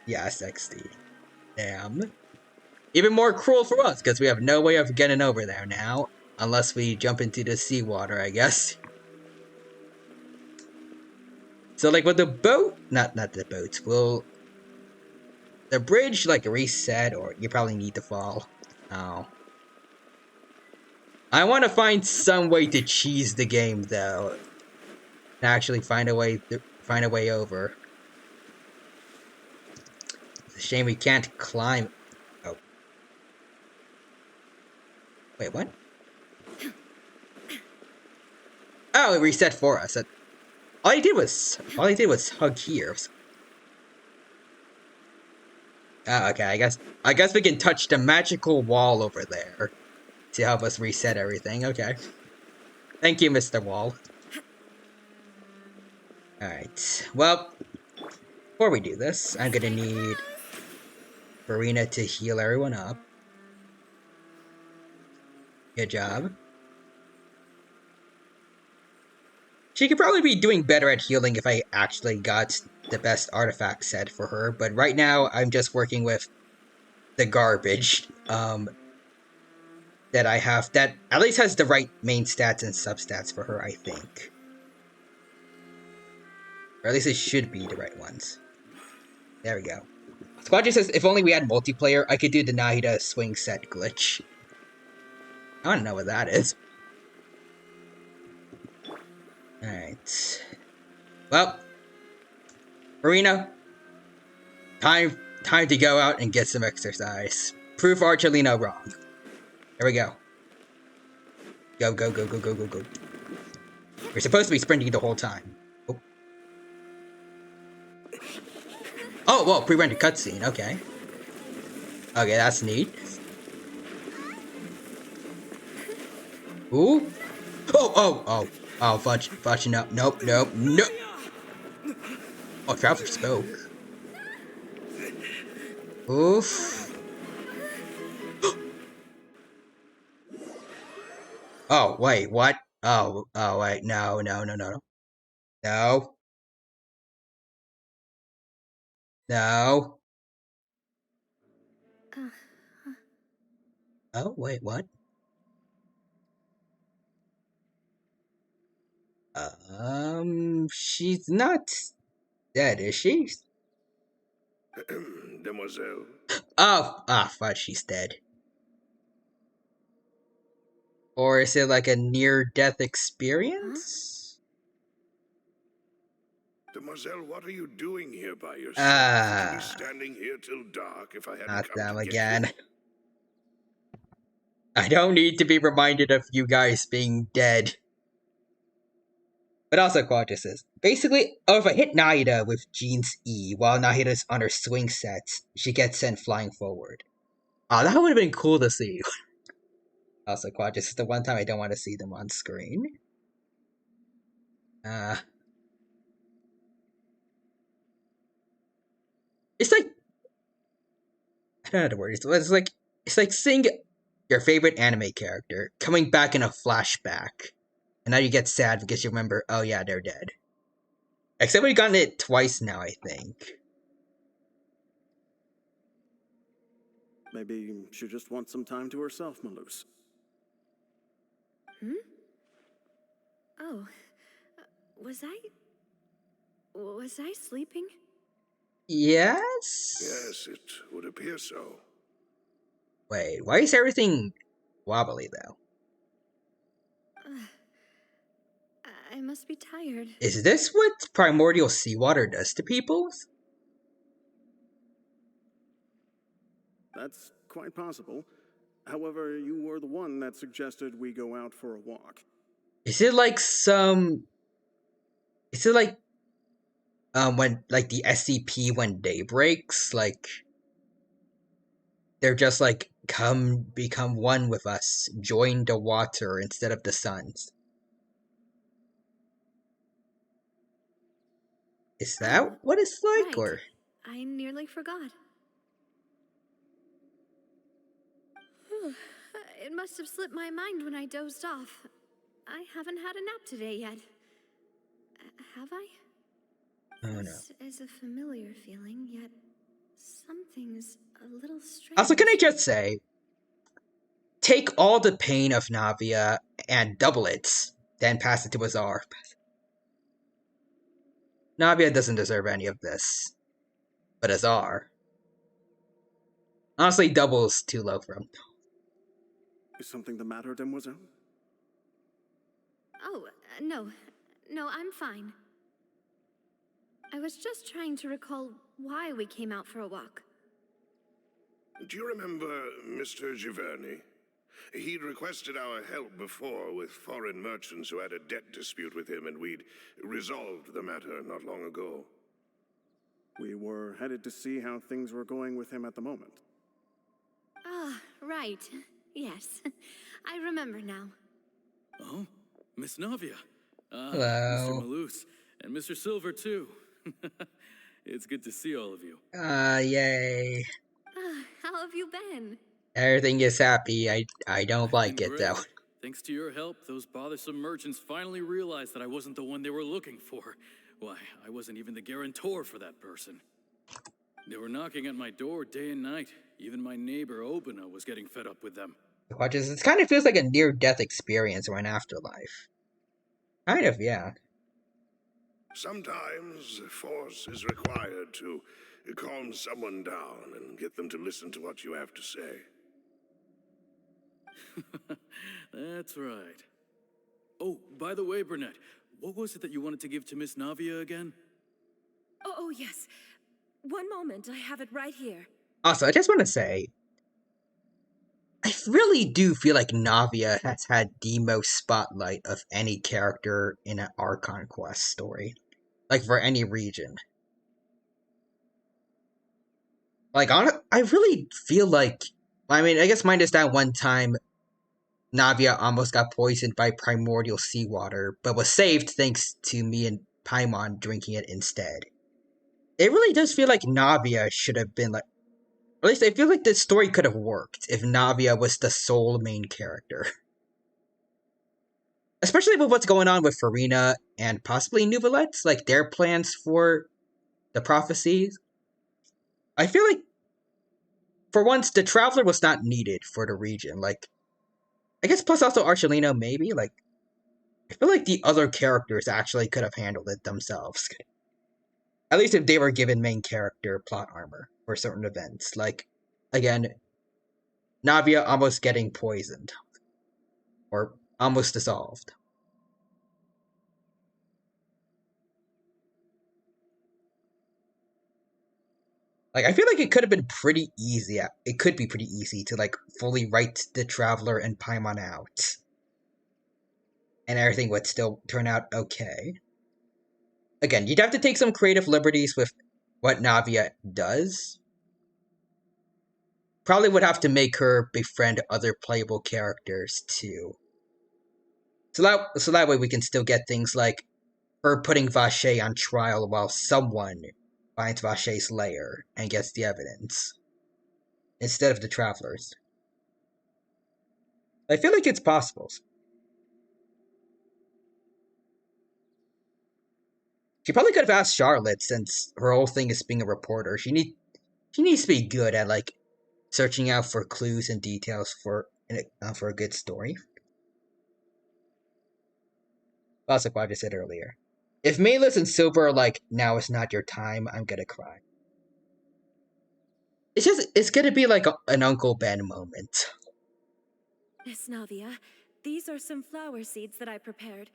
Yes, XD. Damn. Even more cruel for us, because we have no way of getting over there now. Unless we jump into the seawater, I guess. So, like, with the boat... Not the boats. Will the bridge, like, reset? Or you probably need to fall? Oh. I want to find some way to cheese the game, though. And actually find a way over. It's a shame we can't climb... Oh. Wait, what? Oh, it reset for us. All I did was hug here. Oh, okay, I guess we can touch the magical wall over there to help us reset everything. Okay. Thank you, Mr. Wall. Alright. Well, before we do this, I'm gonna need Farina to heal everyone up. Good job. She could probably be doing better at healing if I actually got the best artifact set for her, but right now I'm just working with the garbage that I have that at least has the right main stats and substats for her, I think. Or at least it should be the right ones. There we go. Squadgy says, if only we had multiplayer, I could do the Nahida swing set glitch. I don't know what that is. Alright. Well, Marina, time to go out and get some exercise. Prove Archelino wrong. There we go. Go. You're supposed to be sprinting the whole time. Oh, whoa, pre-rendered cutscene, okay. Okay, that's neat. Ooh. Oh, fudge, no. Oh, Traveler spoke. Oof. Oh, wait, what? Oh, wait, no. No. No. Oh, wait, what? She's not dead, is she? Demoiselle. Oh, fudge, she's dead. Or is it like a near-death experience? Demoiselle, what are you doing here by yourself? Would you be standing here till dark if I hadn't Not come them to get again. you? I don't need to be reminded of you guys being dead. But also Quadras basically, if I hit Nahida with Jean's E while Nahida's on her swing sets, she gets sent flying forward. Oh, that would have been cool to see. Also, Quadras is the one time I don't want to see them on screen. It's like, I don't know the word. It's like seeing your favorite anime character coming back in a flashback, and now you get sad because you remember, oh yeah, they're dead. Except we've gotten it twice now, I think. Maybe she just wants some time to herself, Maloose. Oh, was I sleeping? Yes? Yes, it would appear so. Wait, why is everything wobbly, though? I must be tired. Is this what primordial seawater does to people? That's quite possible. However, you were the one that suggested we go out for a walk. Is it like some... Is it like... when, like, the SCP when day breaks? Like... They're just like, become one with us. Join the water instead of the suns. Is that what it's like, right. or...? I nearly forgot. It must have slipped my mind when I dozed off. I haven't had a nap today yet. Have I? Oh no. This is a familiar feeling, yet something's a little strange. Also, can I just say, take all the pain of Navia and double it, then pass it to Azar. Navia doesn't deserve any of this, but Azar. Honestly, double's too low for him. Is something the matter, Demoiselle? Oh, no. No, I'm fine. I was just trying to recall why we came out for a walk. Do you remember Mr. Giverny? He'd requested our help before with foreign merchants who had a debt dispute with him, and we'd resolved the matter not long ago. We were headed to see how things were going with him at the moment. Ah, right. Yes. I remember now. Oh, Miss Navia. Hello. Mr. Maloose. And Mr. Silver, too. It's good to see all of you. Yay. How have you been? Everything is happy. I don't like it, though. Thanks to your help, those bothersome merchants finally realized that I wasn't the one they were looking for. Why, I wasn't even the guarantor for that person. They were knocking at my door day and night. Even my neighbor, Obina, was getting fed up with them. It kind of feels like a near-death experience or an afterlife. Kind of, yeah. Sometimes force is required to calm someone down and get them to listen to what you have to say. That's right. Oh, by the way, Burnett, what was it that you wanted to give to Miss Navia again? Oh, yes. One moment, I have it right here. Also, I just want to say, I really do feel like Navia has had the most spotlight of any character in an Archon Quest story. Like, for any region. Like, I really feel like... I mean, I guess minus that one time Navia almost got poisoned by primordial seawater, but was saved thanks to me and Paimon drinking it instead. It really does feel like Navia should have been like... At least I feel like this story could have worked if Navia was the sole main character. especially with what's going on with Farina and possibly Nouvellette, like their plans for the prophecies. I feel like, for once, the Traveler was not needed for the region. Like, I guess plus also Archelino, maybe? Like, I feel like the other characters actually could have handled it themselves. At least if they were given main character plot armor for certain events. Like, again, Navia almost getting poisoned. Or almost dissolved. Like, I feel like it could have been pretty easy. It could be pretty easy to, like, fully write the Traveler and Paimon out. And everything would still turn out okay. Again, you'd have to take some creative liberties with what Navia does. Probably would have to make her befriend other playable characters, too. So that way we can still get things like her putting Vache on trial while someone finds Vache's lair and gets the evidence, instead of the Travelers. I feel like it's possible. She probably could have asked Charlotte, since her whole thing is being a reporter. She needs to be good at, like, searching out for clues and details for a good story. Also, what I just said earlier. If Mayless and Silver are like, now is not your time, I'm gonna cry. It's gonna be like an Uncle Ben moment. Miss Navia, these are some flower seeds that I prepared.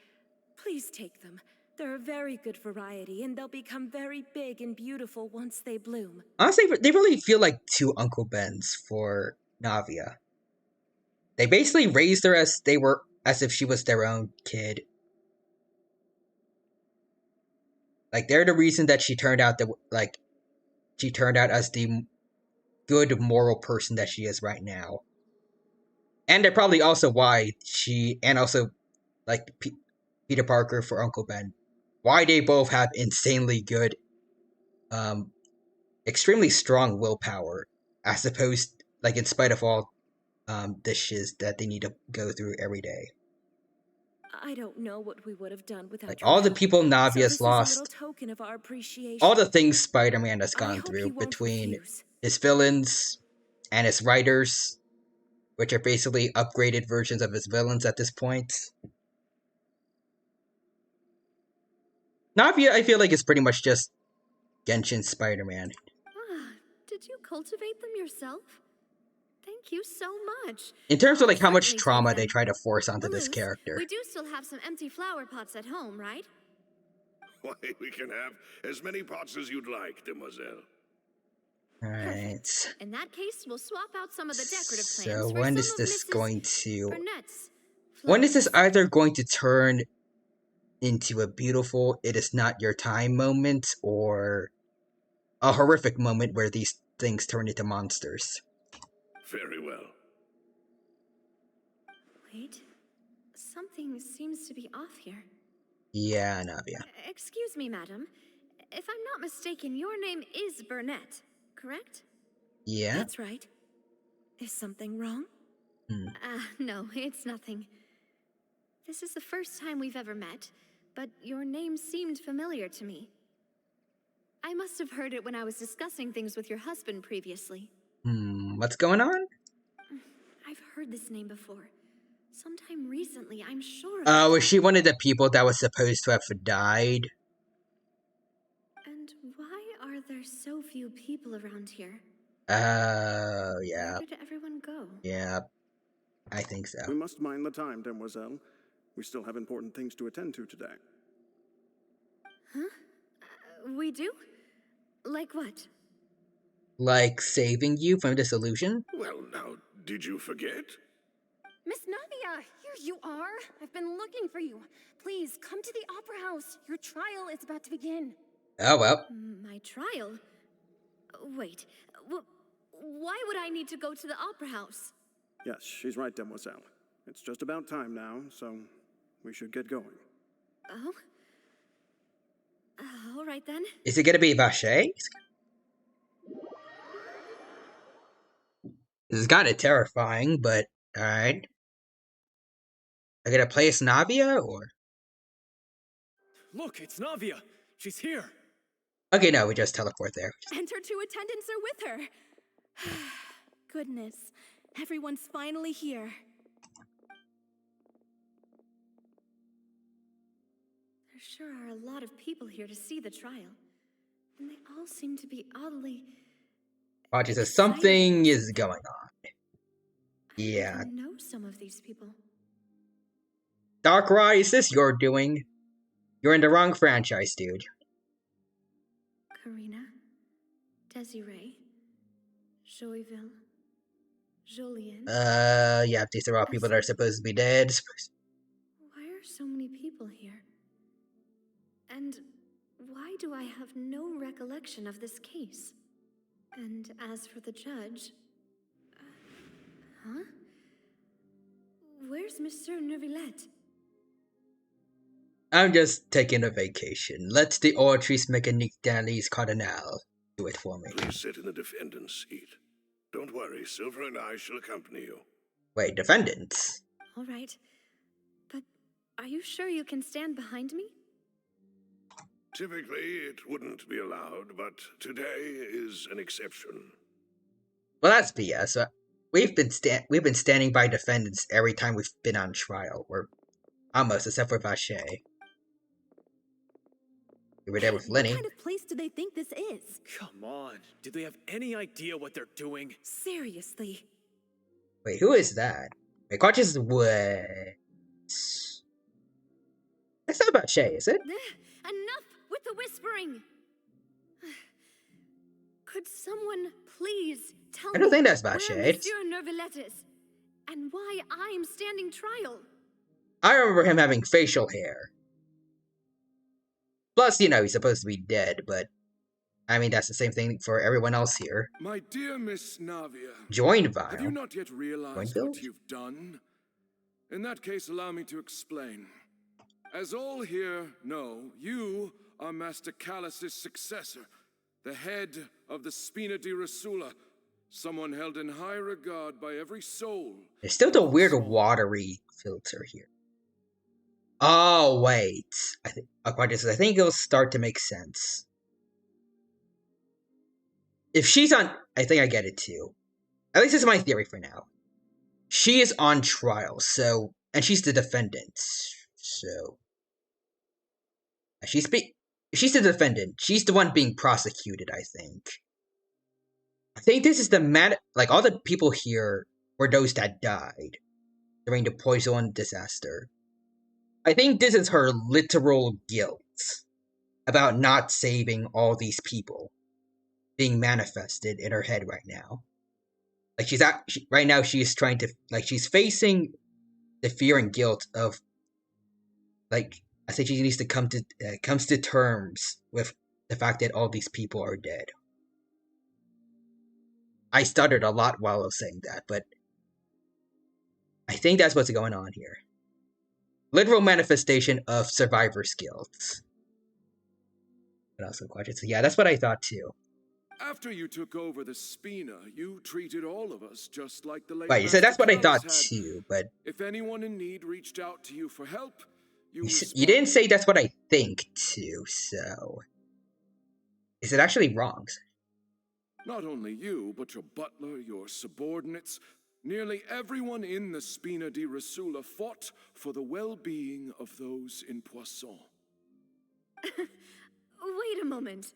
Please take them. They're a very good variety, and they'll become very big and beautiful once they bloom. Honestly, they really feel like two Uncle Bens for Navia. They basically raised her as if she was their own kid. Like, they're the reason that she turned out as the good moral person that she is right now. And they're probably also why Peter Parker for Uncle Ben, why they both have insanely good, extremely strong willpower, as opposed, like, in spite of all the shiz that they need to go through every day. I don't know what we would have done without Like, your all the help, people Navia's so this lost, is a little token of our appreciation. all the things Spider-Man has I gone hope through you won't between refuse. his villains and his writers, which are basically upgraded versions of his villains at this point. Navia, I feel like, is pretty much just Genshin Spider-Man. Ah, did you cultivate them yourself? Thank you so much. In terms of, like, how much Certainly trauma take they them. try to force onto this Malus, character. we do still have some empty flower pots at home, right? Why, we can have as many pots as you'd like, demoiselle. Alright. In that case, we'll swap out some of the decorative plants So for when some is of this Mrs. going to... Burnett's When is this flowers. either going to turn into a beautiful "it is not your time" moment, or a horrific moment where these things turn into monsters? Very well. Wait, something seems to be off here. Yeah, Navia. Excuse me, madam. If I'm not mistaken, your name is Burnett, correct? Yeah? That's right. Is something wrong? No, it's nothing. This is the first time we've ever met, but your name seemed familiar to me. I must have heard it when I was discussing things with your husband previously. What's going on? I've heard this name before. Sometime recently, I'm sure of Was she one of the people that was supposed to have died? And why are there so few people around here? Yeah. Where did everyone go? Yeah, I think so. We must mind the time, demoiselle. We still have important things to attend to today. Huh? We do? Like what? Like saving you from this illusion? Well, now, did you forget? Miss Navia, here you are. I've been looking for you. Please, come to the Opera House. Your trial is about to begin. Oh, well. My trial? Wait, why would I need to go to the Opera House? Yes, she's right, demoiselle. It's just about time now, so we should get going. Oh? All right then. Is it gonna be Vache? This is kinda terrifying, but alright. I gotta play as Navia, or? Look, it's Navia. She's here. Okay, no, we just teleport there. And her two attendants are with her. Goodness, everyone's finally here. There sure are a lot of people here to see the trial. And they all seem to be oddly... Watch, says something is going on. Yeah. I know some of these people. Darkrai, is this your doing? You're in the wrong franchise, dude. Karina, Desiree, Joyville, Julien. Yeah, these are all people that are supposed to be dead. Why are so many people here? And why do I have no recollection of this case? And as for the judge... huh? Where's Monsieur Neuvillette? I'm just taking a vacation. Let the Autrice Mécanique d'Analyse Cardinal do it for me. Please sit in the defendant's seat. Don't worry, Silver and I shall accompany you. Wait, defendants? All right. But are you sure you can stand behind me? Typically, it wouldn't be allowed, but today is an exception. Well, that's BS. We've been standing by defendants every time we've been on trial. We're almost, except for Vache. We were there with Lenny. What kind of place do they think this is? Come on. Do they have any idea what they're doing? Seriously. Wait, who is that? Wait, watch his what? That's not Vache, is it? Enough with the whispering! Could someone please tell me I don't think that's where Vache. Monsieur Neuvillette is, and why I'm standing trial? I remember him having facial hair. Plus, you know, he's supposed to be dead, but I mean, that's the same thing for everyone else here. My dear Miss Navia, Joinville. have you not yet realized what you've done? In that case, allow me to explain. As all here know, you are Master Callus's successor, the head of the Spina di Rosula, someone held in high regard by every soul. There's still the weird watery filter here. Oh, wait. I think it'll start to make sense. If she's on... I think I get it, too. At least this is my theory for now. She is on trial, so... And she's the defendant, so... She's the defendant. She's the one being prosecuted, I think. I think this is the like, all the people here were those that died during the poison disaster. I think this is her literal guilt about not saving all these people being manifested in her head right now. Like, right now she's trying to, like, she's facing the fear and guilt of, like, I think she needs to comes to terms with the fact that all these people are dead. I stuttered a lot while I was saying that, but I think that's what's going on here. Literal manifestation of survivor's guilt. But also questions. Yeah, that's what I thought too. After you took over the Spina, you treated all of us just like the late Right, so that's what I thought had. too, but... If anyone in need reached out to you for help, you didn't say that's what I think too, so... Is it actually wrong? Not only you, but your butler, your subordinates, nearly everyone in the Spina di Rosula fought for the well-being of those in Poisson. Wait a moment.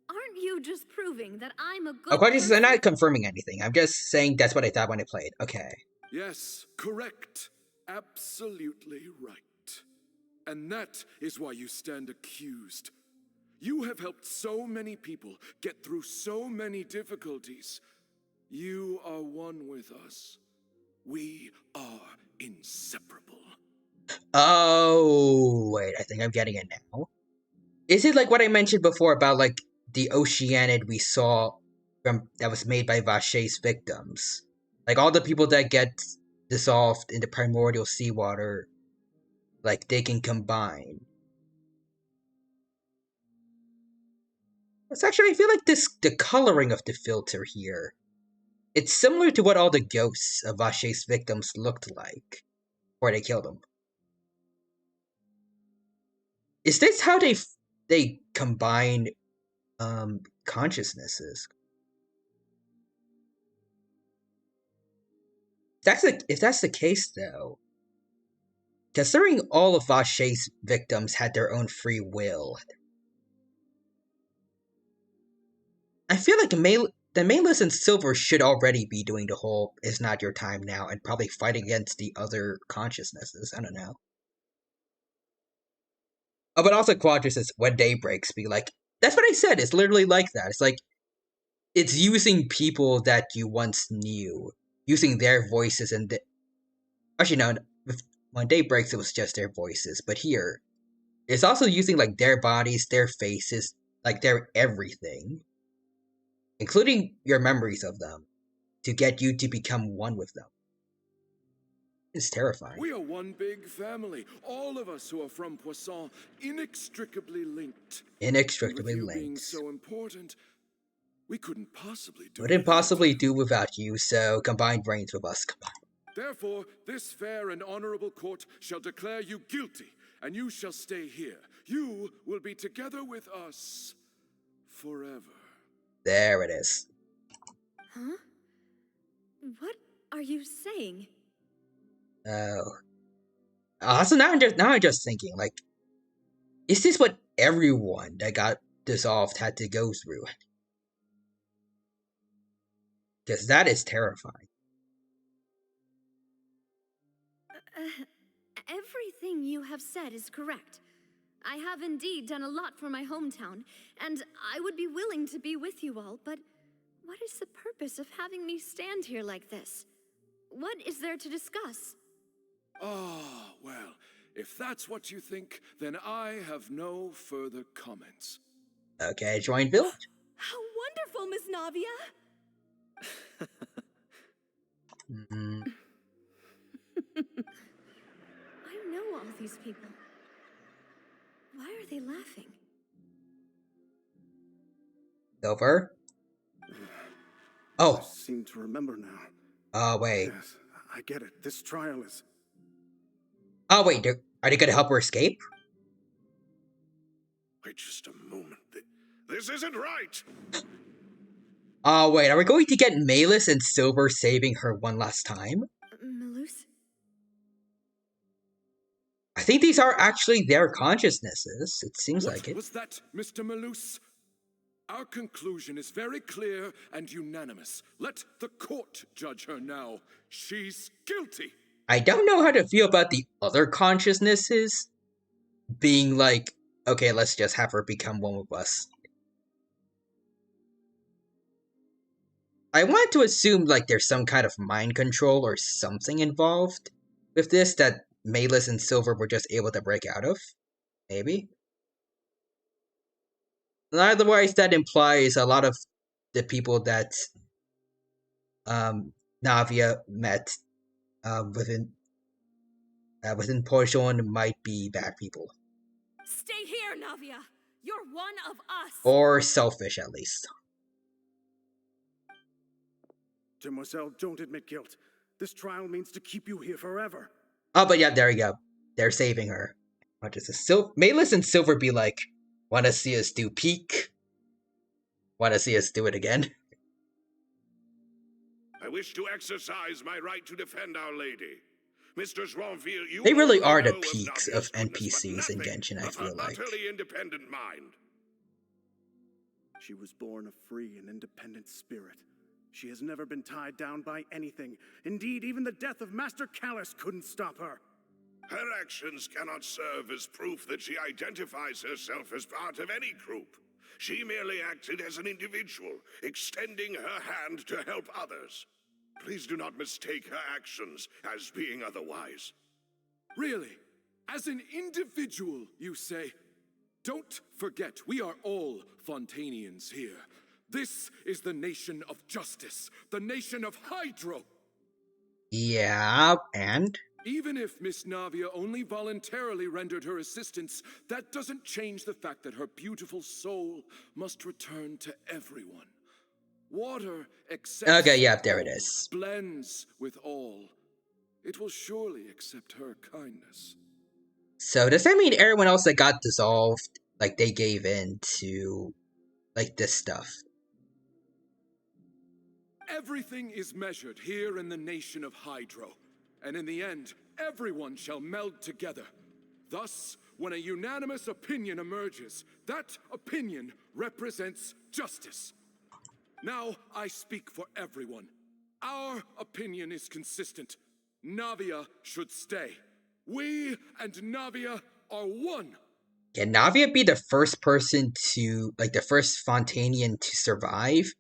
Aren't you just proving that I'm a good person? I'm not confirming anything. I'm just saying that's what I thought when I played. Okay. Yes, correct. Absolutely right. And that is why you stand accused. You have helped so many people get through so many difficulties. You are one with us. We are inseparable. Oh, wait, I think I'm getting it now. Is it like what I mentioned before about, like, the Oceanid we saw that was made by Vache's victims? Like, all the people that get dissolved in the primordial seawater, like, they can combine. It's actually, I feel like the coloring of the filter here, it's similar to what all the ghosts of Vache's victims looked like before they killed them. Is this how they combine consciousnesses? If that's the case, though, considering all of Vache's victims had their own free will, I feel like the Mainless and Silver should already be doing the whole "it's not your time now" and probably fighting against the other consciousnesses. I don't know. Oh, but also Quadras is when day breaks, be like, that's what I said. It's literally like that. It's like it's using people that you once knew, using their voices and actually no, when day breaks it was just their voices, but here it's also using like their bodies, their faces, like their everything, including your memories of them, to get you to become one with them. It's terrifying. We are one big family. All of us who are from Poisson, inextricably linked. Inextricably and with linked. You being so important, we couldn't possibly do Wouldn't without. possibly do without you, so combine brains with us. Combine. Therefore, this fair and honorable court shall declare you guilty, and you shall stay here. You will be together with us forever. There it is. Huh? What are you saying? Oh. So now I'm just thinking, like, is this what everyone that got dissolved had to go through? Because that is terrifying. Everything you have said is correct. I have indeed done a lot for my hometown, and I would be willing to be with you all, but what is the purpose of having me stand here like this? What is there to discuss? Ah, well, if that's what you think, then I have no further comments. Okay, join village. How wonderful, Miss Navia! I know all these people. Why are they laughing? Silver? Oh. I seem to remember now. Oh, wait. Yes, I get it. This trial is... Oh, wait. Are they going to help her escape? Wait just a moment. This isn't right! Oh, wait. Are we going to get Malus and Silver saving her one last time? Malus? I think these are actually their consciousnesses. It seems like it. What was that, Mr. Malus? Our conclusion is very clear and unanimous. Let the court judge her now. She's guilty. I don't know how to feel about the other consciousnesses being like, okay, let's just have her become one with us. I want to assume like there's some kind of mind control or something involved with this that Malus and Silver were just able to break out of. Maybe. Otherwise, that implies a lot of the people that Navia met within Poison might be bad people. Stay here, Navia! You're one of us! Or selfish, at least. Demoiselle, don't admit guilt. This trial means to keep you here forever. Oh, but yeah, there you go. They're saving her. What does Malus and Silver be like? Wanna see us do peak? Wanna see us do it again? I wish to exercise my right to defend Our Lady. Mr. Swanfield, you they really are the peaks of NPCs in Genshin, I feel like. Utterly independent mind. She was born a free and independent spirit. She has never been tied down by anything. Indeed, even the death of Master Callus couldn't stop her. Her actions cannot serve as proof that she identifies herself as part of any group. She merely acted as an individual, extending her hand to help others. Please do not mistake her actions as being otherwise. Really? As an individual, you say? Don't forget, we are all Fontanians here. This is the nation of justice, the nation of Hydro. Yeah, and? Even if Miss Navia only voluntarily rendered her assistance, that doesn't change the fact that her beautiful soul must return to everyone. Water accepts okay, yeah, there it all, is. Blends with all. It will surely accept her kindness. So does that mean everyone else that got dissolved, like they gave in to, like, this stuff? Everything is measured here in the nation of Hydro, and in the end, everyone shall meld together. Thus, when a unanimous opinion emerges, that opinion represents justice. Now I speak for everyone. Our opinion is consistent. Navia should stay. We and Navia are one. Can Navia be the first person to, like, the first Fontanian to survive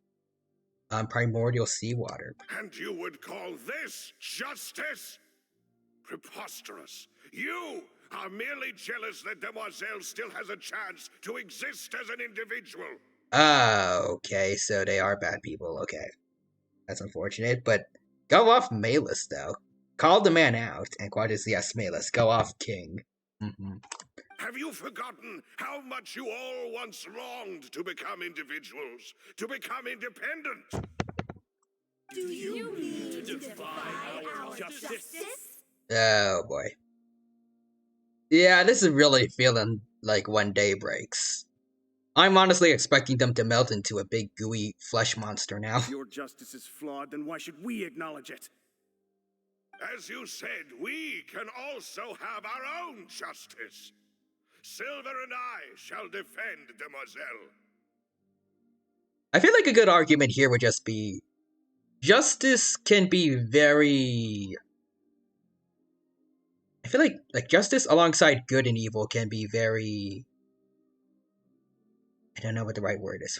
on primordial seawater? And you would call this justice? Preposterous. You are merely jealous that Demoiselle still has a chance to exist as an individual. Oh, okay, so they are bad people, okay. That's unfortunate, but go off Malus, though. Call the man out, and Quadus, yes, Malus, go off King. Have you forgotten how much you all once longed to become individuals, to become independent? Do you mean to defy our justice? Oh, boy. Yeah, this is really feeling like when day breaks. I'm honestly expecting them to melt into a big gooey flesh monster now. If your justice is flawed, then why should we acknowledge it? As you said, we can also have our own justice. Silver and I shall defend Demoiselle. I feel like a good argument here would just be justice can be very... I feel like justice alongside good and evil can be very... I don't know what the right word is.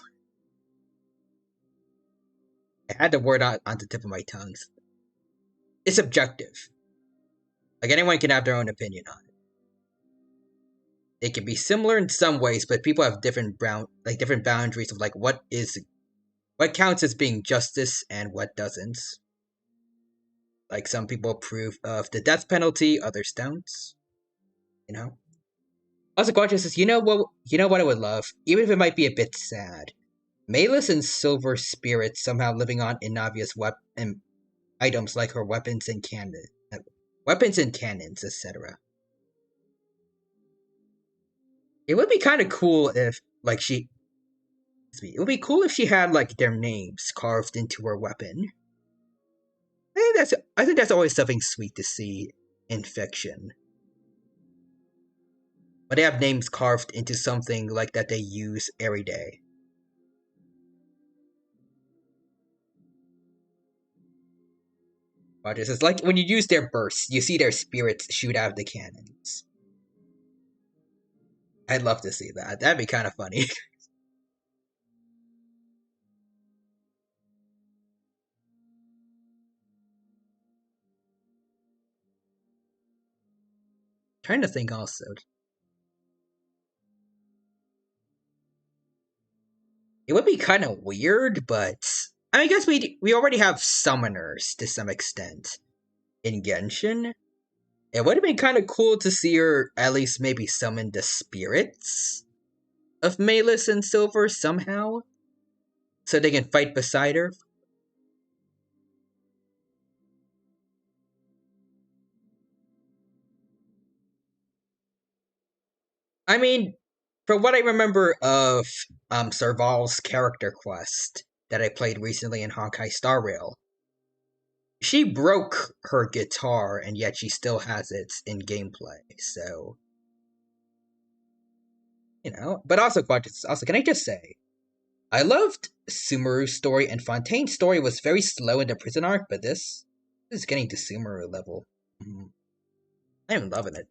I had the word on the tip of my tongue. It's subjective. Like, anyone can have their own opinion on it. They can be similar in some ways, but people have different boundaries of like what counts as being justice and what doesn't. Like, some people approve of the death penalty, others don't. You know? Also, Quadra says, you know what I would love? Even if it might be a bit sad. Malus and Silver spirits somehow living on in Navia's items like her weapons and cannons, etc. It would be kind of cool if, like, it would be cool if she had, like, their names carved into her weapon. I think that's always something sweet to see in fiction. But they have names carved into something like that they use every day. Rogers is like when you use their bursts, you see their spirits shoot out of the cannons. I'd love to see that. That'd be kind of funny. Trying to think also. It would be kind of weird, but I guess we already have summoners to some extent in Genshin. It would have been kind of cool to see her at least maybe summon the spirits of Malus and Silver somehow, so they can fight beside her. I mean, from what I remember of Serval's character quest that I played recently in Honkai Star Rail, she broke her guitar and yet she still has it in gameplay, so... You know, but also, can I just say, I loved Sumeru's story, and Fontaine's story was very slow in the prison arc, but this is getting to Sumeru level. I'm loving it.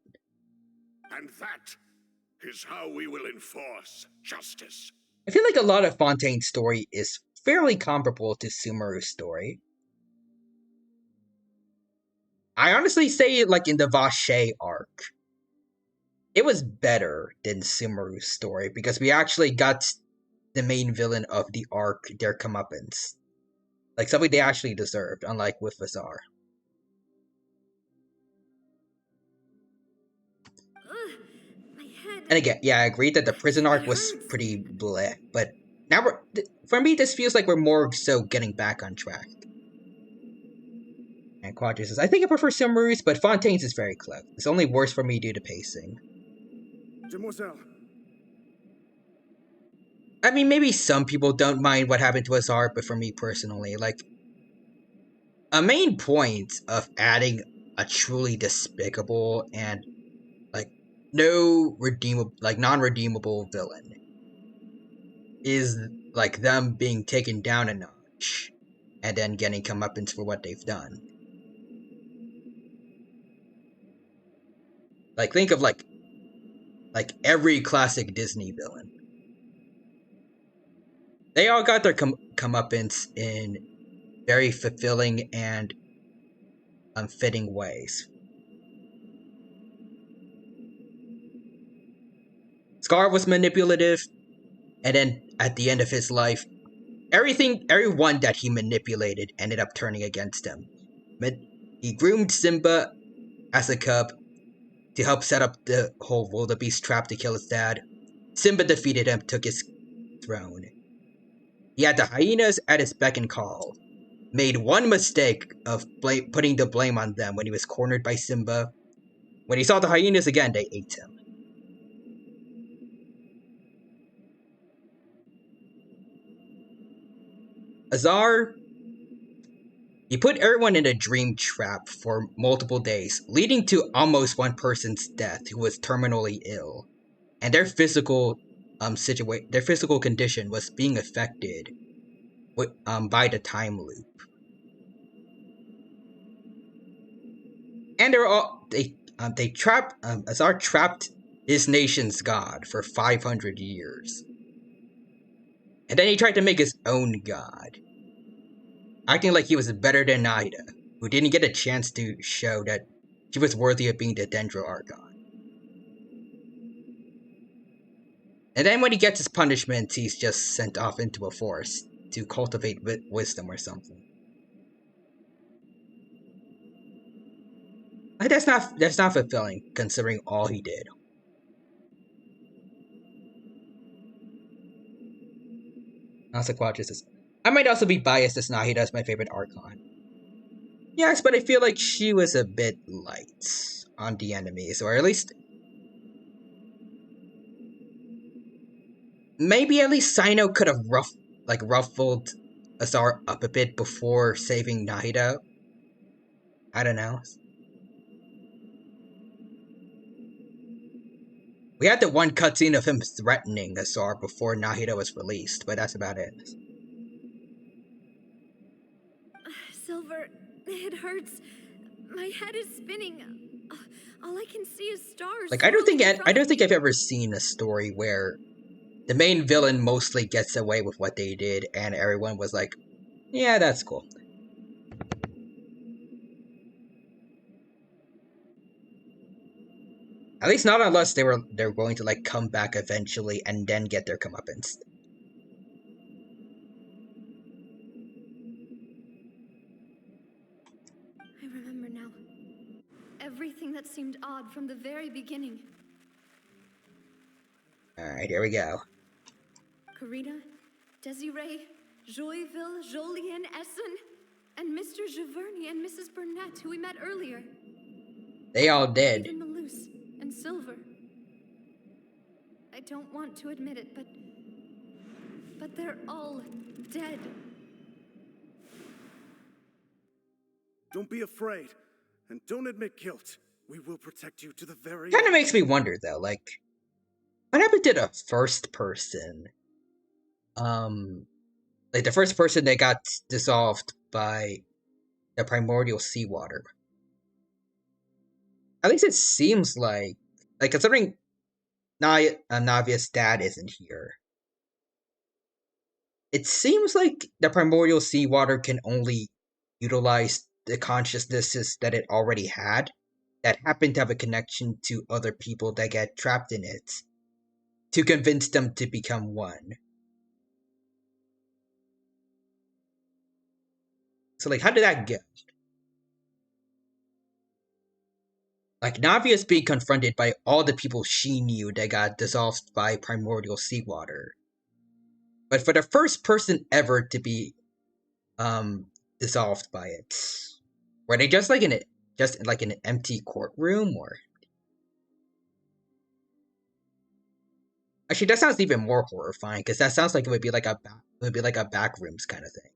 And that is how we will enforce justice. I feel like a lot of Fontaine's story is fairly comparable to Sumeru's story. I honestly say, like, in the Vache arc, it was better than Sumeru's story, because we actually got the main villain of the arc their comeuppance. Like, something they actually deserved, unlike with Vazar. And again, yeah, I agree that the prison arc was pretty bleh, but now for me, this feels like we're more so getting back on track. And Quadra says, I think I prefer Sumeru's, but Fontaine's is very close. It's only worse for me due to pacing. Demoiselle. I mean, maybe some people don't mind what happened to Azar, but for me personally, like, a main point of adding a truly despicable and, like, non-redeemable villain is, like, them being taken down a notch and then getting comeuppance for what they've done. Like, think of, like every classic Disney villain. They all got their comeuppance in very fulfilling and unfitting ways. Scar was manipulative, and then at the end of his life, everyone that he manipulated ended up turning against him. He groomed Simba as a cub to help set up the whole wildebeest trap to kill his dad. Simba defeated him, took his throne. He had the hyenas at his beck and call. Made one mistake of putting the blame on them when he was cornered by Simba. When he saw the hyenas again, they ate him. Azar, he put everyone in a dream trap for multiple days, leading to almost one person's death who was terminally ill, and their physical condition was being affected by the time loop. And Azar trapped his nation's god for 500 years. And then he tried to make his own god, acting like he was better than Nahida, who didn't get a chance to show that she was worthy of being the Dendro Argon. And then when he gets his punishment, he's just sent off into a forest to cultivate wisdom or something. That's not fulfilling, considering all he did. Nasaquatris. I might also be biased as Nahida is my favorite Archon. Yes, but I feel like she was a bit light on the enemies, or at least maybe at least Sino could have ruffled Azar up a bit before saving Nahida. I don't know. We had the one cutscene of him threatening Azar before Nahida was released, but that's about it. Silver, it hurts. My head is spinning. All I can see is stars. Like, I don't think I've ever seen a story where the main villain mostly gets away with what they did, and everyone was like, "Yeah, that's cool." At least not unless they're going to like come back eventually and then get their comeuppance. I remember now. Everything that seemed odd from the very beginning. Alright, here we go. Karina, Desiree, Joyville, Jolien, Essen, and Mr. Giverny and Mrs. Burnett, who we met earlier. They all dead. Even Malus and Silver. I don't want to admit it, but they're all dead. Don't be afraid, and don't admit guilt. We will protect you to the very Kind of makes me wonder, though, like, what happened to the first person? Like, the first person that got dissolved by the primordial seawater. At least it seems like considering Navia's dad isn't here, it seems like the primordial seawater can only utilize the consciousnesses that it already had that happen to have a connection to other people that get trapped in it to convince them to become one. So, like, how did that go? Like, Navia's being confronted by all the people she knew that got dissolved by primordial seawater. But for the first person ever to be dissolved by it, were they just in an empty courtroom, or Actually, that sounds even more horrifying because that sounds like it would be like a back rooms kind of thing.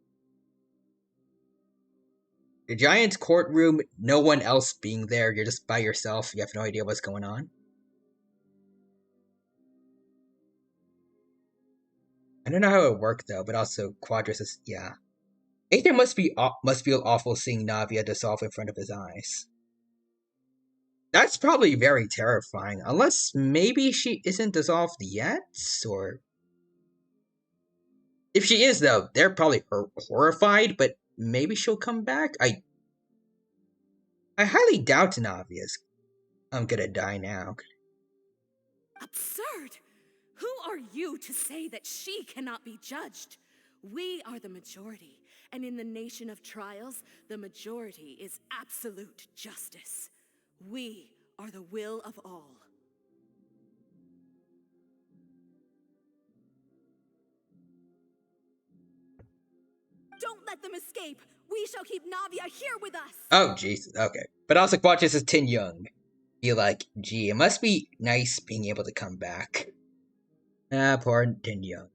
The giant's courtroom, no one else being there. You're just by yourself. You have no idea what's going on. I don't know how it worked though, but also Quadras is yeah. Aether must feel awful seeing Navia dissolve in front of his eyes. That's probably very terrifying, unless maybe she isn't dissolved yet, or if she is though, they're probably horrified. But maybe she'll come back. I highly doubt Navia's gonna die now. Absurd! Who are you to say that she cannot be judged? We are the majority, and in the nation of trials, the majority is absolute justice. We are the will of all. Don't let them escape! We shall keep Navia here with us! Oh, Jesus, okay. But also Quadras is Tin Young. Be like, gee, it must be nice being able to come back. Poor Tin Young.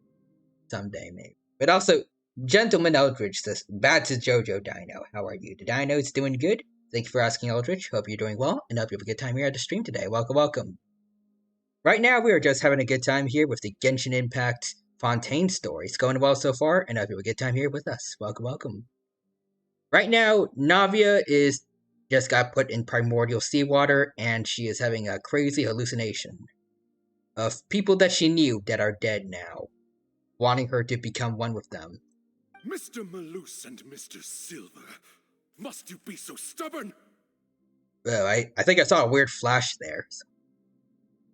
Someday, maybe. But also, Gentleman Eldridge says, bad to Jojo Dino. How are you? The Dino is doing good. Thank you for asking, Eldridge. Hope you're doing well, and hope you have a good time here at the stream today. Welcome, welcome. Right now, we are just having a good time here with the Genshin Impact Fontaine story. It's going well so far, and I hope you have a good time here with us. Welcome, welcome. Right now, Navia just got put in primordial seawater, and she is having a crazy hallucination of people that she knew that are dead now, wanting her to become one with them. Mr. Malus and Mr. Silver, must you be so stubborn? Well, I think I saw a weird flash there.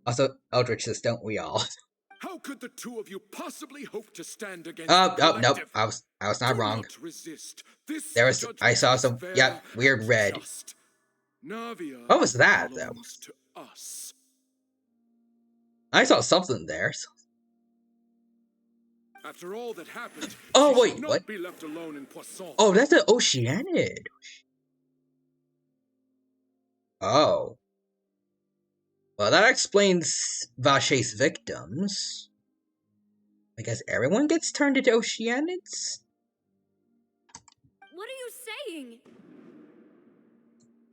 Also, Eldritch says, don't we all? How could the two of you possibly hope to stand against nope. I was not wrong. Not resist. This I saw some weird red. Navia what was that though? To us. I saw something there. After all that happened, oh wait, what? Be left alone in Poisson. Oh, that's an Oceanid. Oh. Well, that explains Vache's victims. I guess everyone gets turned into Oceanids? What are you saying?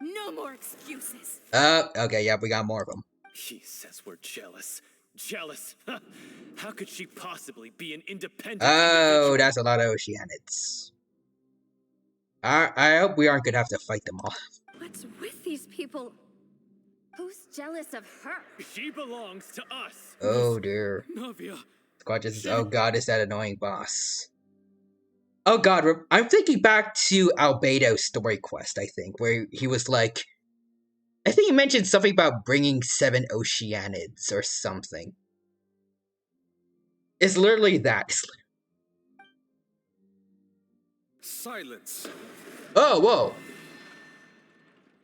No more excuses. Okay, yeah, we got more of them. She says we're jealous. Jealous? How could she possibly be an independent individual? That's a lot of Oceanids. I hope we aren't gonna have to fight them all. What's with these people? Who's jealous of her? She belongs to us. Oh dear. Navia. Oh god, is that annoying boss? Oh god, I'm thinking back to Albedo's story quest, I think, where he was like, I think he mentioned something about bringing 7 Oceanids or something. It's literally that. Silence. Oh, whoa.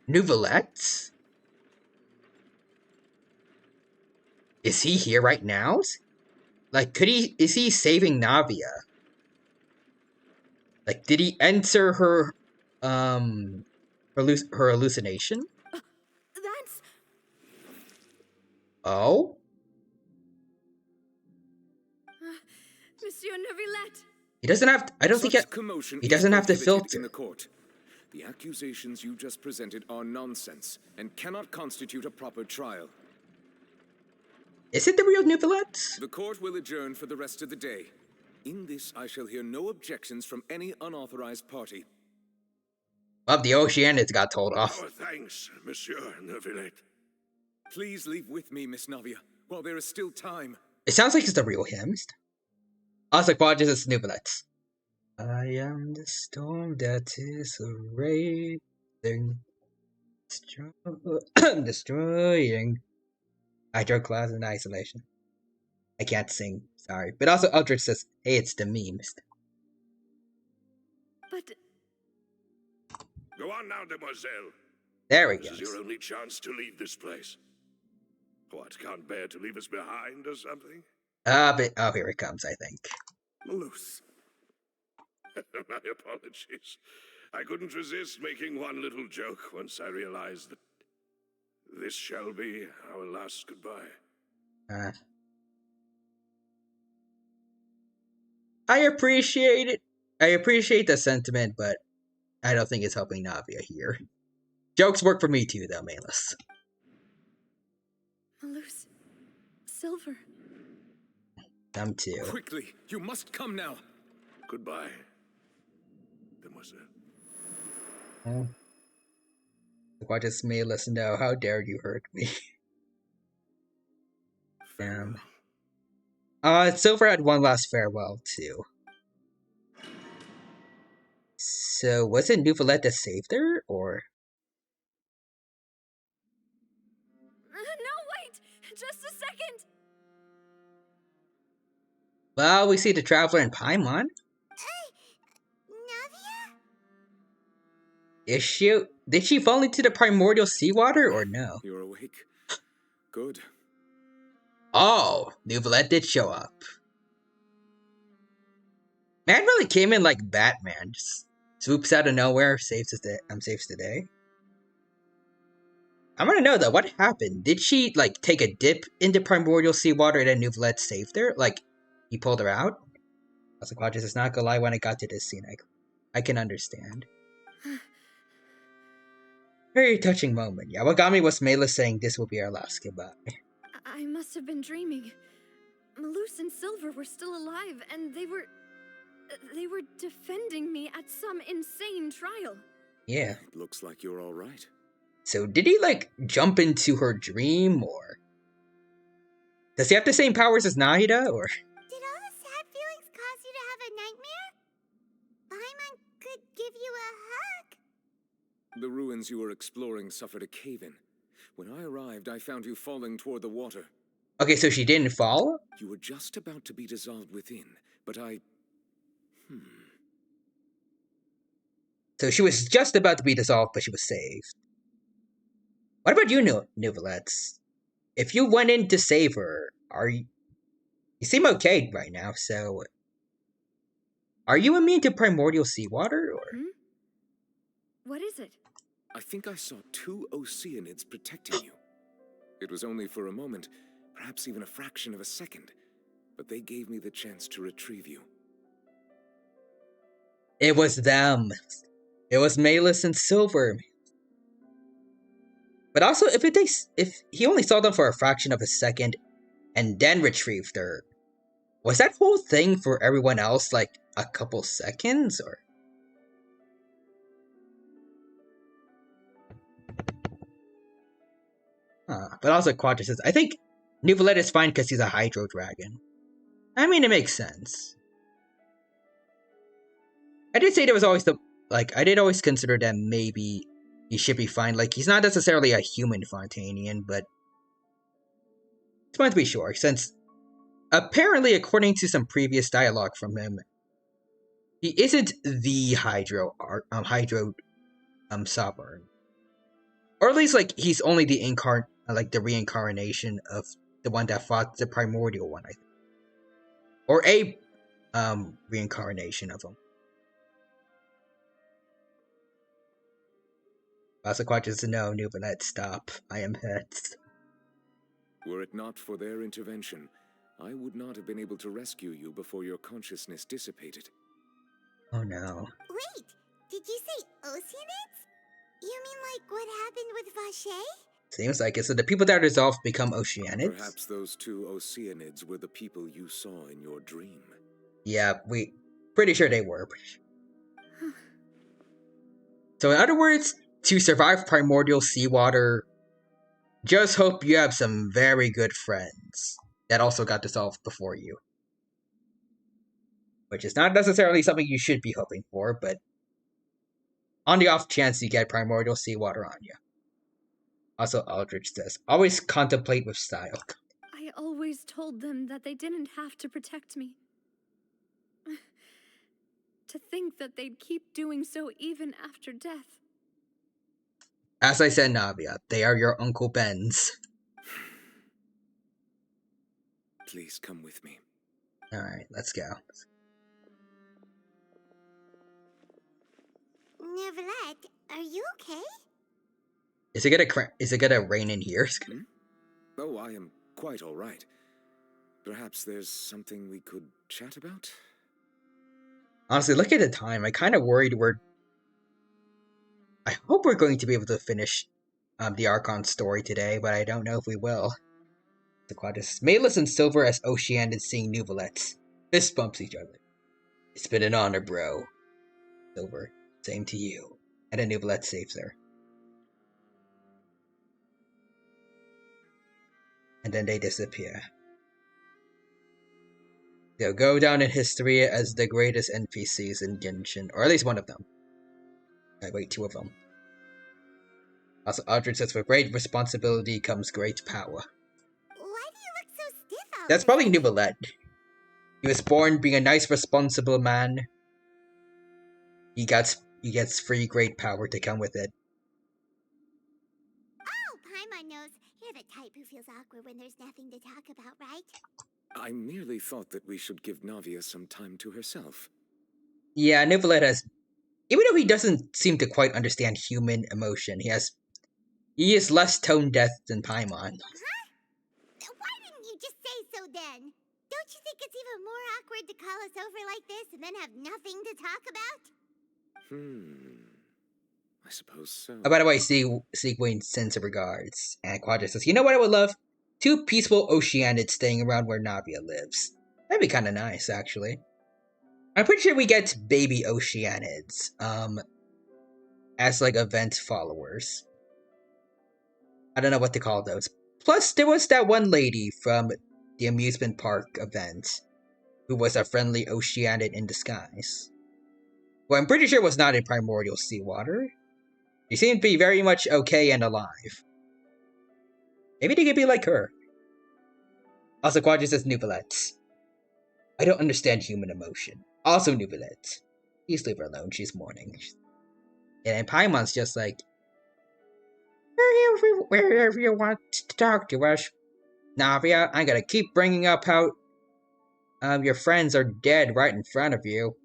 Nouvellette? Is he here right now? Like, is he saving Navia? Like, did he enter her hallucination? That's... Oh? Monsieur Neuvillette. He doesn't have to, I don't think he doesn't have to filter. In the court. The accusations you just presented are nonsense and cannot constitute a proper trial. Is it the real Nouvellette? The court will adjourn for the rest of the day. In this, I shall hear no objections from any unauthorized party. Well, the Oceanids got told off. Oh, thanks, Monsieur Neuvillette. Please leave with me, Miss Navia, while there is still time. It sounds like it's the real him. Also, Quadras is Nouvellette. I am the storm that is raging, destroying. I draw clouds in isolation. I can't sing, sorry. But also Eldritch says, hey, it's the memes. But... Go on now, demoiselle. There we go. This is your only chance to leave this place. What, can't bear to leave us behind or something? Oh, here it comes, I think. Loose. My apologies. I couldn't resist making one little joke once I realized that this shall be our last goodbye. I appreciate it. I appreciate the sentiment, but I don't think it's helping Navia here. Jokes work for me too, though, Malus. Malus. Silver. Them too. Quickly, you must come now. Goodbye, Demoiselle. Oh. Why does Malus know? How dare you hurt me? Damn. Silver had one last farewell, too. So, was it Neuvillette that saved her, or? No, wait! Just a second! Well, we see the Traveler in Paimon. Navia? Did she fall into the primordial seawater, or no? You're awake. Good. Oh, Neuvillette did show up. Man really came in like Batman. Just swoops out of nowhere, saves the day. I want to know though, what happened? Did she like take a dip into primordial seawater and then Neuvillette saved her? Like, he pulled her out? I was like, wow, this is not gonna lie. When I got to this scene, I can understand. Very touching moment. Yeah, what got me was Malus saying this will be our last goodbye. I must have been dreaming. Malus and Silver were still alive, and they were defending me at some insane trial. Yeah. It looks like you're all right. So did he like jump into her dream, or does he have the same powers as Nahida, or? Did all the sad feelings cause you to have a nightmare? Paimon could give you a hug. The ruins you were exploring suffered a cave-in. When I arrived, I found you falling toward the water. Okay, so she didn't fall? You were just about to be dissolved within, but I... So she was just about to be dissolved, but she was saved. What about you, Neuvillette? If you went in to save her, you seem okay right now, so... Are you immune to primordial seawater, or...? What is it? I think I saw 2 Oceanids protecting you. It was only for a moment, perhaps even a fraction of a second, but they gave me the chance to retrieve you. It was them. It was Malus and Silver. But also, if he only saw them for a fraction of a second and then retrieved her, was that whole thing for everyone else like a couple seconds, or? But also Quadra says, I think Neuvillette is fine because he's a Hydro Dragon. I mean, it makes sense. I did say there was always I did always consider that maybe he should be fine. Like, he's not necessarily a human Fontanian, but it's fine to be sure, since apparently, according to some previous dialogue from him, he isn't the Hydro Sovereign. Or at least, like, he's only the reincarnation of the one that fought the primordial one, I think. Or a reincarnation of him. Basaquatch no, Neuvillette, stop. I am hurt. Were it not for their intervention, I would not have been able to rescue you before your consciousness dissipated. Oh no. Wait, did you say Oceanids? You mean like what happened with Vache? Seems like it. So the people that are dissolved become Oceanids? Perhaps those 2 Oceanids were the people you saw in your dream. Yeah, pretty sure they were. So in other words, to survive primordial seawater, just hope you have some very good friends that also got dissolved before you. Which is not necessarily something you should be hoping for, but on the off chance you get primordial seawater on you. Also, Aldrich says, always contemplate with style. I always told them that they didn't have to protect me. To think that they'd keep doing so even after death. As I said, Navia, they are your Uncle Ben's. Please come with me. Alright, let's go. Neuvillette, are you okay? Is it gonna rain in here? Oh, I am quite all right. Perhaps there's something we could chat about? Honestly, look at the time. I kind of worried I hope we're going to be able to finish the Archon story today, but I don't know if we will. The Quadus. Maelus and Silver as Oceanids seeing Nuvolets. Fist bumps each other. It's been an honor, bro. Silver. Same to you. And then Nuvolet saves her. And then they disappear. They'll go down in history as the greatest NPCs in Genshin, or at least one of them. Wait, two of them. Also, Aldrin says, with great responsibility comes great power. Why do you look so stiff out That's there? probably Nuvolet. He was born being a nice, responsible man. He gets free great power to come with it. Oh, Paimon knows. You're the type who feels awkward when there's nothing to talk about, right? I merely thought that we should give Navia some time to herself. Yeah, Nuvolet has... Even though he doesn't seem to quite understand human emotion, he is less tone-deaf than Paimon. Huh? Why didn't you just say so then? Don't you think it's even more awkward to call us over like this and then have nothing to talk about? I suppose so. Oh, by the way, Sequin sends her regards. And Quadra says, you know what I would love? 2 peaceful Oceanids staying around where Navia lives. That'd be kind of nice, actually. I'm pretty sure we get baby Oceanids, as, like, event followers. I don't know what to call those. Plus, there was that one lady from the amusement park event who was a friendly Oceanid in disguise. Well, I'm pretty sure was not in primordial seawater. She seemed to be very much okay and alive. Maybe they could be like her. Also, Quadra says Nuvolet. I don't understand human emotion. Also Nuvolet. Please leave her alone, she's mourning. And then Paimon's just like, wherever you want to talk to us, Navia, I'm gonna keep bringing up how your friends are dead right in front of you.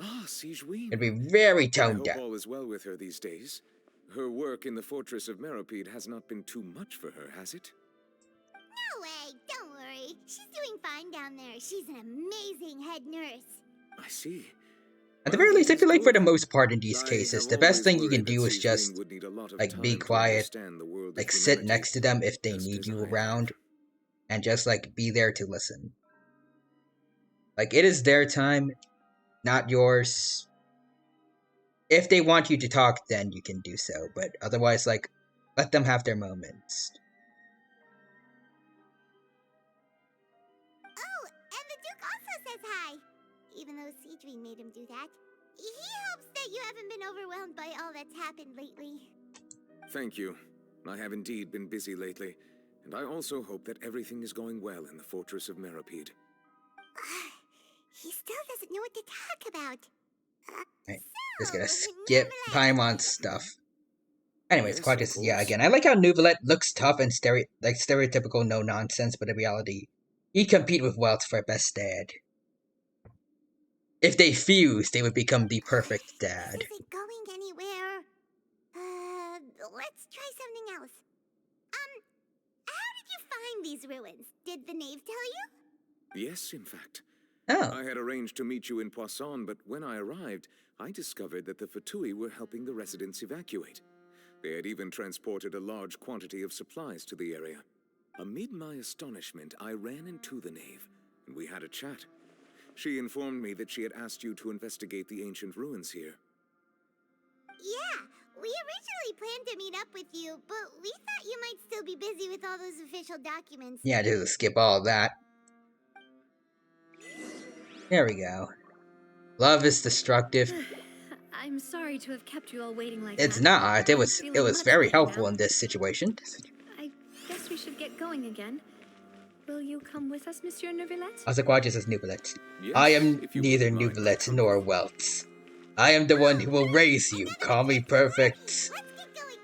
Ah, Sigewin. It'd be very tone deaf. deaf. I hope all is well with her these days. Her work in the fortress of Meropide has not been too much for her, has it? No way, don't worry. She's doing fine down there. She's an amazing head nurse. I see. At the very least, I feel like for the most part in these cases, the best thing you can do is just, like, be quiet, like, sit next to them if they need you around, and just, like, be there to listen. Like, it is their time, not yours. If they want you to talk, then you can do so, but otherwise, like, let them have their moments. Oh, and the Duke also says hi. Even though Seedream made him do that. He hopes that you haven't been overwhelmed by all that's happened lately. Thank you. I have indeed been busy lately, and I also hope that everything is going well in the fortress of Meropide. He still doesn't know what to talk about. Right. Just gonna skip Paimon's stuff. Anyways, Quadra says, yeah, again, I like how Nuvolet looks tough and stereotypical no-nonsense, but in reality, he'd compete with Welts for best dad. If they fused, they would become the perfect dad. This isn't going anywhere. Let's try something else. How did you find these ruins? Did the knave tell you? Yes, in fact. Oh. I had arranged to meet you in Poisson, but when I arrived, I discovered that the Fatui were helping the residents evacuate. They had even transported a large quantity of supplies to the area. Amid my astonishment, I ran into the knave, and we had a chat. She informed me that she had asked you to investigate the ancient ruins here. Yeah, we originally planned to meet up with you, but we thought you might still be busy with all those official documents. Yeah, just skip all that. There we go. Love is destructive. I'm sorry to have kept you all waiting like that. It's not. It was very helpful in this situation. I guess we should get going again. Will you come with us, Monsieur Nuvolet? Quadra says Nuvolet. Yes, I am neither Nuvolet nor Welts. I am the one who will raise you. Call me Perfect. Let's get going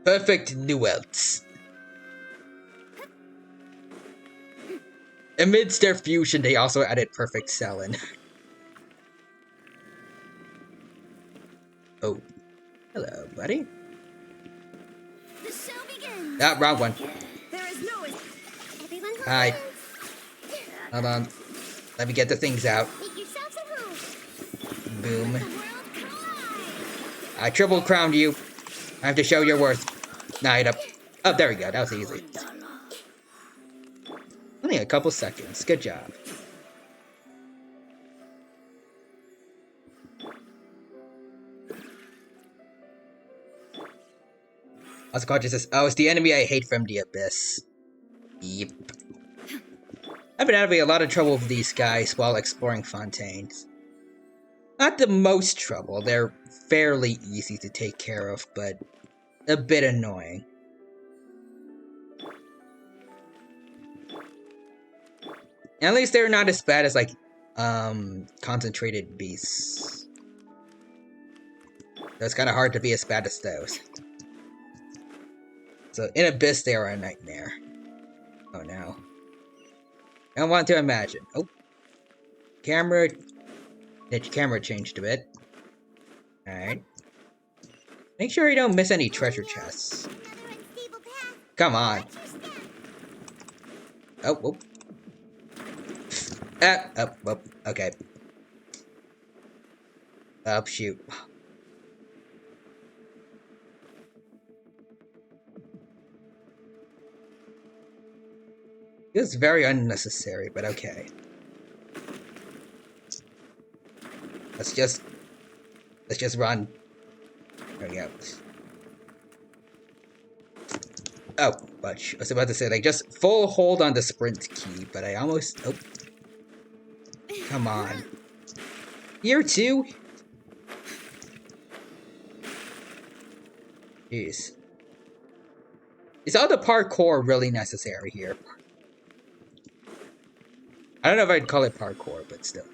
then. Perfect Nuwelts. Amidst their fusion, they also added Perfect Selin. Oh. Hello, buddy. The show begins. Ah, wrong one. There is no... Hi. Hold on. Let me get the things out. Make yourselves at home. Boom. I triple crowned you. I have to show your worth. Night up. Oh, there we go. That was easy. Only a couple seconds. Good job. Oscar says, oh, it's the enemy I hate from the abyss. Yep. I've been having a lot of trouble with these guys while exploring Fontaines. Not the most trouble, they're fairly easy to take care of, but a bit annoying. At least they're not as bad as, like, concentrated beasts. So it's kind of hard to be as bad as those. So in Abyss, they are a nightmare. Oh no. I don't want to imagine. Oh. Camera. The camera changed a bit. Alright. Make sure you don't miss any treasure chests. Come on. Oh, oh. Oh, okay. Oh, shoot. It was very unnecessary, but okay. Let's just run. There we go. Oh, but I was about to say, like, just full hold on the sprint key, but I almost... Oh. Come on. Here, too? Jeez. Is all the parkour really necessary here? I don't know if I'd call it parkour, but still.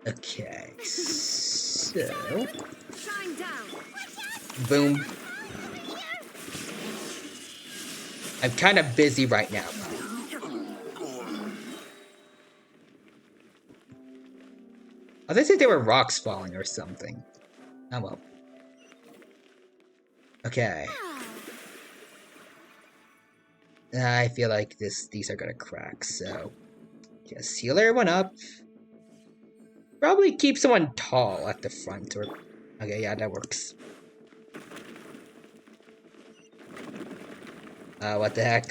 Okay, so... Boom. I'm kind of busy right now. I think there were rocks falling or something. Oh well. Okay. I feel like these are gonna crack, so just heal everyone up. Probably keep someone tall at the front, or okay, yeah, that works. What the heck?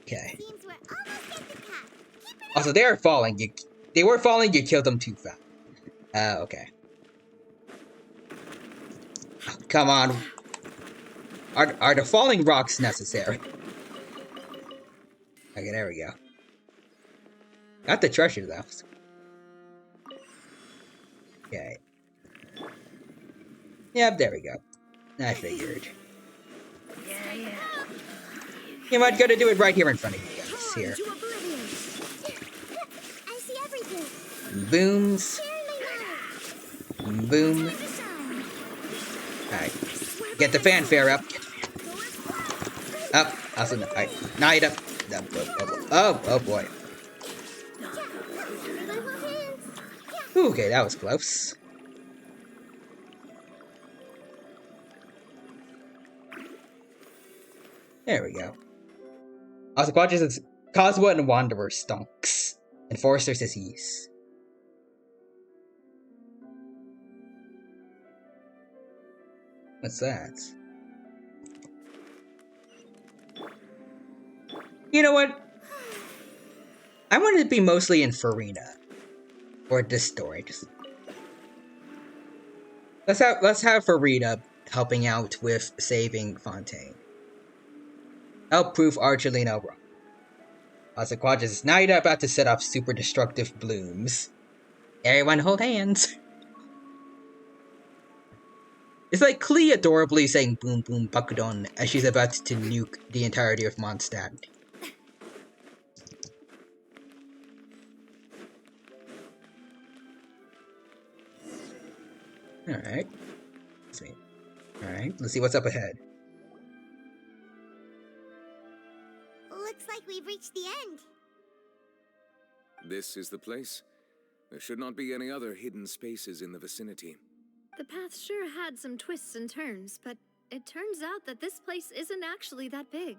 Okay. Also, they are falling. They were falling. You killed them too fast. Okay. Oh, come on. Are the falling rocks necessary? Okay, there we go. Got the treasure though. Okay. Yep, there we go. I figured. You might gotta do it right here in front of you guys. Here. I see everything. Booms. Boom. Alright. Get the fanfare up. Up. Also, alright. Night up. Oh boy. Okay, that was close. There we go. Also, Quadras is Cosmo and Wanderer stonks. Enforcer says yes. What's that? You know what? I wanted to be mostly in Farina. Or this story. Just... Let's have Farina helping out with saving Fontaine. Help prove Archelino wrong. Also, Quadras is now about to set off super destructive blooms. Everyone hold hands. It's like Klee adorably saying boom boom bakudon as she's about to nuke the entirety of Mondstadt. Alright. Sweet. Alright, let's see what's up ahead. Looks like we've reached the end. This is the place. There should not be any other hidden spaces in the vicinity. The path sure had some twists and turns, but it turns out that this place isn't actually that big.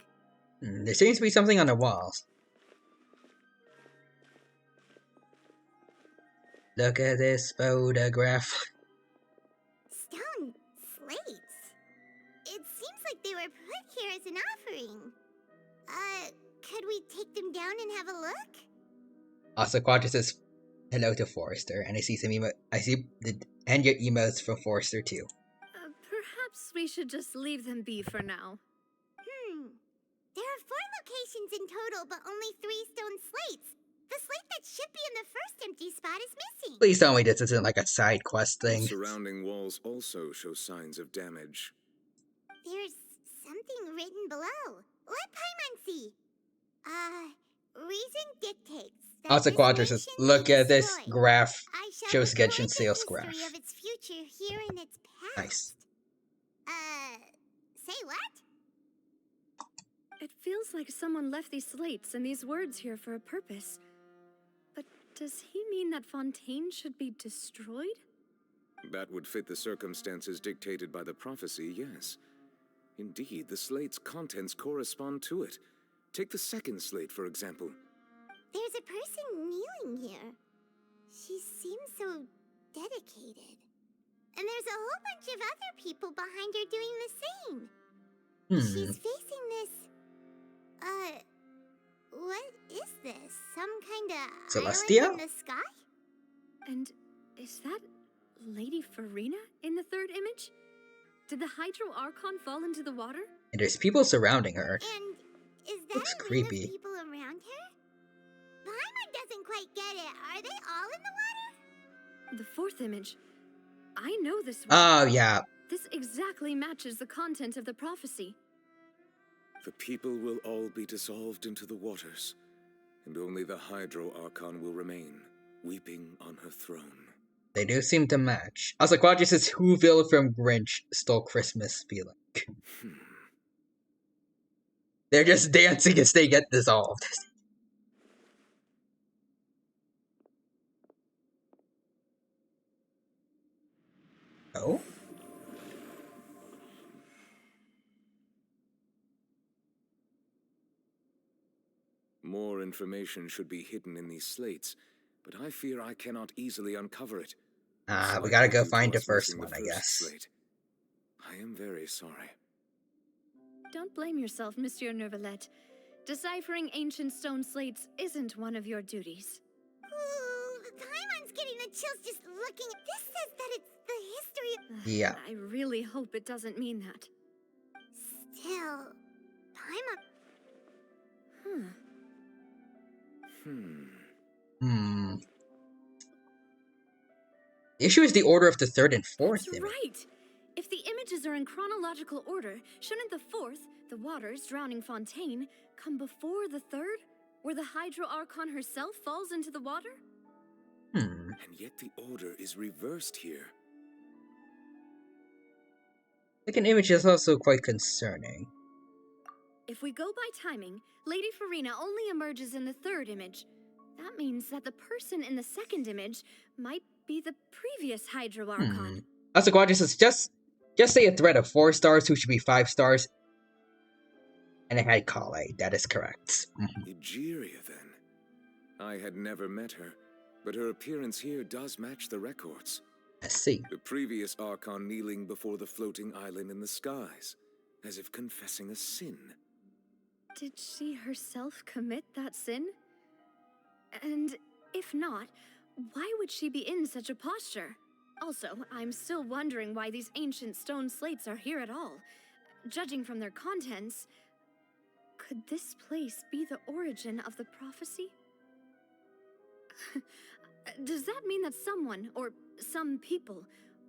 There seems to be something on the walls. Look at this photograph. Stone slates? It seems like they were put here as an offering. Could we take them down and have a look? Also, Quadra says hello to Forrester, and I see and your emails from Forrester too. Perhaps we should just leave them be for now. There are 4 locations in total, but only 3 stone slates. The slate that should be in the first empty spot is missing. Please tell me this isn't like a side quest thing. The surrounding walls also show signs of damage. There's something written below. Let Paimon see. Reason dictates. Also, Quadra says, look at this graph. Shows Genshin sales graph. Of its future here in its past. Nice. Say what? It feels like someone left these slates and these words here for a purpose. But does he mean that Fontaine should be destroyed? That would fit the circumstances dictated by the prophecy, yes. Indeed, the slate's contents correspond to it. Take the second slate, for example. There's a person kneeling here. She seems so dedicated. And there's a whole bunch of other people behind her doing the same. She's facing this... what is this? Some kind of Celestia? island in the sky? And is that Lady Farina in the third image? Did the Hydro Archon fall into the water? And there's people surrounding her. And is that looks a creepy. ring of people around her? Paimon doesn't quite get it. Are they all in the water? The fourth image. I know this one. Oh, yeah. This exactly matches the content of the prophecy. The people will all be dissolved into the waters, and only the Hydro Archon will remain, weeping on her throne. They do seem to match. Also, Quadra says Whoville from Grinch stole Christmas feeling. They're just dancing as they get dissolved. Oh? More information should be hidden in these slates, but I fear I cannot easily uncover it. We gotta go find the first one, I guess. Slate. I am very sorry. Don't blame yourself, Monsieur Neuvillette. Deciphering ancient stone slates isn't one of your duties. Ooh, Paimon's getting the chills just looking. This says that it's the history of... Yeah. I really hope it doesn't mean that. Still, Paimon... The issue is the order of the third and fourth That's image. right! If the images are in chronological order, shouldn't the fourth, the waters drowning Fontaine, come before the third, where the Hydro Archon herself falls into the water? And yet the order is reversed here. Second image is also quite concerning. If we go by timing, Lady Farina only emerges in the third image. That means that the person in the second image might be the previous Hydro Archon. Also, Quadra says, just say a threat of 4 stars who should be 5 stars. And a head call, that is correct. Egeria, then. I had never met her, but her appearance here does match the records. I see. The previous Archon kneeling before the floating island in the skies, as if confessing a sin. Did she herself commit that sin? And if not, why would she be in such a posture? Also, I'm still wondering why these ancient stone slates are here at all. Judging from their contents, could this place be the origin of the prophecy? Does that mean that someone, or some people,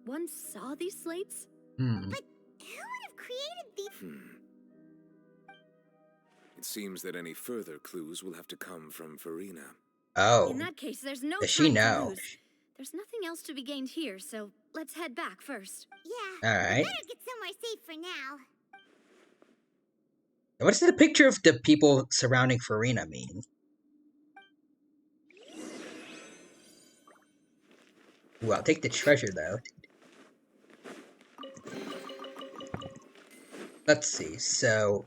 once saw these slates? But who would have created these? It seems that any further clues will have to come from Farina. Oh. In that case, there's no Does time she to know? lose. There's nothing else to be gained here, so let's head back first. Yeah. Alright. Better get somewhere safe for now. What does the picture of the people surrounding Farina mean? Ooh, I'll take the treasure, though. let's see. So,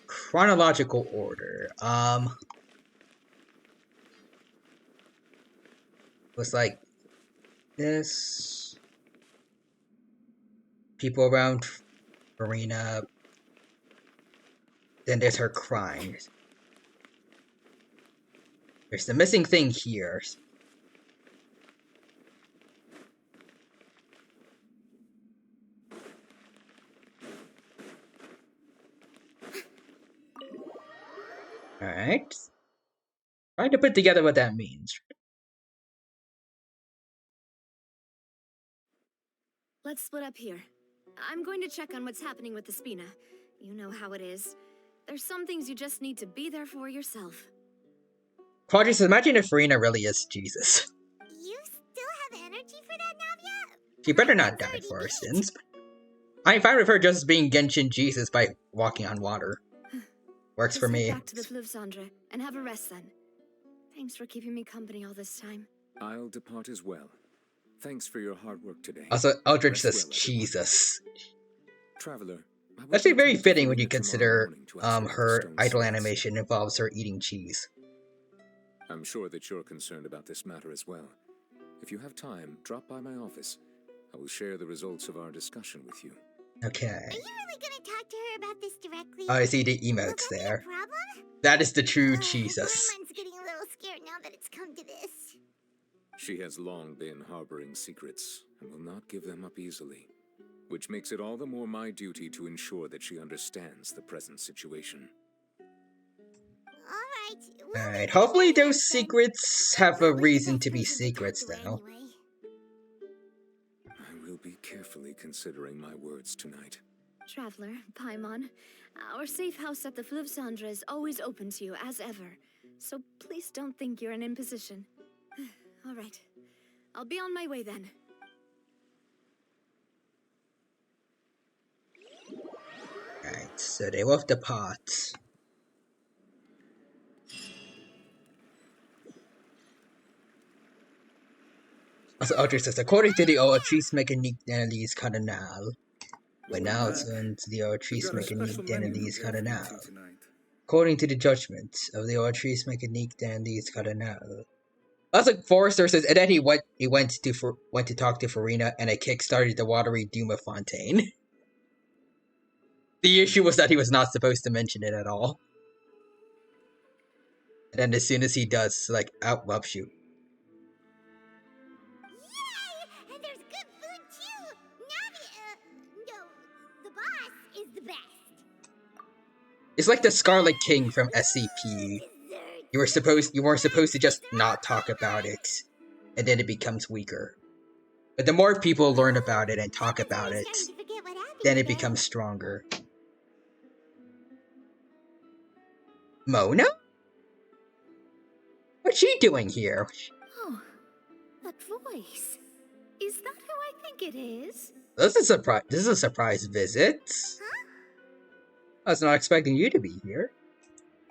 chronological order. Was like this. People around Farina. Then there's her crimes. There's the missing thing here. Alright. Trying to put together what that means. Let's split up here. I'm going to check on what's happening with the Spina. You know how it is. There's some things you just need to be there for yourself. Quadrius, imagine if Farina really is Jesus. You still have energy for that, Navia? She better not die for her sins. I'm fine with her just being Genshin Jesus by walking on water. Works for me. Back to the Fluvsandra and have a rest then. Thanks for keeping me company all this time. I'll depart as well. Thanks for your hard work today. Also, Eldridge says Jesus. Traveler, that's very fitting when you consider her idol animation involves her eating cheese. I'm sure that you're concerned about this matter as well. If you have time, drop by my office. I will share the results of our discussion with you. Okay. Are you really gonna talk to her about this directly? Oh, I see the emotes there. That is the true Jesus. Paimon's getting a little scared now that it's come to this. She has long been harboring secrets and will not give them up easily, which makes it all the more my duty to ensure that she understands the present situation. Alright, hopefully those secrets have a reason to be secrets, though. I will be carefully considering my words tonight. Traveler, Paimon, our safe house at the Fluvsandra is always open to you, as ever. So please don't think you're an imposition. All right. I'll be on my way then. Alright, so they left the pot. Also, Eldridge says, according to the Oatrice Mécanique d'Analyse Cardinal. Wait, now it's on to the Oatrice Mécanique d'Analyse Cardinal. According to the judgment of the Oatrice Mécanique d'Analyse Cardinal. Also, Forrester says, and then he went to talk to Farina, and it kickstarted the watery Duma Fontaine. The issue was that he was not supposed to mention it at all. And then as soon as he does, like, oh, well, shoot. Yay! And there's good food too! No, the boss is the best. It's like the Scarlet King from SCP. You weren't supposed to just not talk about it, and then it becomes weaker. But the more people learn about it and talk about it, then it becomes stronger. Mona? What's she doing here? Oh, that voice. Is that who I think it is? This is a surprise visit. Huh? I was not expecting you to be here.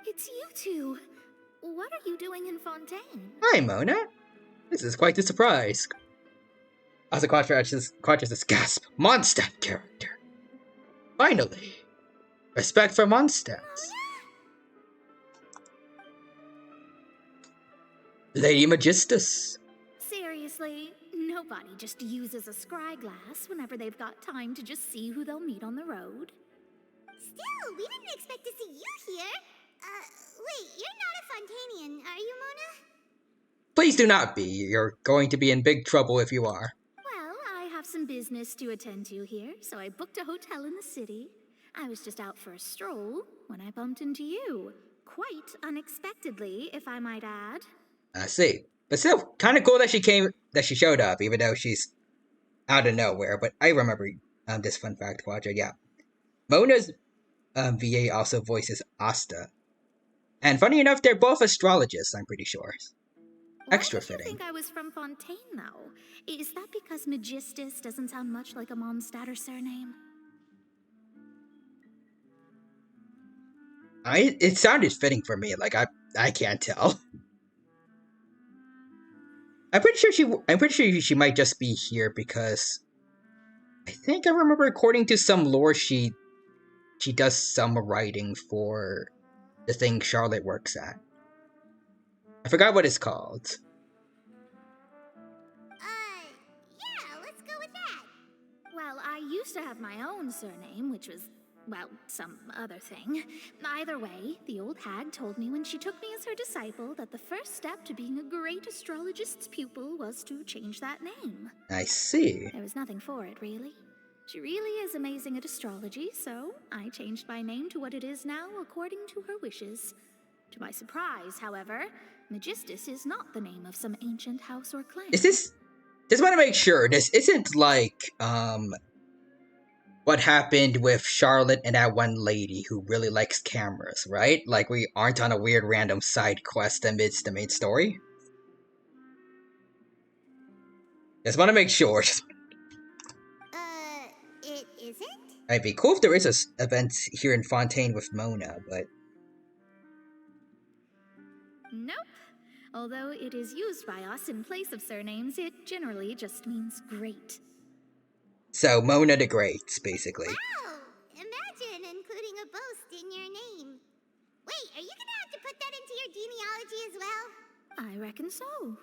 It's you two. What are you doing in Fontaine? Hi, Mona. This is quite a surprise. Also, Quadrius gasp. Mondstadt character. Finally. Respect for Mondstadt. Lady Magistus. Seriously, nobody just uses a scry glass whenever they've got time to just see who they'll meet on the road. Still, we didn't expect to see you here. Wait, you're not a Fontanian, are you, Mona? Please do not be. You're going to be in big trouble if you are. Well, I have some business to attend to here, so I booked a hotel in the city. I was just out for a stroll when I bumped into you. Quite unexpectedly, if I might add. I see. But still, kind of cool that she showed up, even though she's out of nowhere. But I remember this fun fact, Quadra. Yeah. Mona's VA also voices Asta. And funny enough, they're both astrologists, I'm pretty sure. Extra fitting. I think I was from Fontaine, though. Is that because Magistus doesn't sound much like a Mondstadter surname? It sounded fitting for me. Like I can't tell. I'm pretty sure she might just be here because I think I remember according to some lore she does some writing for the thing Charlotte works at. I forgot what it's called. Yeah, let's go with that. Well, I used to have my own surname, which was, well, some other thing. Either way, the old hag told me when she took me as her disciple that the first step to being a great astrologist's pupil was to change that name. I see. There was nothing for it, really. She really is amazing at astrology, so I changed my name to what it is now according to her wishes. To my surprise, however, Megistus is not the name of some ancient house or clan. Is this... Just want to make sure this isn't like, what happened with Charlotte and that one lady who really likes cameras, right? Like, we aren't on a weird random side quest amidst the main story? Just want to make sure. It isn't? It'd be cool if there is an event here in Fontaine with Mona, but... Nope. Although it is used by us in place of surnames, it generally just means great. So, Mona the Great, basically. Wow! Imagine including a boast in your name. Wait, are you gonna have to put that into your genealogy as well? I reckon so.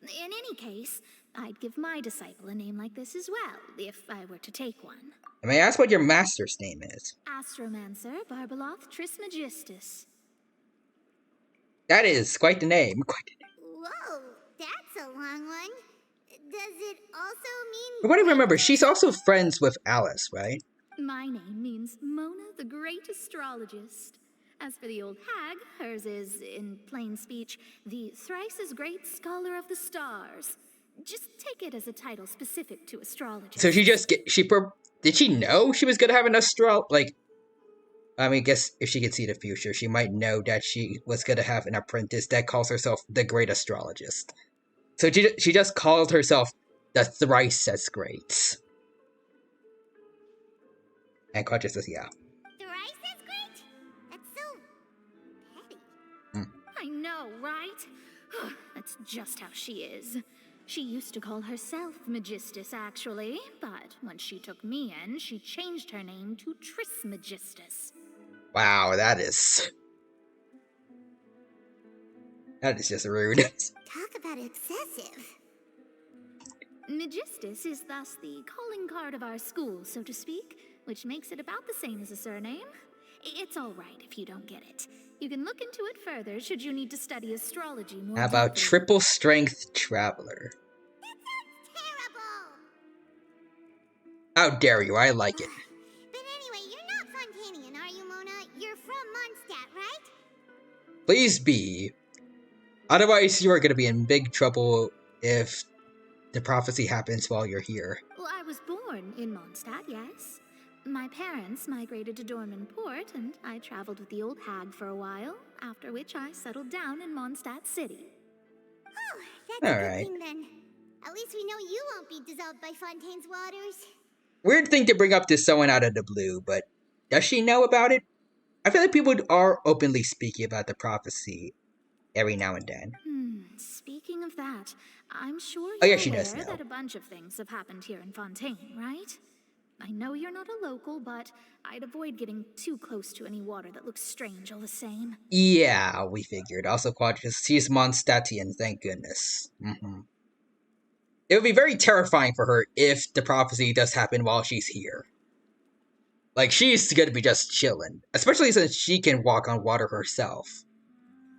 In any case, I'd give my disciple a name like this as well, if I were to take one. May I ask what your master's name is? Astromancer Barbeloth Trismegistus. That is quite the name. Whoa, that's a long one. Does it also mean... From what I remember, she's also friends with Alice, right? My name means Mona the Great Astrologist. As for the old hag, hers is, in plain speech, the thrice as great scholar of the stars. Just take it as a title specific to astrology. So did she know she was gonna have an I mean, I guess if she could see the future, she might know that she was gonna have an apprentice that calls herself the Great Astrologist. So she just called herself the thrice as great. And consciousness, yeah. Thrice as great? That's so petty. I know, right? That's just how she is. She used to call herself Megistus, actually, but when she took me in, she changed her name to Trismegistus. Wow, that is just rude. Talk about excessive. Megistus is thus the calling card of our school, so to speak, which makes it about the same as a surname. It's all right if you don't get it. You can look into it further should you need to study astrology more. How about deeply. Triple Strength Traveler? That sounds terrible! How dare you, I like it. But anyway, you're not Fontanian, are you, Mona? You're from Mondstadt, right? Please be. Otherwise, you are going to be in big trouble if the prophecy happens while you're here. Well, I was born in Mondstadt, yes. My parents migrated to Dorman Port, and I traveled with the old hag for a while, after which I settled down in Mondstadt City. Oh, that's a good thing then. At least we know you won't be dissolved by Fontaine's waters. Weird thing to bring up to someone out of the blue, but does she know about it? I feel like people are openly speaking about the prophecy every now and then. Speaking of that, I'm sure Oh, you're yeah, she does aware know. that a bunch of things have happened here in Fontaine, right? I know you're not a local, but I'd avoid getting too close to any water that looks strange all the same. Yeah, we figured. Also, Quadrus, she's Mondstadtian, thank goodness. It would be very terrifying for her if the prophecy does happen while she's here. Like, she's gonna be just chilling. Especially since she can walk on water herself.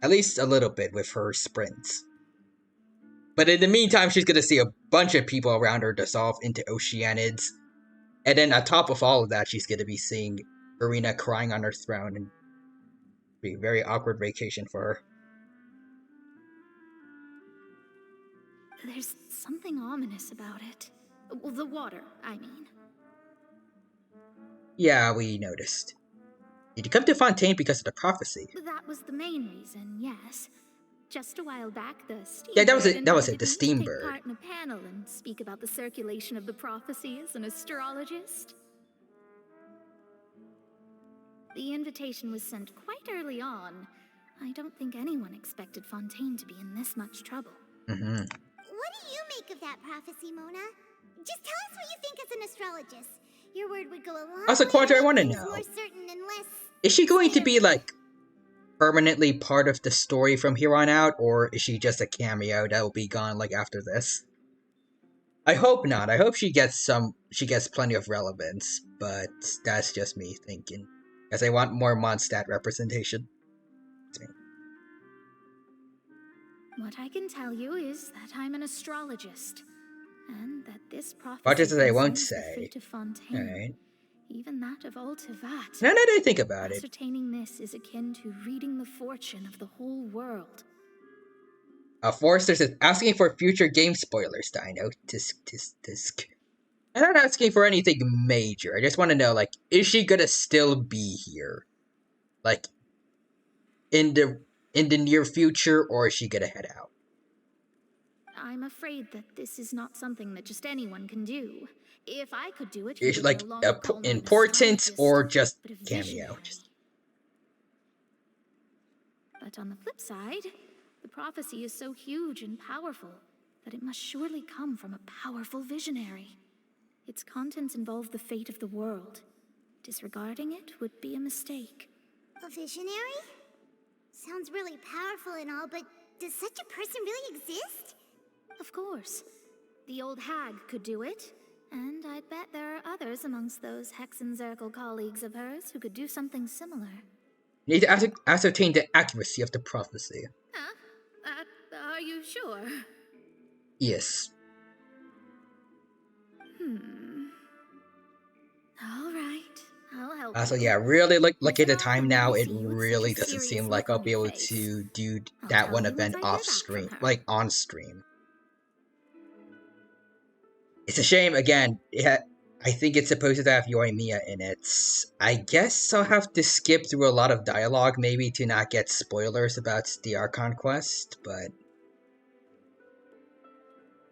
At least a little bit with her sprints. But in the meantime, she's gonna see a bunch of people around her dissolve into oceanids. And then on top of all of that, she's gonna be seeing Irina crying on her throne. And be a very awkward vacation for her. There's something ominous about it. Well, the water, I mean. Yeah, we noticed. Did you come to Fontaine because of the prophecy? That was the main reason, yes. Just a while back, the Steambird Yeah, that was it, the invited me to Steambird. take part in a panel and speak about the circulation of the prophecy as an astrologist. The invitation was sent quite early on. I don't think anyone expected Fontaine to be in this much trouble. Mm-hmm. What do you make of that prophecy, Mona? Just tell us what you think as an astrologist. Your word would go a long Also, way Quadra, I to want to make things know, more certain and less is she going to be, scary. like, permanently part of the story from here on out, or is she just a cameo that will be gone, like, after this? I hope not. I hope she gets plenty of relevance, but that's just me thinking. Because I want more Mondstadt representation. What I can tell you is that I'm an astrologist, and that this prophecy What is it I won't concerns the say? fate of Fontaine, Alright. even that of Altivat. Now that I think about it. Ascertaining this is akin to reading the fortune of the whole world. Forrester says, asking for future game spoilers, Dino. Tisk. I'm not asking for anything major. I just want to know, like, is she gonna still be here? Like, in the near future, or is she gonna head out? I'm afraid that this is not something that just anyone can do. If I could do it, Is you she, would like, no longer call me an important, astrologist, or just but a cameo? visionary. But on the flip side, the prophecy is so huge and powerful that it must surely come from a powerful visionary. Its contents involve the fate of the world. Disregarding it would be a mistake. A visionary? Sounds really powerful and all, but does such a person really exist? Of course. The old hag could do it. And I bet there are others amongst those Hexenzirkel colleagues of hers who could do something similar. Need to ascertain the accuracy of the prophecy. Huh? Are you sure? Yes. All right. I'll help Also, you. yeah, really look at the time now. It see you with really such a doesn't serious seem like look I'll on be your able face. to do I'll that tell one you event once I hear off back from stream, her. like on stream. It's a shame. Again, I think it's supposed to have Yoimiya in it. I guess I'll have to skip through a lot of dialogue, maybe, to not get spoilers about the Archon quest, but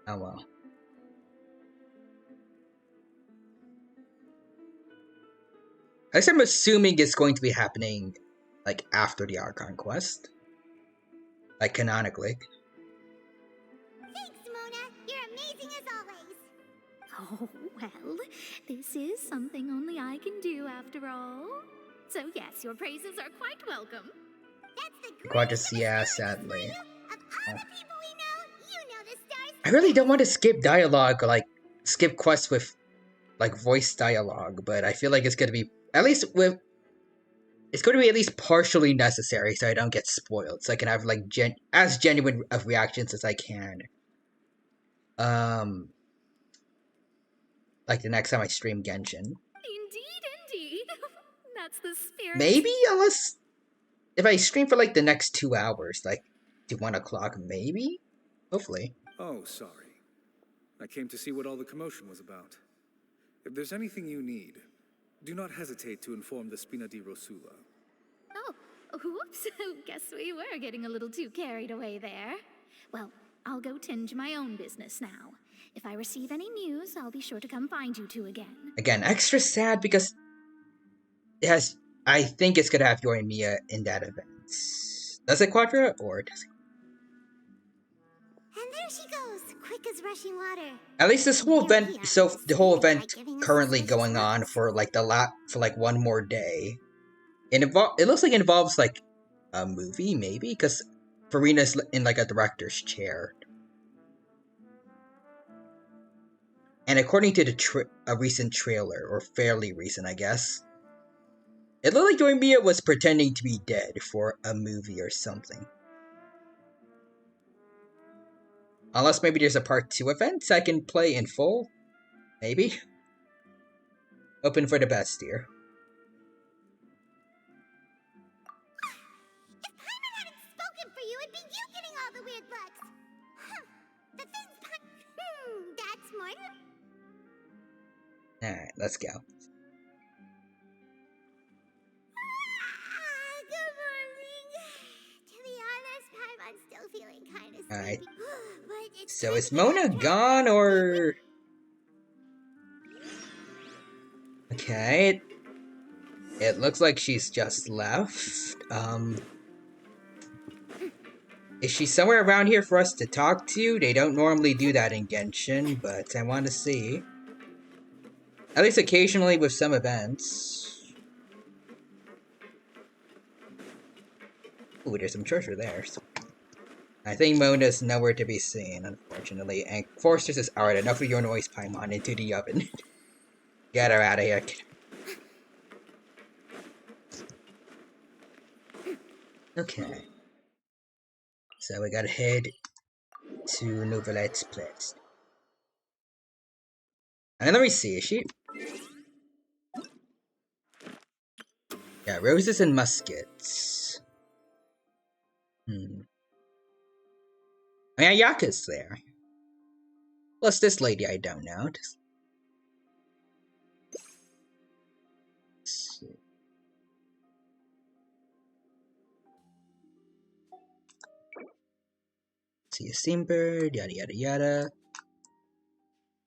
oh well. I guess I'm assuming it's going to be happening, like, after the Archon quest. Like, canonically. Thanks, Mona. You're amazing as always. Oh, well, this is something only I can do after all. So yes, your praises are quite welcome. That's the Gorgeous, yeah, sadly. Of all the people we know, you know the stars. I really don't want to skip dialogue, or, like, skip quests with, like, voice dialogue, but I feel like it's going to be, at least with, it's going to be at least partially necessary so I don't get spoiled, so I can have, like, as genuine of reactions as I can. Like the next time I stream Genshin. Indeed. That's the spirit. Maybe, unless, if I stream for, like, the next 2 hours, like, to 1 o'clock, maybe? Hopefully. Oh, sorry. I came to see what all the commotion was about. If there's anything you need, do not hesitate to inform the Spina di Rosula. Oh, whoops. Guess we were getting a little too carried away there. Well, I'll go tend to my own business now. If I receive any news, I'll be sure to come find you two again. Again, extra sad because it has, I think it's gonna have Yoimiya in that event. Does it, Quadra, or does it? And there she goes, quick as rushing water. At least this whole event, so the whole event currently going on for like for like 1 more day. It looks like it involves like a movie, maybe, because Farina's in like a director's chair. And according to a recent trailer, or fairly recent, I guess, it looked like Yoimiya was pretending to be dead for a movie or something. Unless maybe there's a part 2 event I can play in full? Maybe? Open for the best here. If Paimon hadn't spoken for you, it'd be you getting all the weird looks. The things that's smart. Alright, let's go. Good morning. To be honest, Paimon's still feeling kind of sleepy. Alright. But So is Mona gone, or... Okay. It looks like she's just left. Is she somewhere around here for us to talk to? They don't normally do that in Genshin, but I want to see. At least occasionally with some events. Ooh, there's some treasure there. I think Mona's nowhere to be seen, unfortunately. And Forster says, alright, enough of your noise, Paimon, into the oven. Get her out of here. Okay. So we gotta head to Nouvelette's place. And let me see, is she? Yeah, roses and muskets. Yeah, Yaka's there. Plus this lady I don't know. See a Steambird, yada yada yada.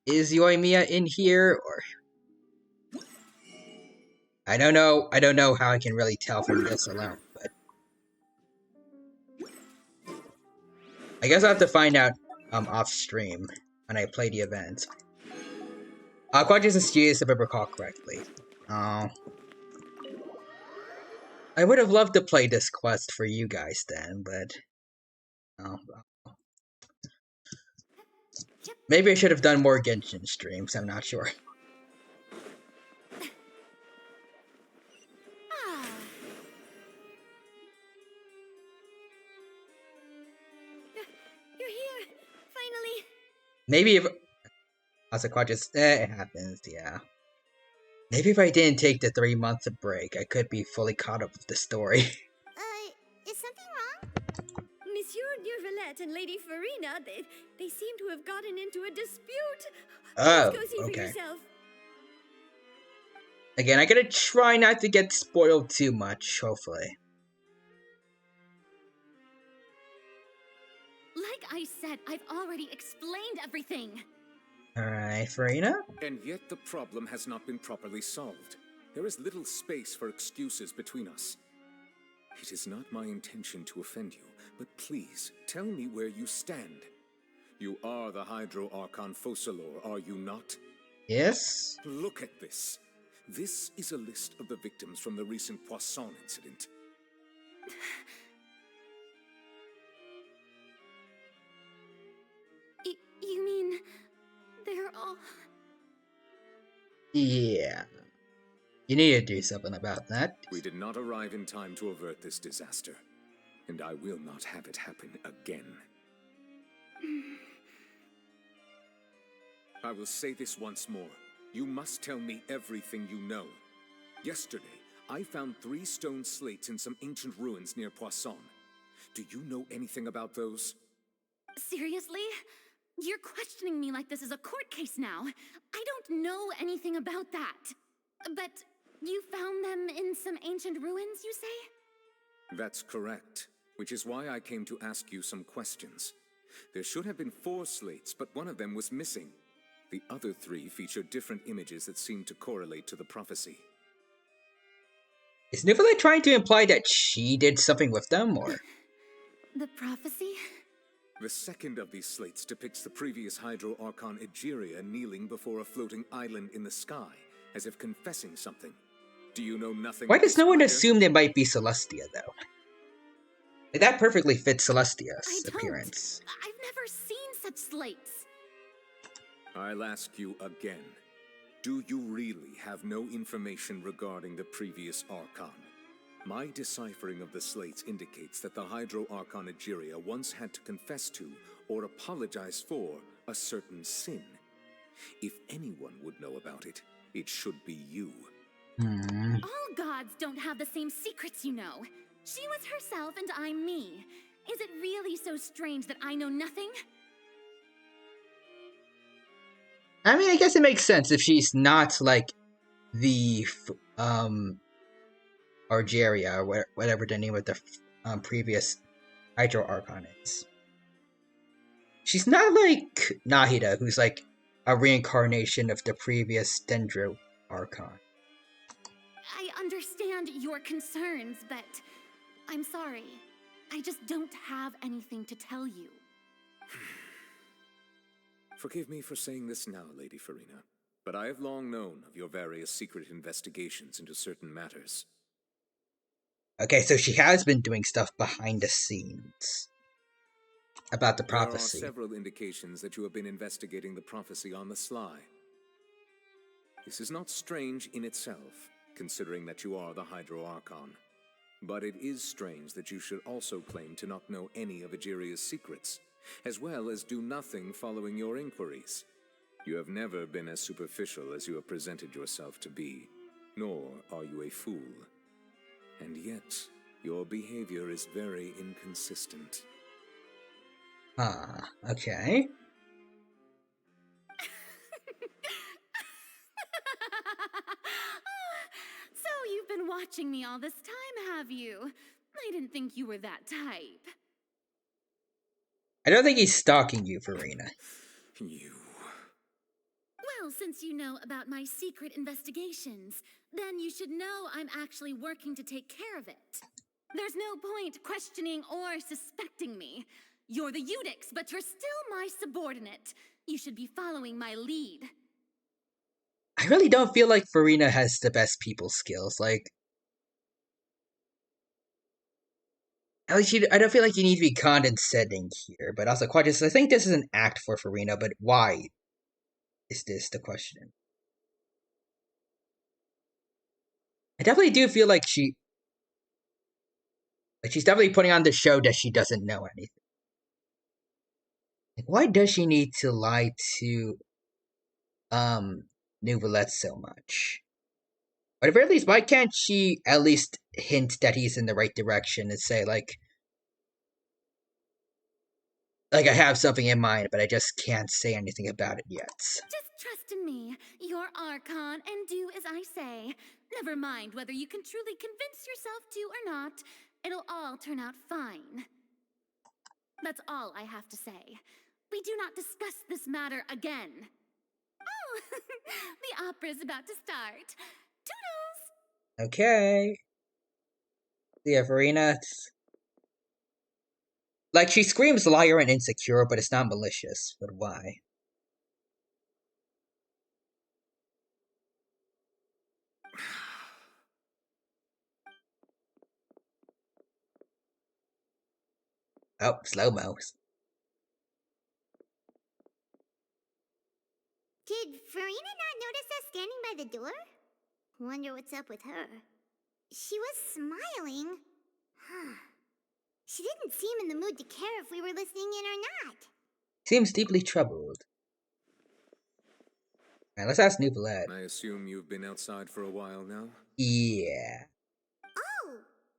Is Yoimiya in here, or... I don't know how I can really tell from this alone, but... I guess I'll have to find out off stream when I play the event. Quadras is serious if I recall correctly. Oh. I would have loved to play this quest for you guys then, but... Oh. Maybe I should have done more Genshin streams, I'm not sure. You're here, finally. Maybe if... Quadras, it happens, yeah. Maybe if I didn't take the 3-month break, I could be fully caught up with the story. Is something wrong? Monsieur Nouvelette and Lady Farina, they seem to have gotten into a dispute. Oh, Let's go see okay. for yourself. Again, I gotta try not to get spoiled too much, hopefully. Like I said, I've already explained everything. Alright, Farina? And yet the problem has not been properly solved. There is little space for excuses between us. It is not my intention to offend you, but please, tell me where you stand. You are the Hydro Archon Focalor, are you not? Yes? Look at this. This is a list of the victims from the recent Poisson incident. You mean... they're all... Yeah. You need to do something about that. We did not arrive in time to avert this disaster, and I will not have it happen again. I will say this once more. You must tell me everything you know. Yesterday, I found 3 stone slates in some ancient ruins near Poisson. Do you know anything about those? Seriously? You're questioning me like this is a court case now. I don't know anything about that. But you found them in some ancient ruins, you say? That's correct, which is why I came to ask you some questions. There should have been 4 slates, but one of them was missing. The other 3 feature different images that seem to correlate to the prophecy. Is Nouvelette trying to imply that she did something with them, or...? The prophecy? The second of these slates depicts the previous Hydro Archon Egeria kneeling before a floating island in the sky, as if confessing something. Do you know nothing? Why does no one assume it might be Celestia, though? Like, that perfectly fits Celestia's appearance. I've never seen such slates. I'll ask you again. Do you really have no information regarding the previous Archon? My deciphering of the slates indicates that the Hydro Archon Egeria once had to confess to, or apologize for, a certain sin. If anyone would know about it, it should be you. All gods don't have the same secrets, you know. She was herself and I'm me. Is it really so strange that I know nothing? I mean, I guess it makes sense if she's not, like, the, Argeria, or whatever the name of the previous Hydro Archon is. She's not like Nahida, who's like a reincarnation of the previous Dendro Archon. I understand your concerns, but I'm sorry. I just don't have anything to tell you. Forgive me for saying this now, Lady Farina, but I have long known of your various secret investigations into certain matters. Okay, so she has been doing stuff behind the scenes about the prophecy. There are several indications that you have been investigating the prophecy on the sly. This is not strange in itself, considering that you are the Hydro Archon. But it is strange that you should also claim to not know any of Egeria's secrets, as well as do nothing following your inquiries. You have never been as superficial as you have presented yourself to be, nor are you a fool. And yet, your behavior is very inconsistent. Okay. So you've been watching me all this time, have you? I didn't think you were that type. I don't think he's stalking you, Farina. You. Well, since you know about my secret investigations, then you should know I'm actually working to take care of it. There's no point questioning or suspecting me. You're the Eunuchs, but you're still my subordinate. You should be following my lead. I really don't feel like Farina has the best people skills. Like, at least I don't feel like you need to be condescending here. But also, I think this is an act for Farina, but why is this the question? I definitely do feel like she's definitely putting on the show that she doesn't know anything. Like, why does she need to lie to Nouvellette so much? But at the very least, why can't she at least hint that he's in the right direction and say like I have something in mind, but I just can't say anything about it yet. Just trust in me. You're Archon, and do as I say. Never mind whether you can truly convince yourself to or not. It'll all turn out fine. That's all I have to say. We do not discuss this matter again. Oh, the opera's about to start. Toodles! Okay. Yeah, Farina. Like, she screams liar and insecure, but it's not malicious. But why? Oh, slow-mo. Did Farina not notice us standing by the door? Wonder what's up with her. She was smiling. Huh. She didn't seem in the mood to care if we were listening in or not. Seems deeply troubled. Alright, let's ask Nouvellette. I assume you've been outside for a while now? Yeah. Oh,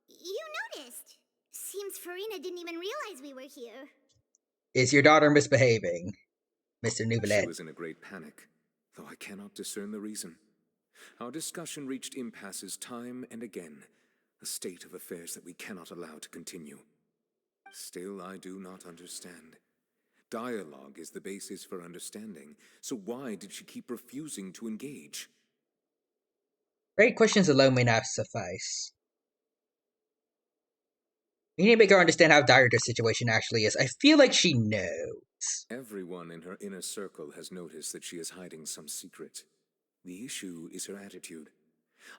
you noticed. Seems Farina didn't even realize we were here. Is your daughter misbehaving, Mr. Nouvellette? She was in a great panic, though I cannot discern the reason. Our discussion reached impasses time and again, a state of affairs that we cannot allow to continue. Still, I do not understand. Dialogue is the basis for understanding, so why did she keep refusing to engage? Great questions alone may not suffice. We need to make her understand how dire the situation actually is. I feel like she knows. Everyone in her inner circle has noticed that she is hiding some secret. The issue is her attitude.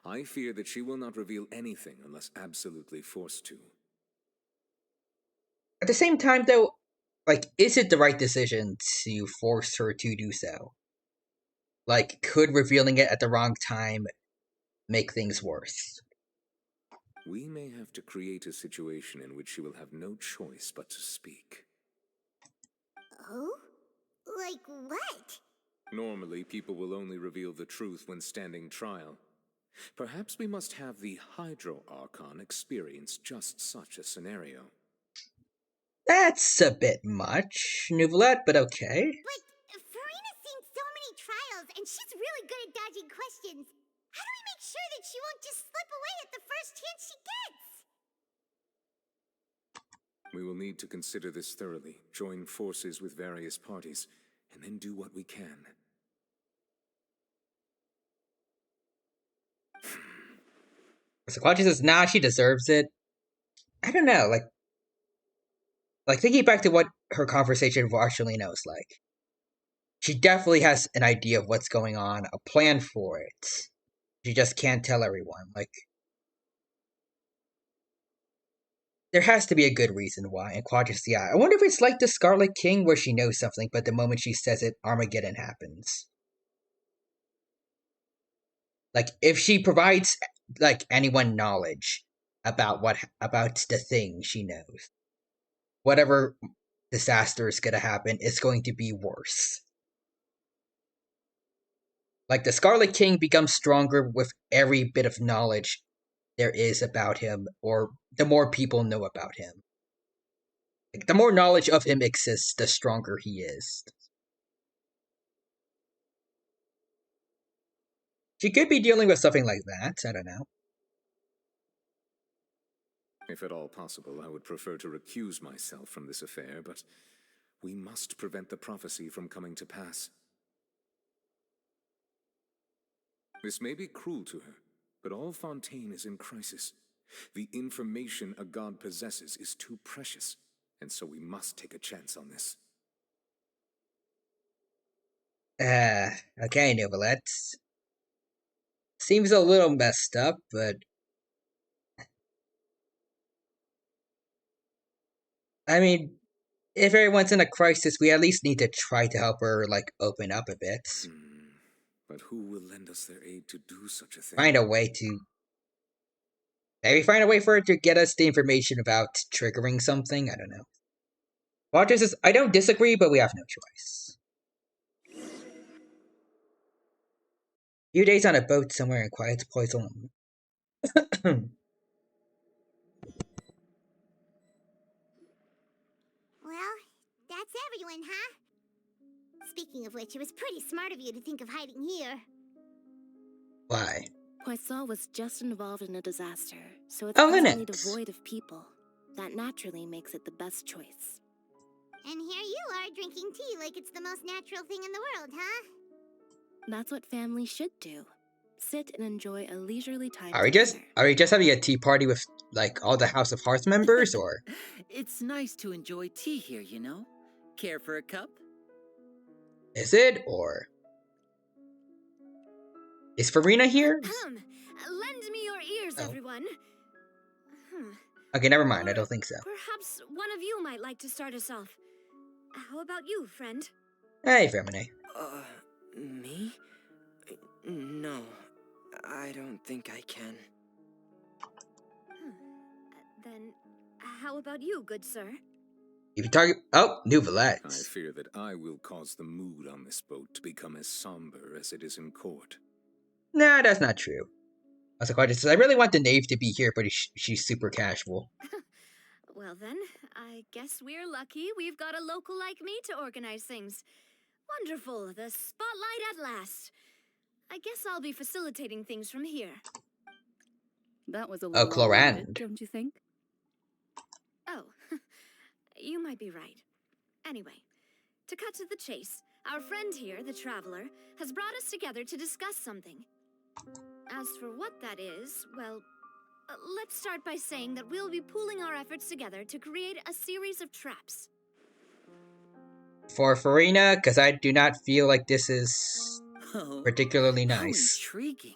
I fear that she will not reveal anything unless absolutely forced to. At the same time, though, like, is it the right decision to force her to do so? Like, could revealing it at the wrong time make things worse? We may have to create a situation in which she will have no choice but to speak. Oh? Like what? Normally, people will only reveal the truth when standing trial. Perhaps we must have the Hydro Archon experience just such a scenario. That's a bit much, Nouvellette, but okay. Like, Farina's seen so many trials, and she's really good at dodging questions. How do we make sure that she won't just slip away at the first chance she gets? We will need to consider this thoroughly, join forces with various parties, and then do what we can. So Quachi says, nah, she deserves it. I don't know, like, Like, thinking back to what her conversation with Archelina was like, she definitely has an idea of what's going on, a plan for it. She just can't tell everyone. Like, there has to be a good reason why. And Quadra's, yeah, I wonder if it's like the Scarlet King where she knows something, but the moment she says it, Armageddon happens. Like, if she provides, like, anyone knowledge about the thing she knows, whatever disaster is gonna happen, it's going to be worse. Like, the Scarlet King becomes stronger with every bit of knowledge there is about him, or the more people know about him. Like, the more knowledge of him exists, the stronger he is. She could be dealing with something like that, I don't know. If at all possible, I would prefer to recuse myself from this affair, but we must prevent the prophecy from coming to pass. This may be cruel to her, but all Fontaine is in crisis. The information a god possesses is too precious, and so we must take a chance on this. Okay, Novelette. Seems a little messed up, but I mean, if everyone's in a crisis, we at least need to try to help her, like, open up a bit. But who will lend us their aid to do such a thing? Find a way to... Maybe find a way for her to get us the information about triggering something? I don't know. Watcher says, I don't disagree, but we have no choice. Few days on a boat somewhere in quiet Poison. Well, that's everyone, huh? Speaking of which, it was pretty smart of you to think of hiding here. Why? Poisson was just involved in a disaster, so it's presently presently devoid of people. That naturally makes it the best choice. And here you are drinking tea like it's the most natural thing in the world, huh? That's what families should do. Sit and enjoy a leisurely time Are we just having a tea party with, like, all the House of Hearts members, or? It's nice to enjoy tea here, you know? Care for a cup? Is it, or? Is Farina here? Lend me your ears, everyone. Okay, never mind, I don't think so. Perhaps one of you might like to start us off. How about you, friend? Hey, Femine. Me? No, I don't think I can. Then, how about you, good sir? If you target... Oh, Novelette. I fear that I will cause the mood on this boat to become as somber as it is in court. Nah, that's not true. Quadrant says, I really want the knave to be here, but she's super casual. Well then, I guess we're lucky we've got a local like me to organize things. Wonderful, the spotlight at last. I guess I'll be facilitating things from here. That was a little long-winded, don't you think? Oh, you might be right. Anyway, to cut to the chase, our friend here, the Traveler, has brought us together to discuss something. As for what that is, well, let's start by saying that we'll be pooling our efforts together to create a series of traps. For Farina, because I do not feel like this is particularly nice. How intriguing.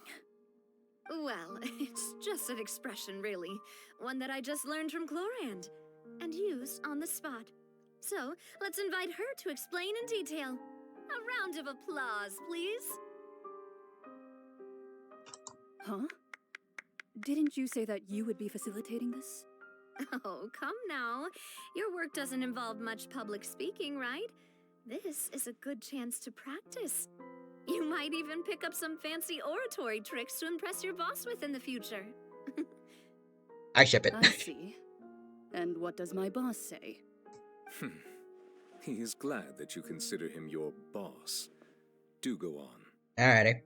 Well, it's just an expression, really. One that I just learned from Chlorand, and used on the spot. So, let's invite her to explain in detail. A round of applause, please. Huh? Didn't you say that you would be facilitating this? Oh, come now. Your work doesn't involve much public speaking, right? This is a good chance to practice. You might even pick up some fancy oratory tricks to impress your boss with in the future. I ship it. I see. And what does my boss say? He is glad that you consider him your boss. Do go on. Alrighty.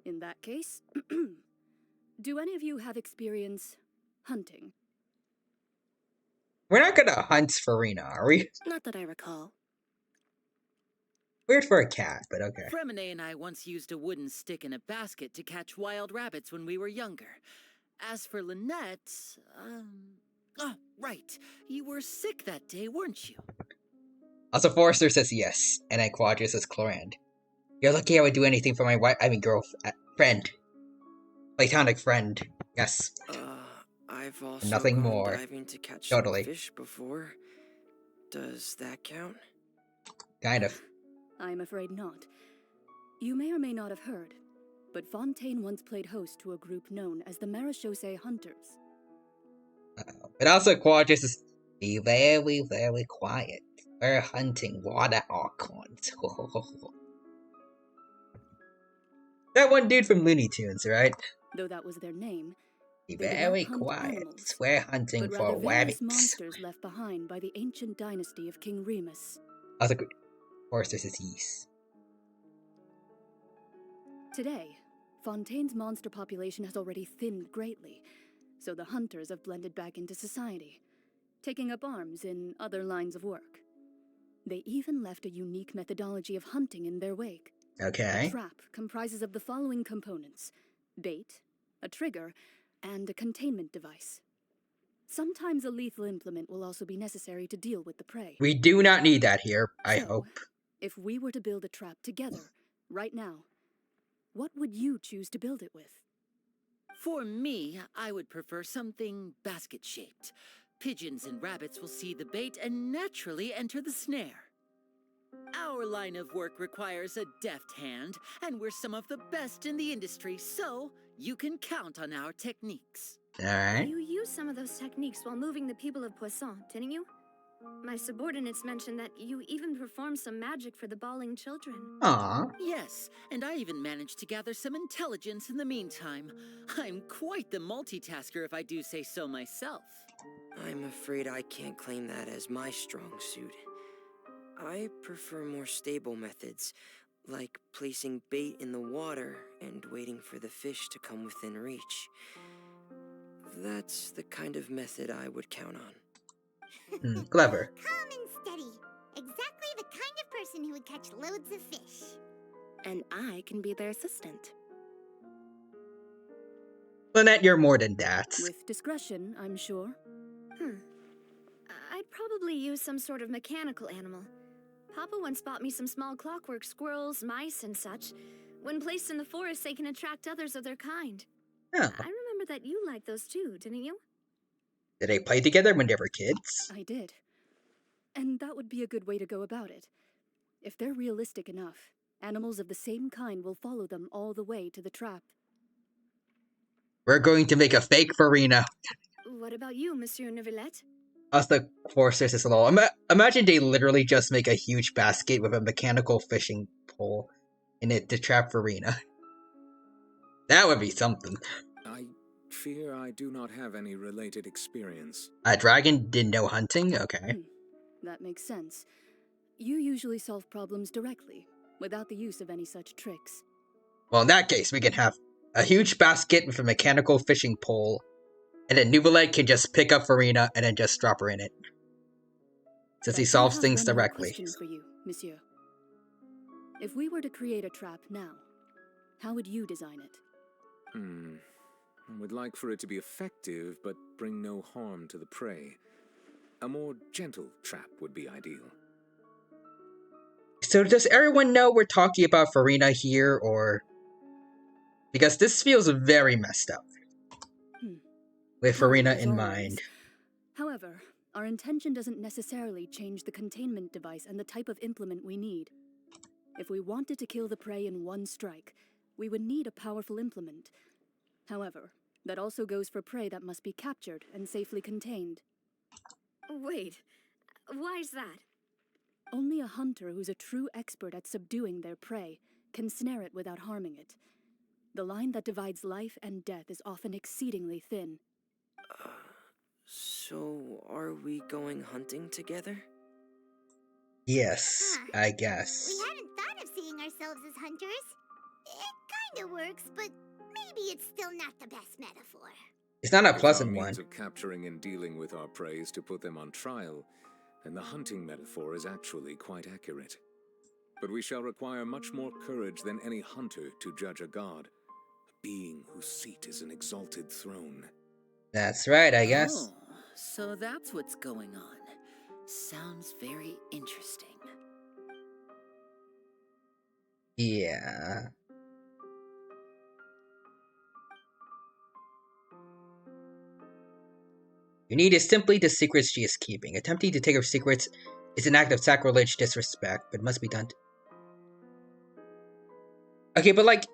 In that case, do any of you have experience hunting? We're not gonna hunt Farina, are we? Not that I recall. Weird for a cat, but okay. Fremine and I once used a wooden stick in a basket to catch wild rabbits when we were younger. As for Lynette, oh, right. You were sick that day, weren't you? Also, Forrester says yes, and then Quadra says Clorand. You're lucky I would do anything for my wife. I mean, friend. Platonic friend. Yes. I've also Nothing gone more. diving to catch Totally. some fish before. Does that count? Kind of. I'm afraid not. You may or may not have heard, but Fontaine once played host to a group known as the Marechaussee Hunters. But also, Quadra says, be very, very quiet. We're hunting water archons. That one dude from Looney Tunes, right? Though that was their name, be they very did not hunt quiet. animals, We're hunting but for rather various rabbits. monsters left behind by the ancient dynasty of King Remus. Also, Forrester says yes. Today, Fontaine's monster population has already thinned greatly, so the hunters have blended back into society, taking up arms in other lines of work. They even left a unique methodology of hunting in their wake. Okay. A trap comprises of the following components: bait, a trigger, and a containment device. Sometimes a lethal implement will also be necessary to deal with the prey. We do not need that here, I hope. If we were to build a trap together, right now, what would you choose to build it with? For me, I would prefer something basket-shaped. Pigeons and rabbits will see the bait and naturally enter the snare. Our line of work requires a deft hand, and we're some of the best in the industry, so you can count on our techniques. Alright. You used some of those techniques while moving the people of Poisson, didn't you? My subordinates mentioned that you even performed some magic for the bawling children. Aww. Yes, and I even managed to gather some intelligence in the meantime. I'm quite the multitasker if I do say so myself. I'm afraid I can't claim that as my strong suit. I prefer more stable methods, like placing bait in the water and waiting for the fish to come within reach. That's the kind of method I would count on. Clever. Calm and steady. Exactly the kind of person who would catch loads of fish. And I can be their assistant. Lynette, you're more than that. With discretion, I'm sure. I'd probably use some sort of mechanical animal. Papa once bought me some small clockwork squirrels, mice, and such. When placed in the forest, they can attract others of their kind. Oh. I remember that you liked those too, didn't you? Did they play together when they were kids? I did. And that would be a good way to go about it. If they're realistic enough, animals of the same kind will follow them all the way to the trap. We're going to make a fake Farina. What about you, Monsieur Neuvillette? Us, the Forsters, is a little. Imagine they literally just make a huge basket with a mechanical fishing pole in it to trap Farina. That would be something. I fear I do not have any related experience. A dragon did no hunting? Okay. That makes sense. You usually solve problems directly, without the use of any such tricks. Well, in that case, we can have a huge basket with a mechanical fishing pole, and then Neuvillette can just pick up Farina and then just drop her in it. Since he solves things directly. Question for you, Monsieur. If we were to create a trap now, how would you design it? I would like for it to be effective, but bring no harm to the prey. A more gentle trap would be ideal. So does everyone know we're talking about Farina here, or... Because this feels very messed up. With Farina in mind. However, our intention doesn't necessarily change the containment device and the type of implement we need. If we wanted to kill the prey in one strike, we would need a powerful implement. However, that also goes for prey that must be captured and safely contained. Wait, why is that? Only a hunter who's a true expert at subduing their prey can snare it without harming it. The line that divides life and death is often exceedingly thin. So, are we going hunting together? Yes, I guess. We hadn't thought of seeing ourselves as hunters. It kinda works, but maybe it's still not the best metaphor. It's not a If pleasant our one. means of capturing and dealing with our prey is to put them on trial, then the hunting metaphor is actually quite accurate. But we shall require much more courage than any hunter to judge a god, a being whose seat is an exalted throne. That's right, I guess. Oh, so that's what's going on. Sounds very interesting. Yeah. You need is simply the secrets she is keeping. Attempting to take her secrets is an act of sacrilege disrespect, but must be done. Okay, but like,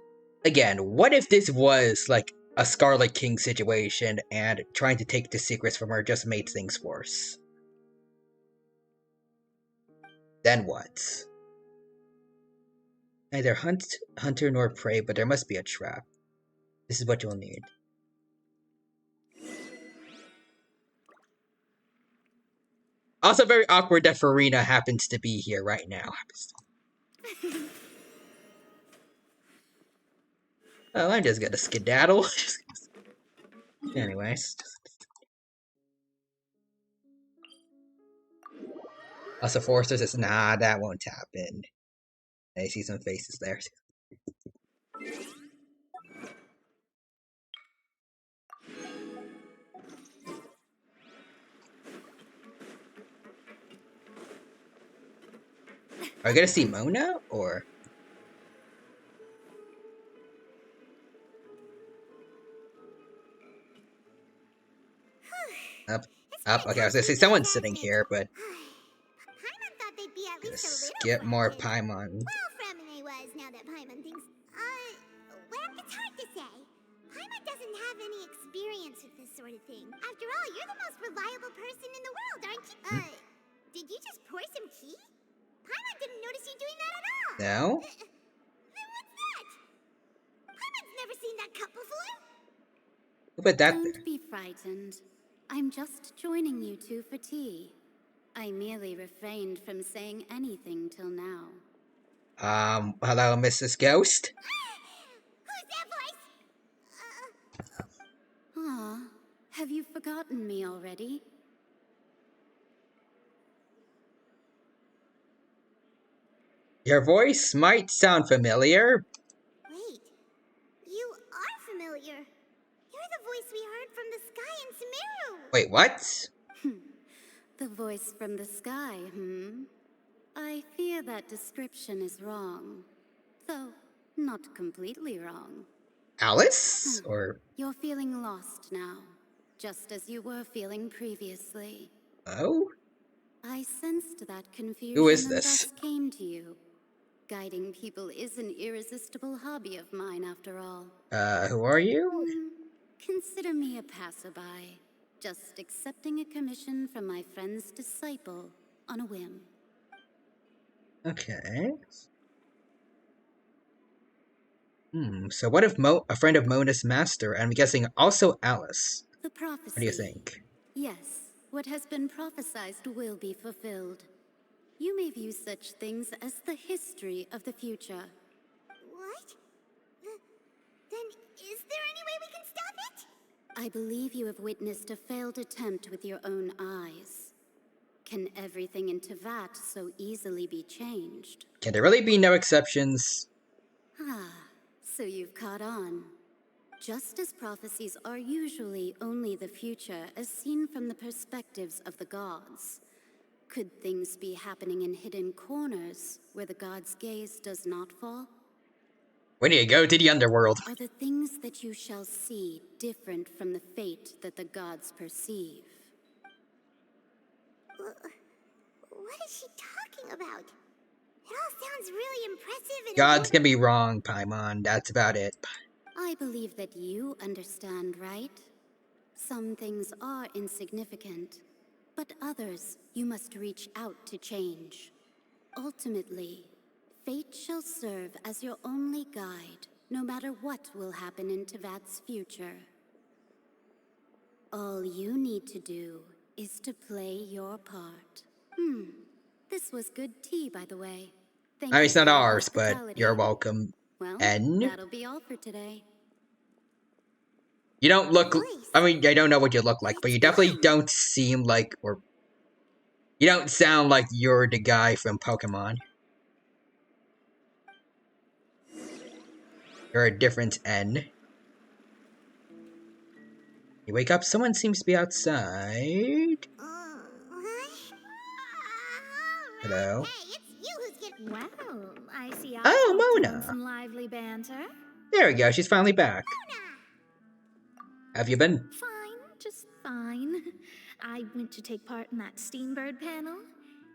again, what if this was like a Scarlet King situation and trying to take the secrets from her just made things worse? Then what? Neither hunter nor prey, but there must be a trap. This is what you'll need. Also very awkward that Farina happens to be here right now. Oh, I'm just gonna skedaddle. Anyways. Also, Forrester says, nah, that won't happen. I see some faces there. Are we gonna see Mona, or? Up. Okay, I was gonna say someone's sitting here, but... Paimon thought they'd be at least a little Get more friendly. Paimon. Well, Fremine was, now that Paimon thinks... well, it's hard to say. Paimon doesn't have any experience with this sort of thing. After all, you're the most reliable person in the world, aren't you? Did you just pour some tea? Paimon didn't notice you doing that at all. No? Then what's that? Paimon's never seen that cup before. Who put that Don't there? be frightened. I'm just joining you two for tea. I merely refrained from saying anything till now. Hello, Mrs. Ghost? Who's that voice? Ah, have you forgotten me already? Your voice might sound familiar. Wait, you are familiar. You're the voice we heard from the sky in Sumeru. Wait, what? The voice from the sky, I fear that description is wrong. Though, not completely wrong. Alice? Or... You're feeling lost now, just as you were feeling previously. Oh? I sensed that confusion Who is and this? thus came to you. Guiding people is an irresistible hobby of mine, after all. Who are you? Consider me a passerby, just accepting a commission from my friend's disciple on a whim. Okay. So what if a friend of Mona's master, and I'm guessing also Alice? The prophecy. What do you think? Yes, what has been prophesized will be fulfilled. You may view such things as the history of the future. What? Then is there any way we can stop it? I believe you have witnessed a failed attempt with your own eyes. Can everything in Teyvat so easily be changed? Can there really be no exceptions? Ah, so you've caught on. Just as prophecies are usually only the future as seen from the perspectives of the gods, could things be happening in hidden corners where the gods' gaze does not fall? Where do you go to the underworld? Are the things that you shall see different from the fate that the gods perceive? What is she talking about? It all sounds really impressive and Gods can be wrong, Paimon. That's about it. I believe that you understand, right? Some things are insignificant, but others you must reach out to change. Ultimately, fate shall serve as your only guide, no matter what will happen in Teyvat's future. All you need to do is to play your part. This was good tea, by the way. Thank I mean, you it's not for your ours, but hospitality. you're welcome. Well, And that'll be all for today. you don't look... I mean, I don't know what you look like, but you definitely don't seem like... or you don't sound like you're the guy from Pokemon. Or a different N. You wake up, someone seems to be outside. Hello? Hey, it's you who's getting... Well, I see I Oh, caught doing Mona! some lively banter. There we go, she's finally back. Have you been? Fine, just fine. I went to take part in that Steambird panel.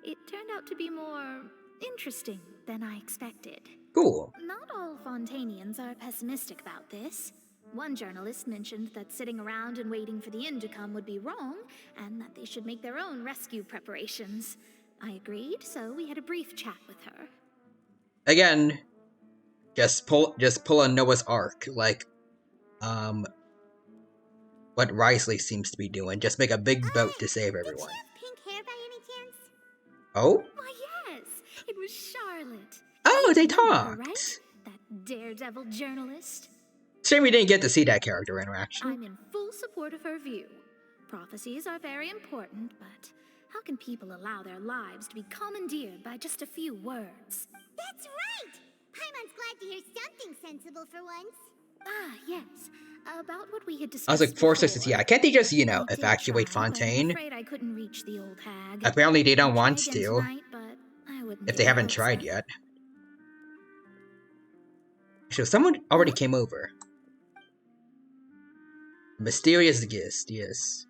It turned out to be more interesting than I expected. Cool. Not all Fontanians are pessimistic about this. One journalist mentioned that sitting around and waiting for the end to come would be wrong, and that they should make their own rescue preparations. I agreed, so we had a brief chat with her. Again, just pull a Noah's Ark, like, what Risley seems to be doing. Just make a big boat to save everyone. Did she have pink hair by any chance? Oh? Why, yes. It was Charlotte. Oh, You they remember talked. her, right? That daredevil journalist. Shame we didn't get to see that character interaction. I'm in full support of her view. Prophecies are very important, but how can people allow their lives to be commandeered by just a few words? That's right! Paimon's glad to hear something sensible for once. Ah, yes. About what we had discussed. I was like, force us to see. Yeah, can't they just, you know, evacuate Fontaine? I'm afraid I couldn't reach the old hag. Apparently they don't want to. Tonight, but I wouldn't if they haven't tried yet. So someone already came over. Mysterious guest, yes.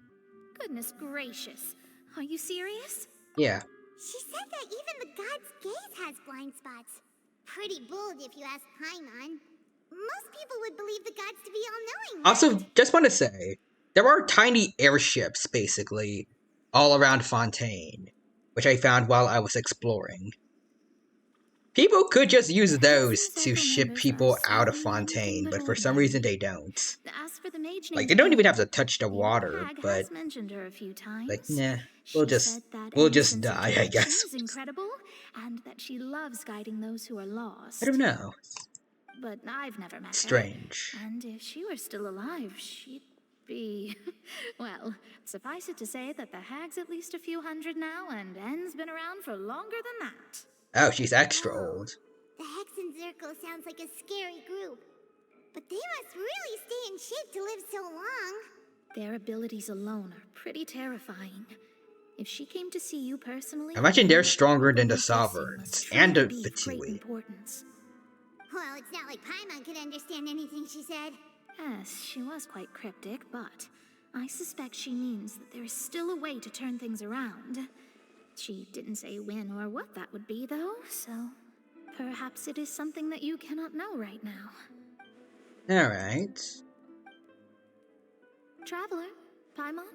Goodness gracious. Are you serious? Yeah. She said that even the god's gaze has blind spots. Pretty bold if you ask Paimon. Most people would believe the gods to be all-knowing. Also, just want to say, there are tiny airships, basically, all around Fontaine, which I found while I was exploring. People could just use those to ship people out of Fontaine, but for some reason they don't. Like, they don't even have to touch the water, but like, nah, we'll just die, I guess. Is incredible, and that she loves guiding those who are lost. I don't know. But I've never met Strange. her. And if she were still alive, she'd be... Well, suffice it to say that the hag's at least a few hundred now, and N's been around for longer than that. Oh, she's extra old. The Hex and Zirko sounds like a scary group. But they must really stay in shape to live so long. Their abilities alone are pretty terrifying. If she came to see you personally... I imagine they're stronger than the Sovereigns, and the Fatui. Well, it's not like Paimon could understand anything she said. Yes, she was quite cryptic, but I suspect she means that there is still a way to turn things around. She didn't say when or what that would be, though, so perhaps it is something that you cannot know right now. Alright. Traveler, Paimon,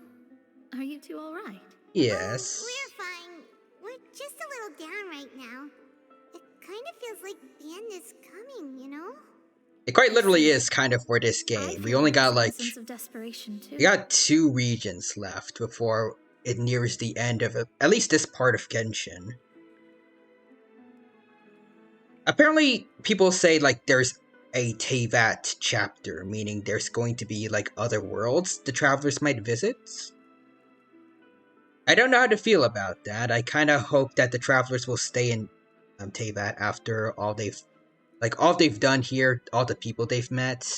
are you two alright? Yes. We're fine. We're just a little down right now. It kind of feels like the end is coming, you know? It quite literally is kind of for this game. We only got like... We got 2 regions left before it nears the end of at least this part of Genshin. Apparently, people say like there's a Teyvat chapter, meaning there's going to be like other worlds the travelers might visit. I don't know how to feel about that. I kind of hope that the travelers will stay in Teyvat after all they've done here, all the people they've met.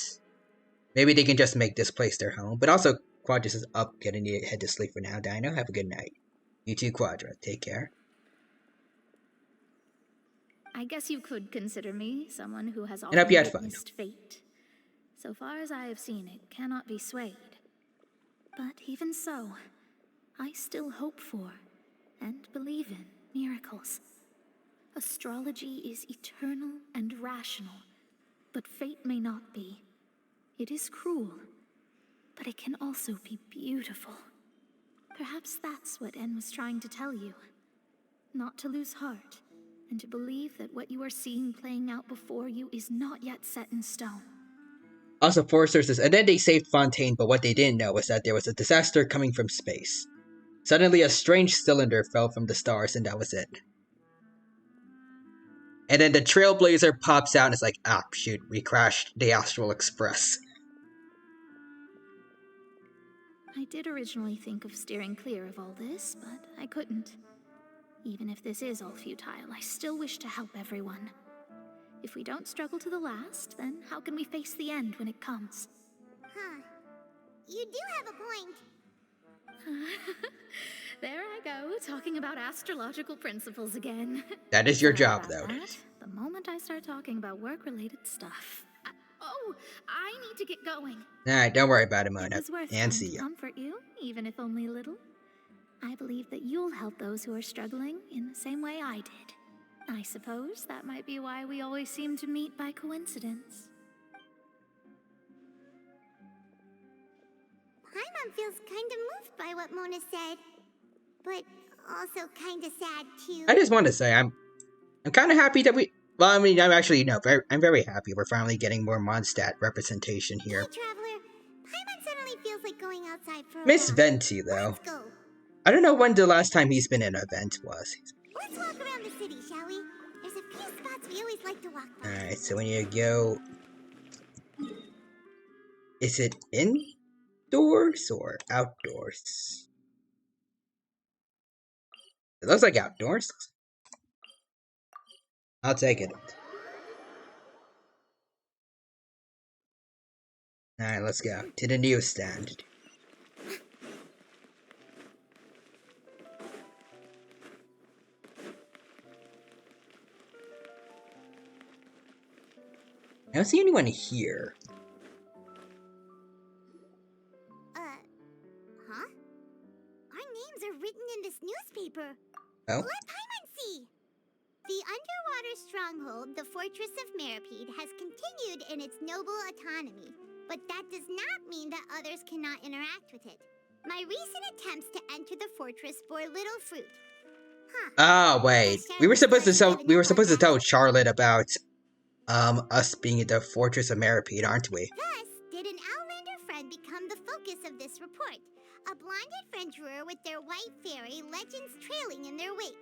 Maybe they can just make this place their home. But also, Quadras is up, getting to head to sleep for now. Dino, have a good night. You too, Quadra. Take care. I guess you could consider me someone who has And hope you had witnessed fate. So far as I have seen, it cannot be swayed. But even so, I still hope for and believe in miracles. Astrology is eternal and rational, but fate may not be. It is cruel, but it can also be beautiful. Perhaps that's what En was trying to tell you. Not to lose heart, and to believe that what you are seeing playing out before you is not yet set in stone. Also, Foresters says, and then they saved Fontaine, but what they didn't know was that there was a disaster coming from space. Suddenly, a strange cylinder fell from the stars, and that was it. And then the Trailblazer pops out and is like, ah, shoot, we crashed the Astral Express. I did originally think of steering clear of all this, but I couldn't. Even if this is all futile, I still wish to help everyone. If we don't struggle to the last, then how can we face the end when it comes? Huh. You do have a point. There I go, talking about astrological principles again. That is your Sorry job, about though. that. The moment I start talking about work-related stuff. I need to get going. Alright, don't worry about it, Mona. It was worth And trying see to ya. comfort you, even if only a little. I believe that you'll help those who are struggling in the same way I did. I suppose that might be why we always seem to meet by coincidence. Paimon feels kind of moved by what Mona said, but also kind of sad too. I just want to say I'm kind of happy that we. Well, I mean, I'm actually I'm very happy we're finally getting more Mondstadt representation here. Hey, Traveler. Paimon suddenly feels like going outside for a Miss walk. Venti, though. Let's go. I don't know when the last time he's been in an event was. Let's walk around the city, shall we? There's a few spots we always like to walk by. Alright, so when you go. Is it indoors or outdoors? It looks like outdoors. I'll take it. Alright, let's go to the newsstand. I don't see anyone here. Huh? Our names are written in this newspaper. Oh? Let Paimon see. The underwater stronghold, the Fortress of Meripede, has continued in its noble autonomy, but that does not mean that others cannot interact with it. My recent attempts to enter the fortress bore little fruit. Huh. Oh wait, we were supposed to tell Charlotte about us being at the Fortress of Meripede, aren't we? Thus, did an Outlander friend become the focus of this report? A blonde adventurer with their white fairy, legends trailing in their wake.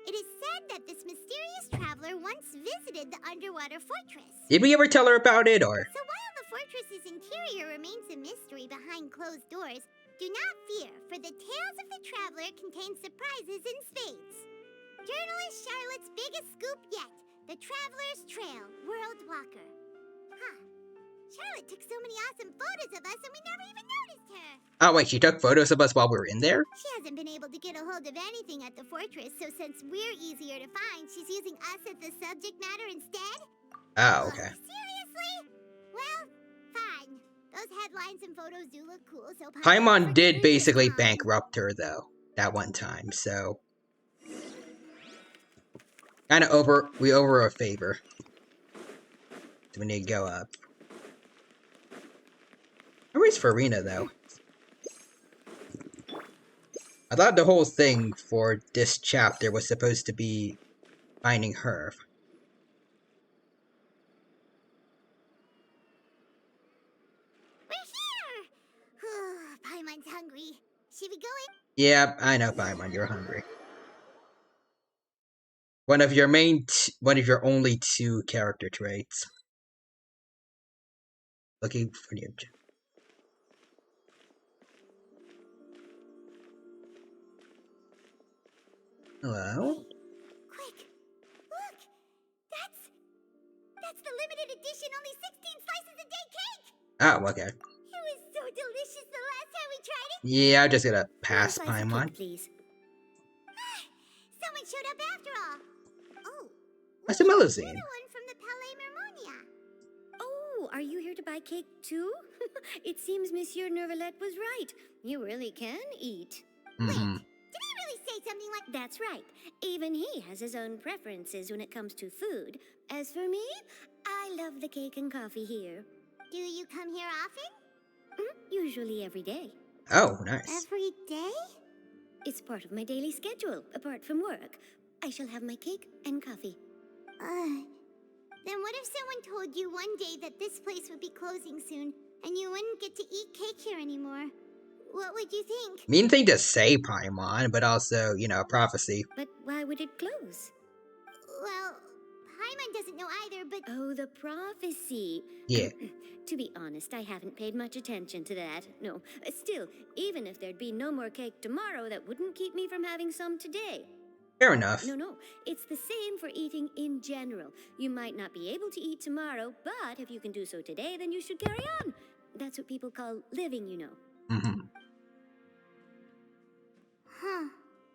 It is said that this mysterious traveler once visited the underwater fortress. Did we ever tell her about it, or? So while the fortress's interior remains a mystery behind closed doors, do not fear, for the tales of the traveler contain surprises in spades. Journalist Charlotte's biggest scoop yet, the Traveler's Trail, World Walker. Huh. Charlotte took so many awesome photos of us and we never even noticed her. Oh wait, she took photos of us while we were in there? She hasn't been able to get a hold of anything at the fortress, so since we're easier to find, she's using us as the subject matter instead? Oh, okay. Seriously? Well, fine. Those headlines and photos do look cool, so Paimon did basically bankrupt her, though, that one time, so... we owe her a favor. So we need to go up. Where's Farina, though? I thought the whole thing for this chapter was supposed to be finding her. We're here! Paimon's hungry. Should we go in? Yeah, I know, Paimon, you're hungry. One of your only two character traits. Looking for the object. Hello? Hey, quick! Look! That's the limited edition only 16 slices a day cake! Oh, okay. It was so delicious the last time we tried it! Yeah, I'm just gonna pass Paimon. Please. Someone showed up after all! Oh, That's a Melusine. one from the Palais Mermonia. Oh, are you here to buy cake too? It seems Monsieur Nervalette was right. You really can eat. Mm-hmm. Did he really say something like... That's right. Even he has his own preferences when it comes to food. As for me, I love the cake and coffee here. Do you come here often? Usually every day. Oh, nice. Every day? It's part of my daily schedule, apart from work. I shall have my cake and coffee. Then what if someone told you one day that this place would be closing soon, and you wouldn't get to eat cake here anymore? What would you think? Mean thing to say, Paimon, but also, prophecy. But why would it close? Well, Paimon doesn't know either, but... Oh, the prophecy. Yeah. To be honest, I haven't paid much attention to that. No. Still, even if there'd be no more cake tomorrow, that wouldn't keep me from having some today. Fair enough. No, it's the same for eating in general. You might not be able to eat tomorrow, but if you can do so today, then you should carry on. That's what people call living, you know. Mm-hmm.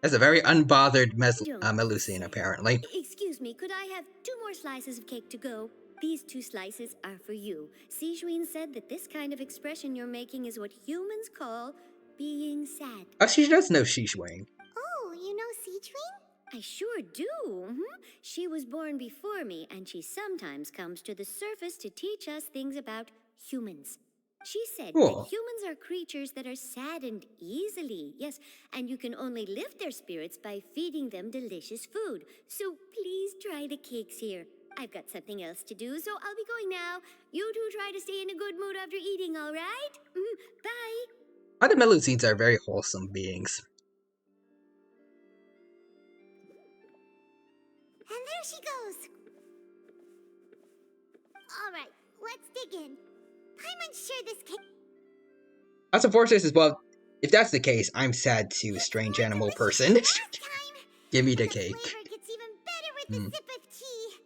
That's a very unbothered Melusine, apparently. Excuse me, could I have 2 more slices of cake to go? These 2 slices are for you. Sijuin said that this kind of expression you're making is what humans call being sad. Oh, she does know Sijuin. Oh, you know Sijuin? I sure do. She was born before me, and she sometimes comes to the surface to teach us things about humans. She said that humans are creatures that are saddened easily, yes, and you can only lift their spirits by feeding them delicious food. So please try the cakes here. I've got something else to do, so I'll be going now. You two try to stay in a good mood after eating, all right? Bye. Other Melusines are very wholesome beings. And there she goes. All right, let's dig in. Paimon's sure this cake. Also, Forces as well. If that's the case, I'm sad too, strange animal person. Give me the cake. Gets even better with the sip of tea.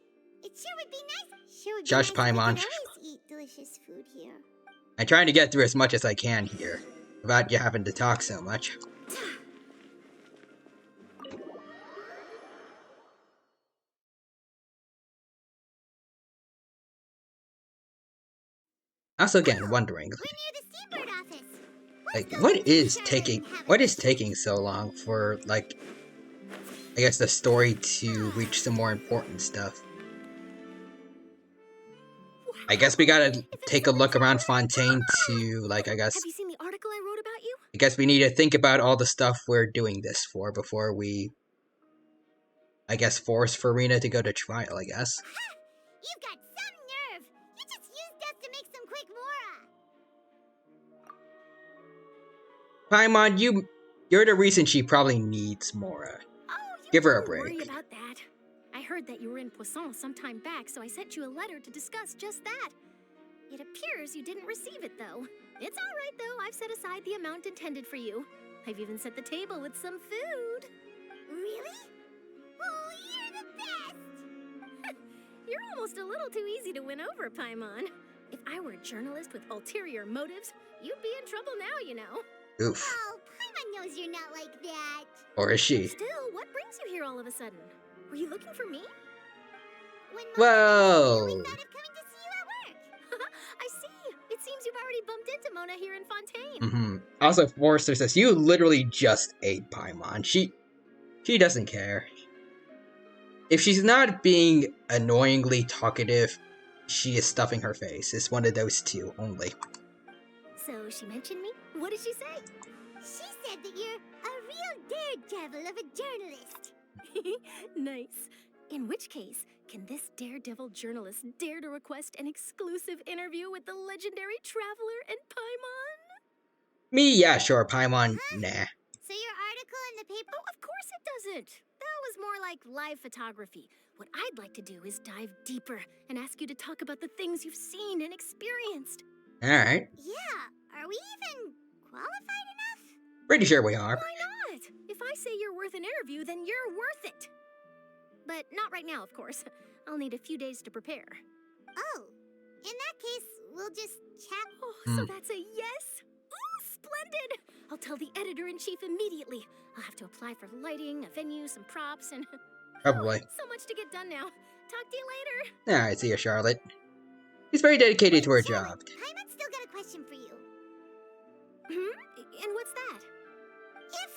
It sure would be nice. Sure would be Josh nice if we Paimon. could always eat delicious food here. I'm trying to get through as much as I can here, without you having to talk so much. Also, again, wondering, like, what is taking so long for, like, I guess the story to reach some more important stuff? I guess we gotta take a look around Fontaine to, like, I guess... Have you seen the article I wrote about you? I guess we need to think about all the stuff we're doing this for before we, I guess, force Furina to go to trial, I guess. You've got some nerve! You just used us to make some quick Mora! Paimon, you're the reason she probably needs Mora. Give her a break. Don't worry about that. I heard that you were in Poisson some time back, so I sent you a letter to discuss just that. It appears you didn't receive it, though. It's all right, though. I've set aside the amount intended for you. I've even set the table with some food. Really? Oh, you're the best! You're almost a little too easy to win over, Paimon. If I were a journalist with ulterior motives, you'd be in trouble now, you know. Oof. Oh, Paimon knows you're not like that. Or is she? Still, what brings you here all of a sudden? Were you looking for me? Whoa! We thought of coming to see you at work. I see. It seems you've already bumped into Mona here in Fontaine. Also, Forrester says, you literally just ate Paimon. She doesn't care. If she's not being annoyingly talkative, she is stuffing her face. It's one of those two only. So she mentioned me? What did she say? She said that you're a real daredevil of a journalist. Nice. In which case, can this daredevil journalist dare to request an exclusive interview with the legendary traveler and Paimon? Me, yeah, sure. Paimon, nah. So your article in the paper? Oh, of course it doesn't. That was more like live photography. What I'd like to do is dive deeper and ask you to talk about the things you've seen and experienced. Alright. Yeah, are we even qualified enough? Pretty sure we are. Why not? If I say you're worth an interview, then you're worth it. But not right now, of course. I'll need a few days to prepare. Oh, in that case, we'll just chat. Oh, so that's a yes? Ooh, splendid! I'll tell the editor-in-chief immediately. I'll have to apply for lighting, a venue, some props, and... Probably. So much to get done now. Talk to you later. Alright, see you, Charlotte. She's very dedicated to her job. Paimon's still got a question for you. And what's that? If,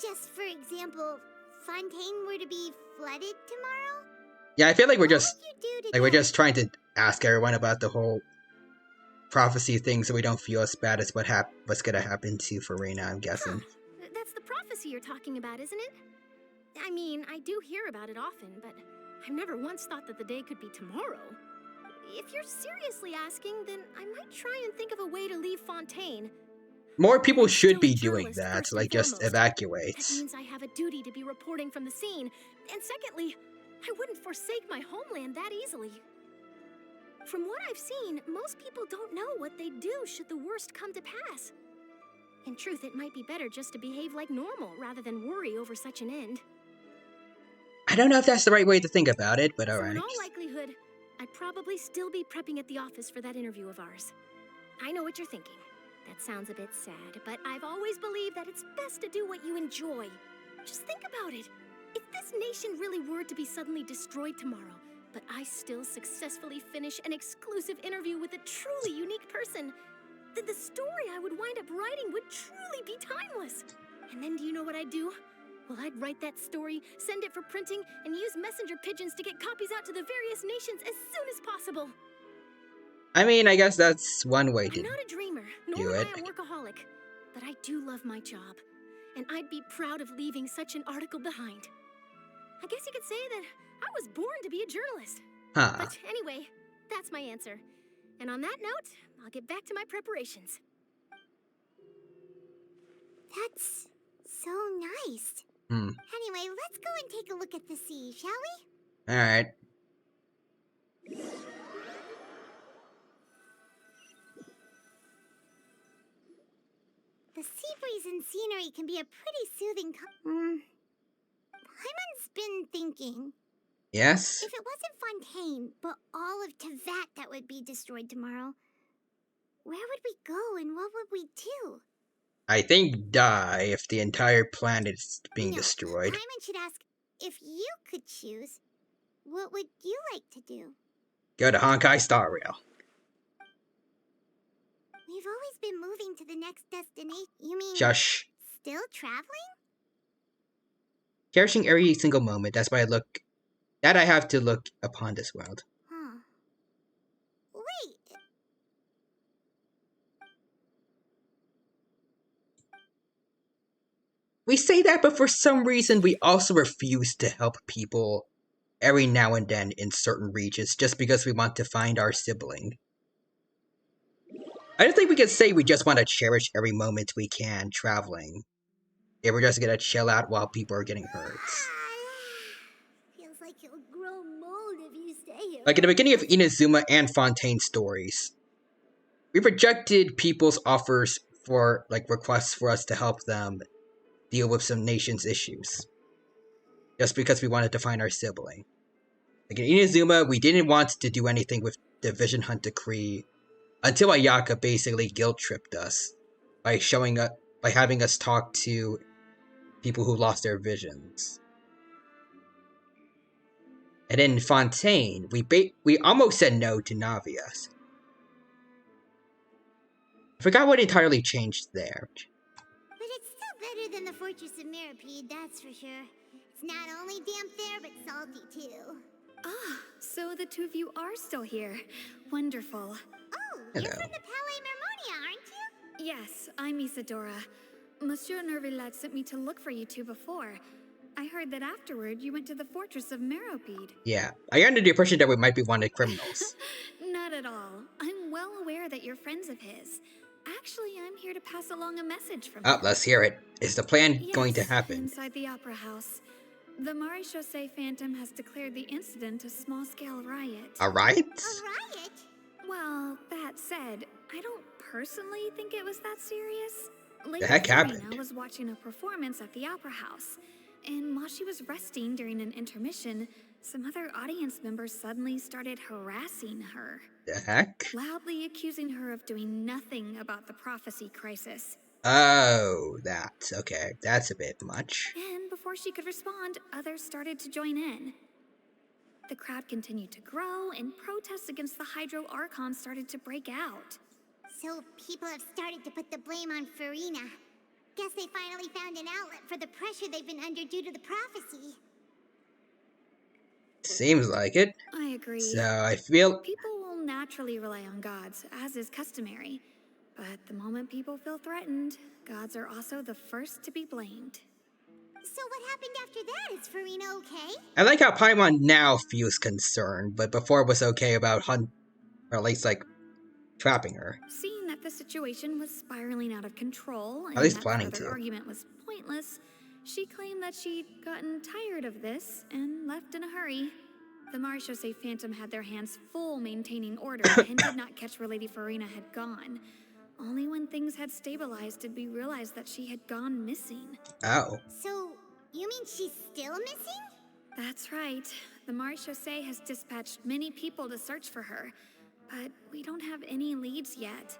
just for example, Fontaine were to be flooded tomorrow? Yeah, I feel like we're just trying to ask everyone about the whole prophecy thing so we don't feel as bad as what's gonna happen to Furina, I'm guessing. That's the prophecy you're talking about, isn't it? I mean, I do hear about it often, but I've never once thought that the day could be tomorrow. If you're seriously asking, then I might try and think of a way to leave Fontaine. More people should be doing that, like just evacuate. That means I have a duty to be reporting from the scene. And secondly, I wouldn't forsake my homeland that easily. From what I've seen, most people don't know what they'd do should the worst come to pass. In truth, it might be better just to behave like normal rather than worry over such an end. I don't know if that's the right way to think about it, but alright. So in all likelihood, I'd probably still be prepping at the office for that interview of ours. I know what you're thinking. That sounds a bit sad, but I've always believed that it's best to do what you enjoy. Just think about it. If this nation really were to be suddenly destroyed tomorrow, but I still successfully finish an exclusive interview with a truly unique person, then the story I would wind up writing would truly be timeless. And then do you know what I'd do? Well, I'd write that story, send it for printing, and use messenger pigeons to get copies out to the various nations as soon as possible. I mean, I guess that's one way to I'm not a dreamer, nor am I a workaholic, but I do love my job, and I'd be proud of leaving such an article behind. I guess you could say that I was born to be a journalist. Huh. But anyway, that's my answer. And on that note, I'll get back to my preparations. That's so nice. Anyway, let's go and take a look at the sea, shall we? Alright. The sea breeze and scenery can be a pretty soothing Paimon's been thinking. Yes? If it wasn't Fontaine, but all of Tevat that would be destroyed tomorrow, where would we go and what would we do? I think die if the entire planet is being destroyed. Paimon should ask, if you could choose, what would you like to do? Go to Honkai Star Rail. We've always been moving to the next destination. You mean Shush. Still traveling? Cherishing every single moment, that's why I have to look upon this world. Huh. Wait. We say that, but for some reason we also refuse to help people every now and then in certain regions just because we want to find our sibling. I don't think we can say we just want to cherish every moment we can traveling. If we're just gonna chill out while people are getting hurt. Feels like you'll grow mold if you stay here. Like in the beginning of Inazuma and Fontaine's stories, we rejected people's offers for, like, requests for us to help them deal with some nation's issues. Just because we wanted to find our sibling. Like in Inazuma, we didn't want to do anything with the Vision Hunt Decree until Ayaka basically guilt-tripped us by having us talk to people who lost their visions. And in Fontaine, we almost said no to Navias. I forgot what entirely changed there. But it's still better than the Fortress of Meripede, that's for sure. It's not only damp there, but salty too. Ah, so the two of you are still here. Wonderful. Oh, hello. You're from the Palais Mermonia, aren't you? Yes, I'm Isadora. Monsieur Nervillat sent me to look for you two before. I heard that afterward you went to the Fortress of Meripede. Yeah, I under the impression that we might be wanted criminals. Not at all. I'm well aware that you're friends of his. Actually, I'm here to pass along a message from him. Let's hear it. Is the plan going to happen? Inside the Opera House. The Maréchaussée Phantom has declared the incident a small-scale riot. A riot? A riot? Well, that said, I don't personally think it was that serious. The heck happened? Serena was watching a performance at the Opera House, and while she was resting during an intermission, some other audience members suddenly started harassing her. The heck? Loudly accusing her of doing nothing about the prophecy crisis. Oh, that. Okay, that's a bit much. And before she could respond, others started to join in. The crowd continued to grow, and protests against the Hydro Archon started to break out. So people have started to put the blame on Farina. Guess they finally found an outlet for the pressure they've been under due to the prophecy. Seems like it. I agree. So I feel people will naturally rely on gods, as is customary. But the moment people feel threatened, gods are also the first to be blamed. So what happened after that? Is Farina okay? I like how Paimon now feels concerned, but before it was okay about or at least, like, trapping her. Seeing that the situation was spiraling out of control, and at least that planning further to. argument was pointless, she claimed that she'd gotten tired of this and left in a hurry. The Maréchaussée Phantom had their hands full maintaining order and did not catch where Lady Farina had gone. Only when things had stabilized did we realize that she had gone missing. Oh. So, you mean she's still missing? That's right. The marechaussee has dispatched many people to search for her, but we don't have any leads yet.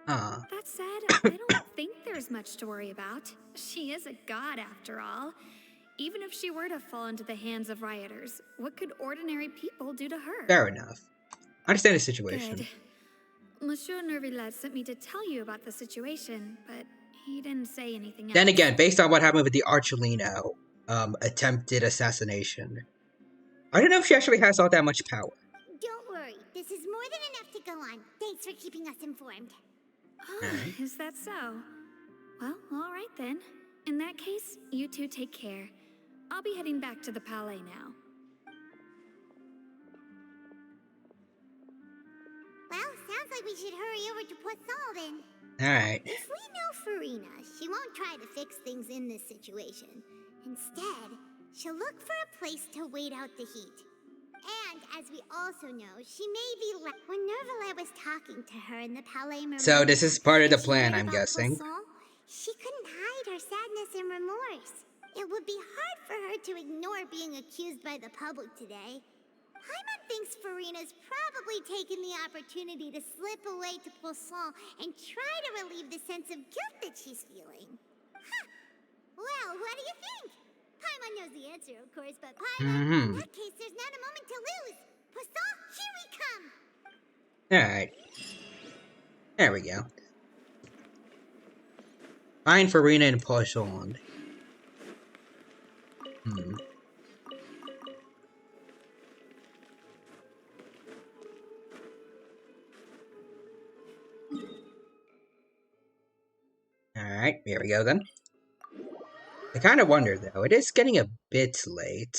That said, I don't think there's much to worry about. She is a god after all. Even if she were to fall into the hands of rioters, what could ordinary people do to her? Fair enough. I understand the situation. Good. Monsieur Nervillet sent me to tell you about the situation, but he didn't say anything else. Then again, based on what happened with the Archelino attempted assassination, I don't know if she actually has all that much power. Don't worry, this is more than enough to go on. Thanks for keeping us informed. Is that so? Well, all right then. In that case, you two take care. I'll be heading back to the Palais now. Well, sounds like we should hurry over to Poisson then. Alright. If we know Farina, she won't try to fix things in this situation. Instead, she'll look for a place to wait out the heat. And, as we also know, she may be when Nervillet was talking to her in the Palais Mermont, So this is part of the plan, I'm guessing. Poisson, she couldn't hide her sadness and remorse. It would be hard for her to ignore being accused by the public today. Paimon thinks Farina's probably taken the opportunity to slip away to Poisson and try to relieve the sense of guilt that she's feeling. Huh. Well, what do you think? Paimon knows the answer, of course, but Paimon, in that case, there's not a moment to lose. Poisson, here we come! Alright. There we go. Find Farina and Poisson. Alright, here we go then. I kind of wonder though, it is getting a bit late.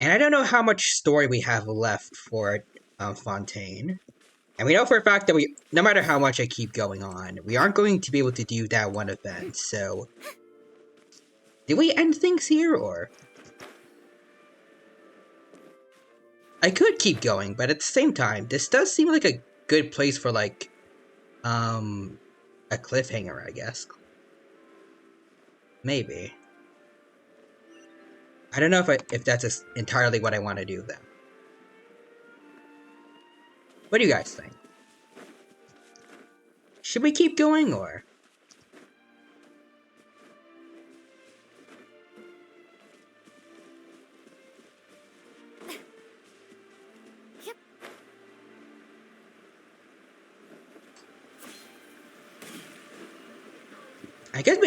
And I don't know how much story we have left for Fontaine. And we know for a fact that no matter how much I keep going on, we aren't going to be able to do that one event, so... Do we end things here, or...? I could keep going, but at the same time, this does seem like a good place for, like, a cliffhanger, I guess. Maybe. I don't know if that's entirely what I want to do, then. What do you guys think? Should we keep going, or...? I guess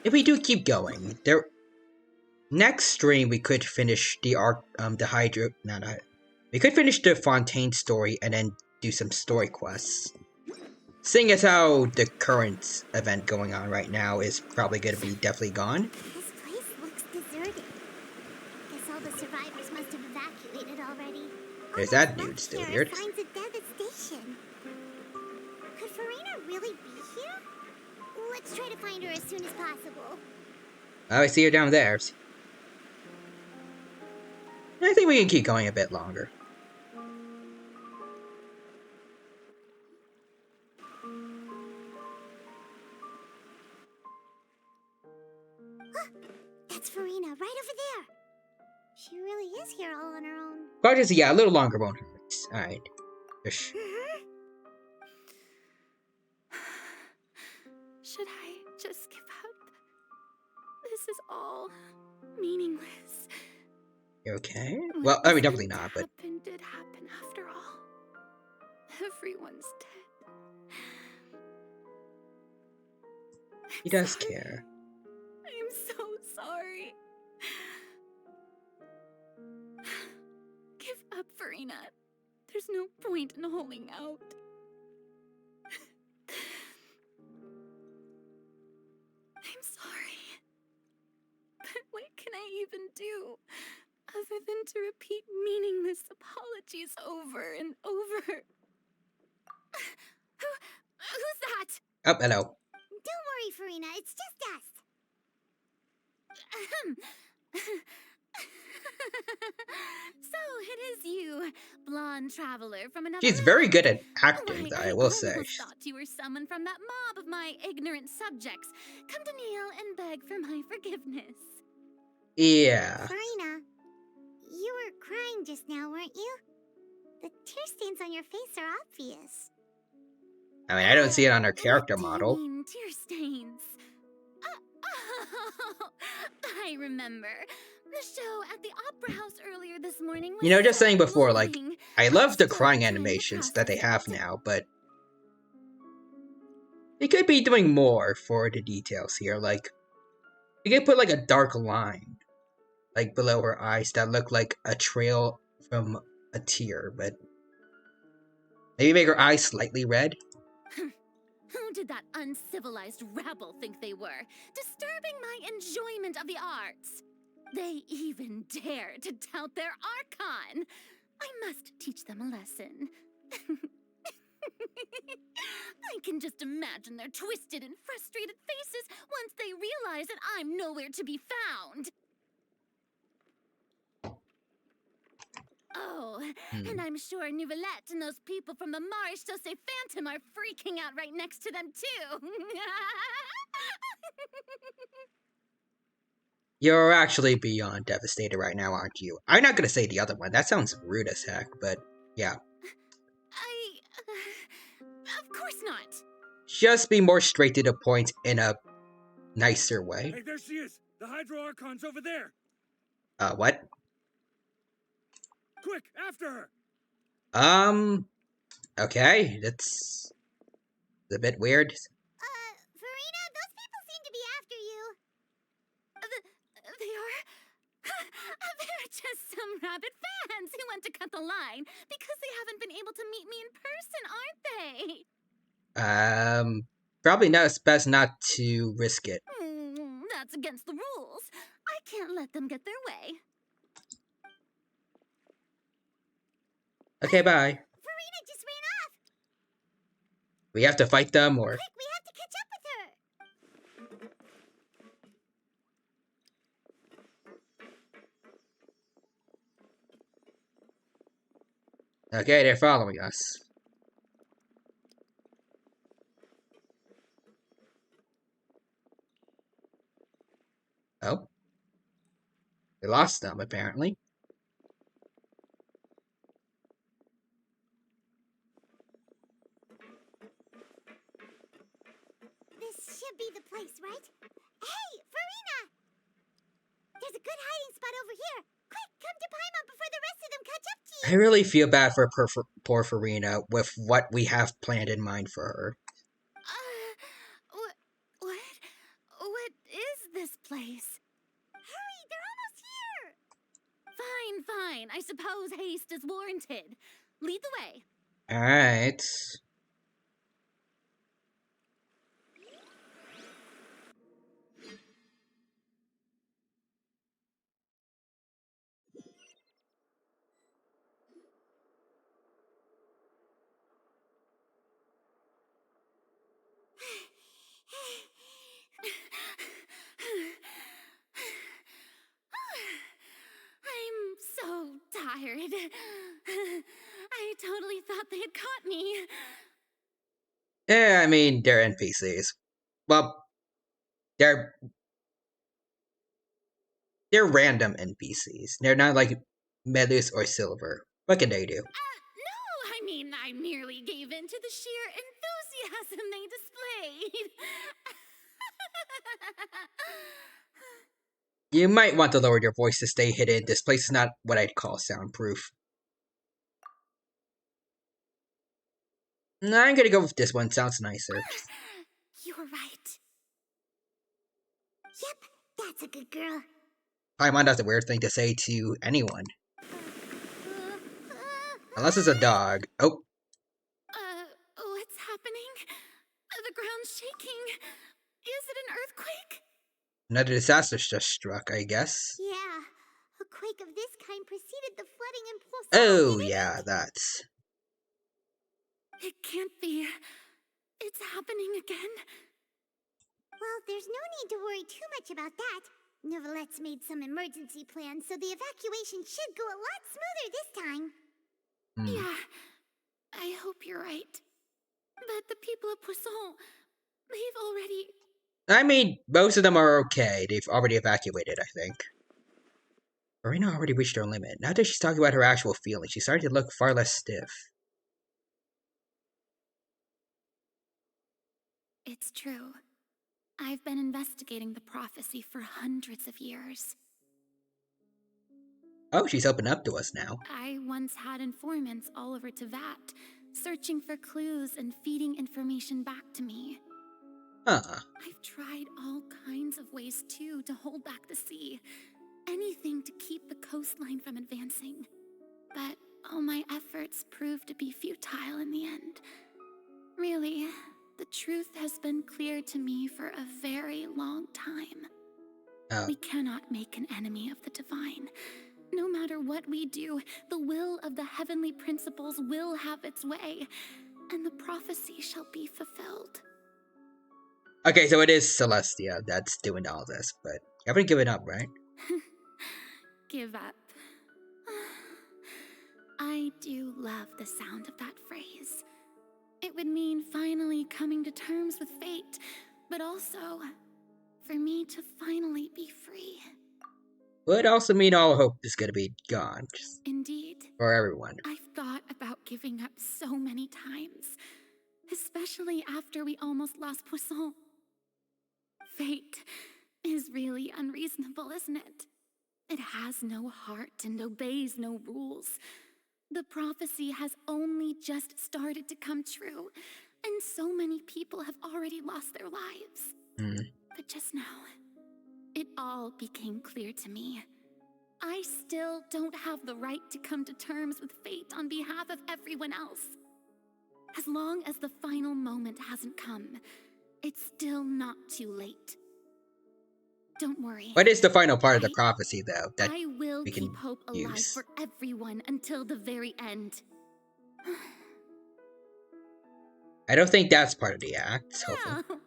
if we do keep going, next stream we could finish we could finish the Fontaine story and then do some story quests. Seeing as how the current event going on right now is probably going to be definitely gone. This place looks deserted. Guess all the survivors must have evacuated already. There's that dude still here. Signs of devastation. Could Farina really be here? Let's try to find her as soon as possible. Oh, I see her down there. I think we can keep going a bit longer. That's Farina, right over there. She really is here all on her own. But just, yeah, a little longer won't hurt. Alright. Should I just give up? This is all meaningless. You okay? Well, I mean, definitely not, but... Did happen after all. Everyone's dead. He does care. I'm so sorry. Give up, Farina. There's no point in holding out. I'm sorry. But what can I even do other than to repeat meaningless apologies over and over? Who's that? Oh, hello. Don't worry, Farina. It's just us. So it is you, blonde traveler from another. She's very good at acting, though, I will say. I thought you were someone from that mob of my ignorant subjects. Come to kneel and beg for my forgiveness. Yeah. Farina, aren't you? The tear stains on your face are obvious. I mean, I don't see it on her character model. What do you mean, tear stains? Oh, I remember. The show at the Opera House earlier this morning was You know, just so saying before, like, moving. I love the Still crying trying to animations that they process have now, but they could be doing more for the details here. Like, you could put, like, a dark line, like, below her eyes that look like a trail from a tear, but maybe make her eyes slightly red. Who did that uncivilized rabble think they were, disturbing my enjoyment of the arts? They even dare to tout their Archon. I must teach them a lesson. I can just imagine their twisted and frustrated faces once they realize that I'm nowhere to be found. Oh, and I'm sure Nouvellette and those people from the Maréchaussée Phantom are freaking out right next to them, too. You're actually beyond devastated right now, aren't you? I'm not gonna say the other one. That sounds rude as heck, but yeah. Of course not. Just be more straight to the point in a nicer way. Hey, there she is! The Hydro Archon's over there! What? Quick, after her! Okay, that's a bit weird. Farina, those people seem to be after you. They are? They're just some rabid fans who want to cut the line because they haven't been able to meet me in person, aren't they? Probably not. It's best not to risk it. That's against the rules. I can't let them get their way. Okay, bye. Farina just ran off. We have to fight them, or... Quick, we have to catch up with her. Okay, they're following us. Oh. We lost them, apparently. This should be the place, right? Hey, Farina! There's a good hiding spot over here. Quick, come to Paimon before the rest of them catch up to you. I really feel bad for poor Farina with what we have planned in mind for her. What is this place? Hurry, they're almost here! Fine. I suppose haste is warranted. Lead the way. Alright. I'm so tired. I totally thought they had caught me. Yeah, I mean, they're NPCs. Well, they're random NPCs. They're not like Medus or Silver. What can they do? No, I mean, I merely gave in to the sheer enthusiasm they displayed. You might want to lower your voice to stay hidden. This place is not what I'd call soundproof. No, I'm gonna go with this one. Sounds nicer. You're right. Yep, that's a good girl. Paimon, that's a weird thing to say to anyone. Unless it's a dog. Oh. What's happening? The ground's shaking. Is it an earthquake? Another disaster's just struck, I guess. Yeah, a quake of this kind preceded the flooding in Pulsar. Oh, yeah, that's... It can't be. It's happening again. Well, there's no need to worry too much about that. Nouvellette's made some emergency plans, so the evacuation should go a lot smoother this time. Yeah, I hope you're right. But the people of Poisson, they've already... I mean, most of them are okay. They've already evacuated, I think. Marina already reached her limit. Now that she's talking about her actual feelings, she's starting to look far less stiff. It's true. I've been investigating the prophecy for hundreds of years. Oh, she's opened up to us now. I once had informants all over Teyvat, searching for clues and feeding information back to me. I've tried all kinds of ways, too, to hold back the sea. Anything to keep the coastline from advancing. But all my efforts proved to be futile in the end. Really, the truth has been clear to me for a very long time. We cannot make an enemy of the divine. No matter what we do, the will of the heavenly principles will have its way, and the prophecy shall be fulfilled. Okay, so it is Celestia that's doing all this, but you haven't given up, right? Give up. I do love the sound of that phrase. It would mean finally coming to terms with fate, but also for me to finally be free. Would also mean all hope is gonna be gone. Indeed. For everyone. I've thought about giving up so many times, especially after we almost lost Poisson. Fate is really unreasonable, isn't it? It has no heart and obeys no rules. The prophecy has only just started to come true, and so many people have already lost their lives. But just now, it all became clear to me. I still don't have the right to come to terms with fate on behalf of everyone else. As long as the final moment hasn't come, it's still not too late. Don't worry. What is the final part of the prophecy, though, that I will we can keep hope alive for everyone until the very end. I don't think that's part of the act, hopefully. Well,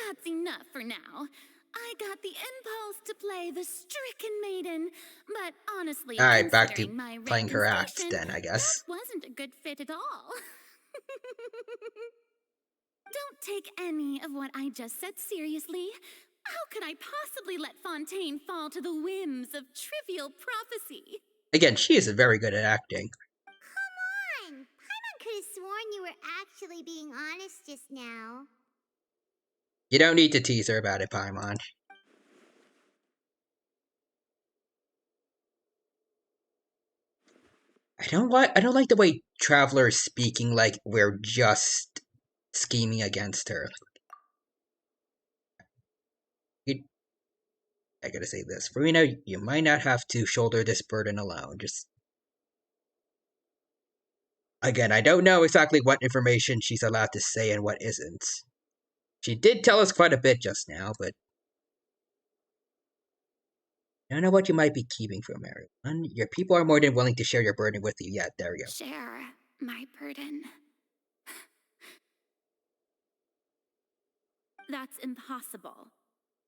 that's enough for now. I got the impulse to play the stricken maiden, but honestly, alright, back to my playing her act station, then, I guess. That wasn't a good fit at all. Don't take any of what I just said seriously. How could I possibly let Fontaine fall to the whims of trivial prophecy? Again, she is very good at acting. Come on! Paimon could have sworn you were actually being honest just now. You don't need to tease her about it, Paimon. I don't like the way Traveler is speaking like we're just scheming against her. I gotta say this. Farina, you might not have to shoulder this burden alone. Just... Again, I don't know exactly what information she's allowed to say and what isn't. She did tell us quite a bit just now, but... I don't know what you might be keeping from everyone. Your people are more than willing to share your burden with you. Yeah, there we go. Share my burden. That's impossible.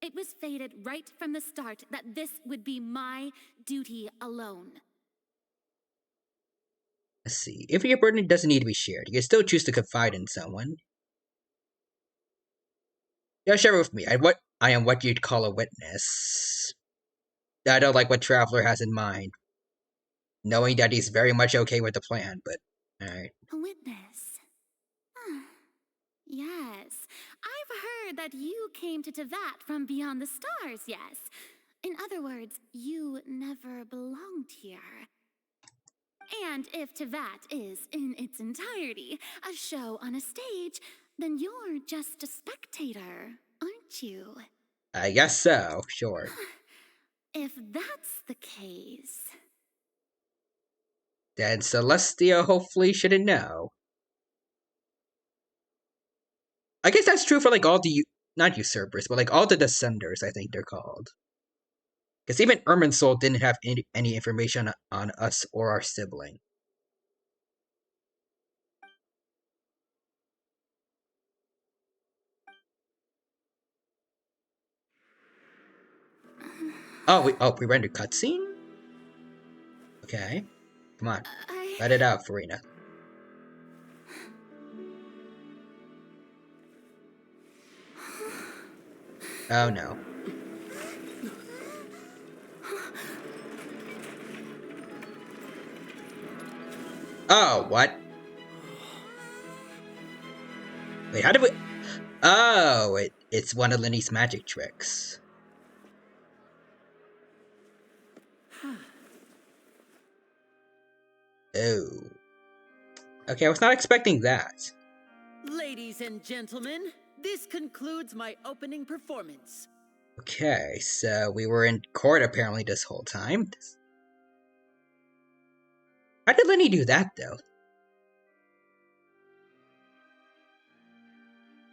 It was fated right from the start that this would be my duty alone. Let's see. If your burden doesn't need to be shared, you can still choose to confide in someone. Yeah, share it with me. I am what you'd call a witness. I don't like what Traveler has in mind. Knowing that he's very much okay with the plan, but... Alright. A witness. Yes. I've heard that you came to Teyvat from beyond the stars, yes. In other words, you never belonged here. And if Teyvat is, in its entirety, a show on a stage, then you're just a spectator, aren't you? I guess so, sure. If that's the case... Then Celestia hopefully shouldn't know. I guess that's true for like all the... Not usurpers, but like all the descenders, I think they're called. Because even Irminsul didn't have any information on us or our sibling. We rendered cutscene? Okay. Come on. Let it out, Farina. Oh no. Oh, what? Wait, how did we... Oh, it's one of Lenny's magic tricks. Oh. Okay, I was not expecting that. Ladies and gentlemen, this concludes my opening performance. Okay, so we were in court apparently this whole time. How did Lenny do that, though?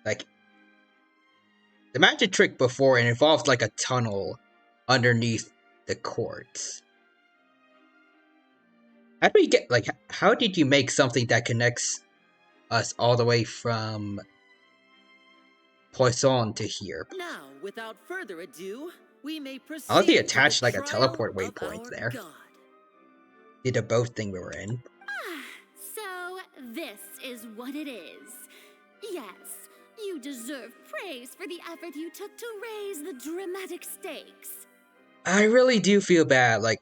Like, the magic trick before, it involved like a tunnel underneath the courts. How do we get, like, how did you make something that connects us all the way from Poisson to here? Now, without further ado, we may proceed. I love the attached like a teleport waypoint waypoint there. Did the boat thing we were in. So, this is what it is. Yes, you deserve praise for the effort you took to raise the dramatic stakes. I really do feel bad, like,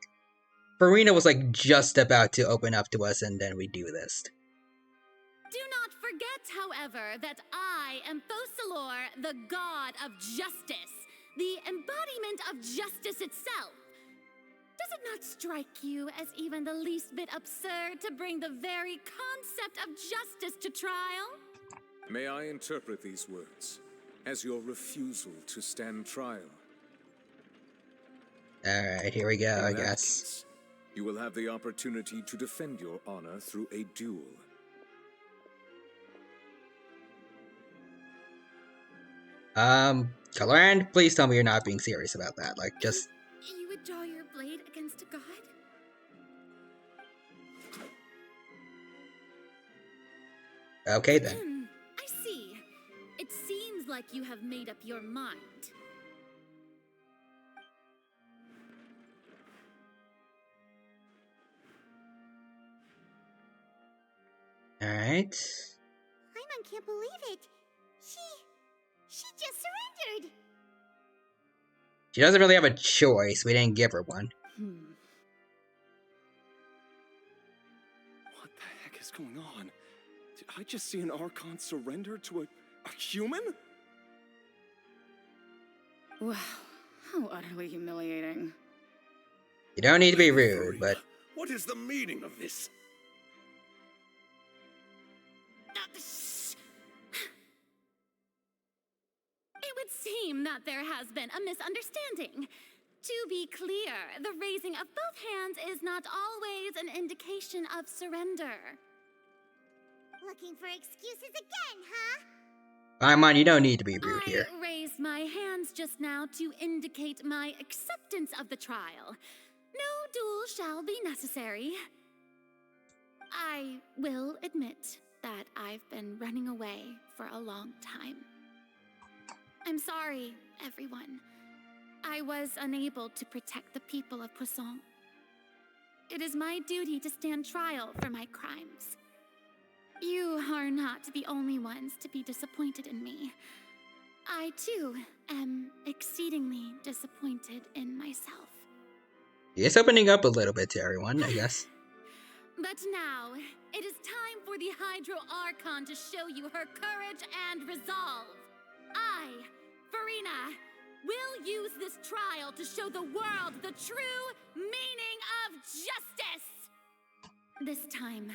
Farina was like just about to open up to us and then we do this. Do not forget, however, that I am Focalor, the god of justice, the embodiment of justice itself. Does it not strike you as even the least bit absurd to bring the very concept of justice to trial? May I interpret these words as your refusal to stand trial? Alright, here we go, I guess. Case, you will have the opportunity to defend your honor through a duel. Coloran, please tell me you're not being serious about that. Like, just... You would draw your blade against a god? Okay, then. I see. It seems like you have made up your mind. Alright. Paimon can't believe it. She just surrendered. She doesn't really have a choice. We didn't give her one. What the heck is going on? Did I just see an Archon surrender to a human? Wow, how utterly humiliating. You don't need to be rude, but... What is the meaning of this? It would seem that there has been a misunderstanding. To be clear, the raising of both hands is not always an indication of surrender. Looking for excuses again, huh? Paimon, you don't need to be rude here. I raised my hands just now to indicate my acceptance of the trial. No duel shall be necessary. I will admit that I've been running away for a long time. I'm sorry, everyone. I was unable to protect the people of Poisson. It is my duty to stand trial for my crimes. You are not the only ones to be disappointed in me. I, too, am exceedingly disappointed in myself. It's opening up a little bit to everyone, I guess. But now, it is time for the Hydro Archon to show you her courage and resolve. I, Farina, will use this trial to show the world the true meaning of justice! This time,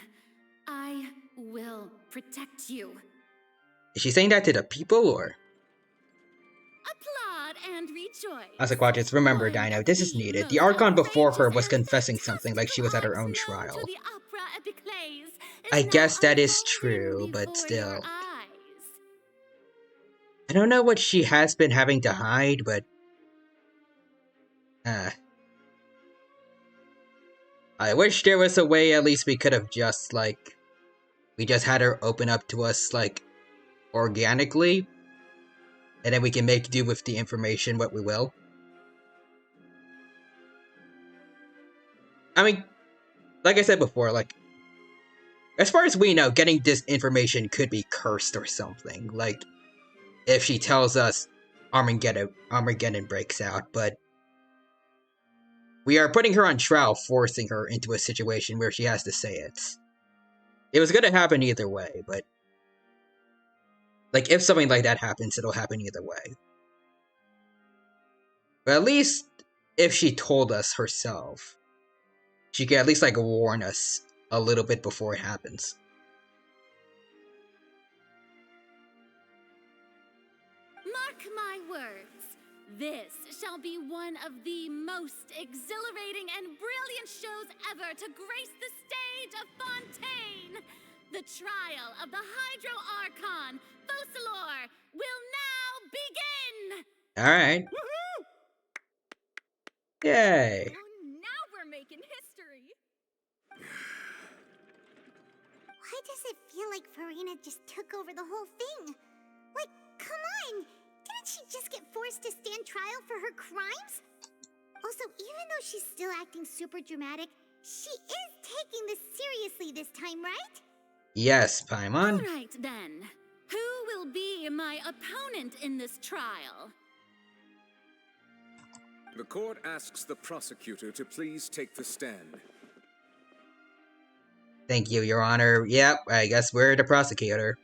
I will protect you. Is she saying that to the people, or? Applaud and rejoice. As a Quadrants, remember, Dino, this is needed. The Archon before her was confessing something like she was at her own trial. I guess that is true, but still. I don't know what she has been having to hide, but... I wish there was a way at least we could have just, like... We just had her open up to us, like, organically. And then we can make do with the information what we will. I mean, like I said before, like... As far as we know, getting this information could be cursed or something. Like, if she tells us Armageddon breaks out, but... We are putting her on trial, forcing her into a situation where she has to say it. It was gonna happen either way, but like if something like that happens, it'll happen either way. But at least if she told us herself, she could at least like warn us a little bit before it happens. Mark my words, this shall be one of the most exhilarating and brilliant shows ever to grace the stage of Fontaine. The trial of the Hydro Archon, Focalor, will now begin! Alright. Yay! Now we're making history! Why does it feel like Furina just took over the whole thing? Like, come on! Didn't she just get forced to stand trial for her crimes? Also, even though she's still acting super dramatic, she is taking this seriously this time, right? Yes, Paimon. Alright then. Who will be my opponent in this trial? The court asks the prosecutor to please take the stand. Thank you, Your Honor. Yep, I guess we're the prosecutor.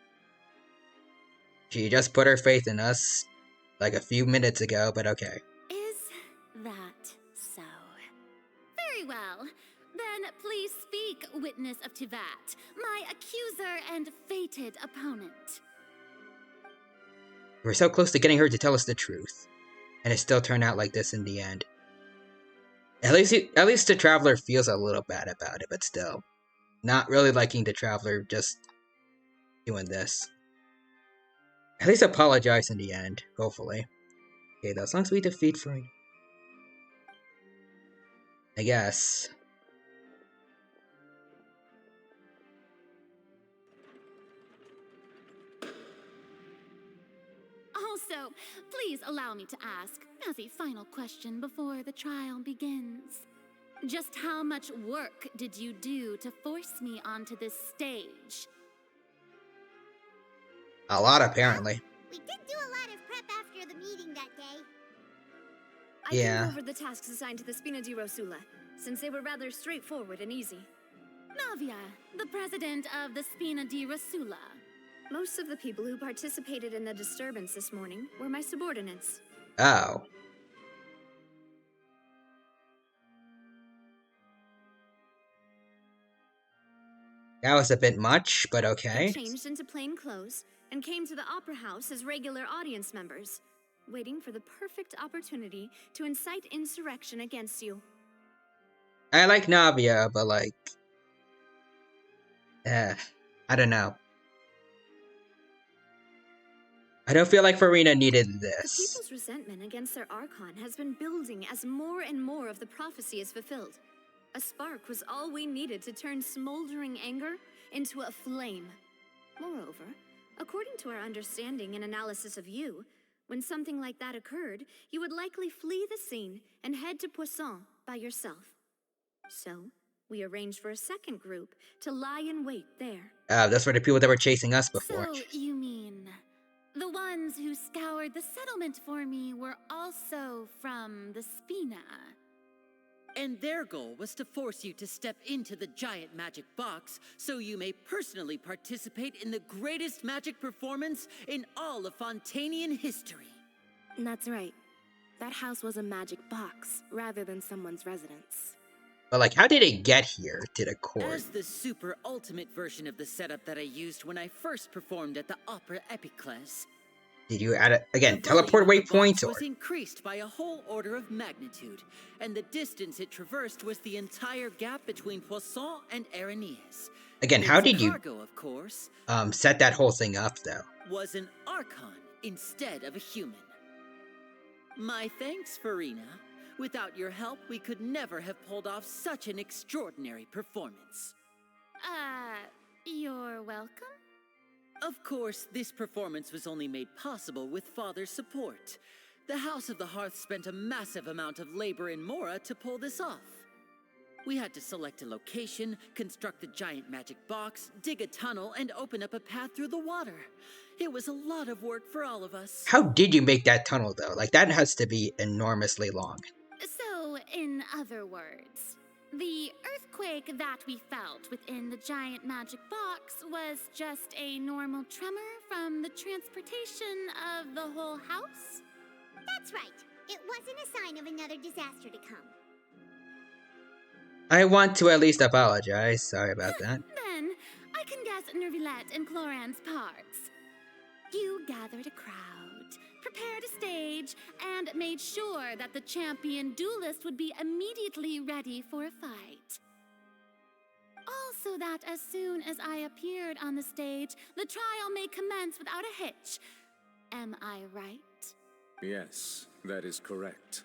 She just put her faith in us like a few minutes ago, but okay. Is that so? Very well. Then please speak, witness of Tivat, my accuser and fated opponent. We're so close to getting her to tell us the truth, and it still turned out like this in the end. At least the Traveler feels a little bad about it, but still. Not really liking the Traveler just doing this. At least apologize in the end, hopefully. Okay, as long as we defeat Furina. I guess. Also, please allow me to ask, as a final question before the trial begins. Just how much work did you do to force me onto this stage? A lot, apparently. We did do a lot of prep after the meeting that day. I came over the tasks assigned to the Spina di Rosula, since they were rather straightforward and easy. Navia, the president of the Spina di Rosula. Most of the people who participated in the disturbance this morning were my subordinates. Oh. That was a bit much, but okay. They changed into plain clothes and came to the Opera House as regular audience members, waiting for the perfect opportunity to incite insurrection against you. I like Navia, but like... I don't know. I don't feel like Furina needed this. The people's resentment against their Archon has been building as more and more of the prophecy is fulfilled. A spark was all we needed to turn smoldering anger into a flame. Moreover, according to our understanding and analysis of you, when something like that occurred, you would likely flee the scene and head to Poisson by yourself. So, we arranged for a second group to lie in wait there. That's for the people that were chasing us before. So, you mean... the ones who scoured the settlement for me were also from the Spina. And their goal was to force you to step into the giant magic box so you may personally participate in the greatest magic performance in all of Fontainian history. That's right. That house was a magic box rather than someone's residence. But like, how did it get here to the court? As the super ultimate version of the setup that I used when I first performed at the Opera Epiclese. Did you add it again? Teleport waypoints, or was increased by a whole order of magnitude, and the distance it traversed was the entire gap between Poisson and Areneas. Again, how did you cargo, of course, set that whole thing up though? Was an Archon instead of a human. My thanks, Furina. Without your help, we could never have pulled off such an extraordinary performance. You're welcome? Of course, this performance was only made possible with Father's support. The House of the Hearth spent a massive amount of labor in Mora to pull this off. We had to select a location, construct the giant magic box, dig a tunnel, and open up a path through the water. It was a lot of work for all of us. How did you make that tunnel, though? Like, that has to be enormously long. So, in other words, The earthquake that we felt within the giant magic box was just a normal tremor from the transportation of the whole house? That's right. It wasn't a sign of another disaster to come. I want to at least apologize. Sorry about that. Then, I can guess Nervilette and Cloran's parts. You gathered a crowd, prepared a stage, and made sure that the champion duelist would be immediately ready for a fight. Also that as soon as I appeared on the stage, the trial may commence without a hitch. Am I right? Yes, that is correct.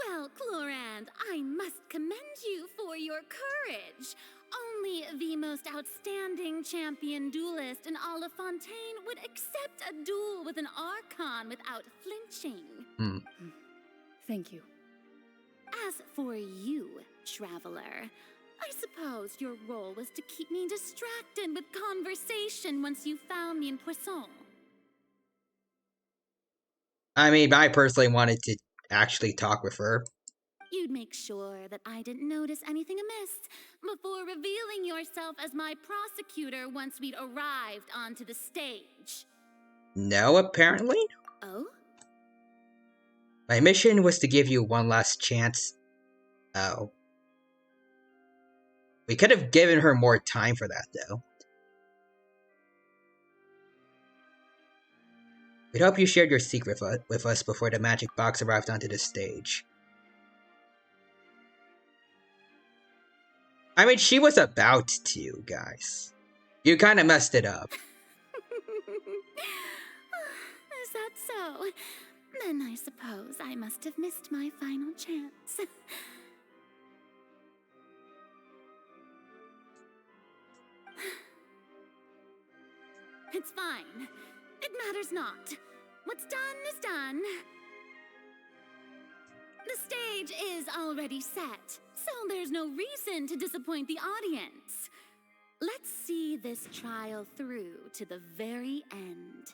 Well, Clorand, I must commend you for your courage. Only the most outstanding champion duelist in all of Fontaine would accept a duel with an Archon without flinching. Thank you. As for you, Traveler, I suppose your role was to keep me distracted with conversation once you found me in Poisson. I mean, I personally wanted to actually talk with her. You'd make sure that I didn't notice anything amiss before revealing yourself as my prosecutor once we'd arrived onto the stage. No, apparently. Oh? My mission was to give you one last chance. Oh. We could have given her more time for that, though. We'd hope you shared your secret with us before the magic box arrived onto the stage. I mean, she was about to, guys. You kind of messed it up. Is that so? Then I suppose I must have missed my final chance. It's fine. It matters not. What's done is done. The stage is already set, so there's no reason to disappoint the audience. Let's see this trial through to the very end.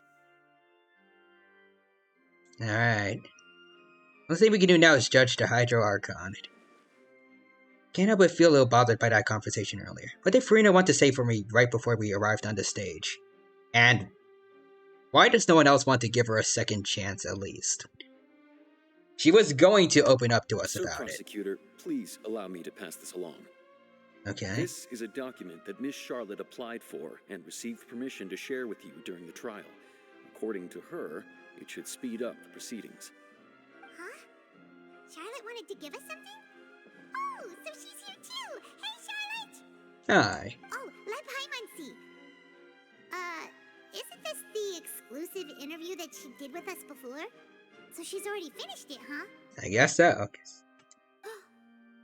Alright. One thing we can do now is judge the Hydro Archon. Can't help but feel a little bothered by that conversation earlier. What did Furina want to say for me right before we arrived on the stage? And why does no one else want to give her a second chance at least? She was going to open up to us Sir about Prosecutor, please allow me to pass this along. Okay. This is a document that Miss Charlotte applied for and received permission to share with you during the trial. According to her, it should speed up the proceedings. Huh? Charlotte wanted to give us something? Oh, so she's here too! Hey, Charlotte! Hi. Oh, Lep Hymancy. Isn't this the exclusive interview that she did with us before? So she's already finished it, huh? I guess so.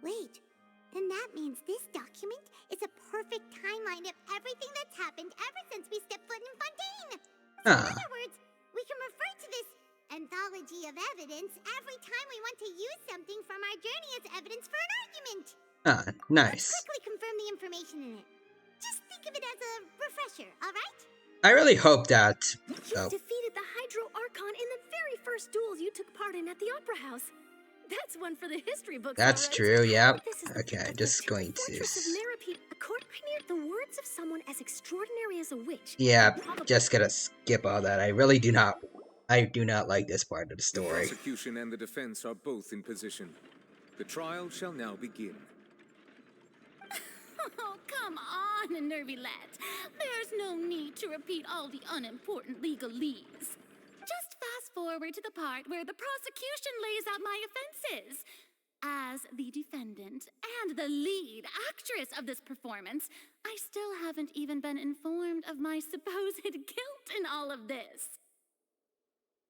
Wait, then that means this document is a perfect timeline of everything that's happened ever since we stepped foot in Fontaine. So in other words, we can refer to this anthology of evidence every time we want to use something from our journey as evidence for an argument. Nice. Let's quickly confirm the information in it. Just think of it as a refresher, alright? I really hope that... You defeated the Hydro Archon in the very first duel you took part in at the Opera House. That's one for the history books. That's true, yep. Okay, just going to... I need the words of someone as extraordinary as a witch. Yeah, just gonna skip all that. I really do not... I do not like this part of the story. The prosecution and the defense are both in position. The trial shall now begin. Oh, come on, Nervilette. There's no need to repeat all the unimportant legalese. Just fast forward to the part where the prosecution lays out my offenses. As the defendant and the lead actress of this performance, I still haven't even been informed of my supposed guilt in all of this.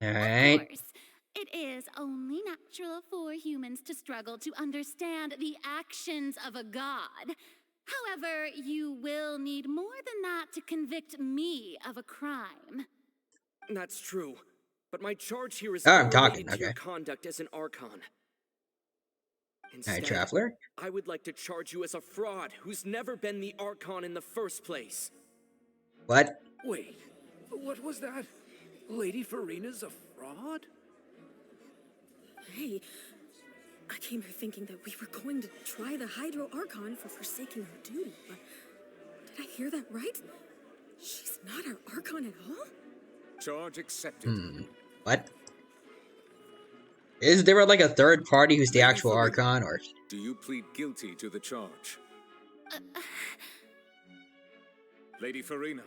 Alright. Of course, it is only natural for humans to struggle to understand the actions of a god. However, you will need more than that to convict me of a crime. That's true, but my charge here is I'm talking, to your okay. conduct as an Archon. Alright, Traveler. I would like to charge you as a fraud who's never been the Archon in the first place. What? Wait, what was that? Lady Furina's a fraud? Hey, I came here thinking that we were going to try the Hydro Archon for forsaking her duty, but did I hear that right? She's not our Archon at all? Charge accepted. What? Is there like a third party who's the Lady actual Farina, Archon, or? Do you plead guilty to the charge? Lady Farina.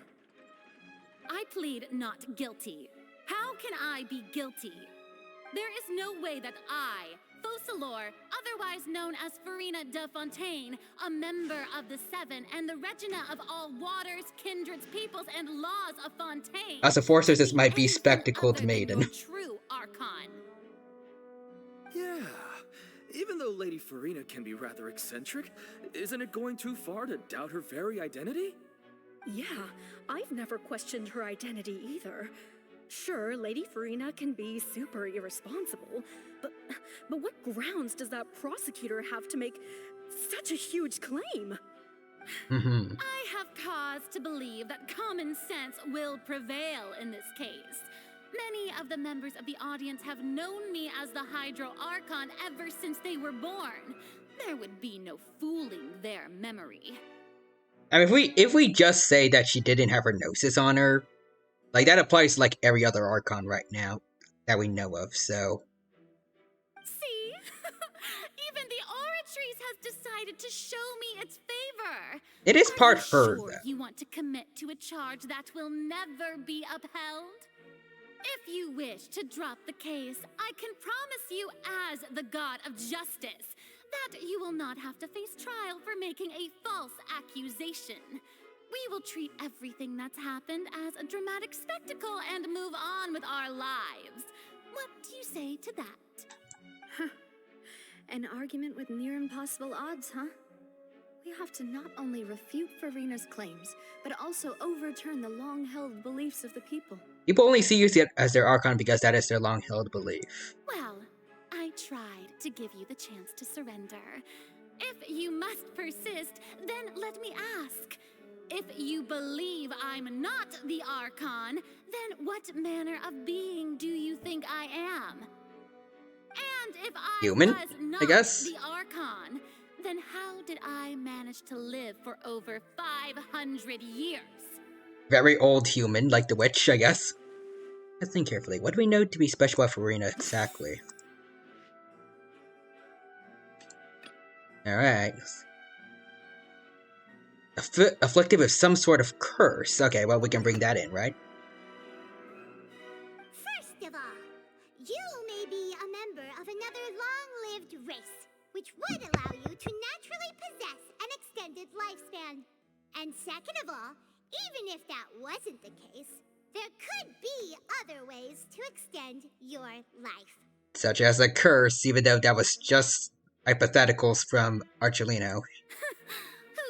I plead not guilty. How can I be guilty? There is no way that I, Focalor, otherwise known as Farina de Fontaine, a member of the Seven and the Regina of all waters, kindreds, peoples, and laws of Fontaine, As a Forcer, this might be spectacled maiden. True Archon. Yeah. Even though Lady Farina can be rather eccentric, isn't it going too far to doubt her very identity? Yeah, I've never questioned her identity either. Sure, Lady Farina can be super irresponsible, but what grounds does that prosecutor have to make such a huge claim? I have cause to believe that common sense will prevail in this case. Many of the members of the audience have known me as the Hydro Archon ever since they were born. There would be no fooling their memory. I mean, if we just say that she didn't have her gnosis on her, like that applies to like every other Archon right now that we know of. So. See, even the Oratrice has decided to show me its favor. It is part her, though. You want to commit to a charge that will never be upheld? If you wish to drop the case, I can promise you as the god of justice that you will not have to face trial for making a false accusation. We will treat everything that's happened as a dramatic spectacle and move on with our lives. What do you say to that? An argument with near impossible odds, huh? We have to not only refute Farina's claims, but also overturn the long-held beliefs of the people. People only see you as their Archon because that is their long-held belief. Well, I tried to give you the chance to surrender. If you must persist, then let me ask. If you believe I'm not the Archon, then what manner of being do you think I am? And if I Human, was not I guess? the Archon, then how did I manage to live for over 500 years? Very old human, like the witch, I guess. Let's think carefully. What do we know to be special about Farina exactly? Alright. Afflicted with some sort of curse. Okay, well, we can bring that in, right? First of all, you may be a member of another long-lived race, which would allow you to naturally possess an extended lifespan. And second of all, even if that wasn't the case, there could be other ways to extend your life. Such as a curse, even though that was just hypotheticals from Archelino.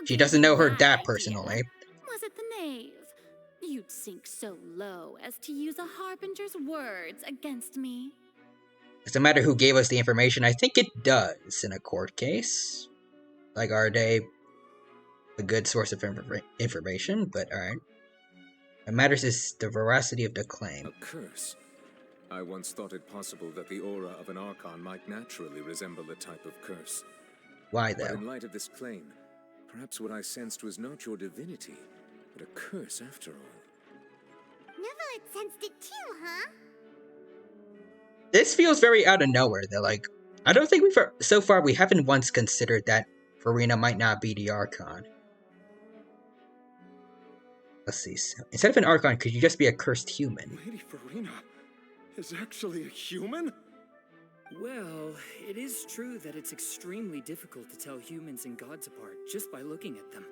She doesn't know her that personally. Was it the knave? You'd sink so low as to use a harbinger's words against me. Doesn't matter who gave us the information, I think it does in a court case. Like, are they a good source of information? But alright. What matters is the veracity of the claim. A curse? I once thought it possible that the aura of an Archon might naturally resemble a type of curse. Why, though? But in light of this claim, perhaps what I sensed was not your divinity, but a curse after all. Neverlet sensed it too, huh? This feels very out of nowhere, though. Like, I don't think so far we haven't once considered that Farina might not be the Archon. Let's see. So, instead of an Archon, could you just be a cursed human? Lady Farina is actually a human? Well, it is true that it's extremely difficult to tell humans and gods apart just by looking at them.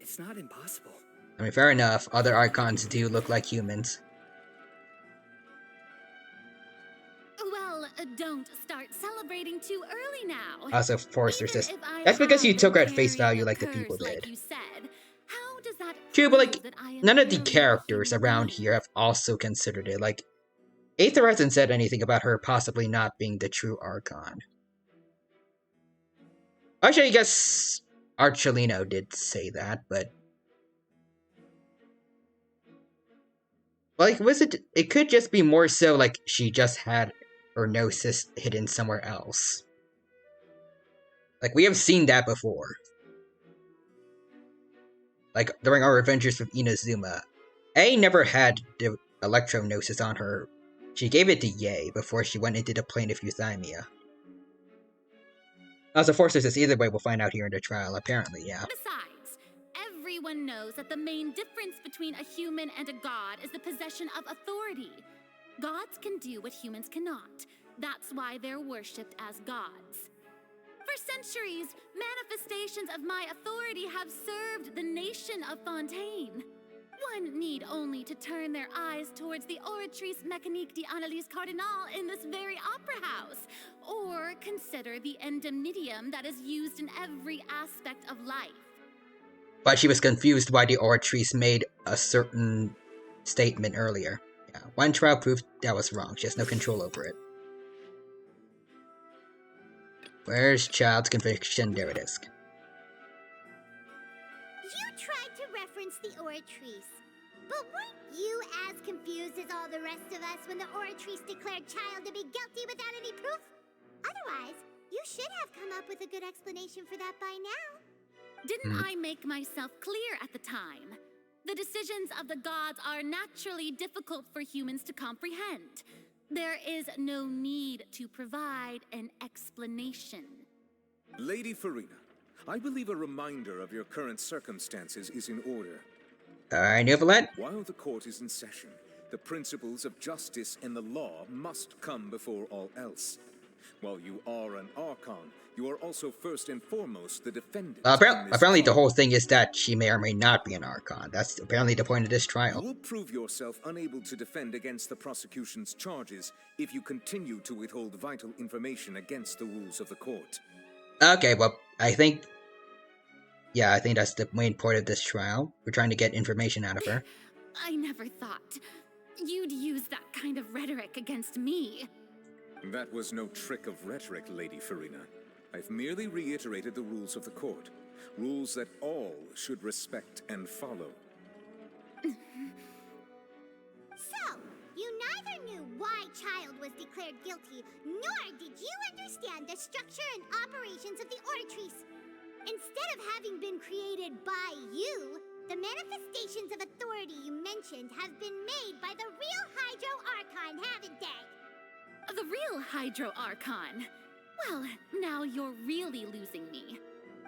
It's not impossible. I mean, fair enough. Other Archons do look like humans. Well, don't start celebrating too early now. Also, Forcer says, that's because you took her at face value like the people did. Like you said. How does that true, but like, none of the characters around here have also considered it. Like, Aether hasn't said anything about her possibly not being the true Archon. Actually, I guess Archelino did say that, but... like, it could just be more so like she just had her gnosis hidden somewhere else. Like, we have seen that before. Like, during our adventures with Inazuma. A never had the electrognosis on her. She gave it to Ye before she went into the plane of euthymia. As a force is either way, we'll find out here in the trial, apparently, yeah. Besides, everyone knows that the main difference between a human and a god is the possession of authority. Gods can do what humans cannot. That's why they're worshipped as gods. For centuries, manifestations of my authority have served the nation of Fontaine. One need only to turn their eyes towards the Oratrice Mécanique d'Analyse Cardinal in this very opera house, or consider the endemnitium that is used in every aspect of life. But she was confused why the Oratrice made a certain statement earlier. Yeah, one trial proved that was wrong. She has no control over it. Where's child's conviction? There it is. You tried to reference the Oratrice, but weren't you as confused as all the rest of us when the Oratrice declared child to be guilty without any proof? Otherwise, you should have come up with a good explanation for that by now. Didn't I make myself clear at the time? The decisions of the gods are naturally difficult for humans to comprehend. There is no need to provide an explanation. Lady Farina, I believe a reminder of your current circumstances is in order. Alright, Neuvillette. While the court is in session, the principles of justice and the law must come before all else. While you are an Archon, you are also first and foremost the defendant. Apparently the whole thing is that she may or may not be an Archon. That's apparently the point of this trial. You will prove yourself unable to defend against the prosecution's charges if you continue to withhold vital information against the rules of the court. Okay, well, I think that's the main point of this trial. We're trying to get information out of her. I never thought you'd use that kind of rhetoric against me. That was no trick of rhetoric, Lady Farina. I've merely reiterated the rules of the court. Rules that all should respect and follow. So, you neither knew why Child was declared guilty, nor did you understand the structure and operations of the Oratrice. Instead of having been created by you, the manifestations of authority you mentioned have been made by the real Hydro Archon, haven't they? The real Hydro Archon? Well, now you're really losing me.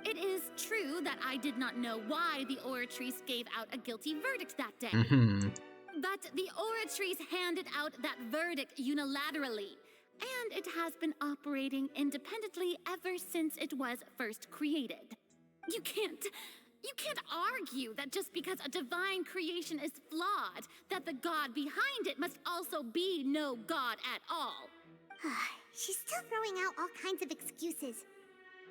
It is true that I did not know why the Oratrice gave out a guilty verdict that day. But the Oratrice handed out that verdict unilaterally, and it has been operating independently ever since it was first created. You can't argue that just because a divine creation is flawed, that the god behind it must also be no god at all. She's still throwing out all kinds of excuses.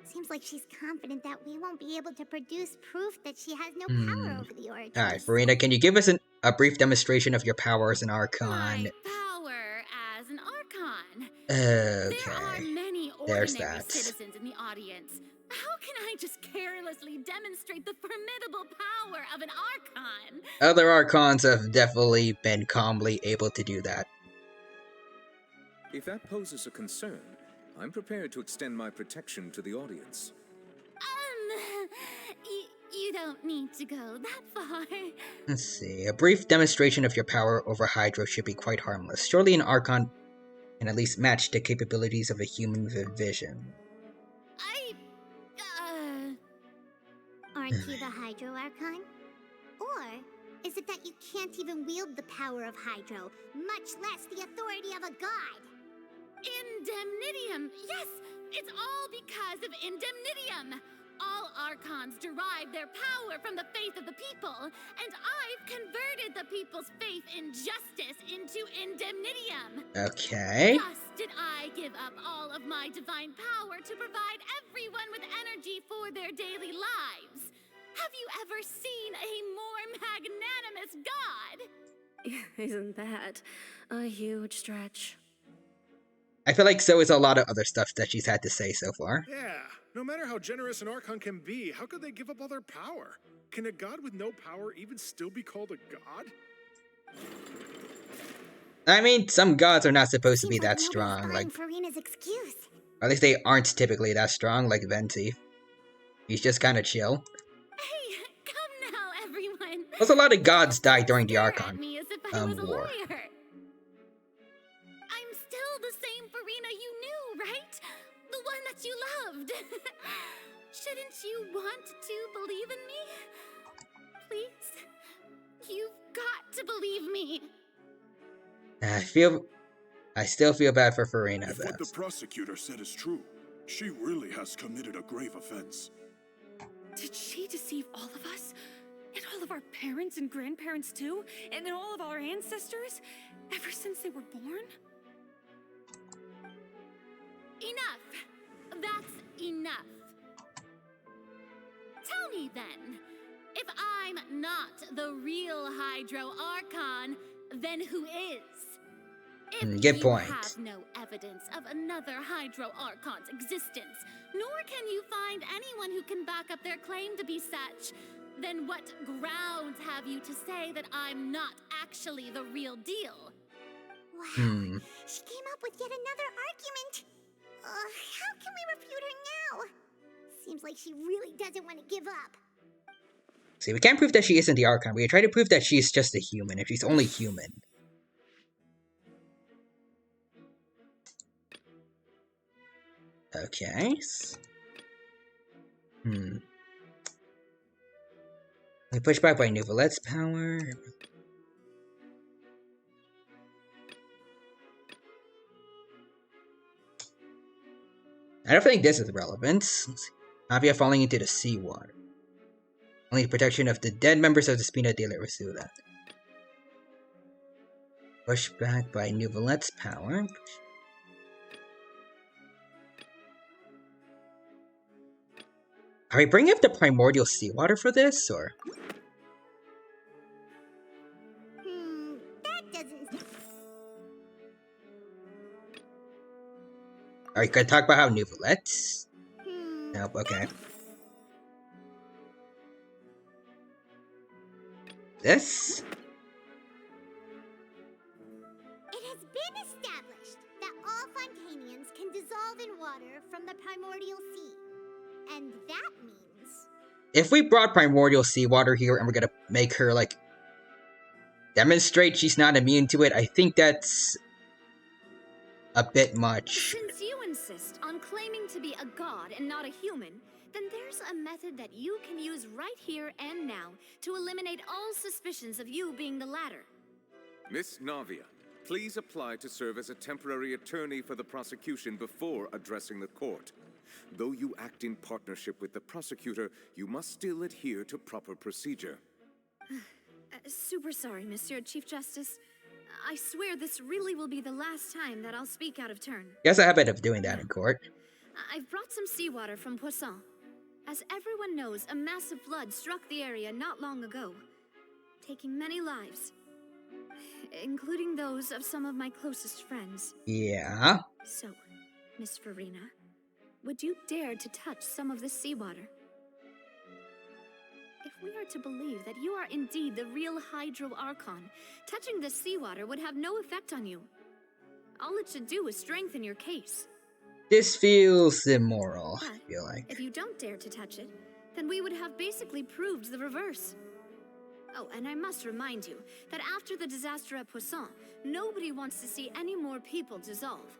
Seems like she's confident that we won't be able to produce proof that she has no power over the Oratrice. Alright, Farina, can you give us a brief demonstration of your power as an Archon? My power as an Archon? Okay. There are many ordinary citizens in the audience. How can I just carelessly demonstrate the formidable power of an Archon? Other Archons have definitely been calmly able to do that. If that poses a concern, I'm prepared to extend my protection to the audience. You don't need to go that far. Let's see. A brief demonstration of your power over Hydro should be quite harmless. Surely an Archon can at least match the capabilities of a human vision. Aren't you the Hydro Archon? Or is it that you can't even wield the power of Hydro, much less the authority of a god? Indemnitium! Yes! It's all because of Indemnitium! All Archons derive their power from the faith of the people, and I've converted the people's faith in justice into Indemnitium! Okay. Thus did I give up all of my divine power to provide everyone with energy for their daily lives! Have you ever seen a more magnanimous god? Isn't that a huge stretch? I feel like so is a lot of other stuff that she's had to say so far. Yeah, no matter how generous an Archon can be, how could they give up all their power? Can a god with no power even still be called a god? I mean, some gods are not supposed to be that strong. Like Farina's excuse. At least they aren't typically that strong, like Venti. He's just kind of chill. Hey, come now, everyone. Also, a lot of gods died during the Archon Me as if I was a war. liar. I'm still the same Farina you knew, right? The one that you loved. Shouldn't you want to believe in me? Please? You've got to believe me. I still feel bad for Farina. If what the prosecutor said is true, she really has committed a grave offense. Did she deceive all of us? And all of our parents and grandparents too? And all of our ancestors? Ever since they were born? Enough. That's enough. Tell me then, if I'm not the real Hydro Archon, then who is? If Good point. You have no evidence of another Hydro Archon's existence, nor can you find anyone who can back up their claim to be such, then what grounds have you to say that I'm not actually the real deal? Wow, she came up with yet another argument. How can we refute her now? Seems like she really doesn't want to give up. See, we can't prove that she isn't the Archon. We try to prove that she's just a human, if she's only human. Okay. We push back by Nouvelette's power. I don't think this is relevant. Navia falling into the seawater. Only the protection of the dead members of the Spina de la Risula. Push back by Nouvelette's power. Are we bringing up the primordial seawater for this, or? That doesn't... Are we gonna talk about how Nouvelette's? Nope, okay. This? It has been established that all Fontanians can dissolve in water from the primordial sea. And that means... If we brought primordial seawater here and we're gonna make her, like, demonstrate she's not immune to it, I think that's a bit much. Since you insist on claiming to be a god and not a human, then there's a method that you can use right here and now to eliminate all suspicions of you being the latter. Miss Navia, please apply to serve as a temporary attorney for the prosecution before addressing the court. Though you act in partnership with the prosecutor, you must still adhere to proper procedure. Super sorry, Monsieur Chief Justice. I swear this really will be the last time that I'll speak out of turn. Guess I have a habit of doing that in court. I've brought some seawater from Poisson. As everyone knows, a massive flood struck the area not long ago, taking many lives, including those of some of my closest friends. Yeah? So, Miss Farina, would you dare to touch some of this seawater? If we are to believe that you are indeed the real Hydro Archon, touching this seawater would have no effect on you. All it should do is strengthen your case. This feels immoral, I feel like. If you don't dare to touch it, then we would have basically proved the reverse. Oh, and I must remind you that after the disaster at Poisson, nobody wants to see any more people dissolve.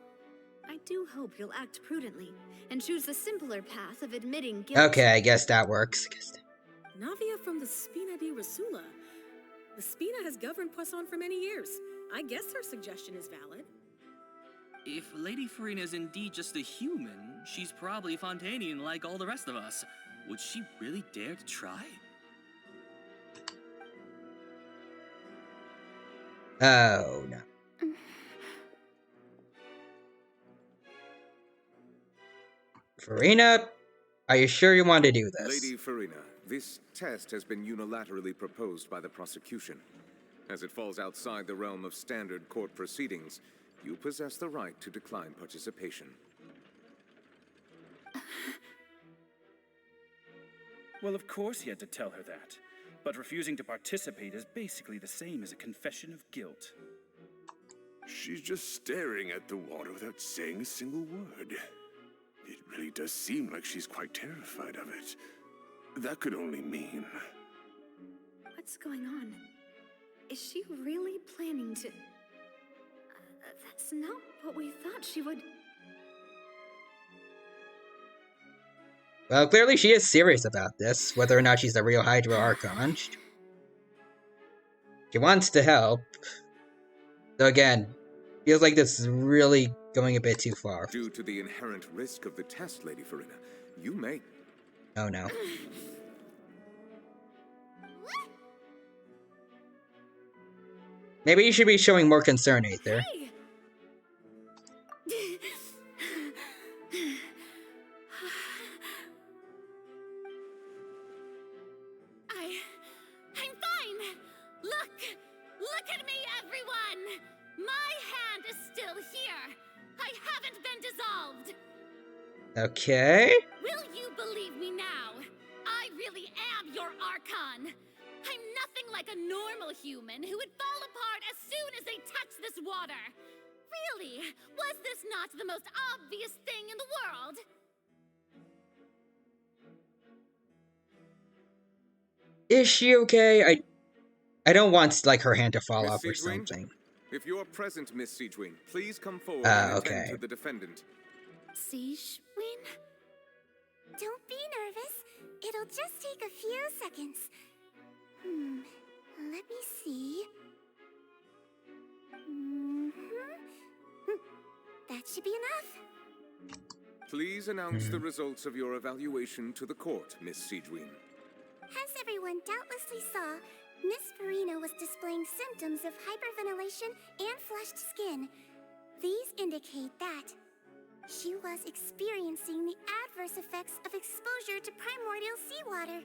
I do hope you'll act prudently and choose the simpler path of admitting guilt. Okay, I guess that works. Navia from the Spina di Risula. The Spina has governed Poisson for many years. I guess her suggestion is valid. If Lady Farina is indeed just a human, she's probably Fontanian like all the rest of us. Would she really dare to try? Oh, no. Farina, are you sure you want to do this? Lady Farina, this test has been unilaterally proposed by the prosecution. As it falls outside the realm of standard court proceedings, you possess the right to decline participation. Well, of course he had to tell her that. But refusing to participate is basically the same as a confession of guilt. She's just staring at the water without saying a single word. really does seem like she's quite terrified of it. That could only mean... What's going on? Is she really planning to... that's not what we thought she would... Well, clearly she is serious about this, whether or not she's the real Hydro Archon. She wants to help. Though again, feels like this is really going a bit too far. Due to the inherent risk of the test, Lady Farina, you may... Oh no. Maybe you should be showing more concern, Aether. Hey! I'm fine! Look at me, everyone! My hand is still here! I haven't been dissolved! Okay. Will you believe me now? I really am your Archon! I'm nothing like a normal human who would fall apart as soon as they touch this water! Really, was this not the most obvious thing in the world? Is she okay? I don't want like her hand to fall Miss off or Siegwyn? something. If you're present, Miss Siegwyn, please come forward and okay. attend to the defendant. Siegwyn? Don't be nervous. It'll just take a few seconds. Let me see. That should be enough. Please announce the results of your evaluation to the court, Miss Siegwyn. As everyone doubtlessly saw, Miss Farina was displaying symptoms of hyperventilation and flushed skin. These indicate that she was experiencing the adverse effects of exposure to primordial seawater.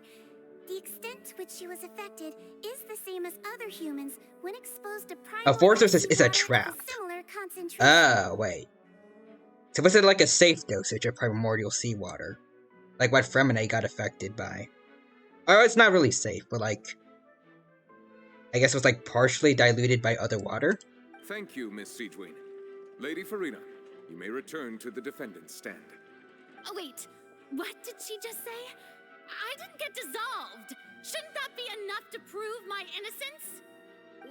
The extent to which she was affected is the same as other humans when exposed to primordial Forceress is a seawater trap. at a similar concentration. Oh, wait. So was it like a safe dosage of primordial seawater? Like what Fremine got affected by? Oh, it's not really safe, but like... I guess it was like partially diluted by other water? Thank you, Miss Siegwyn. Lady Farina, you may return to the defendant's stand. Oh, wait. What did she just say? I didn't get dissolved. Shouldn't that be enough to prove my innocence?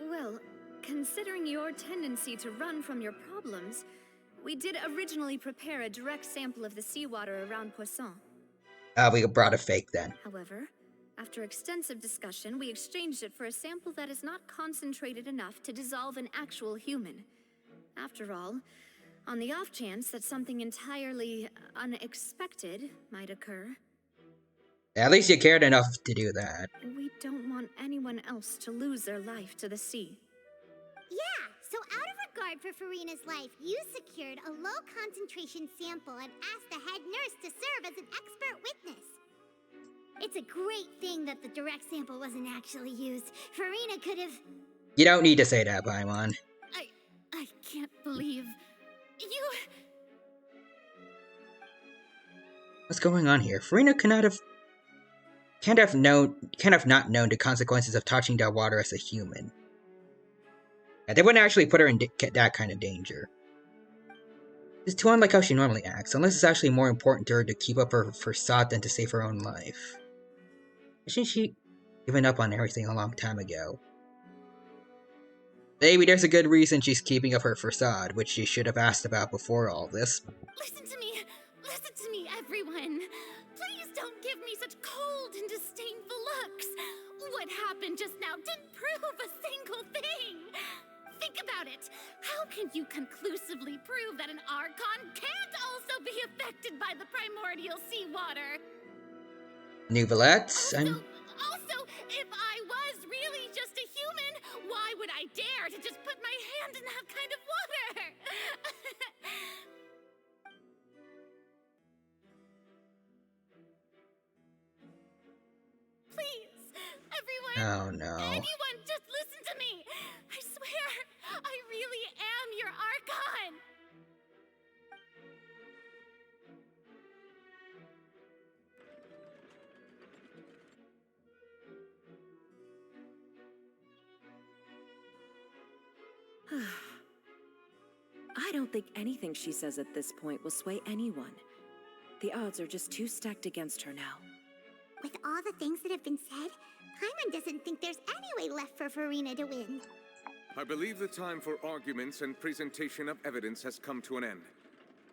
Well, considering your tendency to run from your problems, we did originally prepare a direct sample of the seawater around Poisson. We brought a fake then. However, after extensive discussion, we exchanged it for a sample that is not concentrated enough to dissolve an actual human. After all, on the off chance that something entirely unexpected might occur... At least you cared enough to do that. We don't want anyone else to lose their life to the sea. Yeah, so out of regard for Farina's life, you secured a low-concentration sample and asked the head nurse to serve as an expert witness. It's a great thing that the direct sample wasn't actually used. Farina could have... You don't need to say that, Paimon. I can't believe... You... What's going on here? Farina can't have not known the consequences of touching that water as a human. Yeah, they wouldn't actually put her in that kind of danger. It's too unlike how she normally acts, unless it's actually more important to her to keep up her facade than to save her own life. Hasn't she given up on everything a long time ago? Maybe there's a good reason she's keeping up her facade, which she should have asked about before all this. Listen to me, everyone. Please don't give me such cold and disdainful looks. What happened just now didn't prove a single thing. Think about it. How can you conclusively prove that an Archon can't also be affected by the primordial seawater? Nouvelettes and... Also, if I was really just a human, why would I dare to just put my hand in that kind of water? Please, everyone. Oh no. Anyone, just listen to me. I swear, I really am your Archon. I don't think anything she says at this point will sway anyone. The odds are just too stacked against her now. With all the things that have been said, Paimon doesn't think there's any way left for Furina to win. I believe the time for arguments and presentation of evidence has come to an end.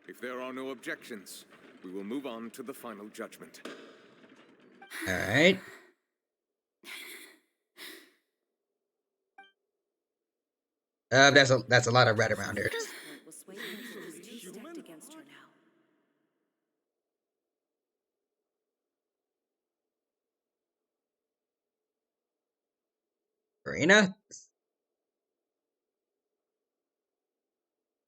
If there are no objections, we will move on to the final judgment. Alright. That's a lot of red around here. Furina?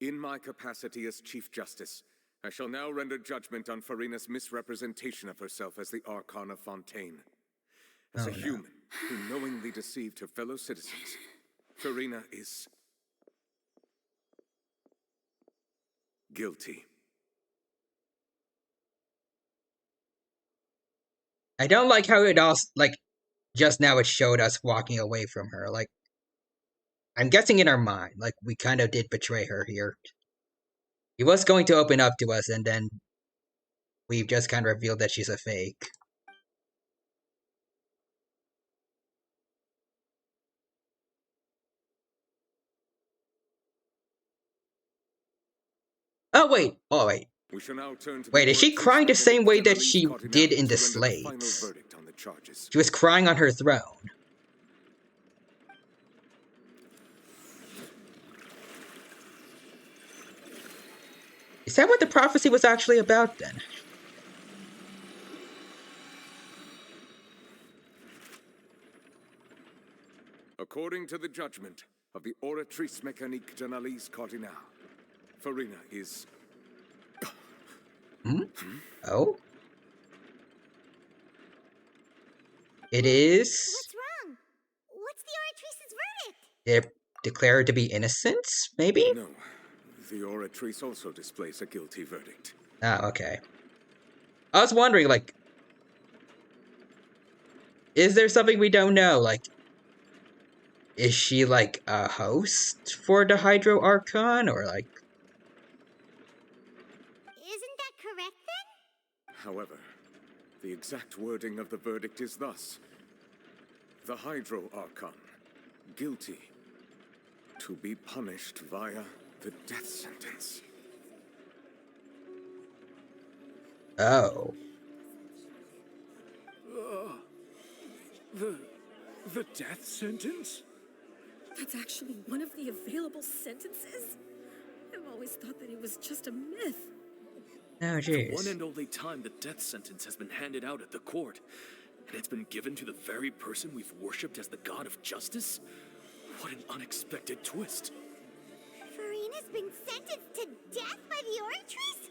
In my capacity as Chief Justice, I shall now render judgment on Furina's misrepresentation of herself as the Archon of Fontaine. As a human who knowingly deceived her fellow citizens, Furina is guilty. I don't like how it all, like, just now it showed us walking away from her. Like, I'm guessing in our mind, like, we kind of did betray her here. He was going to open up to us, and then we've just kind of revealed that she's a fake. Oh, wait. Oh, wait. We shall now turn to wait, is she crying the same way that she did in the slates? She was crying on her throne. Is that what the prophecy was actually about, then? According to the judgment of the Oratrice Mécanique d'Analyse Cardinale, Furina is... Oh? It is... What's wrong? What's the Oratrice's verdict? They're declared to be innocent, maybe? No. The Oratrice also displays a guilty verdict. Ah, okay. I was wondering, like... Is there something we don't know? Like... Is she, like, a host for the Hydro Archon, or, like... Isn't that correct, then? However, the exact wording of the verdict is thus. The Hydro Archon, guilty, to be punished via the death sentence. Oh. The death sentence? That's actually one of the available sentences? I've always thought that it was just a myth. Oh, jeez. The one and only time the death sentence has been handed out at the court, and it's been given to the very person we've worshipped as the god of justice? What an unexpected twist. Furina's been sentenced to death by the Oratrice?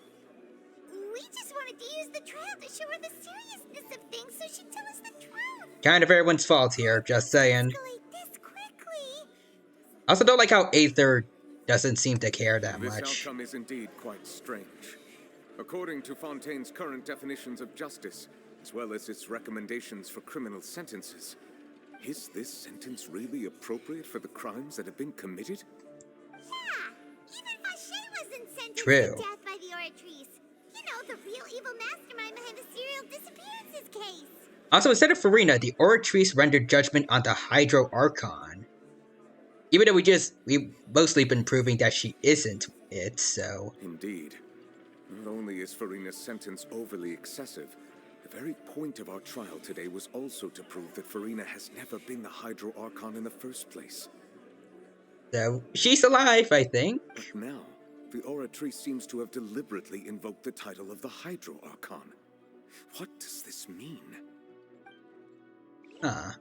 We just wanted to use the trial to show her the seriousness of things so she'd tell us the truth. Kind of everyone's fault here, just saying. I also don't like how Aether doesn't seem to care that much. This outcome is indeed quite strange. According to Fontaine's current definitions of justice, as well as its recommendations for criminal sentences, is this sentence really appropriate for the crimes that have been committed? Yeah, even Vache wasn't sentenced True. to death by the Oratrice. You know, the real evil mastermind behind the serial disappearances case. Also, instead of Furina, the Oratrice rendered judgment on the Hydro Archon. Even though we've mostly been proving that she isn't it, so... Indeed. Not only is Furina's sentence overly excessive, the very point of our trial today was also to prove that Furina has never been the Hydro Archon in the first place. So, she's alive, I think. But now, the Oratrice seems to have deliberately invoked the title of the Hydro Archon. What does this mean? Huh.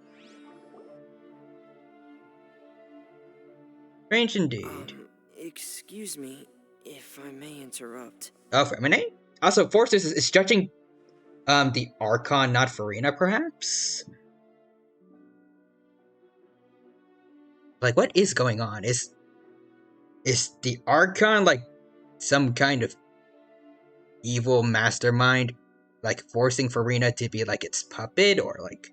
Strange indeed. Excuse me, if I may interrupt. Oh, Feminine? Also, Forces is judging the Archon, not Furina, perhaps? Like, what is going on? Is the Archon, like, some kind of evil mastermind, like, forcing Furina to be, like, its puppet, or, like,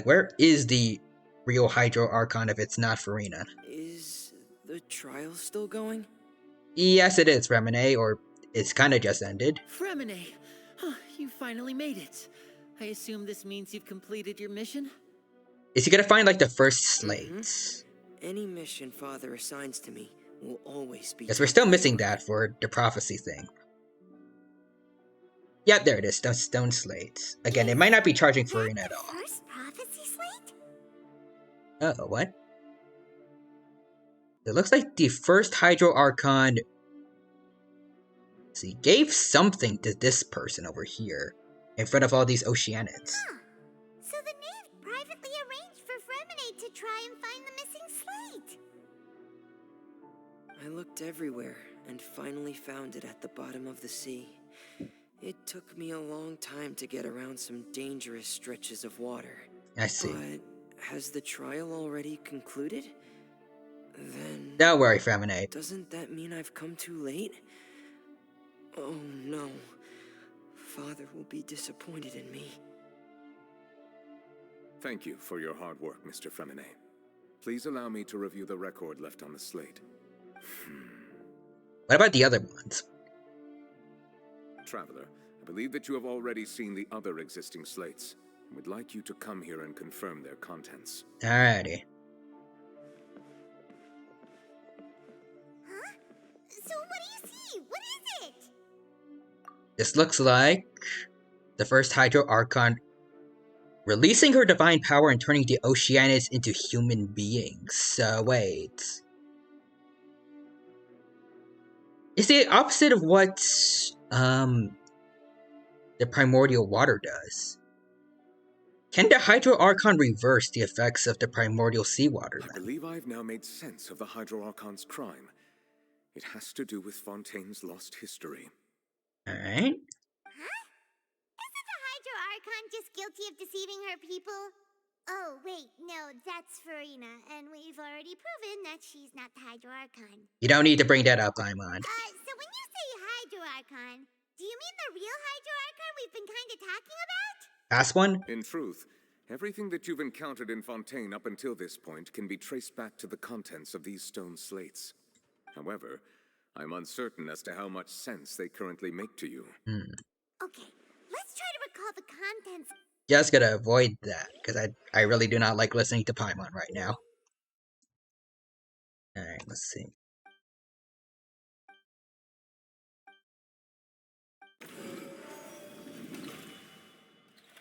where is the real Hydro Archon if it's not Furina? Is the trial still going? Yes, it is, Remine, or it's kind of just ended. Fremine! You finally made it. I assume this means you've completed your mission? Is he gonna find, like, the first slates? Any mission Father assigns to me will always be. Because we're still missing that for the prophecy thing. Yep, there it is. Stone slates. Again, it might not be charging Farina at all. First prophecy slate? Oh, what? It looks like the first Hydro Archon. See, gave something to this person over here in front of all these Oceanids. Huh. So the knave privately arranged for Fremine to try and find the missing slate. I looked everywhere and finally found it at the bottom of the sea. It took me a long time to get around some dangerous stretches of water. I see. But has the trial already concluded? Then... Don't worry, Fremine. Doesn't that mean I've come too late? Oh no. Father will be disappointed in me. Thank you for your hard work, Mr. Fremine. Please allow me to review the record left on the slate. What about the other ones? Traveler, I believe that you have already seen the other existing slates. I would like you to come here and confirm their contents. Alrighty. Huh? So what do you see? What is it? This looks like the first Hydro Archon releasing her divine power and turning the Oceanids into human beings. So wait. It's the opposite of what the primordial water does. Can the Hydro Archon reverse the effects of the primordial seawater then? I believe I've now made sense of the Hydro Archon's crime. It has to do with Fontaine's lost history. Alright. Huh? Isn't the Hydro Archon just guilty of deceiving her people? Oh, wait, no, that's Farina, and we've already proven that she's not the Hydro Archon. You don't need to bring that up, Paimon. So when you say Hydro Archon, do you mean the real Hydro Archon we've been kind of talking about? Last one? In truth, everything that you've encountered in Fontaine up until this point can be traced back to the contents of these stone slates. However, I'm uncertain as to how much sense they currently make to you. Okay, let's try to recall the contents. Just gotta avoid that, because I really do not like listening to Paimon right now. Alright, let's see.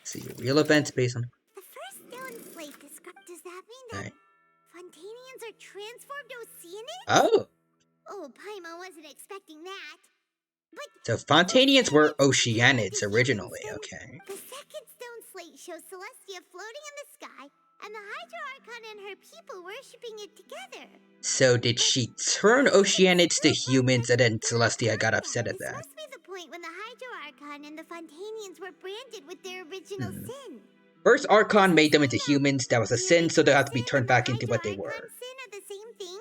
See, real events based on... The first stone slate does that mean that Fontanians are transformed Oceanids? Oh! Oh, Paimon wasn't expecting that. But so Fontanians were Oceanids originally, okay. The second stone slate shows Celestia floating in the sky, and the Hydro Archon and her people worshipping it together. So did she turn Oceanids to humans and then Celestia got upset at that? This must be the point when the Hydro Archon and the Fontanians were branded with their original sin. First Archon made them into humans, that was a sin, so they have to be turned back into what they were. Sin are the same thing?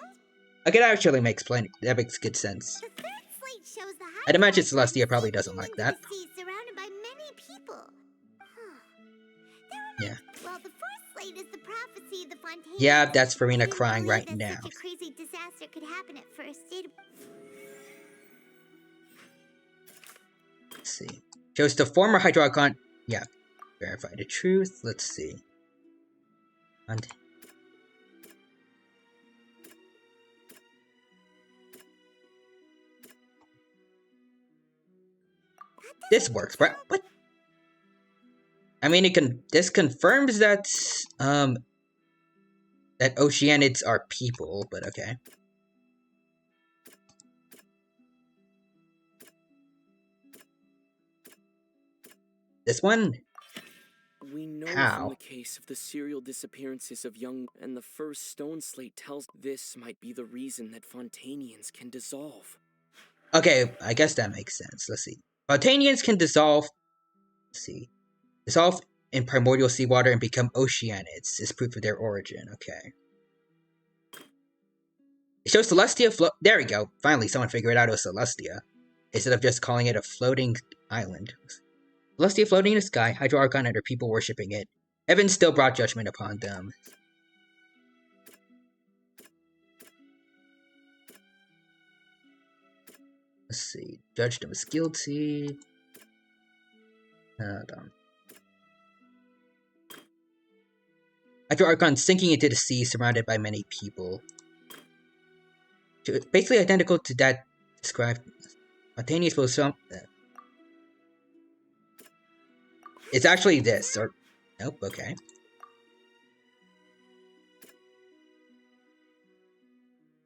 Okay, that actually makes good sense. The third slate shows the I'd imagine Celestia probably doesn't like that. Surrounded by many people. Yeah. Well, the fourth slate is the prophecy of the Fontaine. Yeah, that's Farina crying right now. Such a crazy disaster could happen at first. Let's see. Shows the former Hydro Archon. Yeah. Verify the truth. Let's see. And this works, right? What? I mean, this confirms that that Oceanids are people, but okay. This one? We know How? from the case of the serial disappearances of young, and the first stone slate tells this might be the reason that Fontanians can dissolve. Okay, I guess that makes sense. Let's see. Fontanians can dissolve. Let's see. Dissolve in primordial seawater and become Oceanids is proof of their origin. Okay. It shows Celestia float. There we go. Finally, someone figured out it was Celestia instead of just calling it a floating island. Celestia floating in the sky, Hydro Archon and her people worshipping it. Heaven still brought judgment upon them. Let's see. Judged him as guilty. Hold on. Hydro Archon sinking into the sea, surrounded by many people. Basically identical to that described. Spontaneous will some. It's actually this, or nope. Okay.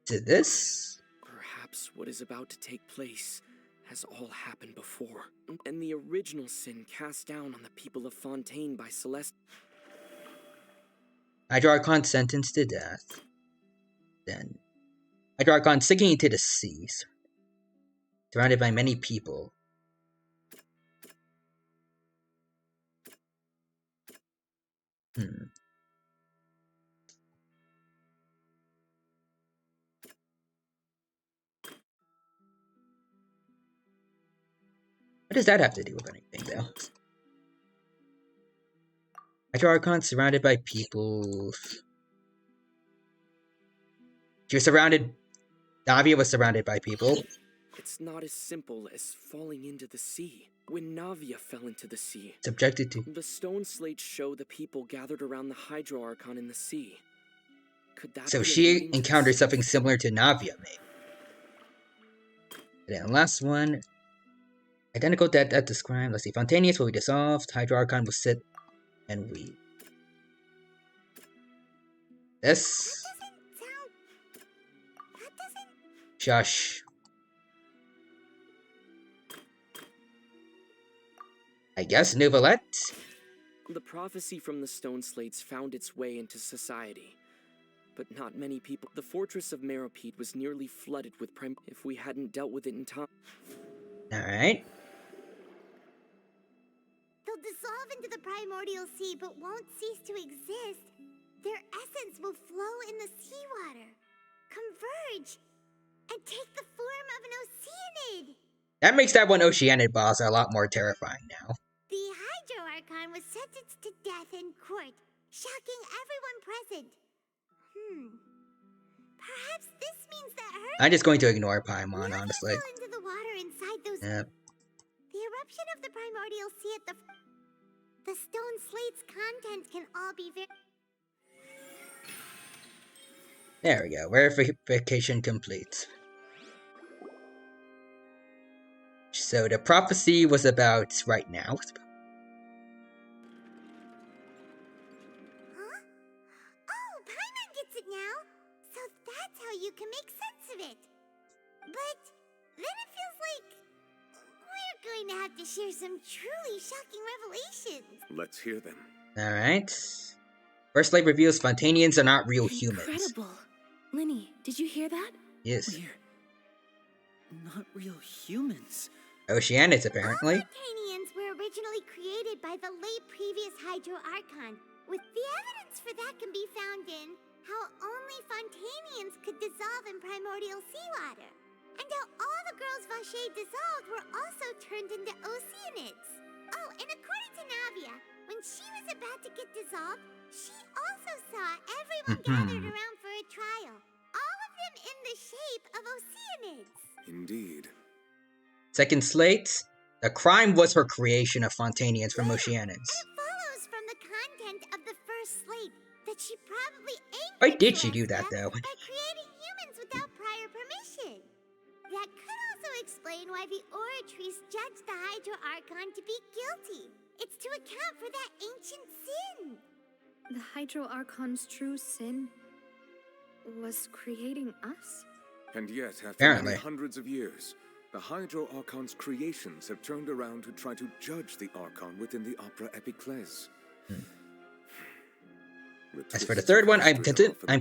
Is it this? Perhaps what is about to take place has all happened before, and the original sin cast down on the people of Fontaine by Celeste. Hydro Archon sentenced to death. Then Hydro Archon sinking into the seas, surrounded by many people. What does that have to do with anything, though? Hydro Archon surrounded by people. She was surrounded. Navia was surrounded by people. It's not as simple as falling into the sea. When Navia fell into the sea, Subjected to. The stone slates show the people gathered around the Hydro Archon in the sea. Could that So be she encountered something similar to Navia, maybe. And then the last one. Identical death as described. Let's see. Spontaneous will be dissolved. Hydro Archon will sit and weep. This. Shush. I guess Nouvellette? The prophecy from the stone slates found its way into society. But not many people. The fortress of Meropide was nearly flooded with if we hadn't dealt with it in time. Alright. They'll dissolve into the primordial sea but won't cease to exist. Their essence will flow in the seawater, converge, and take the form of an Oceanid. That makes that one Oceanid boss a lot more terrifying now. The Hydro Archon was sentenced to death in court, shocking everyone present. Perhaps this means that her... I'm just going to ignore Paimon, honestly. Into the water inside those... Yep. The eruption of the primordial sea at the stone slate's content can all be There we go. Verification complete. So the prophecy was about right now. Huh? Oh, Paimon gets it now. So that's how you can make sense of it. But then it feels like we're going to have to share some truly shocking revelations. Let's hear them. Alright. First light reveals Spontaneans are not real humans. Incredible. Linny, did you hear that? Yes. We're not real humans. Oceanids, apparently. Spontaneans were originally created by the late previous Hydro Archon, with the evidence for that can be found in how only Fontanians could dissolve in primordial seawater, and how all the girls Vacher dissolved were also turned into Oceanids. Oh, and according to Navia, when she was about to get dissolved, she also saw everyone gathered around for a trial, all of them in the shape of Oceanids. Indeed. Second slate. The crime was her creation of Fontanians from Oceanids. It follows from the content of the first slate that she probably Why did she do that, though? by creating humans without prior permission. That could also explain why the Oratrice judged the Hydro Archon to be guilty. It's to account for that ancient sin. The Hydro Archon's true sin was creating us? And yet, after Apparently. many hundreds of years, the Hydro Archon's creations have turned around to try to judge the Archon within the Opera Epiclese. As for the third one, I'm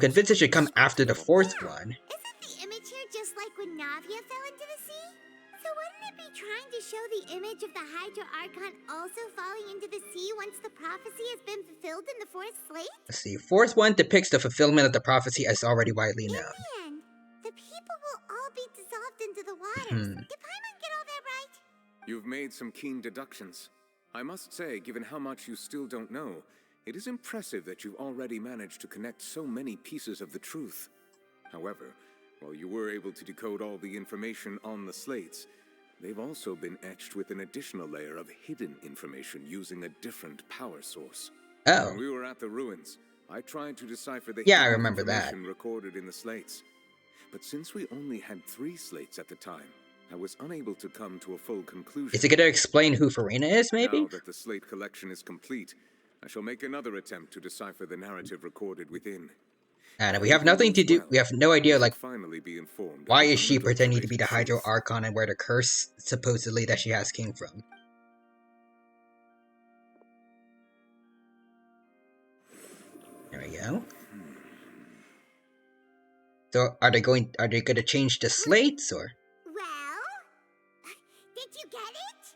convinced it should come after the fourth one. Isn't the image here just like when Navia fell into the sea? So wouldn't it be trying to show the image of the Hydro Archon also falling into the sea once the prophecy has been fulfilled in the fourth slate? Let's see. Fourth one depicts the fulfillment of the prophecy as already widely known. In the end, the people will all be dissolved into the waters. Did Paimon get all that right? You've made some keen deductions. I must say, given how much you still don't know, it is impressive that you've already managed to connect so many pieces of the truth. However, While you were able to decode all the information on the slates, they've also been etched with an additional layer of hidden information using a different power source. Oh. When we were at the ruins, I tried to decipher the I hidden remember information that. recorded in the slates. But since we only had 3 slates at the time, I was unable to come to a full conclusion. Is it going to explain who Farina is, maybe? Now that the slate collection is complete, I shall make another attempt to decipher the narrative recorded within. And we have nothing to do. We have no idea, like, finally be informed why is she pretending to be the Hydro Archon and where the curse supposedly that she has came from. There we go. So, are they going to change the slates, or? Well, did you get it?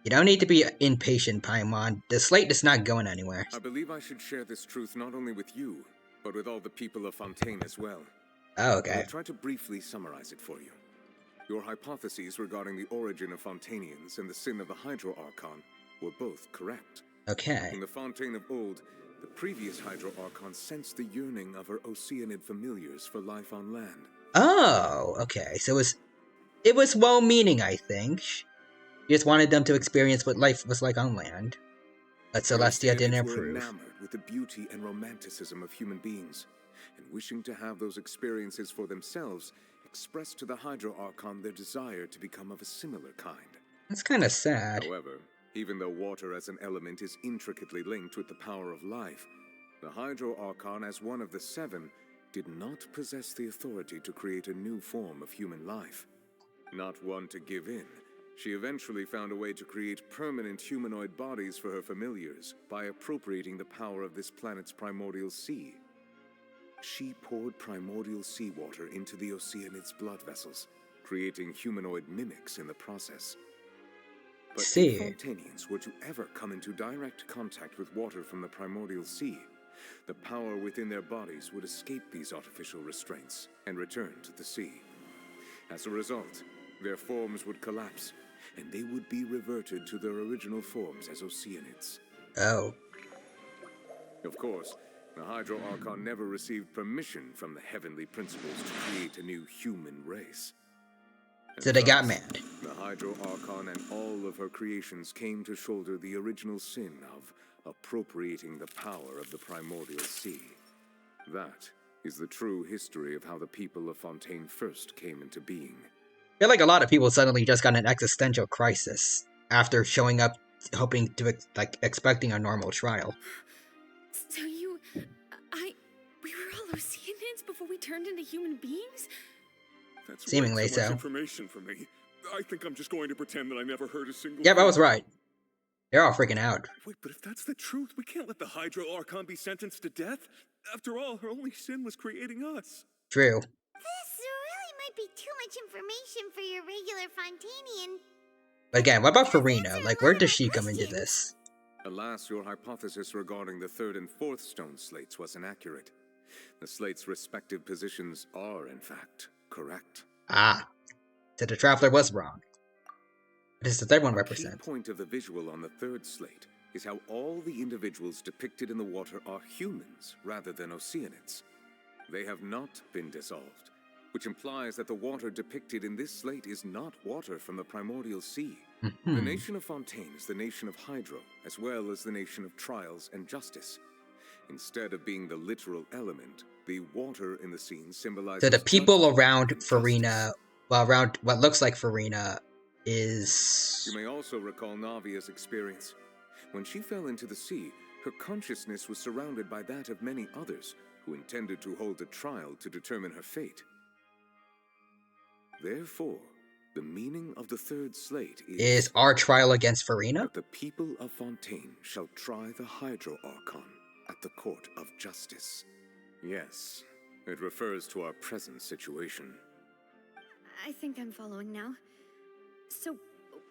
You don't need to be impatient, Paimon. The slate is not going anywhere. I believe I should share this truth not only with you, but with all the people of Fontaine as well. Oh, okay. I'll try to briefly summarize it for you. Your hypotheses regarding the origin of Fontainians and the sin of the Hydro Archon were both correct. Okay. In the Fontaine of old, the previous Hydro Archon sensed the yearning of her Oceanid familiars for life on land. Oh, okay. So it was well-meaning, I think. She just wanted them to experience what life was like on land. But Celestia didn't approve. Were enamored with the beauty and romanticism of human beings, and wishing to have those experiences for themselves, expressed to the Hydro Archon their desire to become of a similar kind. That's kind of sad. However, even though water as an element is intricately linked with the power of life, the Hydro Archon, as one of the 7, did not possess the authority to create a new form of human life. Not one to give in, she eventually found a way to create permanent humanoid bodies for her familiars by appropriating the power of this planet's primordial sea. She poured primordial seawater into the Oceanid's blood vessels, creating humanoid mimics in the process. But if Fontainians were to ever come into direct contact with water from the primordial sea, the power within their bodies would escape these artificial restraints and return to the sea. As a result, their forms would collapse, and they would be reverted to their original forms as Oceanids. Oh. Of course, the Hydro Archon never received permission from the heavenly principles to create a new human race. So they got mad. The Hydro Archon and all of her creations came to shoulder the original sin of appropriating the power of the primordial sea. That is the true history of how the people of Fontaine first came into being. I feel like a lot of people suddenly just got an existential crisis after showing up, hoping to, expecting a normal trial. So we were all Oceanids before we turned into human beings? That's seemingly way too much so. Information for me. I think I'm just going to pretend that I never heard a single. Yep, I was right. They're all freaking out. Wait, but if that's the truth, we can't let the Hydro Archon be sentenced to death. After all, her only sin was creating us. True. This really might be too much information for your regular Fontainian. But again, what about Farina? Like, where does she come into this? Alas, your hypothesis regarding the 3rd and 4th stone slates was inaccurate. The slates' respective positions are, in fact, correct. Ah. So the Traveler was wrong. What does the 3rd one represent? The key point of the visual on the 3rd slate is how all the individuals depicted in the water are humans rather than Oceanids. They have not been dissolved, which implies that the water depicted in this slate is not water from the primordial sea. The nation of Fontaine is the nation of Hydro, as well as the nation of trials and justice. Instead of being the literal element, the water in the scene symbolizes... So the people around Farina, well, around what looks like Farina, is... You may also recall Navia's experience. When she fell into the sea, her consciousness was surrounded by that of many others who intended to hold a trial to determine her fate. Therefore, the meaning of the 3rd slate is our trial against Farina? That the people of Fontaine shall try the Hydro Archon at the court of justice. Yes, it refers to our present situation. I think I'm following now. So,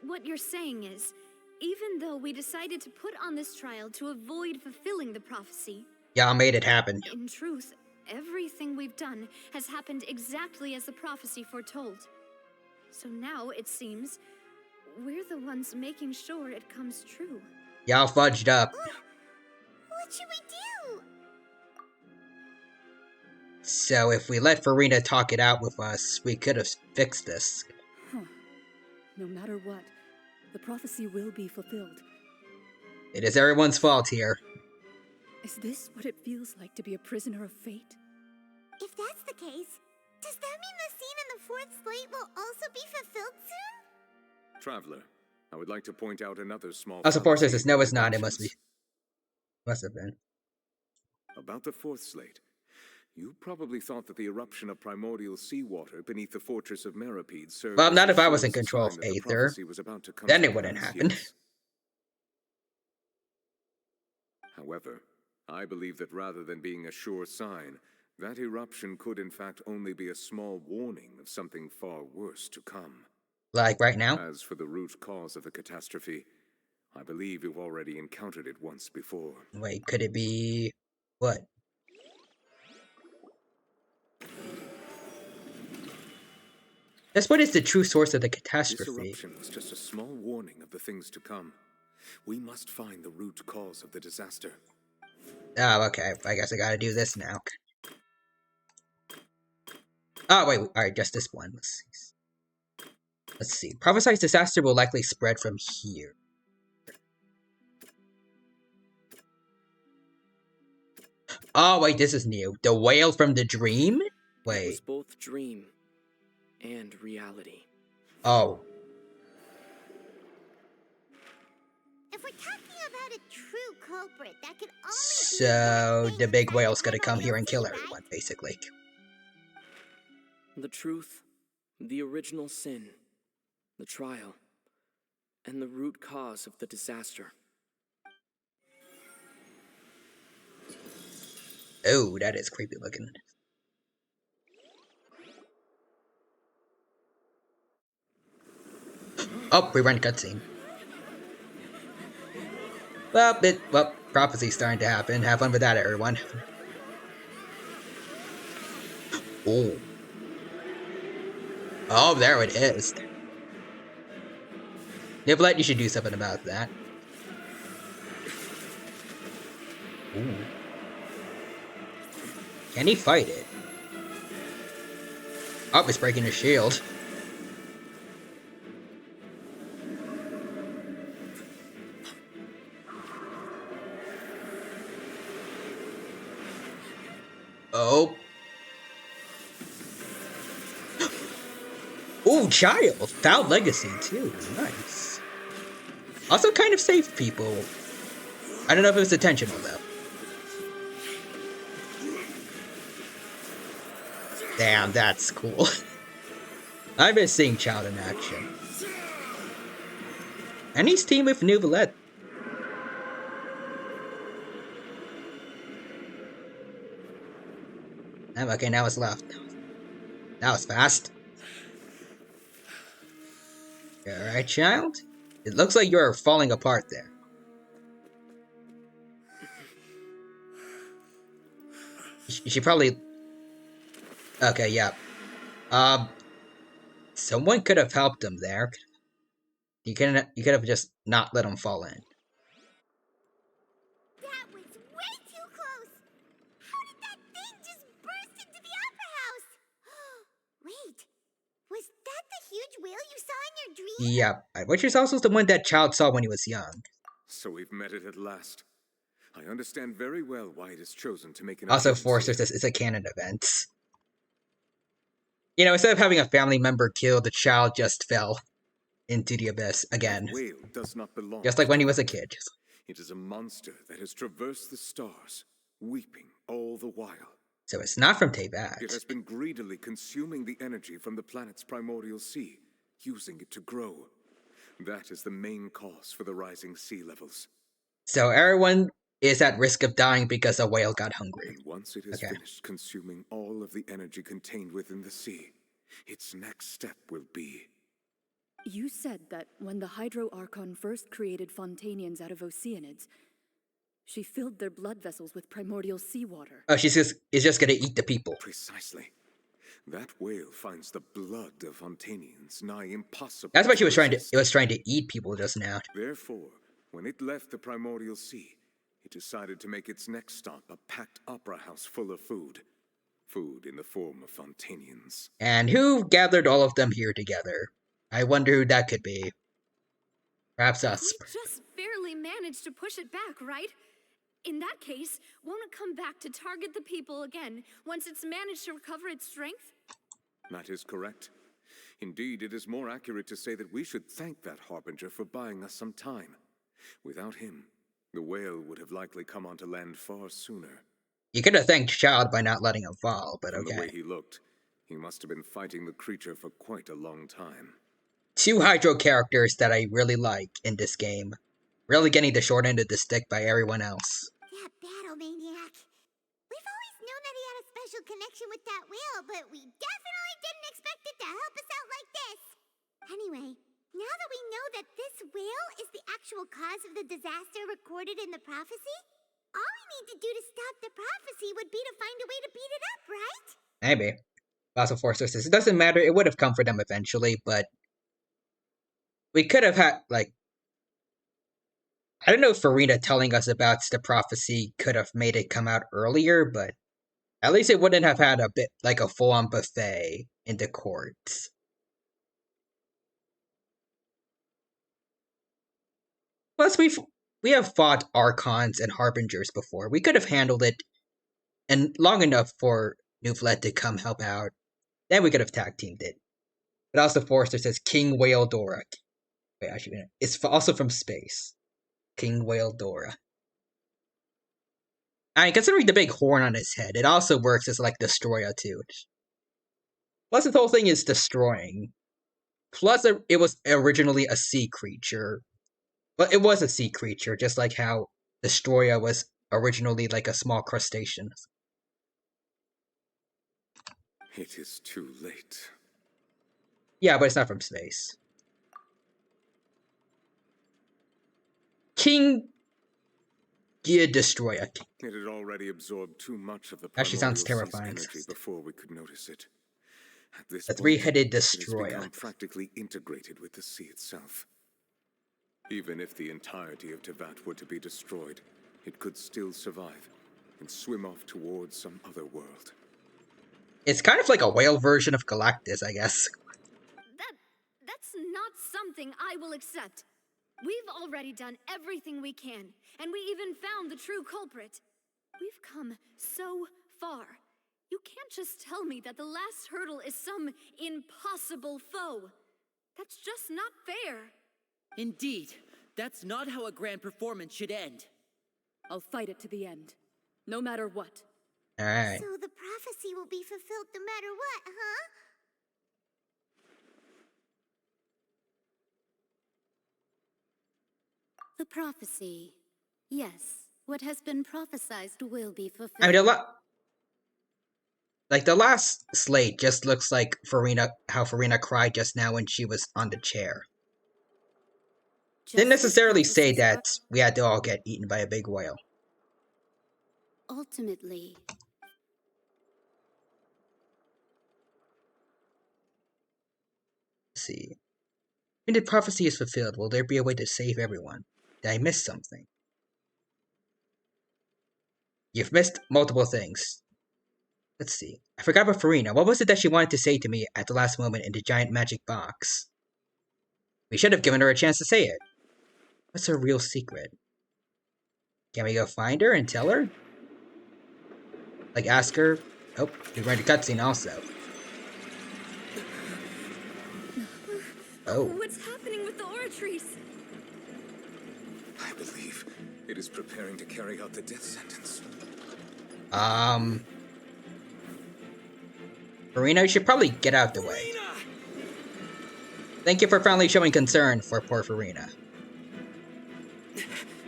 what you're saying is, even though we decided to put on this trial to avoid fulfilling the prophecy... Y'all made it happen. In truth, everything we've done has happened exactly as the prophecy foretold. So now, it seems, we're the ones making sure it comes true. Y'all fudged up. What should we do? So if we let Furina talk it out with us, we could have fixed this. Huh. No matter what, the prophecy will be fulfilled. It is everyone's fault here. Is this what it feels like to be a prisoner of fate? If that's the case, does that mean the scene in the fourth slate will also be fulfilled soon? Traveler, I would like to point out another small Also, Forcer fallacy says, no, in it's not. It deductions. must have been. About the fourth slate. You probably thought that the eruption of primordial seawater beneath the fortress of Meripede served Well, as not the if I was in surest control of sign that the Aether. prophecy was about to come Then to it wouldn't pass, happen. yes. However, I believe that rather than being a sure sign, that eruption could in fact only be a small warning of something far worse to come. Like right now? As for the root cause of the catastrophe, I believe you've already encountered it once before. Wait, could it be... what? That's what is the true source of the catastrophe. This eruption was just a small warning of the things to come. We must find the root cause of the disaster. Oh, okay. I guess I gotta do this now. Oh, wait. Alright, just this one. Let's see. Prophesized disaster will likely spread from here. Oh, wait. This is new. The whale from the dream? Wait. It was both dream and reality. Oh. If we're talking about a true culprit, that could only So, the big whale's gonna come here and kill everyone, basically. The truth, the original sin, the trial, and the root cause of the disaster. Oh, that is creepy looking. Oh, we run cutscene. Well, prophecy's starting to happen. Have fun with that, everyone. Oh. Oh, there it is. Niblette, you should do something about that. Ooh. Can he fight it? Oh, it's breaking his shield. Oh. Ooh, child. Found legacy, too. Nice. Also kind of saved people. I don't know if it was intentional, though. Damn, that's cool. I miss seeing Child in action. And he's teamed with Nouvellette. Okay, now it's left. That was fast. Alright, Child? It looks like you're falling apart there. You should probably... Okay, yeah. Someone could have helped him there. You could have just not let him fall in. That was way too close! How did that thing just burst into the opera house? Wait, was that the huge whale you saw in your dream? Yeah, which is also the one that Child saw when he was young. So we've met it at last. I understand very well why it is chosen to make an Also, Forcer says it's a canon event. You know, instead of having a family member killed, the child just fell into the abyss again. The whale does not belong just like when he was a kid. It is a monster that has traversed the stars, weeping all the while. So it's not from Teyvat. It has been greedily consuming the energy from the planet's primordial sea, using it to grow. That is the main cause for the rising sea levels. So everyone is at risk of dying because a whale got hungry. And once it has finished consuming all of the energy contained within the sea, its next step will be... You said that when the Hydro Archon first created Fontanians out of Oceanids, she filled their blood vessels with primordial seawater. Oh, is just gonna eat the people. Precisely. That whale finds the blood of Fontanians nigh impossible. That's what she was trying to... It was trying to eat people just now. Therefore, when it left the primordial sea, it decided to make its next stop a packed opera house full of food. Food in the form of Fontanians. And who gathered all of them here together? I wonder who that could be. Perhaps us. We just barely managed to push it back, right? In that case, won't it come back to target the people again once it's managed to recover its strength? That is correct. Indeed, it is more accurate to say that we should thank that Harbinger for buying us some time. Without him, the whale would have likely come onto land far sooner. You could have thanked Child by not letting him fall, but From okay. the way he looked, he must have been fighting the creature for quite a long time. 2 Hydro characters that I really like in this game. Really getting the short end of the stick by everyone else. That battle maniac. We've always known that he had a special connection with that whale, but we definitely didn't expect it to help us out like this. Anyway, now that we know that this whale is the actual cause of the disaster recorded in the prophecy, all we need to do to stop the prophecy would be to find a way to beat it up, right? Maybe. Fossil Force says it doesn't matter, it would have come for them eventually, but we could have had, like, I don't know if Farina telling us about the prophecy could have made it come out earlier, but at least it wouldn't have had a bit like a full-on buffet in the courts. Plus, we have fought Archons and Harbingers before. We could have handled it and long enough for Newflet to come help out. Then we could have tag teamed it. But also Forrester says King Whale Dora. Wait, actually, it's also from space. King Whale Dora. I mean, considering the big horn on his head, it also works as like Destroyer too. Plus, the whole thing is destroying. Plus, it was originally a sea creature. But it was a sea creature, just like how Destroyer was originally like a small crustacean. It is too late. Yeah, but it's not from space. King Gear Destroyer. It had already absorbed too much of the Actually sounds primordial terrifying. sea's energy before we could notice it. At this The point, three-headed it has destroyer. become practically integrated with the sea itself. Even if the entirety of Tevat were to be destroyed, it could still survive and swim off towards some other world. It's kind of like a whale version of Galactus, I guess. That's not something I will accept. We've already done everything we can, and we even found the true culprit. We've come so far. You can't just tell me that the last hurdle is some impossible foe. That's just not fair. Indeed, that's not how a grand performance should end. I'll fight it to the end, no matter what. Alright. So the prophecy will be fulfilled no matter what, huh? The prophecy. Yes, what has been prophesied will be fulfilled. I mean, the last slate just looks like how Farina cried just now when she was on the chair. Didn't necessarily say that we had to all get eaten by a big whale. Ultimately. Let's see. When the prophecy is fulfilled, will there be a way to save everyone? Did I miss something? You've missed multiple things. Let's see. I forgot about Farina. What was it that she wanted to say to me at the last moment in the giant magic box? We should have given her a chance to say it. What's her real secret? Can we go find her and tell her? Like, ask her? Oh, we're going to cutscene also. Oh. What's happening with the oratories? I believe it is preparing to carry out the death sentence. Farina, you should probably get out the way. Thank you for finally showing concern for poor Farina.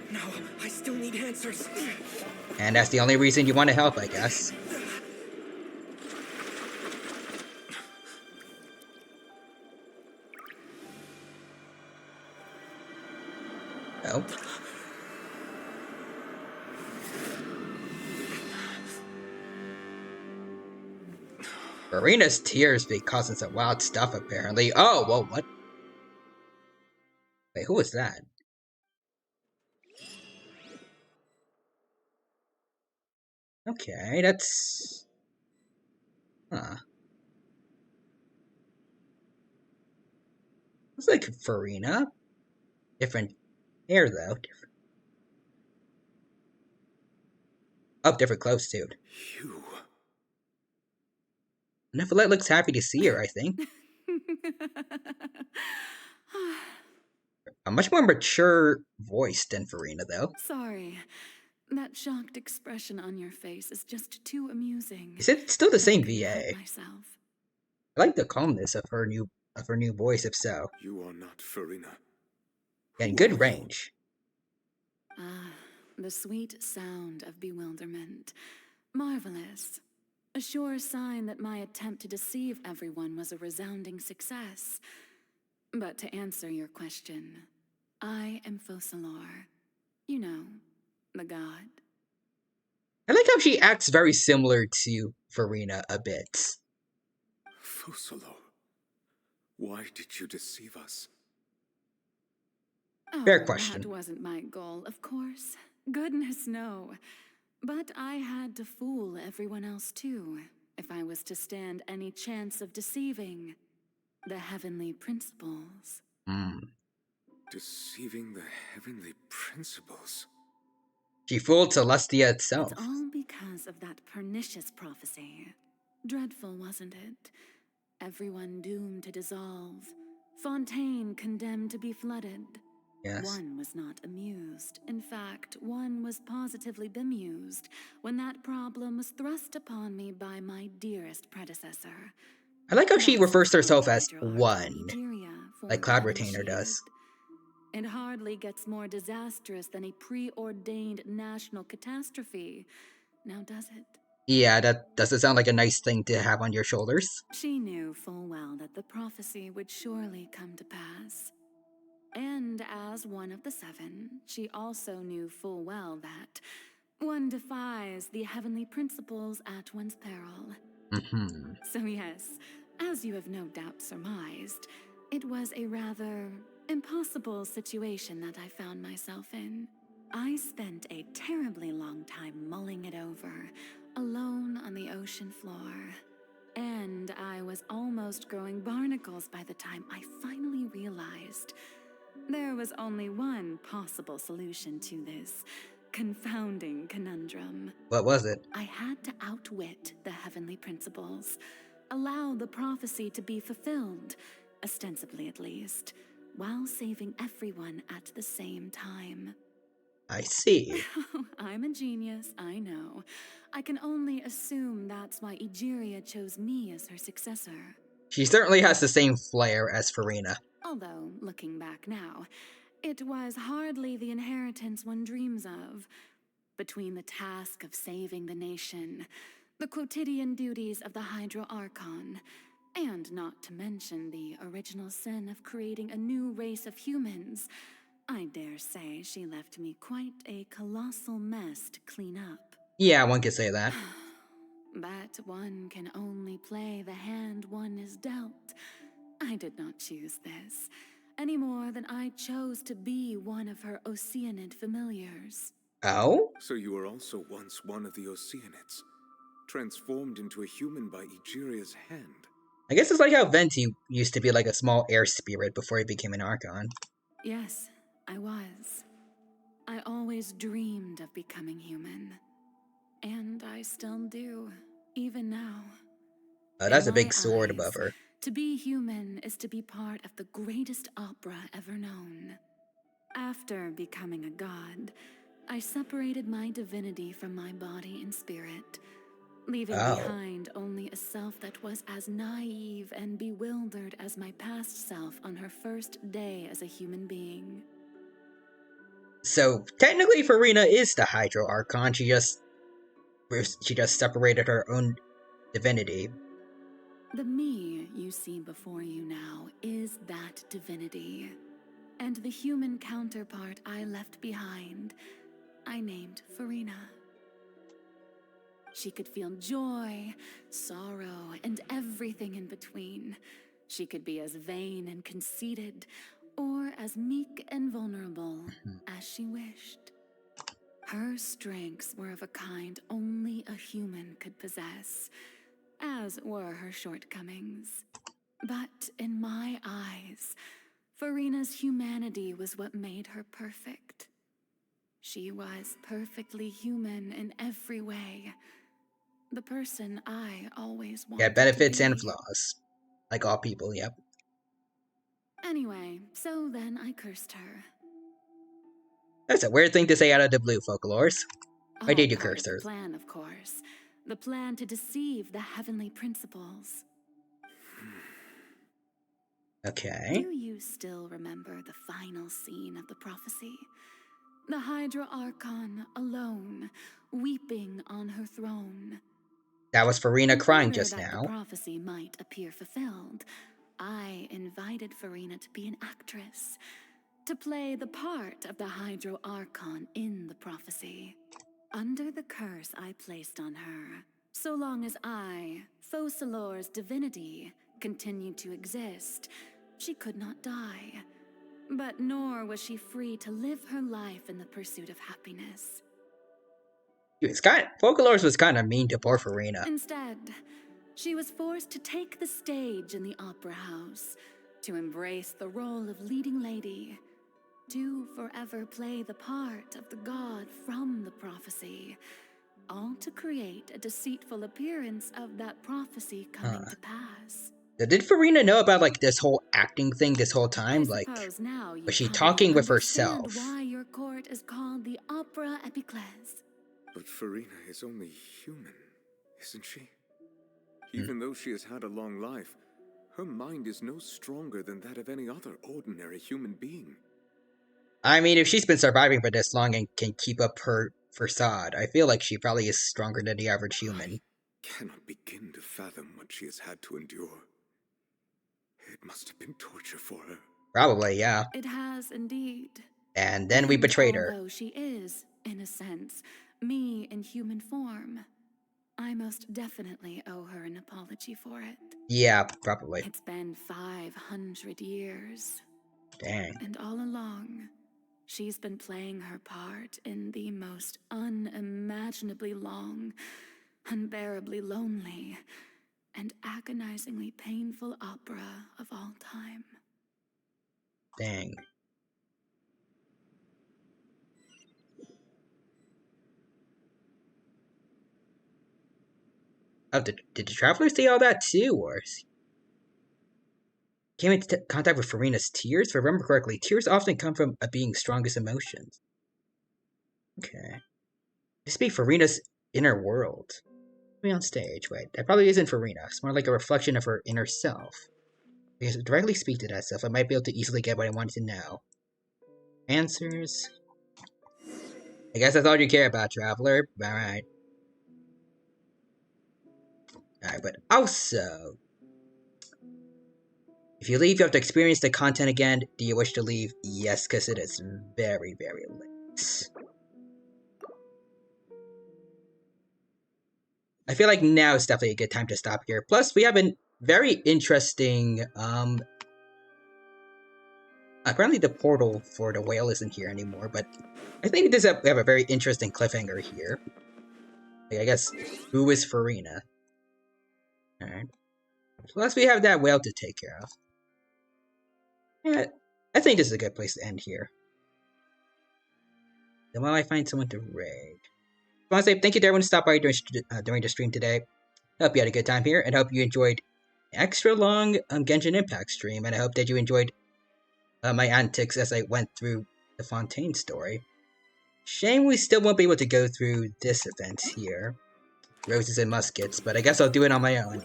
No, I still need answers. And that's the only reason you want to help, I guess. Oh. Farina's tears be causing some wild stuff, apparently. Oh, well, what? Wait, who was that? Okay, that's... Huh. Looks like Farina. Different hair, though. Different clothes, too. You. Nephilet looks happy to see her, I think. A much more mature voice than Farina, though. Sorry. That shocked expression on your face is just too amusing. Is it still the same VA? I like the calmness of her new voice, if so. You are not Farina. And good range. Ah, the sweet sound of bewilderment. Marvelous. A sure sign that my attempt to deceive everyone was a resounding success. But to answer your question, I am Focalor. You know, the god. I like how she acts very similar to Farina a bit. Focalor, why did you deceive us? Fair question. That wasn't my goal, of course. Goodness, no. But I had to fool everyone else too, if I was to stand any chance of deceiving the heavenly principles. Deceiving the heavenly principles? She fooled Celestia itself. It's all because of that pernicious prophecy. Dreadful, wasn't it? Everyone doomed to dissolve. Fontaine condemned to be flooded. Yes. One was not amused. In fact, one was positively bemused when that problem was thrust upon me by my dearest predecessor. I like how she refers to herself as one, like Cloud Retainer does. It hardly gets more disastrous than a preordained national catastrophe. Now does it? Yeah, that doesn't sound like a nice thing to have on your shoulders. She knew full well that the prophecy would surely come to pass. And as one of the seven, she also knew full well that one defies the heavenly principles at one's peril. So yes, as you have no doubt surmised, it was a rather impossible situation that I found myself in. I spent a terribly long time mulling it over, alone on the ocean floor. And I was almost growing barnacles by the time I finally realized there was only one possible solution to this confounding conundrum. What was it? I had to outwit the heavenly principles, allow the prophecy to be fulfilled, ostensibly at least, while saving everyone at the same time. I see. I'm a genius, I know. I can only assume that's why Egeria chose me as her successor. She certainly has the same flair as Farina. Although, looking back now, it was hardly the inheritance one dreams of. Between the task of saving the nation, the quotidian duties of the Hydro Archon, and not to mention the original sin of creating a new race of humans, I dare say she left me quite a colossal mess to clean up. Yeah, one could say that. But one can only play the hand one is dealt. I did not choose this, any more than I chose to be one of her Oceanid familiars. Oh? So you were also once one of the Oceanids, transformed into a human by Egeria's hand. I guess it's like how Venti used to be like a small air spirit before he became an Archon. Yes, I was. I always dreamed of becoming human. And I still do, even now. That's a big sword above her. To be human is to be part of the greatest opera ever known. After becoming a god, I separated my divinity from my body and spirit, leaving behind only a self that was as naive and bewildered as my past self on her first day as a human being. So, technically Farina is the Hydro Archon, she just separated her own divinity. The me you see before you now is that divinity. And the human counterpart I left behind, I named Farina. She could feel joy, sorrow, and everything in between. She could be as vain and conceited, or as meek and vulnerable as she wished. Her strengths were of a kind only a human could possess. as were her shortcomings. But in my eyes, Furina's humanity was what made her perfect. She was perfectly human in every way. The person I always wanted to be. Yeah, benefits and flaws. Like all people, yep. Anyway, so then I cursed her. That's a weird thing to say out of the blue, Folklores. Why did you curse her? The plan, of course. The plan to deceive the heavenly principles. Okay. Do you still remember the final scene of the prophecy? The Hydra Archon alone, weeping on her throne. That was Furina crying just that now. The prophecy might appear fulfilled. I invited Furina to be an actress, to play the part of the Hydro Archon in the prophecy. Under the curse I placed on her, so long as I, Focalor's divinity, continued to exist, she could not die. But nor was she free to live her life in the pursuit of happiness. Focalors was kind of mean to poor Furina. Instead, she was forced to take the stage in the opera house, to embrace the role of leading lady, to forever play the part of the god from the prophecy, all to create a deceitful appearance of that prophecy coming to pass. Did Furina know about like this whole acting thing this whole time? Like, was she talking with herself? Why your court is called the Opera Epiclese. But Furina is only human, isn't she? Even though she has had a long life, her mind is no stronger than that of any other ordinary human being. I mean, if she's been surviving for this long and can keep up her facade, I feel like she probably is stronger than the average human. I cannot begin to fathom what she has had to endure. It must have been torture for her. Probably, yeah. It has indeed. And then we betrayed her. Although she is, in a sense, me in human form, I most definitely owe her an apology for it. Yeah, probably. It's been 500 years. Dang. And all along, she's been playing her part in the most unimaginably long, unbearably lonely, and agonizingly painful opera of all time. Dang. Oh, did the traveler see all that too, or came into contact with Furina's tears? If I remember correctly, tears often come from a being's strongest emotions. Okay. This be Furina's inner world. Me on stage. Wait, that probably isn't Furina. It's more like a reflection of her inner self. Because to directly speak to that self, I might be able to easily get what I wanted to know. Answers. I guess that's all you care about, traveler. Alright. Alright, but also, if you leave, you have to experience the content again. Do you wish to leave? Yes, because it is very, very late. I feel like now is definitely a good time to stop here. Plus, we have a very interesting, apparently the portal for the whale isn't here anymore, but I think we have a very interesting cliffhanger here. Like, I guess, who is Furina? Alright. Plus, we have that whale to take care of. Yeah, I think this is a good place to end here. Then while I find someone to raid. I want to say thank you to everyone who stopped by during the stream today. I hope you had a good time here, and I hope you enjoyed an extra long Genshin Impact stream, and I hope that you enjoyed my antics as I went through the Fontaine story. Shame we still won't be able to go through this event here. Roses and Muskets, but I guess I'll do it on my own.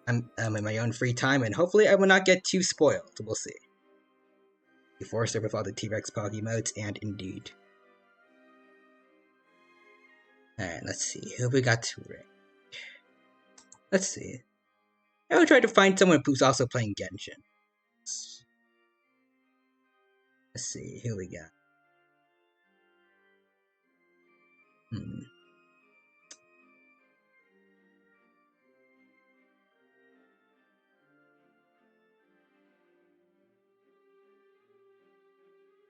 I'm in my own free time, and hopefully I will not get too spoiled. We'll see. Before I start with all the T-Rex Poggy modes, and indeed. Alright, let's see. Who we got to rank? Let's see. I will try to find someone who's also playing Genshin. Let's see. Who we got?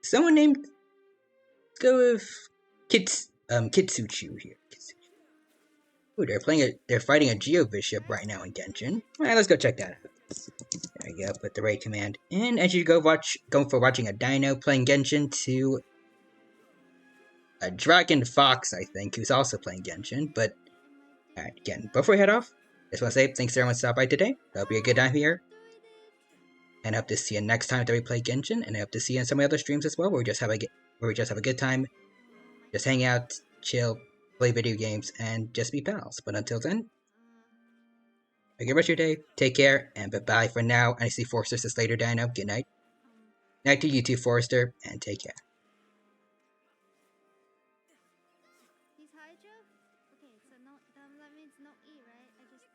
Someone named... Let's go with... Kitsuchu here. Ooh, they're fighting a Geo Bishop right now in Genshin. Alright, let's go check that out. There we go, put the raid command in. As you go for watching a dino playing Genshin to a Dragon Fox, I think, who's also playing Genshin. But, alright, again, before we head off, just want to say thanks to everyone who stopped by today. Hope you had a good time here. And I hope to see you next time that we play Genshin. And I hope to see you in some of the other streams as well, where we just have a good time. Just hang out, chill, play video games, and just be pals. But until then, have a good rest of your day, take care, and bye-bye for now. I see Forrester says later, Dino. Good night. Night to you too, Forrester, and take care. He's Hydra? Okay, so no, that means no E, right? I just...